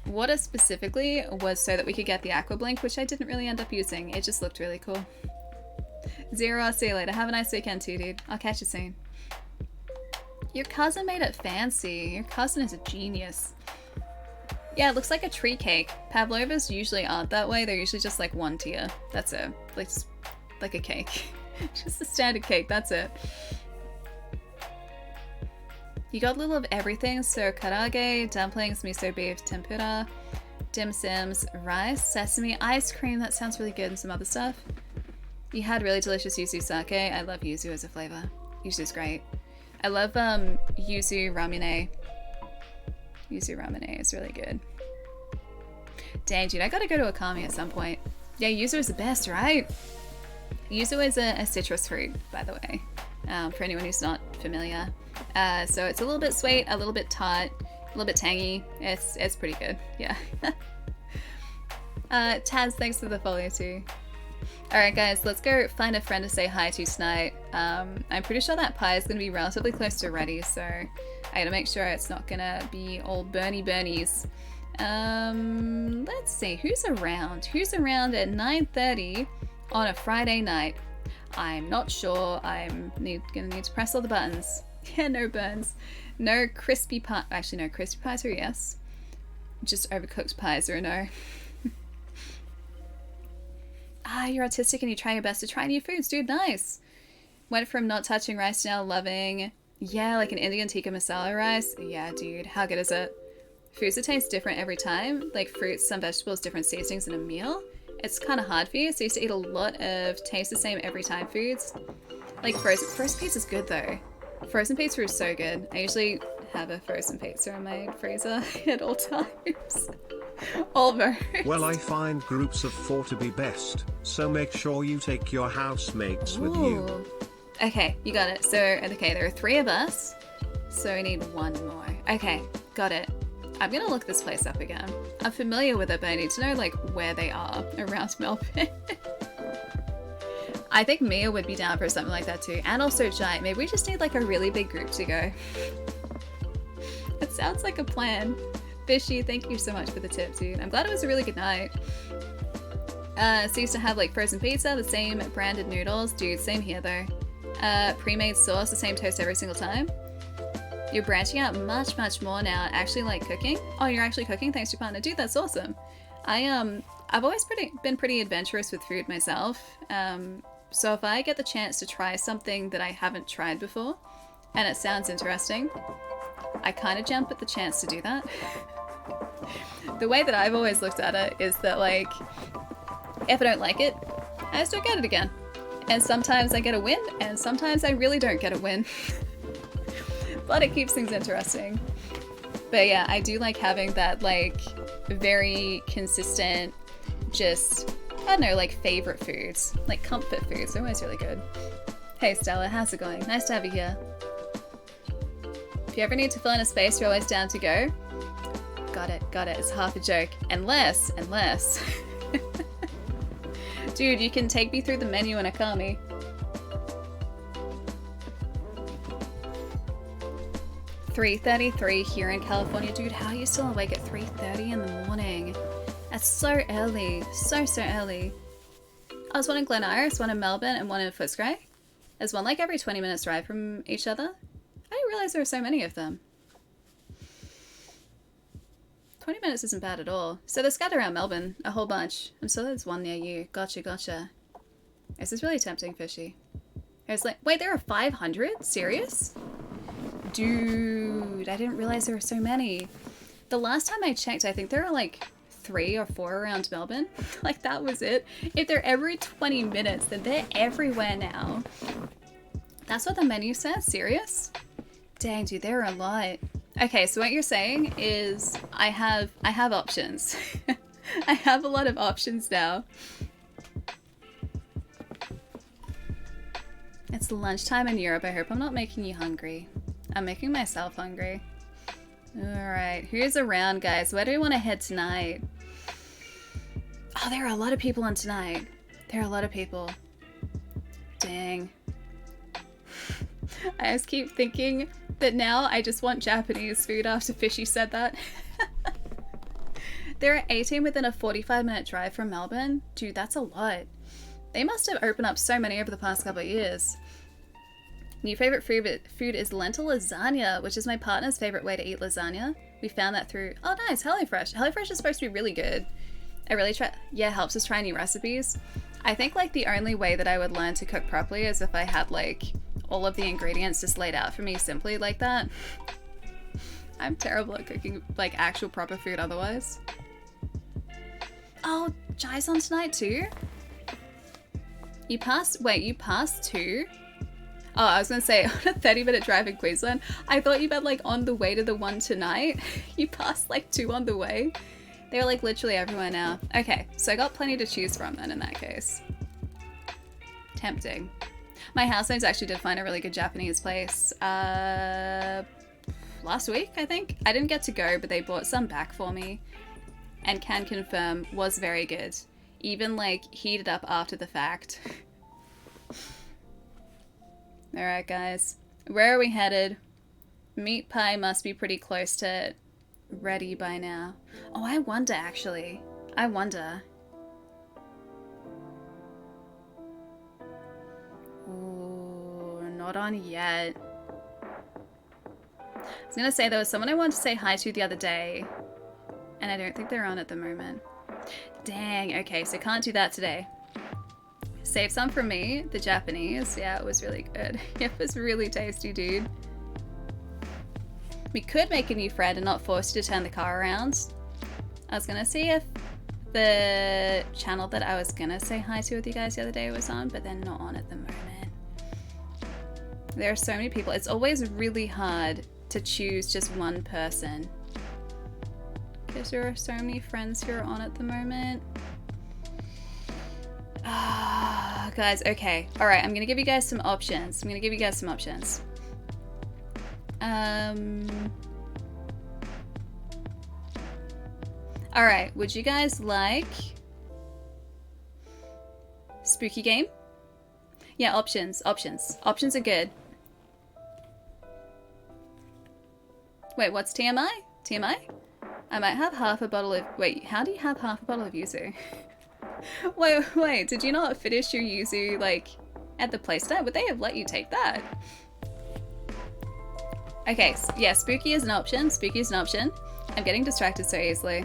Water specifically was so that we could get the aqua blink, which I didn't really end up using. It just looked really cool. Zero, I'll see you later. Have a nice weekend too, dude. I'll catch you soon. Your cousin made it fancy. Your cousin is a genius. Yeah, it looks like a tree cake. Pavlovas usually aren't that way. They're usually just like 1 tier. That's it. Like a cake. Just a standard cake, that's it. You got a little of everything, so karage, dumplings, miso beef, tempura, dim sims, rice, sesame, ice cream, that sounds really good, and some other stuff. You had really delicious yuzu sake. I love yuzu as a flavor. Yuzu's great. I love yuzu ramune. Yuzu ramune is really good. Dang, dude, I gotta go to Akami at some point. Yeah, yuzu is the best, right? Yuzu is a citrus fruit, by the way, for anyone who's not familiar. So it's a little bit sweet, a little bit tart, a little bit tangy. It's pretty good, yeah. Taz, thanks for the follow too. Alright guys, let's go find a friend to say hi to tonight. I'm pretty sure that pie is going to be relatively close to ready, so I gotta make sure it's not gonna be all burnies. Let's see, who's around? Who's around at 9:30 on a Friday night? I'm not sure. I'm gonna need to press all the buttons. Yeah, no burns. No crispy pie. Actually, no crispy pies are a yes. Just overcooked pies are a no. You're autistic and you try your best to try new foods, dude. Nice. Went from not touching rice to now loving. Yeah, like an Indian tikka masala rice. Yeah, dude. How good is it? Foods that taste different every time. Like fruits, some vegetables, different seasonings in a meal. It's kind of hard for you, so I used to eat a lot of taste the same every time foods. Like frozen pizza's good though. Frozen pizza is so good. I usually have a frozen pizza in my freezer at all times. Almost. Well, I find groups of 4 to be best, so make sure you take your housemates with you. Okay, you got it. So, okay, there are 3 of us, so we need 1 more. Okay, got it. I'm gonna look this place up again. I'm familiar with it, but I need to know, like, where they are around Melbourne. I think Mia would be down for something like that too, and also Jai. Maybe we just need, like, a really big group to go. It sounds like a plan. Fishy, thank you so much for the tip, dude. I'm glad it was a really good night. So used to have, like, frozen pizza, the same branded noodles. Dude, same here, though. Pre-made sauce, the same toast every single time. You're branching out much, much more now. Actually, like cooking. Oh, you're actually cooking? Thanks to your partner. Dude, that's awesome. I've always been pretty adventurous with food myself. So if I get the chance to try something that I haven't tried before, and it sounds interesting, I kind of jump at the chance to do that. The way that I've always looked at it is that, like, if I don't like it, I just don't get it again. And sometimes I get a win, and sometimes I really don't get a win. But it keeps things interesting. But yeah, I do like having that, like, very consistent, just, I don't know, like, favorite foods. Like, comfort foods. They're always really good. Hey Stella, how's it going? Nice to have you here. If you ever need to fill in a space, you're always down to go. Got it. It's half a joke. Unless. Dude, you can take me through the menu in a Akami. "3:33 here in California." Dude, how are you still awake at 3:30 in the morning? That's so early. So early. I was one in Glen Iris, one in Melbourne, and one in Footscray. There's one like every 20 minutes drive from each other. I didn't realize there were so many of them. 20 minutes isn't bad at all. So they're scattered around Melbourne, a whole bunch. I'm sure there's one near you. Gotcha. This is really tempting, Fishy. It's like, wait, there are 500? Serious? Dude, I didn't realize there were so many. The last time I checked, I think there were like 3 or 4 around Melbourne. Like, that was it. If they're every 20 minutes, then they're everywhere now. That's what the menu says? Serious? Dang, dude, there are a lot. Okay, so what you're saying is I have options. I have a lot of options now. It's lunchtime in Europe. I hope I'm not making you hungry. I'm making myself hungry. Alright, who's around, guys? Where do we want to head tonight? Oh, there are a lot of people on tonight. There are a lot of people. Dang. I just keep thinking that now I just want Japanese food after Fishy said that. There are 18 within a 45-minute drive from Melbourne. Dude, that's a lot. They must have opened up so many over the past couple of years. New favorite food is lentil lasagna, which is my partner's favorite way to eat lasagna. We found that through, oh nice, HelloFresh. HelloFresh is supposed to be really good. I really try, yeah, helps us try new recipes. I think like the only way that I would learn to cook properly is if I had like all of the ingredients just laid out for me simply like that. I'm terrible at cooking like actual proper food otherwise. Oh, Jai's on tonight too? You passed two? Oh, I was gonna say on a 30-minute drive in Queensland. I thought you meant like on the way to the one tonight. You passed like 2 on the way. They're like literally everywhere now. Okay, so I got plenty to choose from then in that case. Tempting. My housemates actually did find a really good Japanese place last week, I think. I didn't get to go, but they brought some back for me and can confirm was very good. Even like heated up after the fact. Alright guys, where are we headed? Meat pie must be pretty close to ready by now. Oh, I wonder actually. I wonder. Ooh, not on yet. I was gonna say there was someone I wanted to say hi to the other day, and I don't think they're on at the moment. Dang, okay, so can't do that today. Save some for me, the Japanese. Yeah, it was really good. It was really tasty, dude. We could make a new friend and not force you to turn the car around. I was gonna see if the channel that I was gonna say hi to with you guys the other day was on, but they're not on at the moment. There are so many people. It's always really hard to choose just one person, because there are so many friends who are on at the moment. Ah, guys, okay. Alright, I'm gonna give you guys some options. Alright, would you guys like spooky game? Yeah, options. Options are good. Wait, what's TMI? TMI? I might have half a bottle of... Wait, how do you have half a bottle of yuzu? Wait, did you not finish your yuzu, like, at the playstand? Would they have let you take that? Okay, yeah, spooky is an option. Spooky is an option. I'm getting distracted so easily.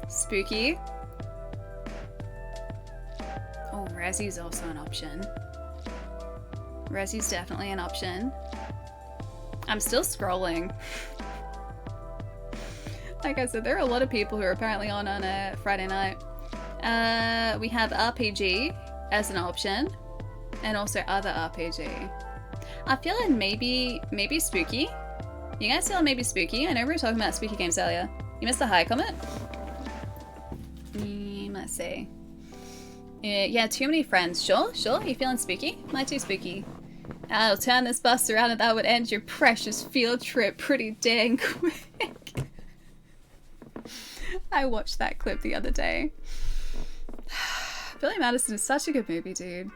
Spooky. Oh, Rezzy's also an option. Rezzy's definitely an option. I'm still scrolling. Like I said, there are a lot of people who are apparently on a Friday night. We have RPG as an option, and also other RPG. I feel like maybe spooky. You guys feel like maybe spooky? I know we were talking about spooky games earlier. You missed the high comment? Let's see. Yeah, too many friends. Sure. You feeling spooky? Am I too spooky? I'll turn this bus around and that would end your precious field trip pretty dang quick. I watched that clip the other day. Billy Madison is such a good movie, dude.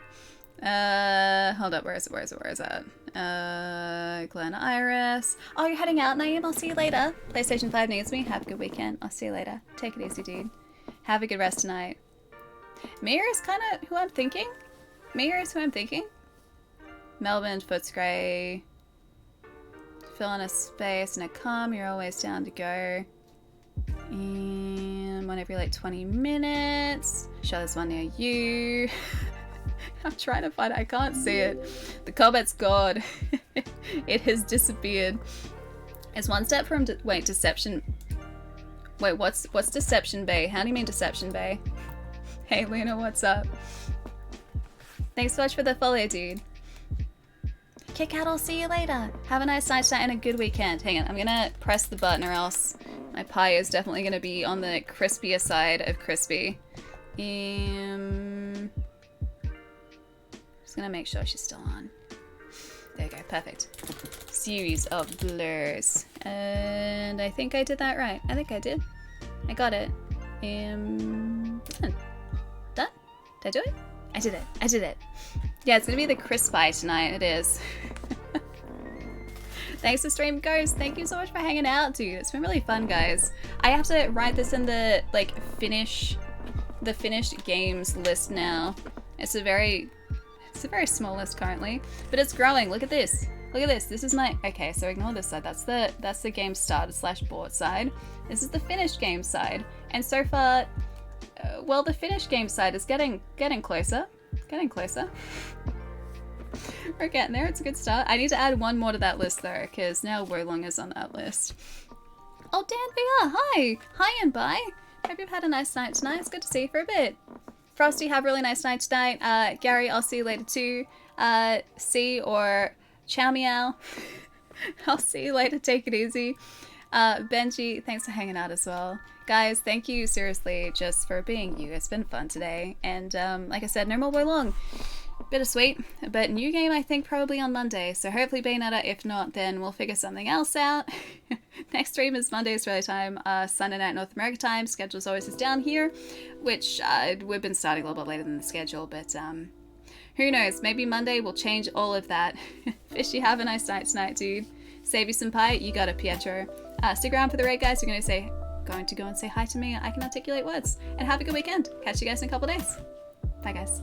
Hold up, where is it? Glen Iris. Oh, you're heading out, Naeem? I'll see you later. PlayStation 5 needs me. Have a good weekend. I'll see you later. Take it easy, dude. Have a good rest tonight. Mia is kind of who I'm thinking. Melbourne, Footscray. Fill in a space and a come. You're always down to go. And one every like 20 minutes. Sure, there's one near you. I'm trying to find it. I can't see it. The combat's gone. It has disappeared. It's one step from Deception. Wait, what's Deception Bay? How do you mean Deception Bay? Hey Luna, what's up? Thanks so much for the follow, dude. Kick out, I'll see you later. Have a nice night tonight and a good weekend. Hang on, I'm gonna press the button or else my pie is definitely gonna be on the crispier side of crispy. Just gonna make sure she's still on. There you go, perfect. Series of blurs. And I think I did that right. I think I did. I got it. Done. Done? Did I do it? I did it. Yeah, it's gonna be the crisp pie tonight, it is. Thanks to Stream Ghost. Thank you so much for hanging out, dude. It's been really fun, guys. I have to write this in the finished games list now. It's a very small list currently, but it's growing. Look at this. This is my okay. So ignore this side. That's the game started / bought side. This is the finished game side, and so far, well, the finished game side is getting closer. We're getting there. It's a good start. I need to add one more to that list though, because now Wolong is on that list. Oh, Dan VR, hi and bye. Hope you've had a nice night tonight. It's good to see you for a bit. Frosty, have a really nice night tonight. Gary, I'll see you later too. C or Chow Meow. I'll see you later. Take it easy. Benji, thanks for hanging out as well. Guys, thank you seriously just for being you. It's been fun today. And like I said, no more Wolong. Bittersweet, but new game I think probably on Monday, so hopefully Bayonetta. If not, then we'll figure something else out. Next stream is Monday Australia time, Sunday night North America time. Schedule's always is down here, which we've been starting a little bit later than the schedule, but who knows, maybe Monday will change all of that. Fishy, have a nice night tonight, dude. Save you some pie, you got it, Pietro. Stick around for the raid, guys. We're going to go and say hi to me. I can articulate words, and have a good weekend. Catch you guys in a couple days. Bye, guys.